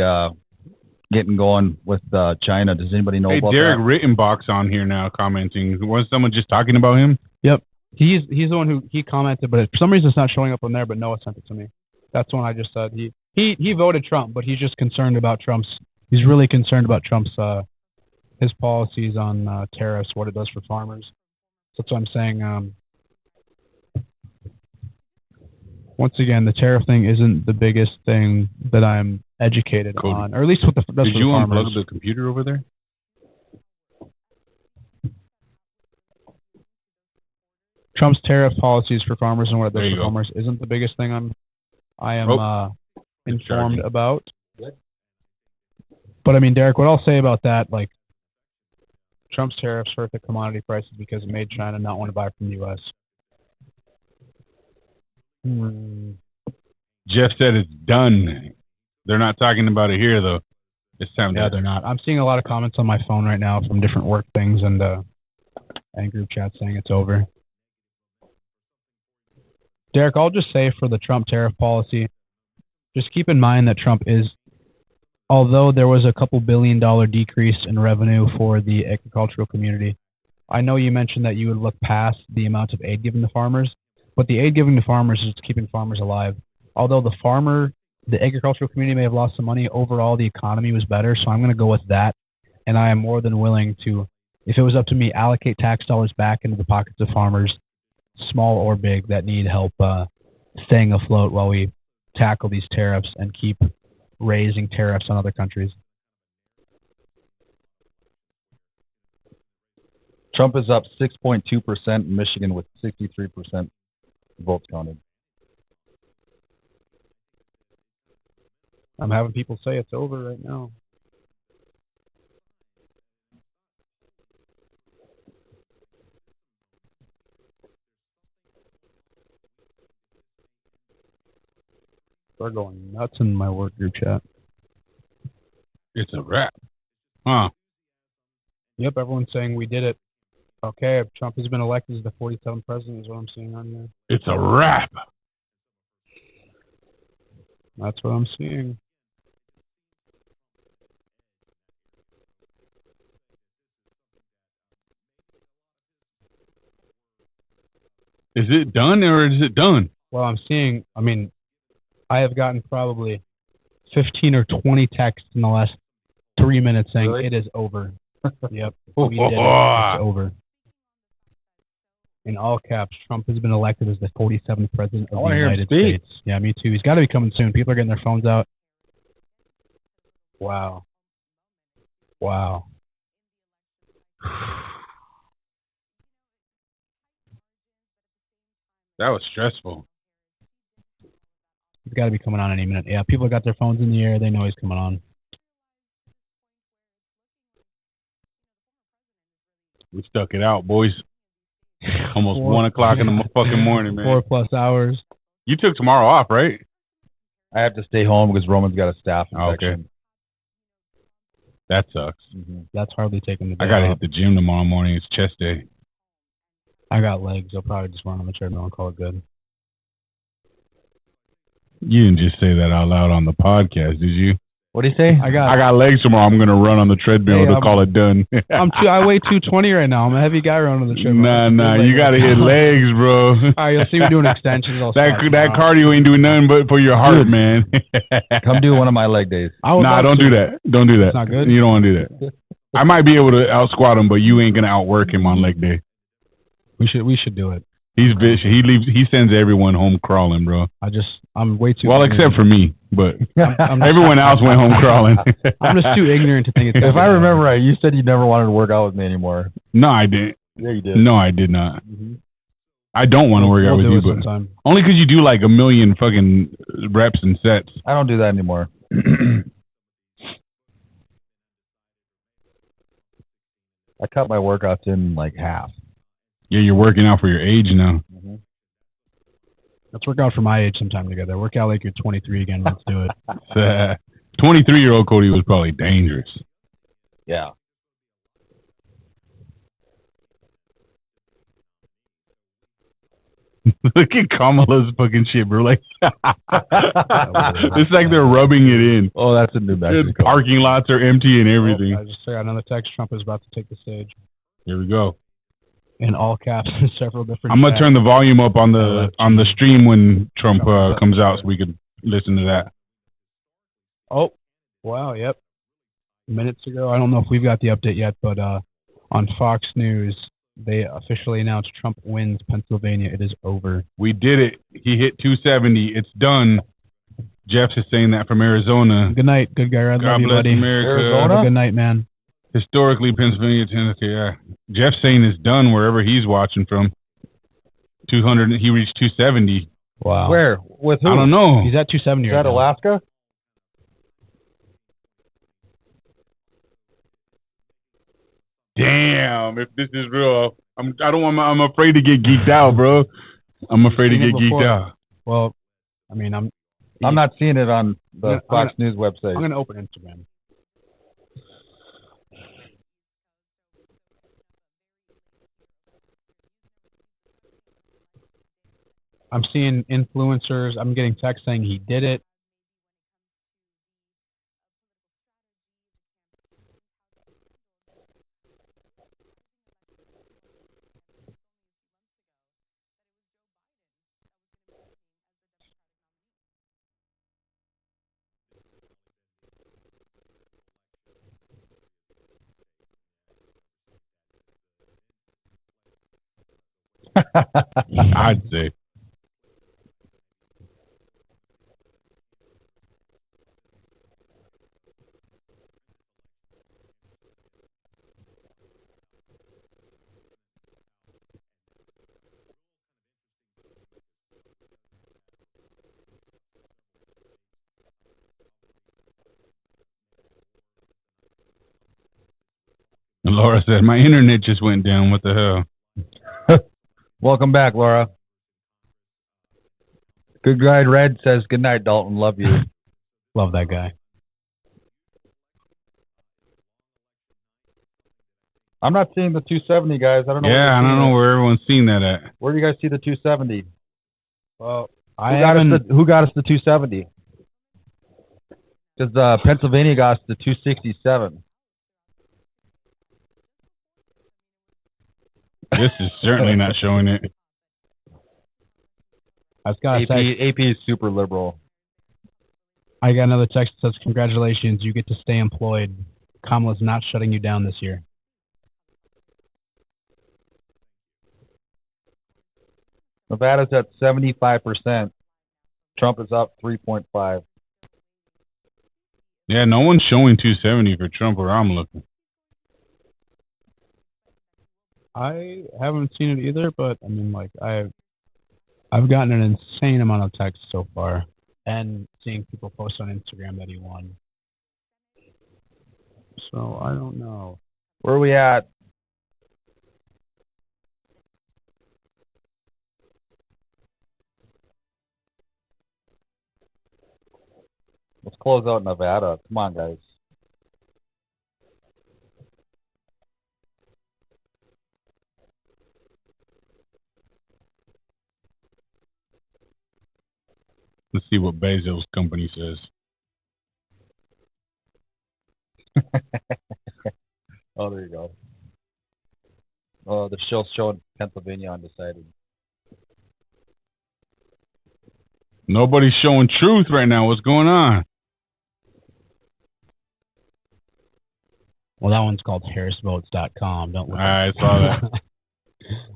getting going with China? Does anybody know about Derek that? Rittenbach's on here now commenting. Was someone just talking about him? Yep. He's the one who commented, but for some reason it's not showing up on there, but Noah sent it to me. That's the one I just said. He voted Trump, but he's just concerned about he's really concerned about Trump's his policies on tariffs, what it does for farmers. So that's what I'm saying. Once again, the tariff thing isn't the biggest thing that I'm educated on, or at least what that's Did for you the farmers. unplug the computer over there? Trump's tariff policies for farmers and what it does for farmers isn't the biggest thing I am informed about. But I mean, Derek, what I'll say about that, like, Trump's tariffs hurt the commodity prices because it made China not want to buy from the U.S. Jeff said it's done. They're not talking about it here, though. It's time. Yeah, they're not. I'm seeing a lot of comments on my phone right now from different work things and group chats saying it's over. Derek, I'll just say for the Trump tariff policy, just keep in mind that Trump is, although there was a couple $2 billion decrease in revenue for the agricultural community, I know you mentioned that you would look past the amount of aid given to farmers, but the aid given to farmers is keeping farmers alive. Although the agricultural community may have lost some money, overall the economy was better, so I'm going to go with that, and I am more than willing to, if it was up to me, allocate tax dollars back into the pockets of farmers, small or big, that need help staying afloat while we tackle these tariffs and keep raising tariffs on other countries. Trump is up 6.2% in Michigan with 63% votes counted. I'm having people say it's over right now. They're going nuts in my work group chat. It's a wrap. Huh. Yep, everyone's saying we did it. Okay, Trump has been elected as the 47th president is what I'm seeing on there. It's a wrap. That's what I'm seeing. Is it done or is it done? Well, I'm seeing, I have gotten probably 15 or 20 texts in the last 3 minutes saying It is over. Yep. We did it. It's over. In all caps, Trump has been elected as the 47th president of the United States. Yeah, me too. He's got to be coming soon. People are getting their phones out. Wow. That was stressful. He's got to be coming on any minute. Yeah, people got their phones in the air. They know he's coming on. We stuck it out, boys. Almost 1 o'clock in the fucking morning, man. 4+ hours. You took tomorrow off, right? I have to stay home because Roman's got a staph infection. Okay. That sucks. Mm-hmm. That's hardly taking the day I got to off. hit the gym tomorrow morning. It's chest day. I got legs. I'll probably just run on the treadmill and call it good. You didn't just say that out loud on the podcast, did you? What do you say? I got legs tomorrow. I'm going to run on the treadmill to call it done. I weigh 220 right now. I'm a heavy guy running on the treadmill. Nah. You got to hit legs, bro. All right, you'll see me doing extensions. That cardio ain't doing nothing but for your heart, man. Come do one of my leg days. Nah, don't do that. Don't do that. It's not good? You don't want to do that. I might be able to out squat him, but you ain't going to outwork him on leg day. We should do it. He's vicious. He sends everyone home crawling, bro. I'm way too. Well, except for me, but everyone else went home crawling. I'm just too ignorant to think it's. If I remember right, you said you never wanted to work out with me anymore. No, I didn't. Yeah, you did. No, I did not. Mm-hmm. I don't want to work out with you, but sometime. Only because you do like 1 million fucking reps and sets. I don't do that anymore. I cut my workouts in like half. Yeah, you're working out for your age now. Mm-hmm. Let's work out for my age sometime together. Work out like you're 23 again. Let's do it. 23-year-old Cody was probably dangerous. Yeah. Look at Kamala's fucking shit, bro. Like, it's like they're rubbing it in. Oh, that's a New Mexico. Parking lots are empty and everything. I just got another text. Trump is about to take the stage. Here we go. In all caps in several different. I'm gonna turn the volume up on the stream when Trump comes out, so we can listen to that. Oh, wow! Yep. Minutes ago, I don't know if we've got the update yet, but on Fox News, they officially announced Trump wins Pennsylvania. It is over. We did it. He hit 270. It's done. Jeff is saying that from Arizona. Good night, good guy. God bless buddy. America. Arizona? Good night, man. Historically, Pennsylvania, Tennessee. Yeah. Jeff's saying it's done wherever he's watching from. 200. He reached 270. Wow. Where? With who? I don't know. He's at 270 Is right that now. Alaska? Damn, if this is real, I'm afraid to get geeked out, bro. I'm afraid to get geeked out. Well, I mean, I'm not seeing it on the Fox News website. I'm gonna open Instagram. I'm seeing influencers. I'm getting texts saying he did it. I'd say. Laura said, my internet just went down. What the hell? Welcome back, Laura. Good guy Red says, good night, Dalton. Love you. Love that guy. I'm not seeing the 270, guys. I don't know. Yeah, I don't know where everyone's seeing that at. Where do you guys see the 270? Well, who got us the 270? Because Pennsylvania got us the 267. This is certainly not showing it. I've got AP is super liberal. I got another text that says, congratulations, you get to stay employed. Kamala's not shutting you down this year. Nevada's at 75%. Trump is up 3.5. Yeah, no one's showing 270 for Trump where I'm looking. I haven't seen it either, but I mean, like I've gotten an insane amount of texts so far. and seeing people post on Instagram that he won. So I don't know. Where are we at? Let's close out Nevada. Come on, guys. Let's see what Bezos' company says. Oh, there you go. Oh, the show's showing Pennsylvania undecided. Nobody's showing truth right now. What's going on? Well, that one's called harrisvotes.com. Don't look I saw that.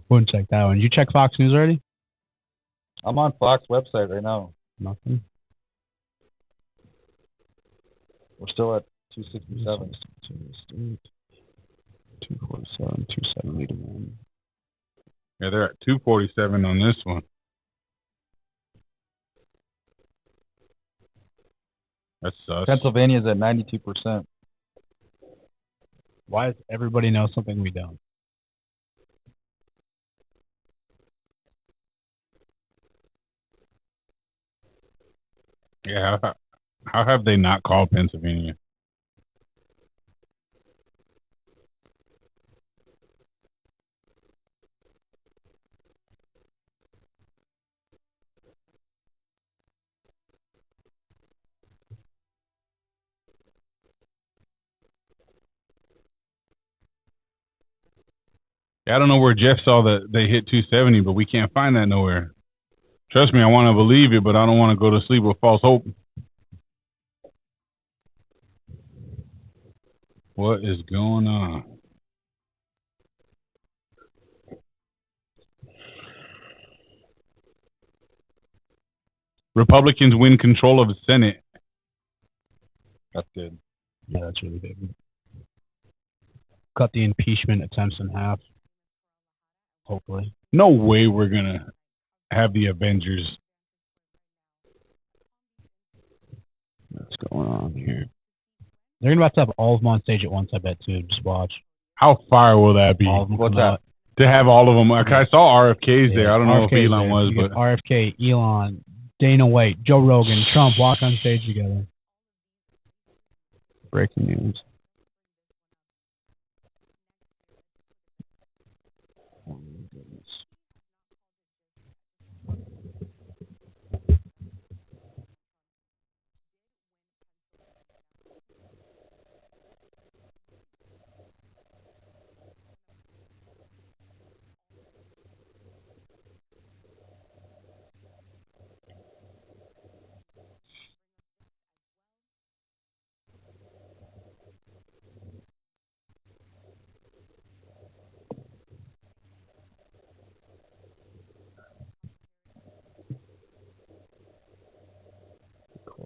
Wouldn't check that one. Did you check Fox News already? I'm on Fox website right now. Nothing. We're still at 267. 247, 271. Yeah, they're at 247 on this one. That's sus. Pennsylvania's at 92%. Why does everybody know something we don't? Yeah, how have they not called Pennsylvania? Yeah, I don't know where Jeff saw that they hit 270, but we can't find that nowhere. Trust me, I want to believe it, but I don't want to go to sleep with false hope. What is going on? Republicans win control of the Senate. That's good. Yeah, that's really big. Cut the impeachment attempts in half. Hopefully. No way we're going to have the Avengers. What's going on here? They're about to have all of them on stage at once, I bet, too. Just watch. How fire will that be? What's that? To have all of them. Like, I saw RFK's there. I don't know if Elon was, but RFK, Elon, Dana White, Joe Rogan, Trump walk on stage together. Breaking news. Oh, my goodness.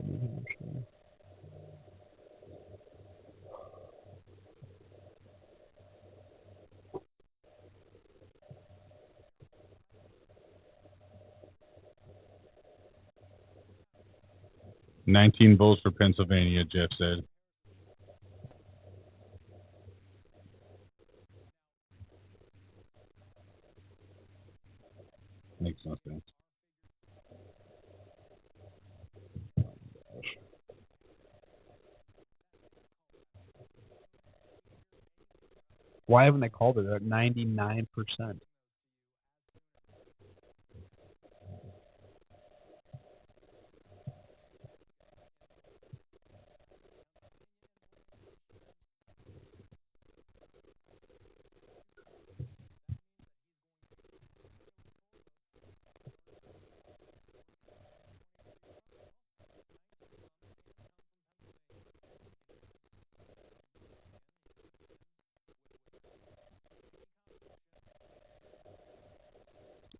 New Hampshire. $19 votes for Pennsylvania, Jeff said. Makes no sense. Why haven't they called it at 99%?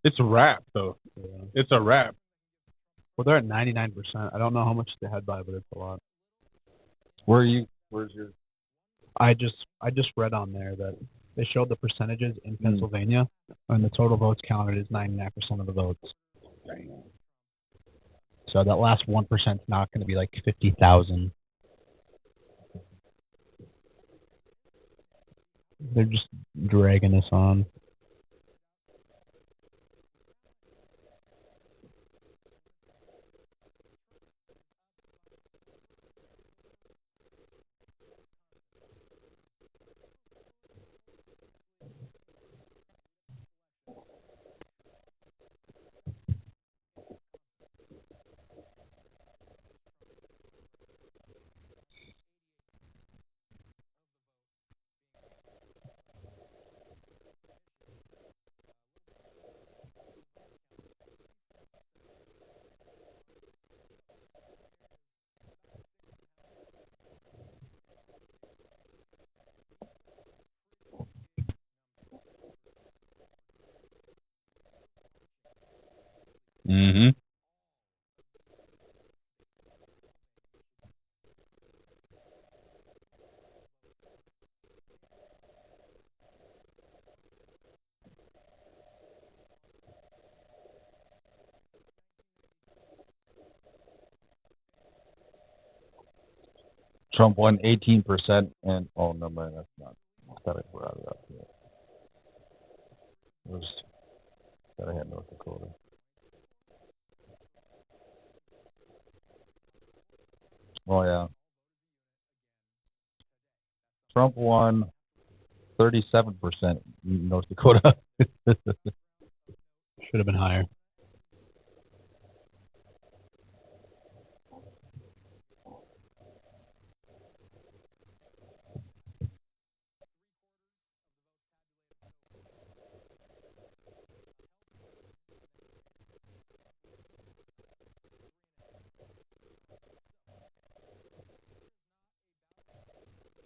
It's a wrap, though. Yeah. It's a wrap. Well, they're at 99%. I don't know how much they had by, but it's a lot. Where are you? Where's your? I just read on there that they showed the percentages in Pennsylvania, and the total votes counted is 99% of the votes. So that last 1% is not going to be like 50,000. They're just dragging us on. Mm-hmm. Trump won 18%, and no man, that's not. I thought I brought it up here. It was that I had North Dakota. Oh yeah, Trump won 37% in North Dakota. Should have been higher.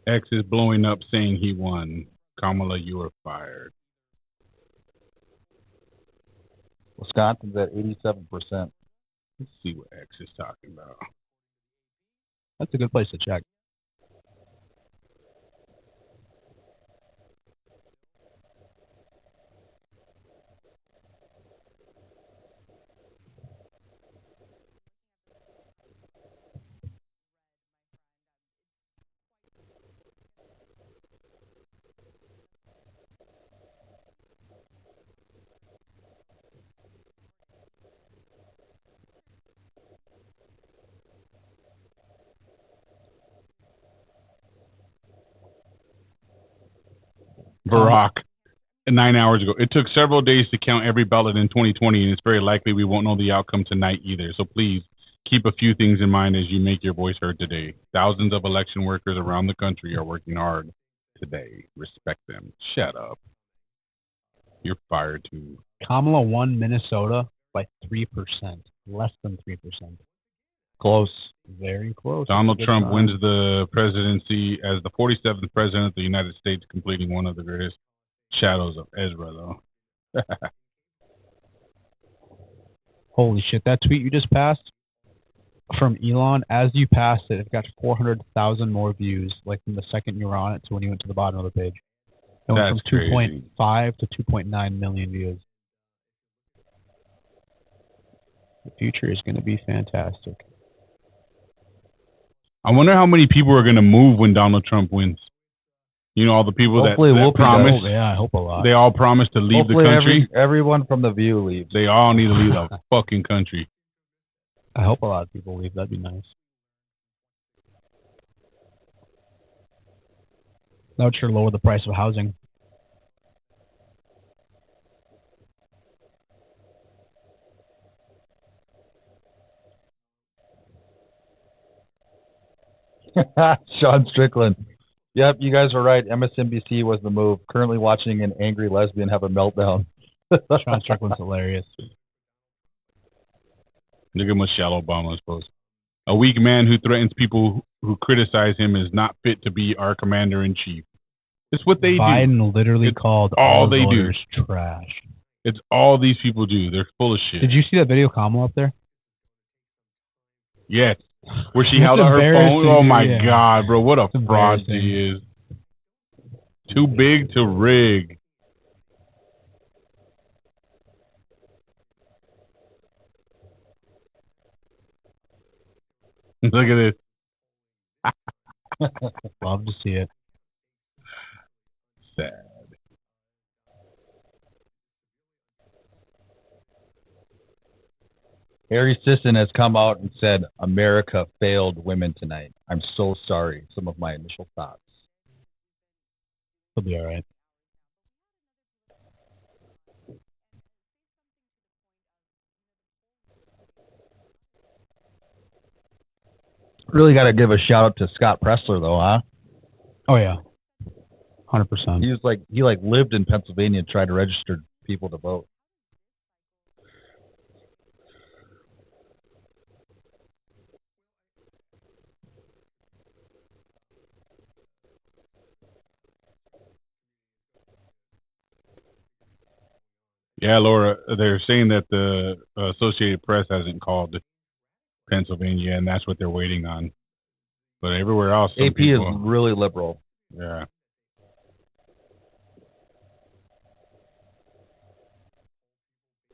X is blowing up saying he won. Kamala, you are fired. Wisconsin's at 87%. Let's see what X is talking about. That's a good place to check. Barack, 9 hours ago. It took several days to count every ballot in 2020, and it's very likely we won't know the outcome tonight either. So please keep a few things in mind as you make your voice heard today. Thousands of election workers around the country are working hard today. Respect them. Shut up. You're fired too. Kamala won Minnesota by 3%, less than 3%. Close. Very close. Donald Trump wins the presidency as the 47th president of the United States, completing one of the greatest shadows of Ezra, though. Holy shit, that tweet you just passed from Elon, as you passed it, it got 400,000 more views, like from the second you were on it to when you went to the bottom of the page. It went That's from crazy. 2.5 to 2.9 million views. The future is going to be fantastic. I wonder how many people are going to move when Donald Trump wins. You know, all the people that promised. Yeah, I hope a lot. They all promised to leave Hopefully the country. Everyone from The View leaves. They all need to leave the fucking country. I hope a lot of people leave. That'd be nice. That would sure lower the price of housing. Sean Strickland. Yep, you guys are right. MSNBC was the move. Currently watching an angry lesbian have a meltdown. Sean Strickland's hilarious. Look at Michelle Obama's post. A weak man who threatens people who criticize him is not fit to be our commander-in-chief. It's what they do. Biden literally called all they voters trash. It's all these people do. They're full of shit. Did you see that video of Kamala up there? Yes. Where she held out her phone. Oh my God, bro. What a fraud she is. Too big to rig. Look at this. Love to see it. Sad. Harry Sisson has come out and said, America failed women tonight. I'm so sorry. Some of my initial thoughts. He'll be all right. Really got to give a shout out to Scott Pressler, though, huh? Oh, yeah. 100%. He lived in Pennsylvania and tried to register people to vote. Yeah, Laura, they're saying that the Associated Press hasn't called Pennsylvania, and that's what they're waiting on. But everywhere else, AP is really liberal. Yeah.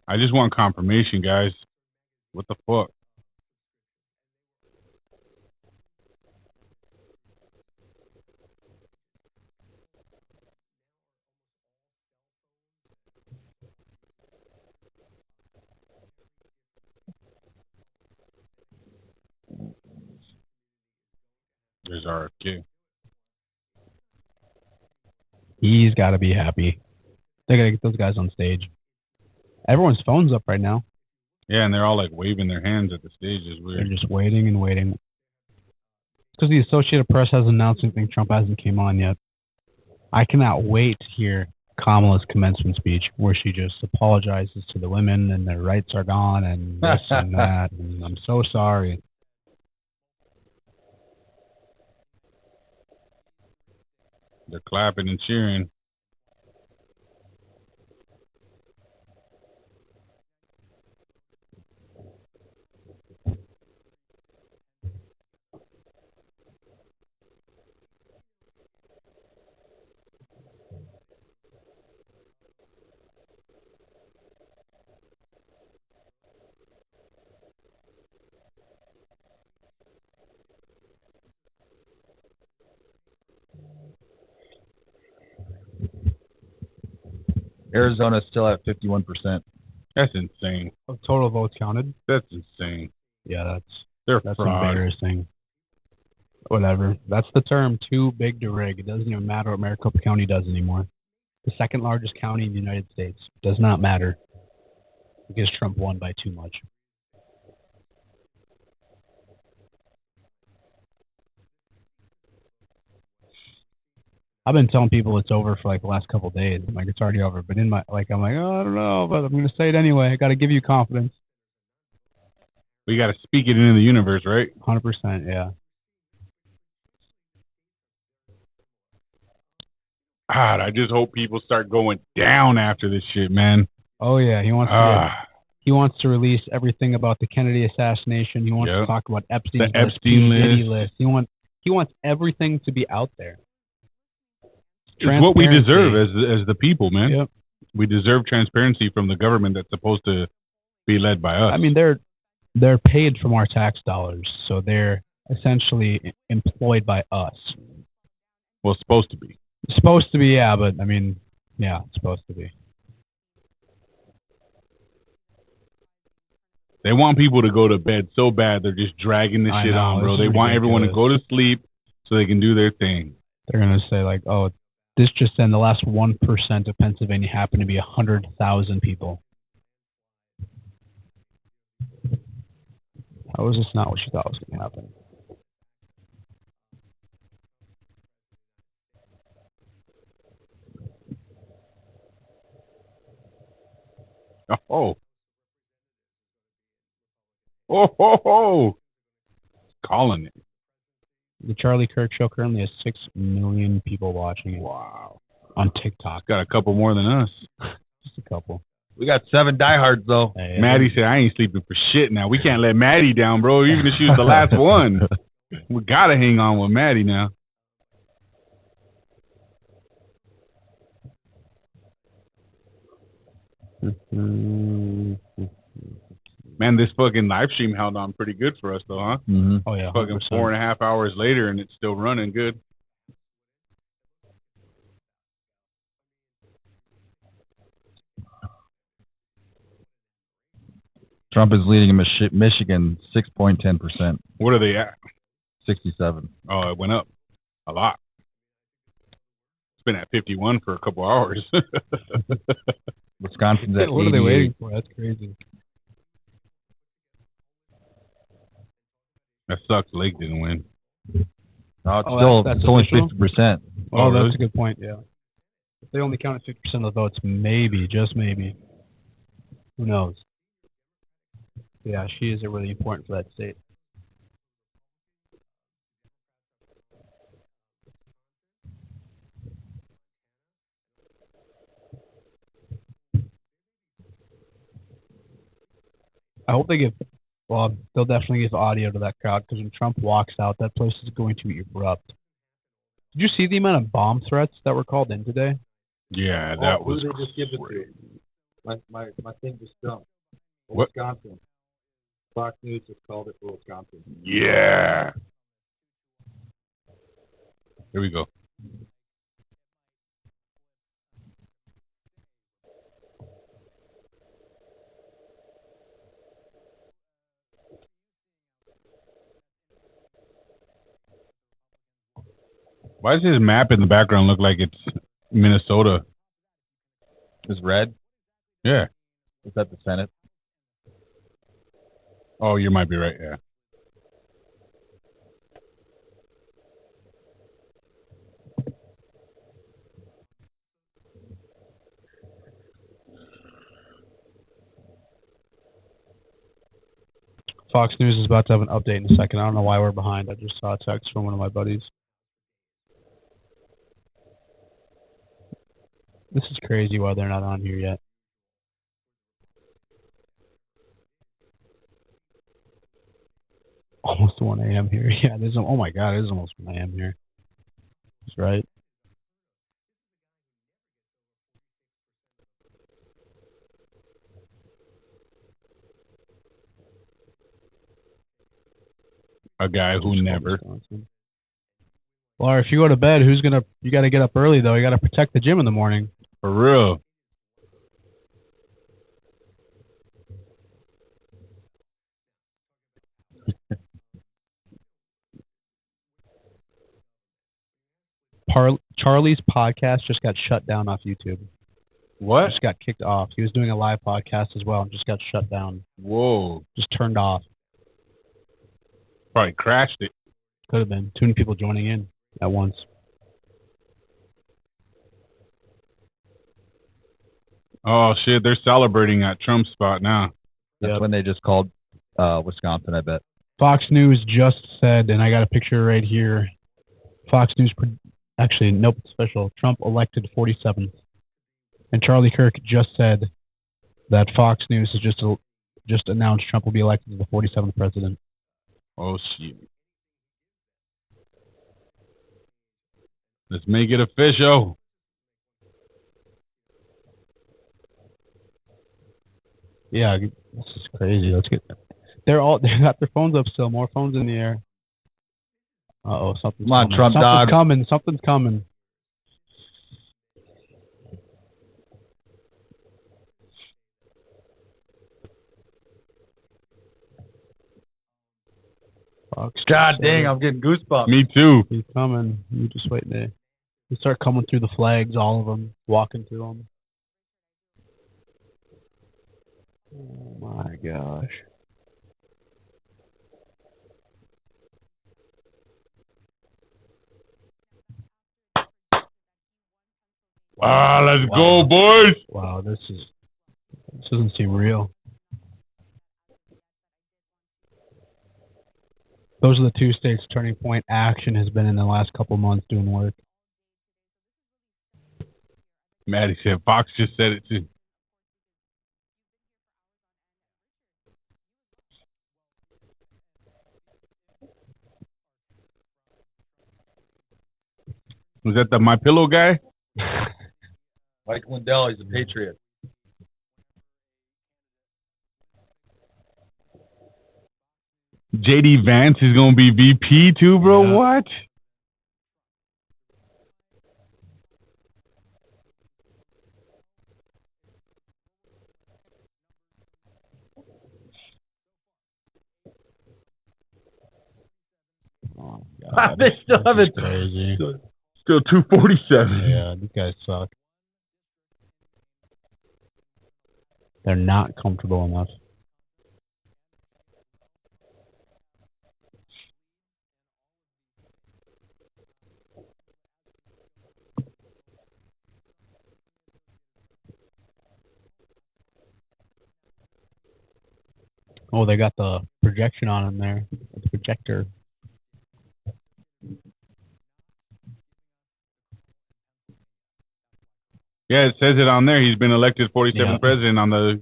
I just want confirmation, guys. What the fuck? There's RFK. He's got to be happy. They got to get those guys on stage. Everyone's phone's up right now. Yeah, and they're all like waving their hands at the stage. It's weird. They're just waiting and waiting. Because the Associated Press hasn't announced anything. Trump hasn't came on yet. I cannot wait to hear Kamala's commencement speech where she just apologizes to the women and their rights are gone and this and that. And I'm so sorry. They're clapping and cheering. Arizona's still at 51%. That's insane. Of total votes counted? That's insane. Yeah, that's fraud. Embarrassing. Whatever. That's the term, too big to rig. It doesn't even matter what Maricopa County does anymore. The second largest county in the United States does not matter because Trump won by too much. I've been telling people it's over for like the last couple of days. I'm like, it's already over. But I'm like, oh, I don't know, but I'm going to say it anyway. I got to give you confidence. We got to speak it into the universe, right? 100%, yeah. God, I just hope people start going down after this shit, man. Oh yeah, he wants to release everything about the Kennedy assassination. He wants to talk about Epstein's list. He wants everything to be out there. It's what we deserve as the people, man. Yep. We deserve transparency from the government that's supposed to be led by us. I mean, they're paid from our tax dollars, so they're essentially employed by us. Well, supposed to be. Supposed to be, yeah, but I mean, yeah, it's supposed to be. They want people to go to bed so bad they're just dragging this shit on, bro. They want everyone to go to sleep so they can do their thing. They're going to say, like, oh, this just in, the last 1% of Pennsylvania happened to be 100,000 people. How is this not what you thought was going to happen? Oh. Oh. Calling it. The Charlie Kirk Show currently has 6 million people watching it. Wow. On TikTok. It's got a couple more than us. Just a couple. We got 7 diehards, though. Hey, Maddie said, I ain't sleeping for shit now. We can't let Maddie down, bro, even if she was the last one. We got to hang on with Maddie now. Man, this fucking live stream held on pretty good for us, though, huh? Mm-hmm. Oh yeah, fucking 100%. 4.5 hours later, and it's still running good. Trump is leading in Michigan 6.10%. What are they at? 67. Oh, it went up a lot. It's been at 51 for a couple hours. Wisconsin's at 88. What are they waiting for? That's crazy. That sucks. Lake didn't win. No, it's only 50%. Oh, that's a good point. Yeah, if they only counted 50% of the votes, maybe, just maybe. Who knows? Yeah, she is really important for that state. I hope they give. Well, they'll definitely give audio to that crowd because when Trump walks out, that place is going to erupt. Did you see the amount of bomb threats that were called in today? Yeah, that was. Who did they just give it to? My thing just jumped. What? Wisconsin. Fox News just called it for Wisconsin. Yeah. Here we go. Why does his map in the background look like it's Minnesota? Is red? Yeah. Is that the Senate? Oh, you might be right, yeah. Fox News is about to have an update in a second. I don't know why we're behind. I just saw a text from one of my buddies. This is crazy why they're not on here yet. Almost 1 a.m. here. Yeah, it is. Oh my God, it is almost 1 a.m. here. That's right. A guy who never. Well, if you go to bed, you got to get up early, though. You got to protect the gym in the morning. For real. Charlie's podcast just got shut down off YouTube. What? Just got kicked off. He was doing a live podcast as well and just got shut down. Whoa. Just turned off. Probably crashed it. Could have been. Too many people joining in at once. Oh, shit. They're celebrating at Trump's spot now. That's when they just called Wisconsin, I bet. Fox News just said, and I got a picture right here. Fox News, actually, nope, it's official. Trump elected 47th. And Charlie Kirk just said that Fox News has just announced Trump will be elected as the 47th president. Oh, shit. Let's make it official. Yeah, this is crazy. Let's get. They got their phones up still. More phones in the air. Uh-oh, something's Come on, coming. Trump Something's dog. coming. Something's coming. God dang, I'm getting goosebumps. Me too. He's coming. You just wait there. You start coming through the flags, all of them, walking through them. Oh my gosh. Wow, let's go, boys. Wow, this doesn't seem real. Those are the two states Turning Point Action has been in the last couple months doing work. Maddie said Fox just said it too. Was that the My Pillow guy? Mike Lindell, he's a patriot. JD Vance is going to be VP too, bro. Yeah. What? Oh, God. They still haven't. Crazy. Still 247. Yeah, these guys suck. They're not comfortable enough. Oh, they got the projection on in there. The projector. Yeah, it says it on there. He's been elected 47th president on the...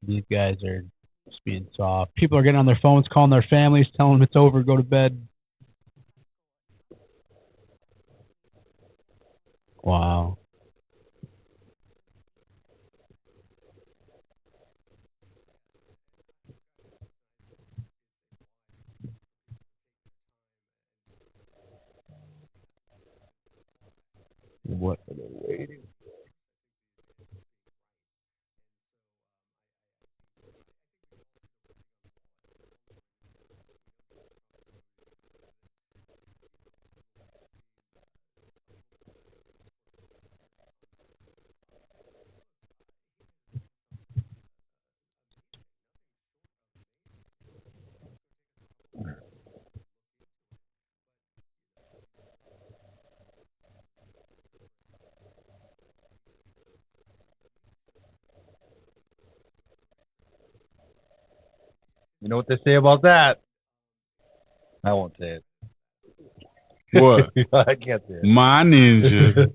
These guys are just being soft. People are getting on their phones, calling their families, telling them it's over, go to bed. Wow. What are they waiting? You know what they say about that? I won't say it. What? I can't say it. My ninja.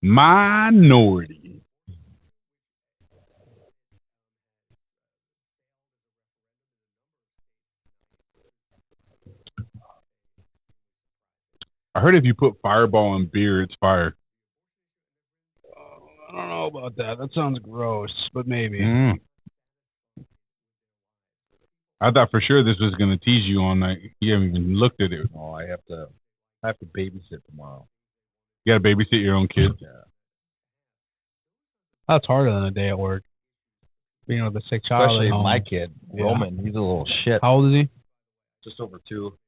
Minority. I heard if you put Fireball in beer, it's fire. I don't know about that. That sounds gross, but maybe. I thought for sure this was going to tease you on that. You haven't even looked at it. Oh, I have to babysit tomorrow. You got to babysit your own kids? Yeah. That's harder than a day at work. Being with a sick child. Especially at home. my kid, Roman. He's a little shit. How old is he? Just over 2.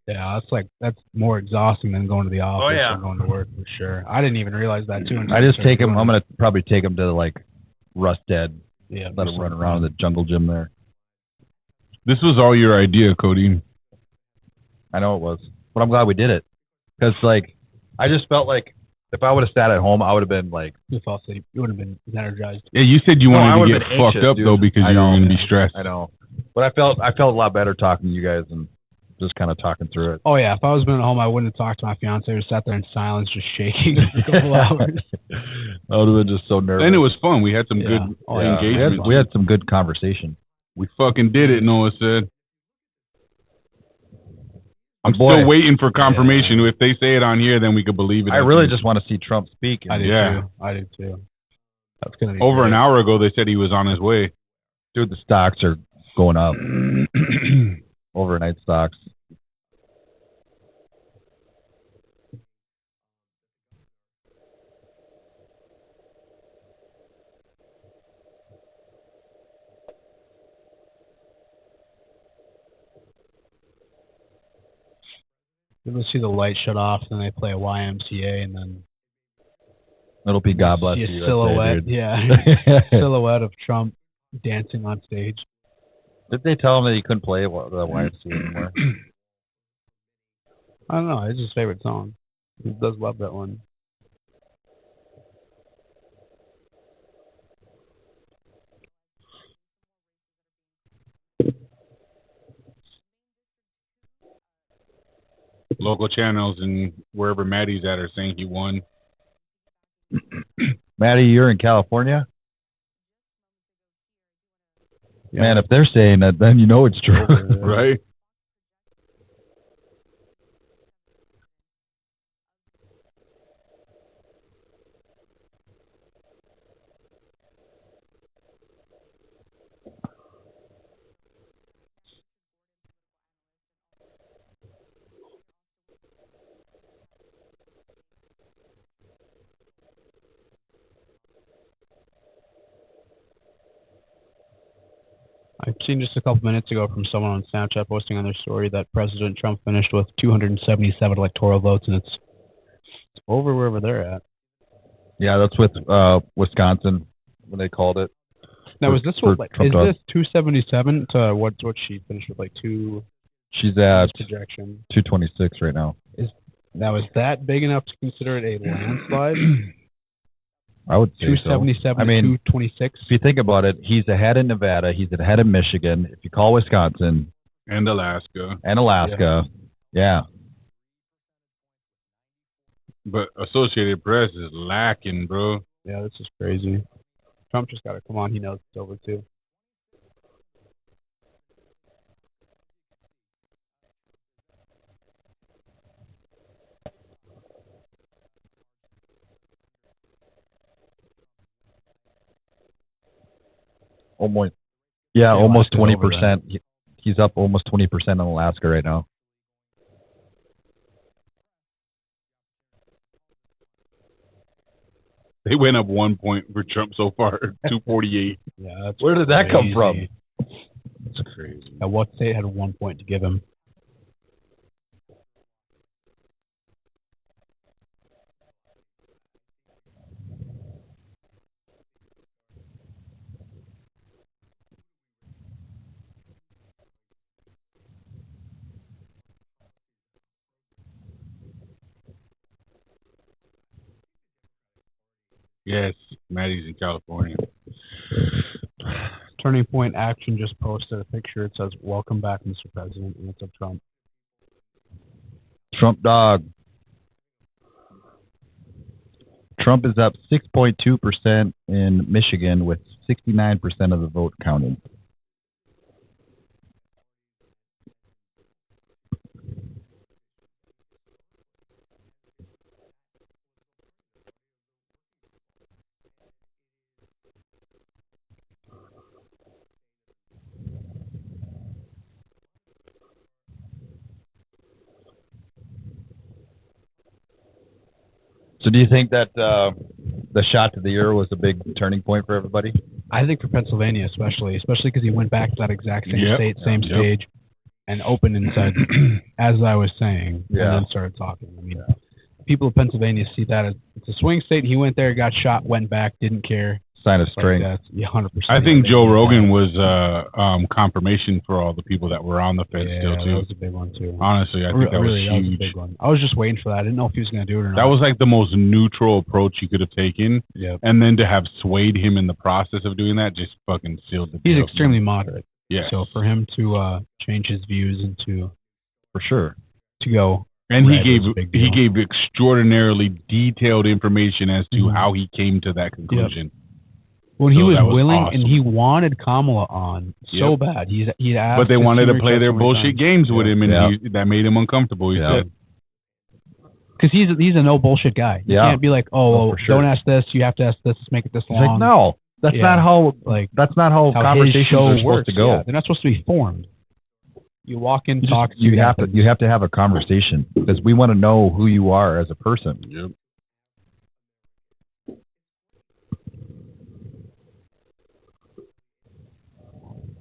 Yeah, that's more exhausting than going to the office or going to work for sure. I didn't even realize that too. I just take him. I'm gonna probably take him to like Rustad. Yeah, let him run around in the jungle gym there. This was all your idea, Cody. I know it was, but I'm glad we did it because like I just felt like if I would have sat at home, I would have been like you fall asleep. You would have been energized. Yeah, you said you wanted to get fucked up though because you were going to be stressed. I know, but I felt a lot better talking to you guys and just kind of talking through it. Oh yeah, if I was been at home, I wouldn't have talked to my fiance. I just sat there in silence, just shaking for a couple hours. I would have been just so nervous. And it was fun. We had some good engagement. We had some good conversation. We fucking did it, Noah said. I'm still waiting for confirmation. If they say it on here, then we could believe it. I really just want to see Trump speak. I do too. I do too. That's gonna be over an hour ago. They said he was on his way. Dude, the stocks are going up. Overnight stocks. You'll see the light shut off, then they play a YMCA, and then it'll be God bless you. Silhouette, silhouette of Trump dancing on stage. Did they tell him that he couldn't play the YMCA anymore? I don't know. It's his favorite song. He does love that one. Local channels and wherever Maddie's at are saying he won. Maddie, you're in California? Yeah. Man, if they're saying that, then you know it's true. Right? I've seen just a couple minutes ago from someone on Snapchat posting on their story that President Trump finished with 277 electoral votes, and it's over wherever they're at. Yeah, that's with Wisconsin when they called it. Now, is this 277 to what she finished with, like two? She's at projection 226 right now. Is that big enough to consider it a landslide? I would say 277 so. I mean, 226. If you think about it, he's ahead in Nevada, he's ahead in Michigan. If you call Wisconsin and Alaska, yeah. But Associated Press is lacking, bro. Yeah, this is crazy. Trump just got to come on. He knows it's over too. Almost 20%. He's up almost 20% in Alaska right now. They went up 1 point for Trump so far, 248. Yeah, where did that come from? That's crazy. Now, what state had 1 point to give him? Yes, Maddie's in California. Turning Point Action just posted a picture. It says, "Welcome back, Mr. President," and it's of Trump. Trump dog. Trump is up 6.2% in Michigan with 69% of the vote counted. So do you think that the shot to the ear was a big turning point for everybody? I think for Pennsylvania especially because he went back to that exact same state, same stage, and opened and said, as I was saying, and then started talking. I mean, people of Pennsylvania see that as it's a swing state. He went there, got shot, went back, didn't care. Sign of strength. Like yeah, 100%. I think Joe Rogan was confirmation for all the people that were on the fence still too. That was a big one too. Honestly, I think that was huge. That was a big one. I was just waiting for that. I didn't know if he was going to do it or not. That was like the most neutral approach you could have taken. Yep. And then to have swayed him in the process of doing that just fucking sealed the deal. He's extremely moderate. Yeah. So for him to change his views and to go. And he gave extraordinarily detailed information as to how he came to that conclusion. Yep. When he was willing and he wanted Kamala on so bad, he asked. But they wanted to play their bullshit games with him, and that made him uncomfortable. He said, because he's a no bullshit guy. You can't be like, don't ask this. You have to ask this. Let's make it this long. Like, no, that's not how conversations are supposed to go. Yeah, they're not supposed to be formed. You walk in, talk. You have to have a conversation because we want to know who you are as a person. Yep.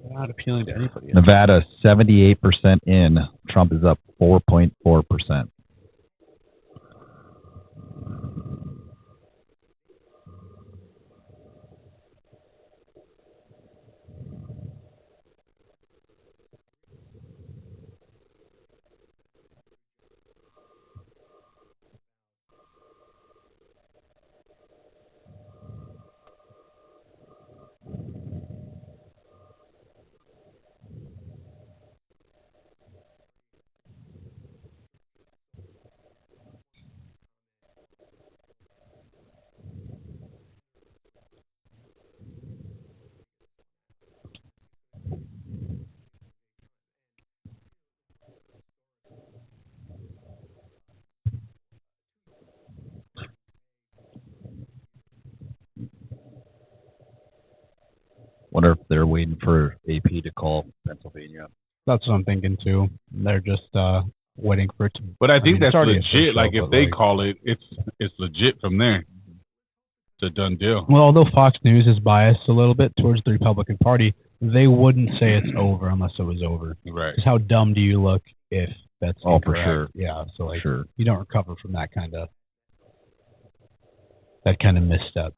Not appealing to anybody. Nevada, 78% in. Trump is up 4.4%. Wonder if they're waiting for AP to call Pennsylvania. That's what I'm thinking too. They're just waiting for it to. But I think that's legit. Like if they call it, it's legit from there. It's a done deal. Well, although Fox News is biased a little bit towards the Republican Party, they wouldn't say it's over unless it was over. Right. Because how dumb do you look if that's incorrect? For sure. Yeah, so like sure. you don't recover from that kind of misstep.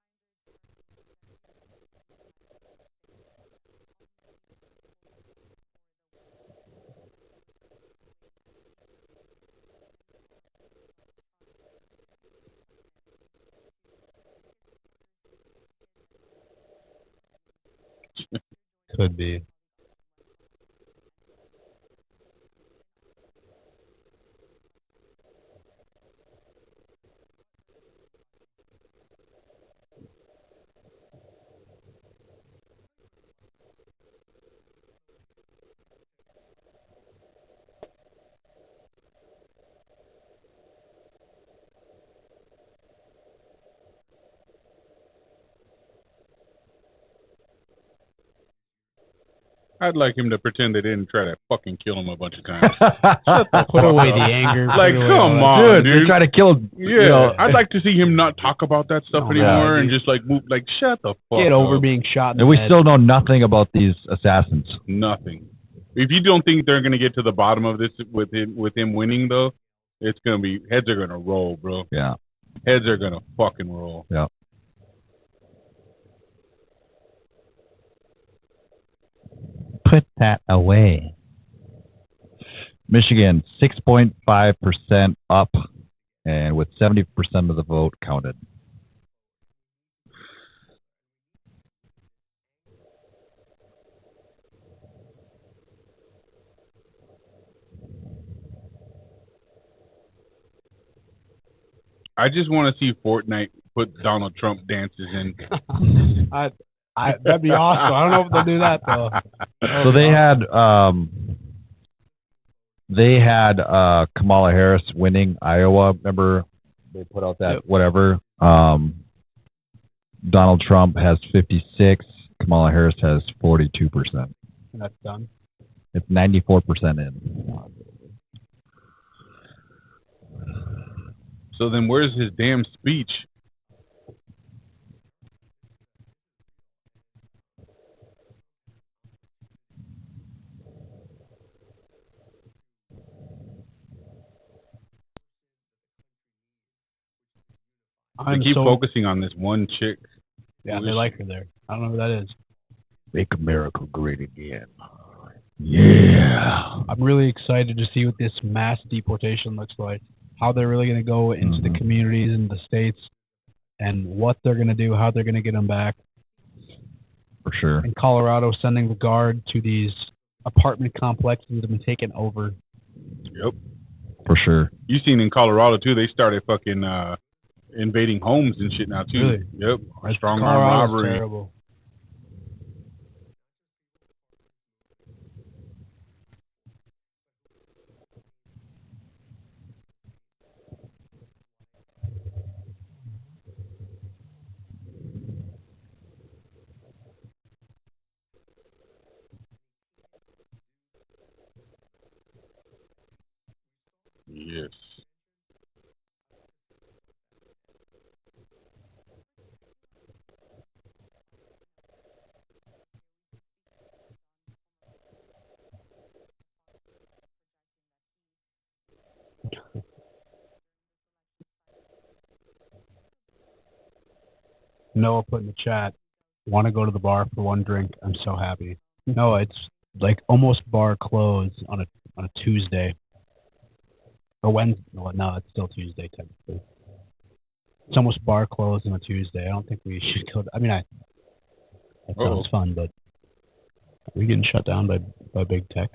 Could be. I'd like him to pretend they didn't try to fucking kill him a bunch of times. Put away the anger. Like, come on, dude. They try to kill him. Yeah, I'd like to see him not talk about that stuff anymore and just like move. Like, shut the fuck Get over up. being shot in And the we head. still know nothing about these assassins. Nothing. If you don't think they're gonna get to the bottom of this with him winning, though, it's gonna be heads are gonna roll, bro. Yeah. Heads are gonna fucking roll. Yeah. Put that away. Michigan, 6.5% up, and with 70% of the vote counted. I just want to see Fortnite put Donald Trump dances in. That'd be awesome. I don't know if they'll do that though. So they had Kamala Harris winning Iowa. Remember, they put out that whatever. Donald Trump has 56. Kamala Harris has 42%. And that's done. It's 94% in. So then, where's his damn speech? They keep focusing on this one chick. Yeah, they like her there. I don't know who that is. Make America great again. Yeah. I'm really excited to see what this mass deportation looks like. How they're really going to go into the communities and the states, and what they're going to do, how they're going to get them back. For sure. In Colorado, sending the guard to these apartment complexes that have been taken over. Yep. For sure. You seen in Colorado too? They started fucking invading homes and shit now too. Really? Yep. Strong arm robbery. Terrible. Yes. Noah put in the chat, want to go to the bar for one drink. I'm so happy. No, it's like almost bar close on a Tuesday. Or Wednesday. No, it's still Tuesday technically. It's almost bar close on a Tuesday. I don't think we should go. That sounds fun, but are we getting shut down by big tech?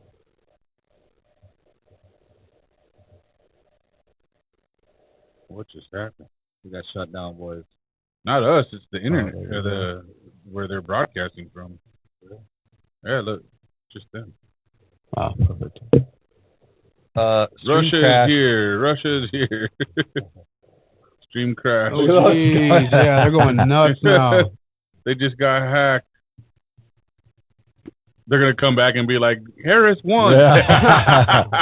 What just happened? We got shut down, boys. Not us. It's the internet. Where they're broadcasting from. Yeah, look, just them. Ah, perfect. Russia is here. Russia is here. Stream crash. Oh, jeez. Yeah, they're going nuts now. They just got hacked. They're gonna come back and be like, Harris won. Yeah.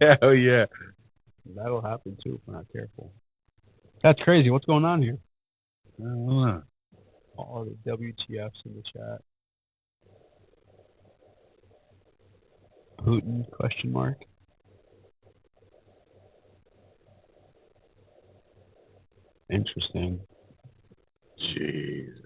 Hell yeah. That'll happen too if we're not careful. That's crazy. What's going on here? I don't know. All the WTFs in the chat. Putin? Question mark. Interesting. Jesus.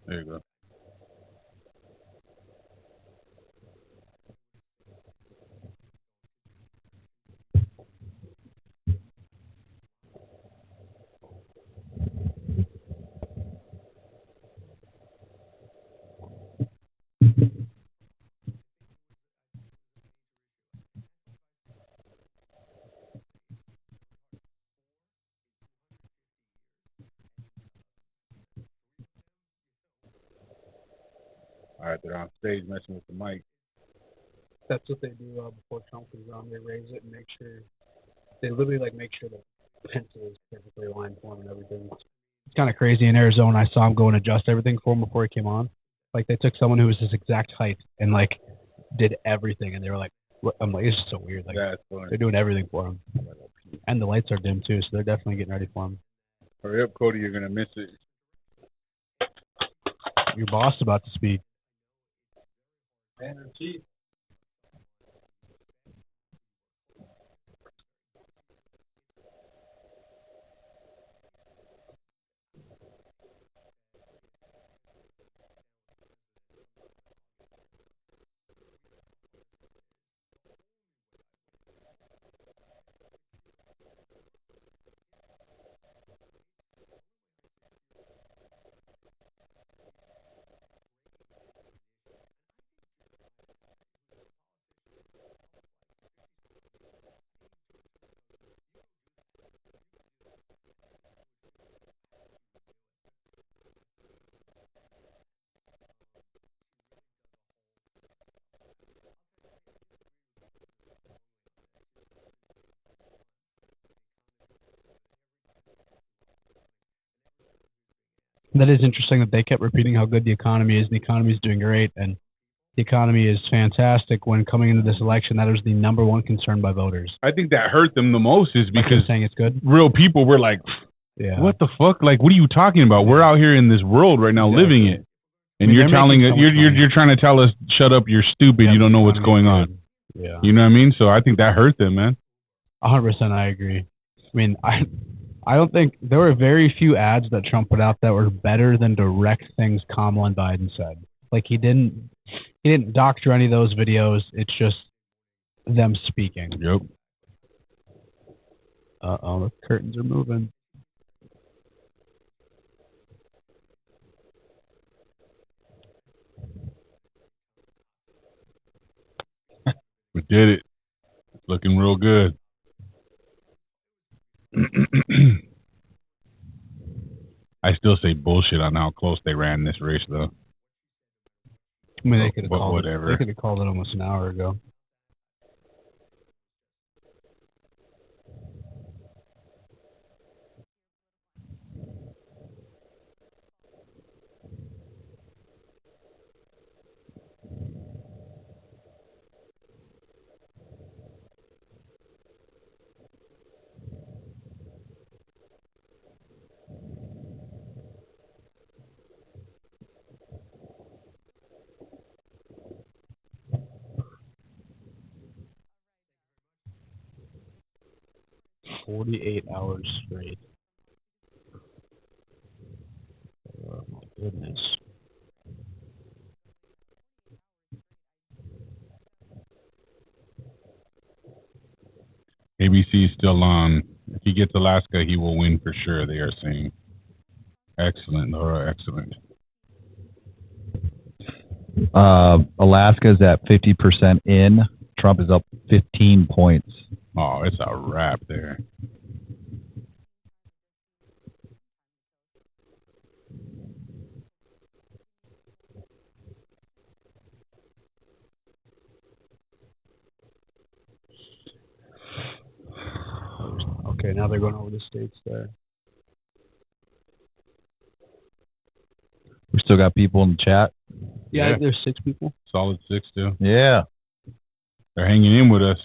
There you go. All right, they're on stage messing with the mic. That's what they do before Trump comes on. They raise it and make sure. They literally make sure the pencil is perfectly aligned for him and everything. It's kind of crazy. In Arizona, I saw him go and adjust everything for him before he came on. They took someone who was his exact height and did everything, and they were like, what? I'm like, this is so weird. They're doing everything for him, and the lights are dim too, so they're definitely getting ready for him. Hurry up, Cody! You're gonna miss it. Your boss is about to speak. That is interesting that they kept repeating how good the economy is, and the economy is doing great, and the economy is fantastic. When coming into this election, that was the number one concern by voters. I think that hurt them the most is because saying it's good. Real people were like, what the fuck? What are you talking about? We're out here in this world right now living it. And you're trying to tell us, shut up, you're stupid, you don't know what's going on. Yeah. You know what I mean? So I think that hurt them, man. 100% I agree. I mean, I don't think there were very few ads that Trump put out that were better than direct things Kamala and Biden said. He didn't doctor any of those videos. It's just them speaking. Yep. The curtains are moving. We did it. It's looking real good. I still say bullshit on how close they ran this race, though. I mean, they could have called it. They could have called it almost an hour ago. "48 hours straight." Oh my goodness. ABC is still on. If he gets Alaska, he will win for sure, they are saying. Excellent, Laura, excellent. Alaska's at 50% in. Trump is up 15 points. Oh, it's a wrap there. Okay, now they're going over the states there. We're still got people in the chat. Yeah, there's 6 people. Solid 6 still. Yeah. They're hanging in with us.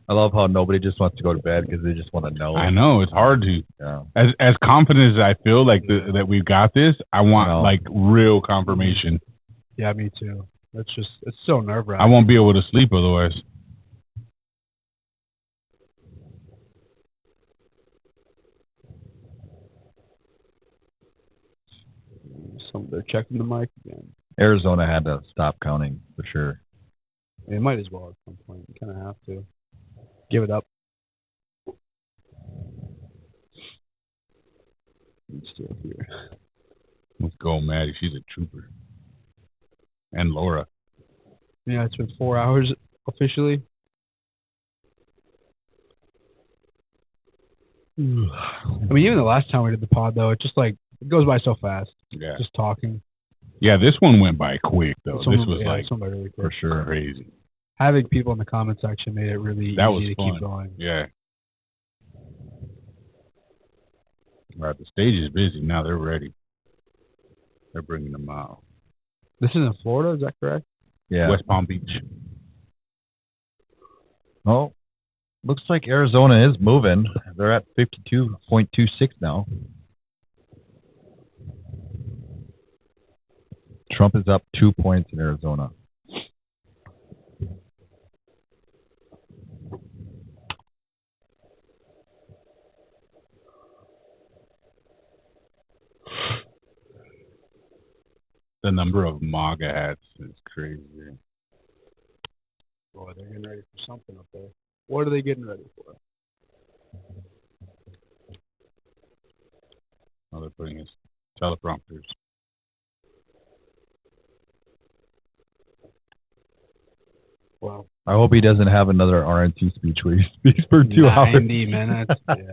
I love how nobody just wants to go to bed because they just want to know. I know. It's hard to. Yeah. As confident as I feel like that we've got this, I want like real confirmation. Yeah, me too. It's so nerve-wracking. I won't be able to sleep otherwise. They're checking the mic again. Arizona had to stop counting for sure. They might as well at some point. You kind of have to give it up. It's still here. Let's go, Maddie. She's a trooper. And Laura. Yeah, it's been 4 hours officially. I mean, even the last time we did the pod, though, it just it goes by so fast. Yeah. Just talking. Yeah, this one went by quick, though. This was really quick. For sure crazy. Having people in the comment section made it really easy to keep going. Yeah. All right, the stage is busy. Now they're ready. They're bringing them out. This is in Florida, is that correct? Yeah. West Palm Beach. Oh, looks like Arizona is moving. They're at 52.26 now. Trump is up 2 points in Arizona. The number of MAGA hats is crazy. Boy, they're getting ready for something up there. What are they getting ready for? Oh, they're putting his teleprompters. Well, I hope he doesn't have another RNC speech where he speaks for 2 hours. 90 minutes. Yeah.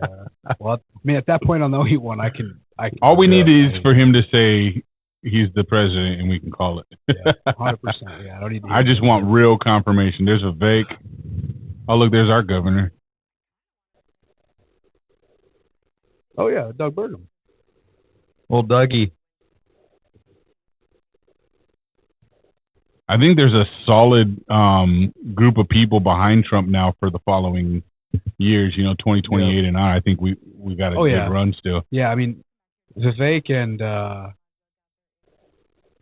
Well, I mean, at that point, I'll know he won. I can. All we need is for him to say he's the president, and we can call it. Yeah, 100%. Yeah, I don't need. I just want real confirmation. There's a fake. Oh, look, there's our governor. Oh yeah, Doug Burgum. Well, Dougie. I think there's a solid group of people behind Trump now for the following years. 2028 and on. I think we got a good run still. Yeah, I mean, Vivek and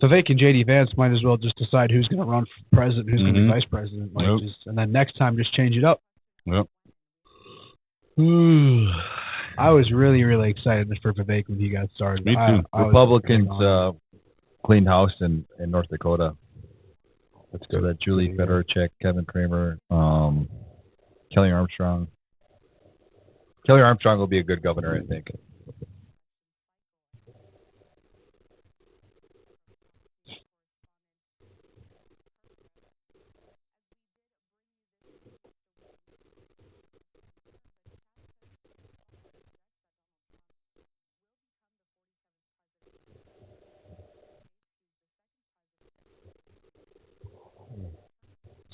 JD Vance might as well just decide who's going to run for president, who's going to be vice president, and then next time just change it up. Yep. I was really, really excited for Vivek when he got started. Me too. Republicans cleaned house in North Dakota. Let's go to Julie Fedorchak, Kevin Kramer, Kelly Armstrong. Kelly Armstrong will be a good governor, I think.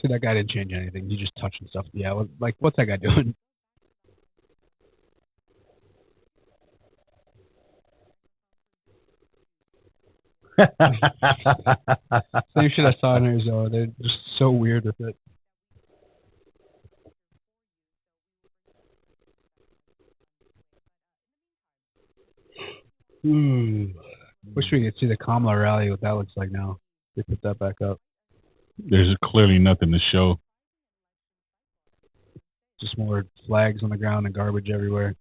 See, that guy didn't change anything. He just touching stuff. Yeah, what's that guy doing? Same shit I saw in Arizona. They're just so weird with it. Wish we could see the Kamala rally, what that looks like now. They put that back up. There's clearly nothing to show. Just more flags on the ground and garbage everywhere.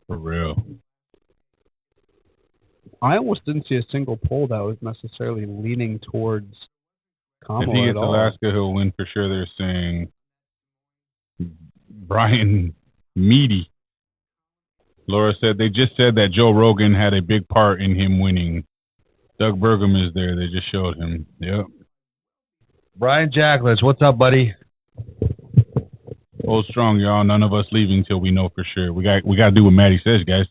For real. I almost didn't see a single poll that was necessarily leaning towards Kamala if he gets at all. Alaska, he'll win for sure. They're saying Brian Meady. Laura said they just said that Joe Rogan had a big part in him winning. Doug Burgum is there. They just showed him. Yep. Brian Jackless, what's up, buddy? Hold strong, y'all. None of us leaving till we know for sure. We got to do what Maddie says, guys.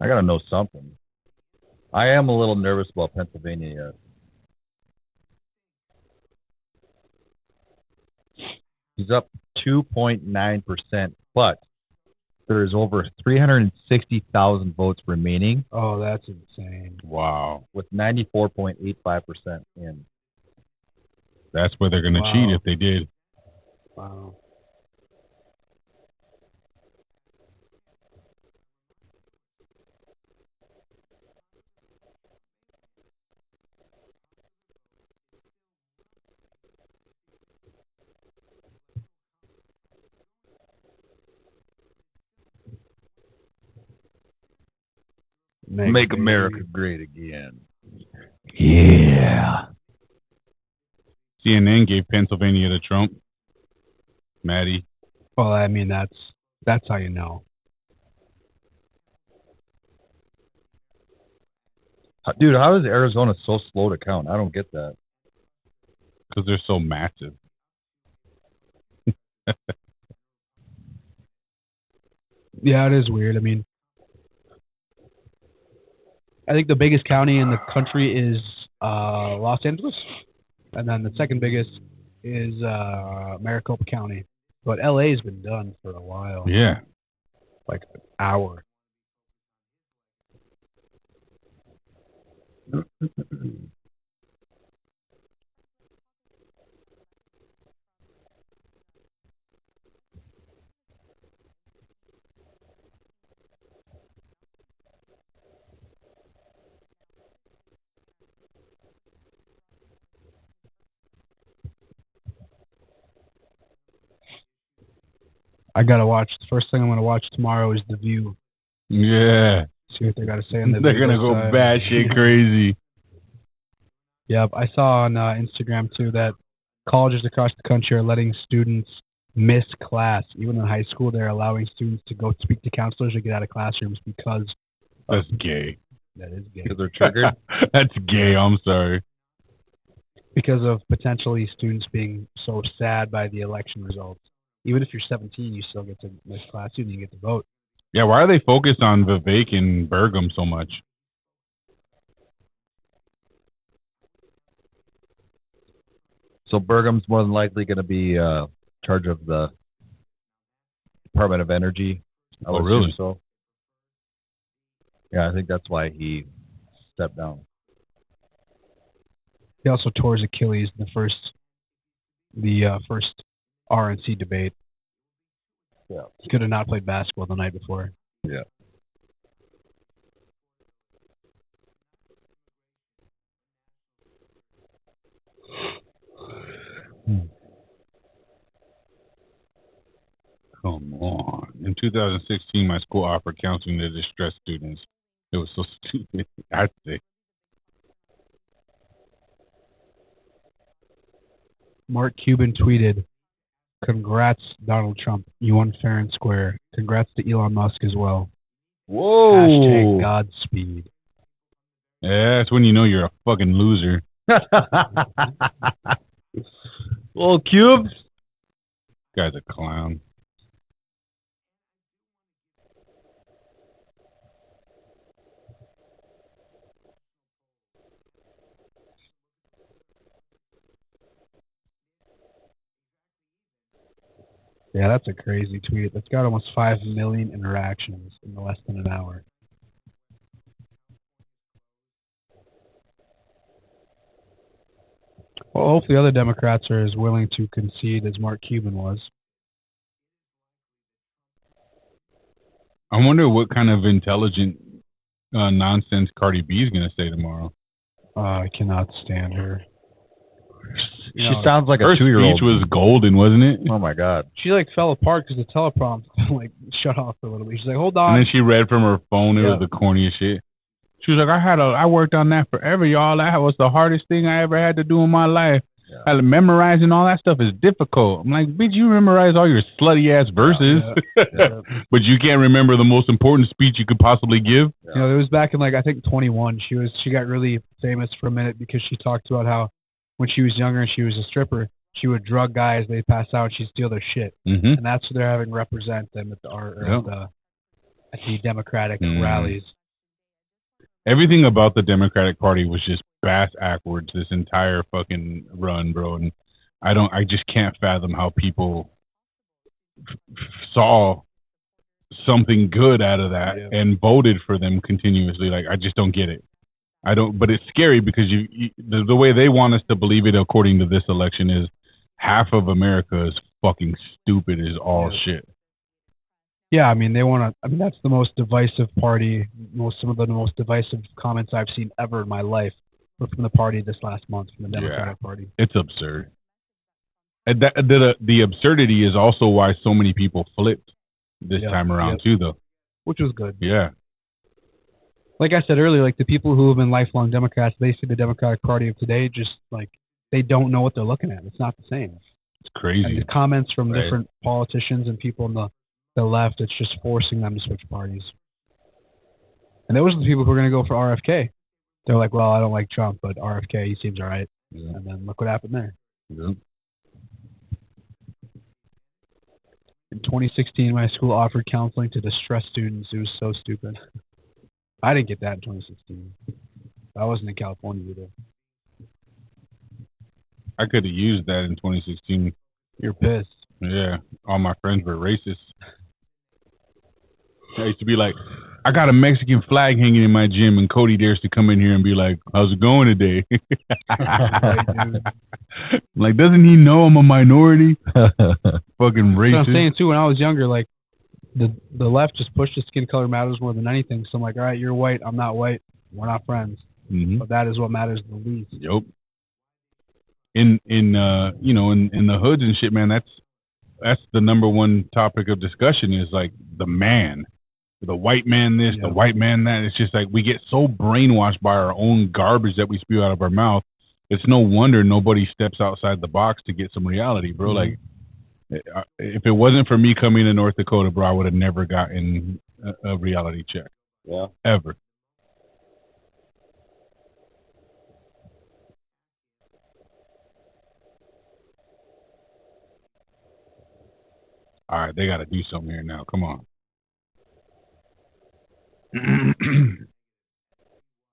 I got to know something. I am a little nervous about Pennsylvania yet. He's up 2.9%, but there's over 360,000 votes remaining. Oh, that's insane. Wow. With 94.85% in. That's where they're going to cheat if they did. Wow. Make America great again. Yeah. CNN gave Pennsylvania to Trump. Maddie. Well, I mean, that's how you know. Dude, how is Arizona so slow to count? I don't get that. Because they're so massive. Yeah, it is weird. I mean, I think the biggest county in the country is Los Angeles, and then the second biggest is Maricopa County. But LA's been done for a while. Yeah. Like an hour. I gotta watch. The first thing I'm gonna watch tomorrow is The View. Yeah. See what they gotta say on the They're gonna go batshit crazy. Yep. I saw on Instagram too that colleges across the country are letting students miss class. Even in high school, they're allowing students to go speak to counselors or get out of classrooms because that's gay. That is gay. Because they're triggered. That's gay. I'm sorry. Because of potentially students being so sad by the election results. Even if you're 17, you still get to miss class. You didn't get to vote. Yeah, why are they focused on Vivek and Burgum so much? So Burgum's more than likely going to be charge of the Department of Energy. Oh, really? So. Yeah, I think that's why he stepped down. He also tore his Achilles in the first RNC debate. Yeah. He could have not played basketball the night before. Yeah. Come on. In 2016, my school offered counseling to distressed students. It was so stupid. I'd say. Mark Cuban tweeted, "Congrats, Donald Trump. You won fair and square. Congrats to Elon Musk as well." Whoa. Hashtag Godspeed. Yeah, that's when you know you're a fucking loser. Little Cubes. Guy's a clown. Yeah, that's a crazy tweet. That's got almost 5 million interactions in less than an hour. Well, hopefully other Democrats are as willing to concede as Mark Cuban was. I wonder what kind of intelligent nonsense Cardi B is going to say tomorrow. I cannot stand her. She sounds like a 2-year-old. Her speech was golden, wasn't it? Oh my God. She like fell apart because the teleprompter like shut off for a little bit. She's like, "Hold on." And then she read from her phone. It was the corniest shit. She was like, I worked on that forever, y'all. That was the hardest thing I ever had to do in my life. Yeah. Memorizing all that stuff is difficult. I'm like, bitch, you memorize all your slutty ass verses, but you can't remember the most important speech you could possibly give. You know, it was back in like I think 21. She got really famous for a minute because she talked about how when she was younger and she was a stripper, she would drug guys, they'd pass out, and she'd steal their shit, and that's what they're having represent them at the Democratic rallies. Everything about the Democratic Party was just backwards this entire fucking run, bro. And I just can't fathom how people saw something good out of that and voted for them continuously. Like, I just don't get it. But it's scary because the way they want us to believe it, according to this election, is half of America is fucking stupid as all shit. Yeah, I mean, that's the most divisive party. Some of the most divisive comments I've seen ever in my life were from the party this last month, from the Democratic Party. It's absurd. And the absurdity is also why so many people flipped this time around too, though. Which was good. Yeah. Like I said earlier, like the people who have been lifelong Democrats, they see the Democratic Party of today just like they don't know what they're looking at. It's not the same. It's crazy. And the comments from different politicians and people in the left, it's just forcing them to switch parties. And those are the people who are going to go for RFK. They're like, well, I don't like Trump, but RFK, he seems all right. Yeah. And then look what happened there. Yeah. In 2016, my school offered counseling to distressed students. It was so stupid. I didn't get that in 2016. I wasn't in California either. I could have used that in 2016. You're pissed. Yeah. All my friends were racist. I used to be like, I got a Mexican flag hanging in my gym, and Cody dares to come in here and be like, how's it going today? Like, doesn't he know I'm a minority? Fucking racist. That's what I'm saying, too, when I was younger, like, the left just pushed the skin color matters more than anything. So I'm like, all right, you're white, I'm not white, we're not friends. But that is what matters the least. Yep. In the hoods and shit, man, that's the number one topic of discussion is like the man. The white man this, the white man that. It's just like we get so brainwashed by our own garbage that we spew out of our mouth. It's no wonder nobody steps outside the box to get some reality, bro. Like, if it wasn't for me coming to North Dakota, bro, I would have never gotten a reality check. Yeah. Ever. All right, they got to do something here now. Come on.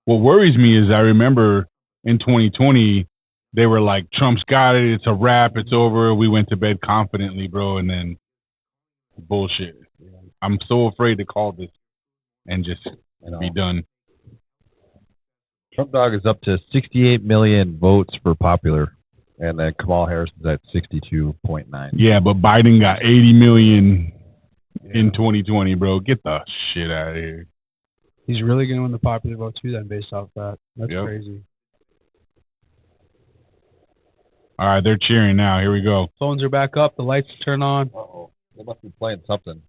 What worries me is I remember in 2020, they were like, Trump's got it. It's a wrap. It's over. We went to bed confidently, bro. And then bullshit. I'm so afraid to call this and just be done. Trump dog is up to 68 million votes for popular. And then Kamala Harris is at 62.9. Yeah, but Biden got 80 million in 2020, bro. Get the shit out of here. He's really going to win the popular vote, too, then, based off that. That's crazy. All right, they're cheering now. Here we go. Phones are back up. The lights turn on. Uh-oh. They must be playing something.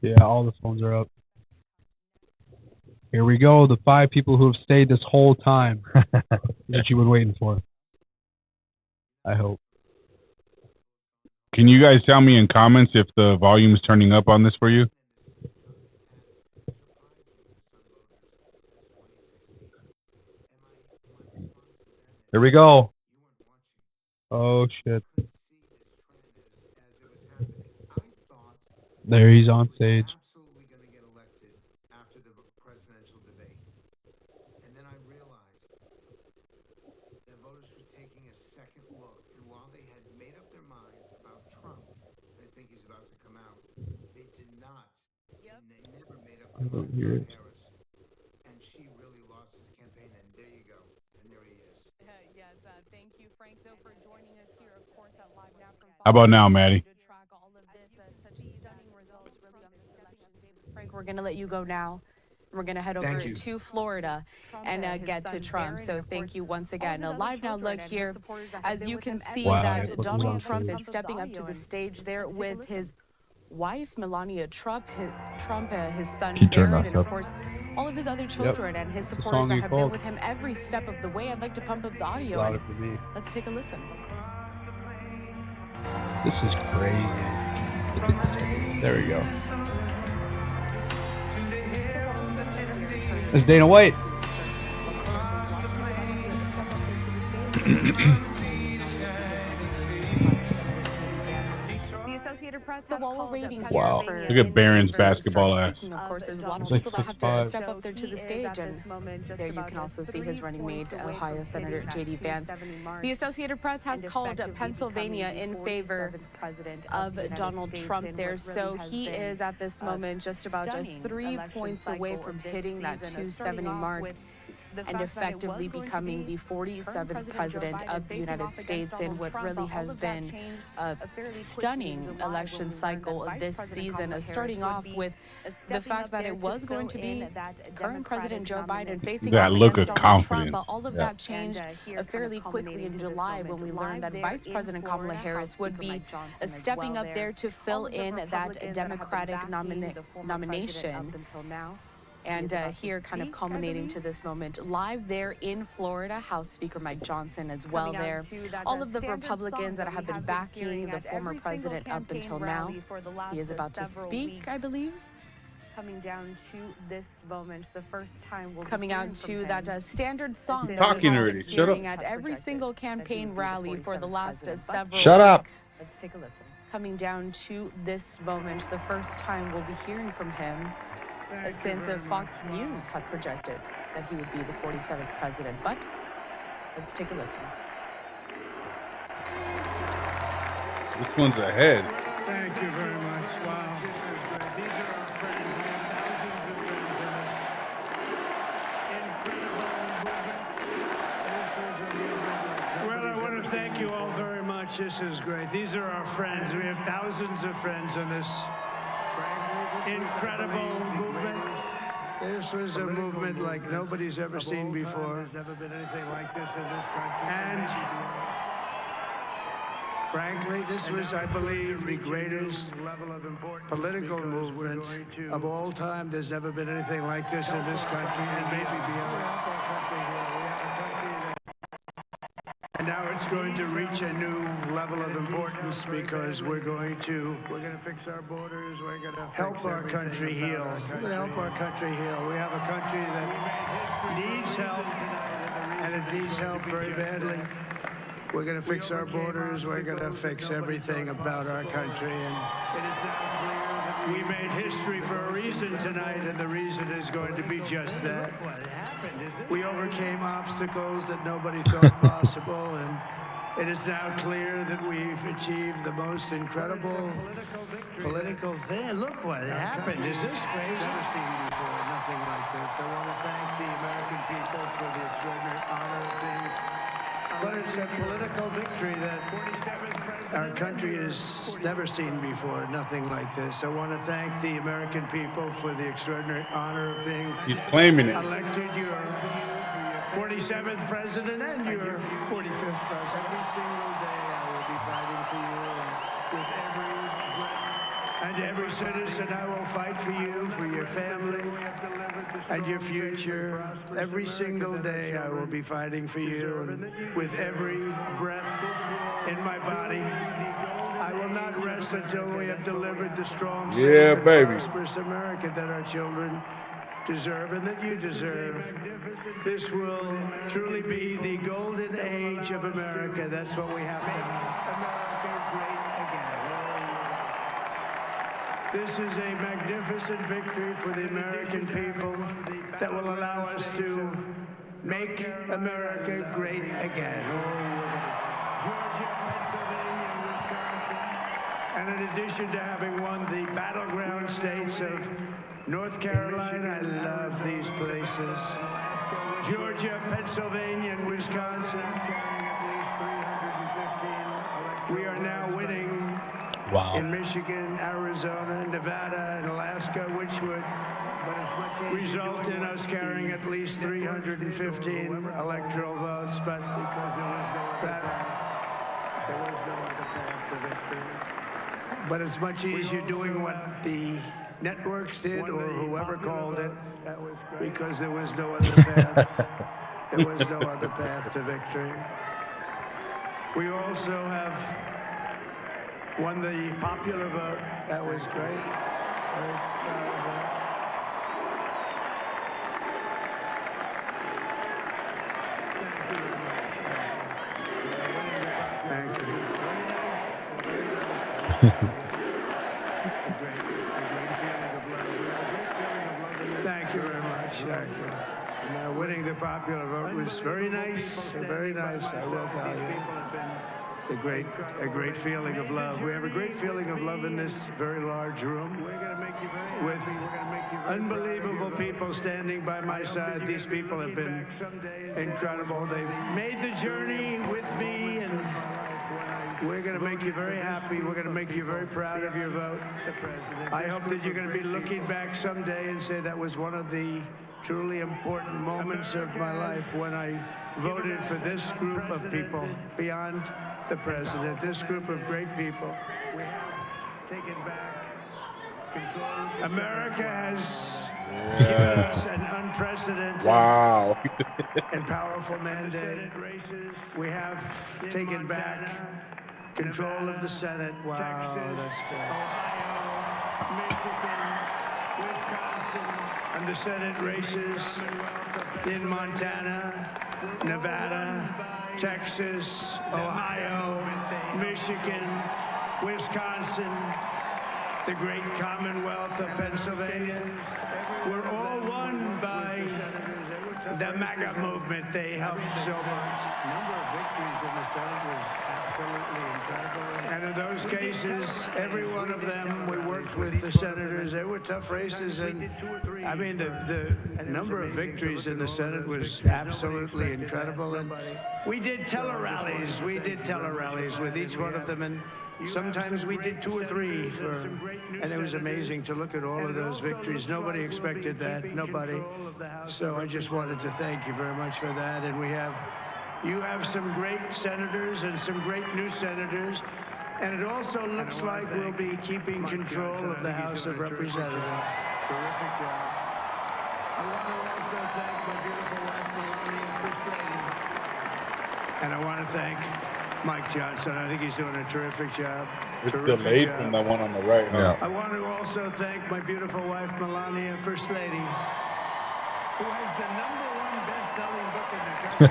Yeah, all the phones are up. Here we go. The 5 people who have stayed this whole time that you've been waiting for. I hope. Can you guys tell me in comments if the volume is turning up on this for you? Here we go. Oh, shit. There he's on stage. Absolutely going to get elected after the presidential debate. And then I realized that voters were taking a second look. And while they had made up their minds about Trump, I think he's about to come out, they did not. And they never made up their minds about Harris. And she really lost his campaign. And there you go. And there he is. Yes, thank you, Frank, though, for joining us here, of course, at Live Now from How about now, Maddie? Frank, we're going to let you go now. We're going to head over to Florida and get to Trump. So thank you once again. A Live Now look here. As you can see that Donald Trump is stepping up to the stage there with his wife, Melania Trump, his son, Barrett, and, of course, all of his other children and his supporters that have been with him every step of the way. I'd like to pump up the audio. Let's take a listen. This is crazy. There we go. It's Dana White. Wow. Look at Barron's basketball ass. Of course, there's a lot of people that have to step up there to the stage, and there you can also see his running mate, Ohio Senator J.D. Vance. The Associated Press has called Pennsylvania in favor of Donald Trump there, so he is at this moment just about 3 points away from hitting that 270 mark and effectively becoming the 47th president of the United States in what really has been a stunning election cycle this season, starting off with the fact that it was going to be current President Joe Biden facing that off look against of Donald confidence. Trump, but all of that changed fairly quickly in July when we learned that Vice President Kamala Harris would be stepping up there to fill in that Democratic nomination. And here, kind of culminating to this moment, live there in Florida, House Speaker Mike Johnson as well there. All of the Republicans that have been backing the former president up until now. He is about to speak, I believe. Coming down to this moment, the first time we'll coming out to that standard song that talking we've already. been hearing at every single campaign rally for the last several Shut up. weeks. Let's take a listen. Coming down to this moment, the first time we'll be hearing from him since Fox News had projected that he would be the 47th president. But let's take a listen. This one's ahead. Thank you very much. Wow. Well, I want to thank you all very much. This is great. These are our friends. We have thousands of friends in this incredible movement. This was a movement like nobody's ever seen before. There's never been anything like this in this country. And frankly, this was, I believe, the greatest political movement of all time. There's never been anything like this in this country and maybe beyond. And now it's going to reach a new level of importance because we're going to fix our borders. We're going to help our country heal. We're going to help our country heal. We have a country that needs help, and it needs help very badly. We're going to fix our borders. We're going to fix everything about our country. And we made history for a reason tonight, and the reason is going to be just that. We overcame obstacles that nobody thought possible, and it is now clear that we've achieved the most incredible political thing. Look what happened. Is this crazy? Never seen before. Nothing like this. I want to thank the American people for the extraordinary honor of being. But it's a political victory that our country has never seen before, nothing like this. I want to thank the American people for the extraordinary honor of being elected your 47th president and your 45th president. Every single day I will be fighting for you, and every citizen I will fight for you, for your family, and your future. Every single day I will be fighting for you, and with every breath in my body, I will not rest until we have delivered the strong, safe, and prosperous America that our children deserve and that you deserve. This will truly be the golden age of America. That's what we have to have. America great again. This is a magnificent victory for the American people that will allow us to make America great again. And in addition to having won the battleground states of North Carolina, I love these places. Georgia, Pennsylvania, and Wisconsin. We are now winning in Michigan, Arizona, Nevada, and Alaska, which would result in us carrying at least 315 electoral votes. But but it's much easier doing what the networks did or whoever called it, because there was no other path. There was no other path to victory. We also have won the popular vote. That was great. Very proud of that. Thank you. Thank you very much. Thank you. And, winning the popular vote was very nice. Very nice, I will tell you. It's a great feeling of love. We have a great feeling of love in this very large room with unbelievable people standing by my side. These people have been incredible. They've made the journey with me, and we're going to make you very happy. We're going to make you very proud of your vote. I hope that you're going to be looking back someday and say that was one of the truly important moments of my life when I voted for this group of people beyond the president, this group of great people. We have taken back control. America has given us an unprecedented and powerful mandate. We have taken back control of the Senate. Wow, that's good. And the Senate races in Montana, Nevada, Texas, Ohio, Michigan, Wisconsin, the great Commonwealth of Pennsylvania, were all won by the MAGA movement. They helped so much. Number of victories in the Senate was absolutely incredible. And in those cases, every one of them, we worked with the senators. They were tough races, and I mean, the number of victories in the Senate was absolutely incredible. And we did tele-rallies. We did tele-rallies with each one of them, and sometimes we did 2 or 3 and it was amazing to look at all of those victories. Nobody expected that, nobody. So I just wanted to thank you very much for that. And you have some great senators and some great new senators. And it also looks like we'll be keeping control of the House of Representatives. Terrific job. I want to also thank my beautiful wife, Melania, for training. And I want to thank Mike Johnson. I think he's doing a terrific job. It's delayed from that one on the right. Yeah. I want to also thank my beautiful wife, Melania, First Lady, who has the #1 best-selling book in the country.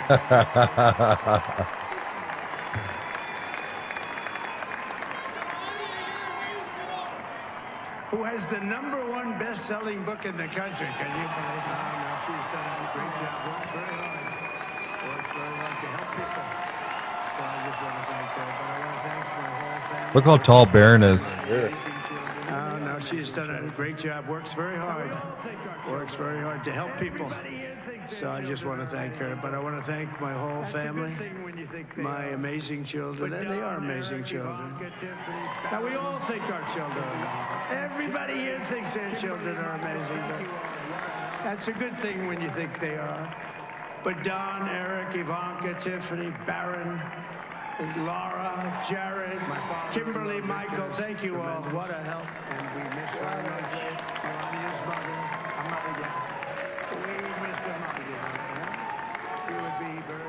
Who has the #1 best-selling book in the country. Can you believe that? No, she's done a great job. Works very hard. Works very hard to help people. So I just want to thank her. But I want to thank my whole family. Look how tall Barron is. No, she's done a great job. Works very hard. Works very hard to help people. So I just want to thank her. But I want to thank my whole family, my amazing children, and they are amazing children. Now, we all think our children are amazing. Everybody here thinks their children are amazing. But that's a good thing when you think they are. But Don, Eric, Ivanka, Tiffany, Barron, Laura, Jared, Kimberly, Michael, thank you all. What a help. And we miss very much Melania's mother, Amalia. We miss Amalia.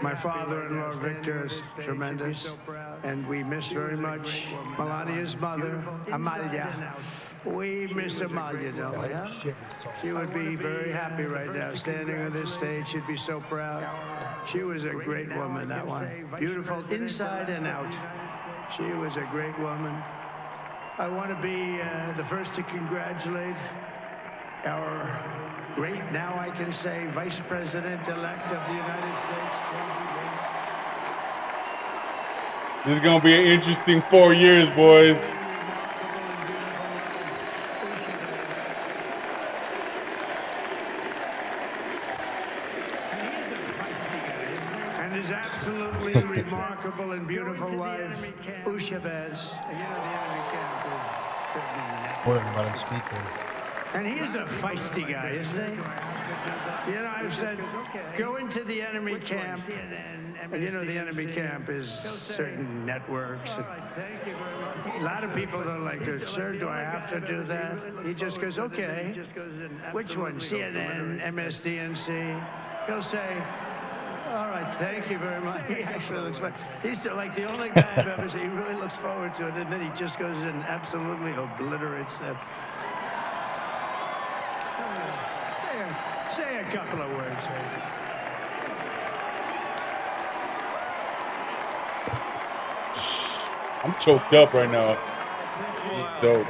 My father-in-law, Victor, is tremendous. And we miss very much Melania's mother, Amalia. We miss Amalia, don't we? Huh? She would be very happy right now, standing on this stage. She'd be so proud. She was a great woman, that one. Beautiful inside and out. She was a great woman. I want to be the first to congratulate our great, now I can say, Vice President-elect of the United States. This is going to be an interesting 4 years, boys. And his absolutely remarkable and beautiful wife, Ushabez. And he is a feisty guy, isn't he? You know, I've said, go into the enemy camp. And you know, the enemy camp is certain networks. A lot of people don't like to, sir, do I have to do that? He just goes, okay. Which one? CNN, MSDNC. He'll say, All right, thank you very much. He actually looks like he's like the only guy I've ever seen. He really looks forward to it, and then he just goes and absolutely obliterates them. Say a couple of words. I'm choked up right now. It's dope.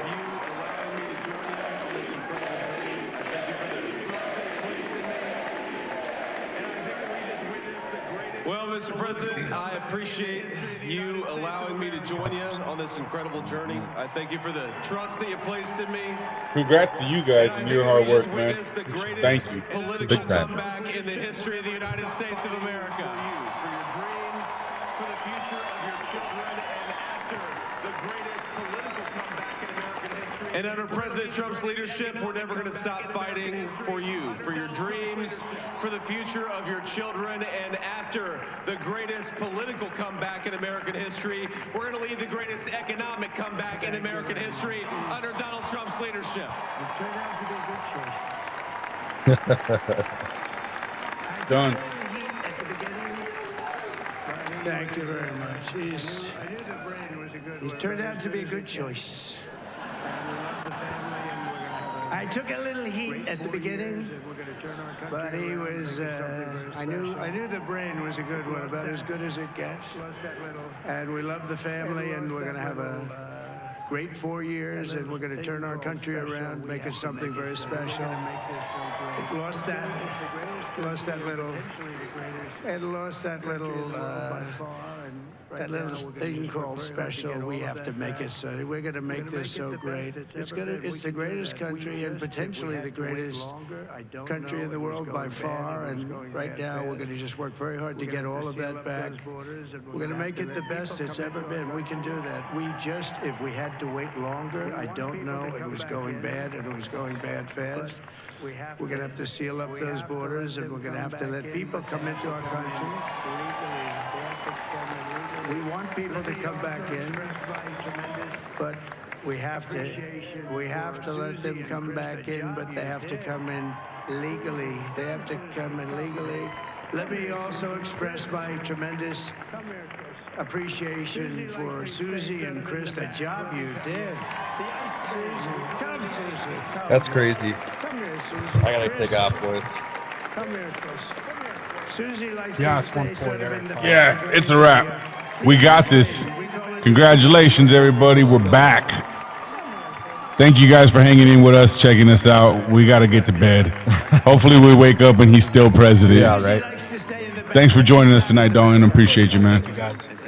Well, Mr. President, I appreciate you allowing me to join you on this incredible journey. I thank you for the trust that you placed in me. Congrats to you guys and your hard work, man. Thank you. Political comeback in the history of the United States of America. And under President Trump's leadership, we're never going to stop fighting for you, for your dreams, for the future of your children. And after the greatest political comeback in American history, we're going to lead the greatest economic comeback in American history under Donald Trump's leadership. Done. Thank you very much. He's turned out to be a good choice. I took a little heat at the beginning, but he was, I knew the brain was a good one, about as good as it gets. And we love the family, and we're going to have a great 4 years, and we're going to turn our country around, make it something very special. It lost that little thing called special. We have to make it so. We're going to make this so great. It's the greatest country and potentially the greatest country in the world by far. And right now, we're going to just work very hard to get all of that back. We're going to make it the best it's ever been. We can do that. If we had to wait longer, I don't know. It was going bad, and it was going bad fast. We're going to have to seal up those borders, and we're going to have to let people come into our country. We want people to come back in, but we have to let them come back in, but they have to come in legally. They have to come in legally. Let me also express my tremendous appreciation for Susie and Chris, the job you did. Susie, come, Susie. Come. That's crazy. Come here, Susie. I gotta take off, boys. Come here, Chris. Susie likes Yeah, to stay sort of in the yeah, it's a wrap. We got this. Congratulations, everybody. We're back. Thank you guys for hanging in with us, checking us out. We got to get to bed. Hopefully we wake up and he's still president. Yeah, right. Thanks for joining us tonight, Dalton. Appreciate you, man. Thank you, guys.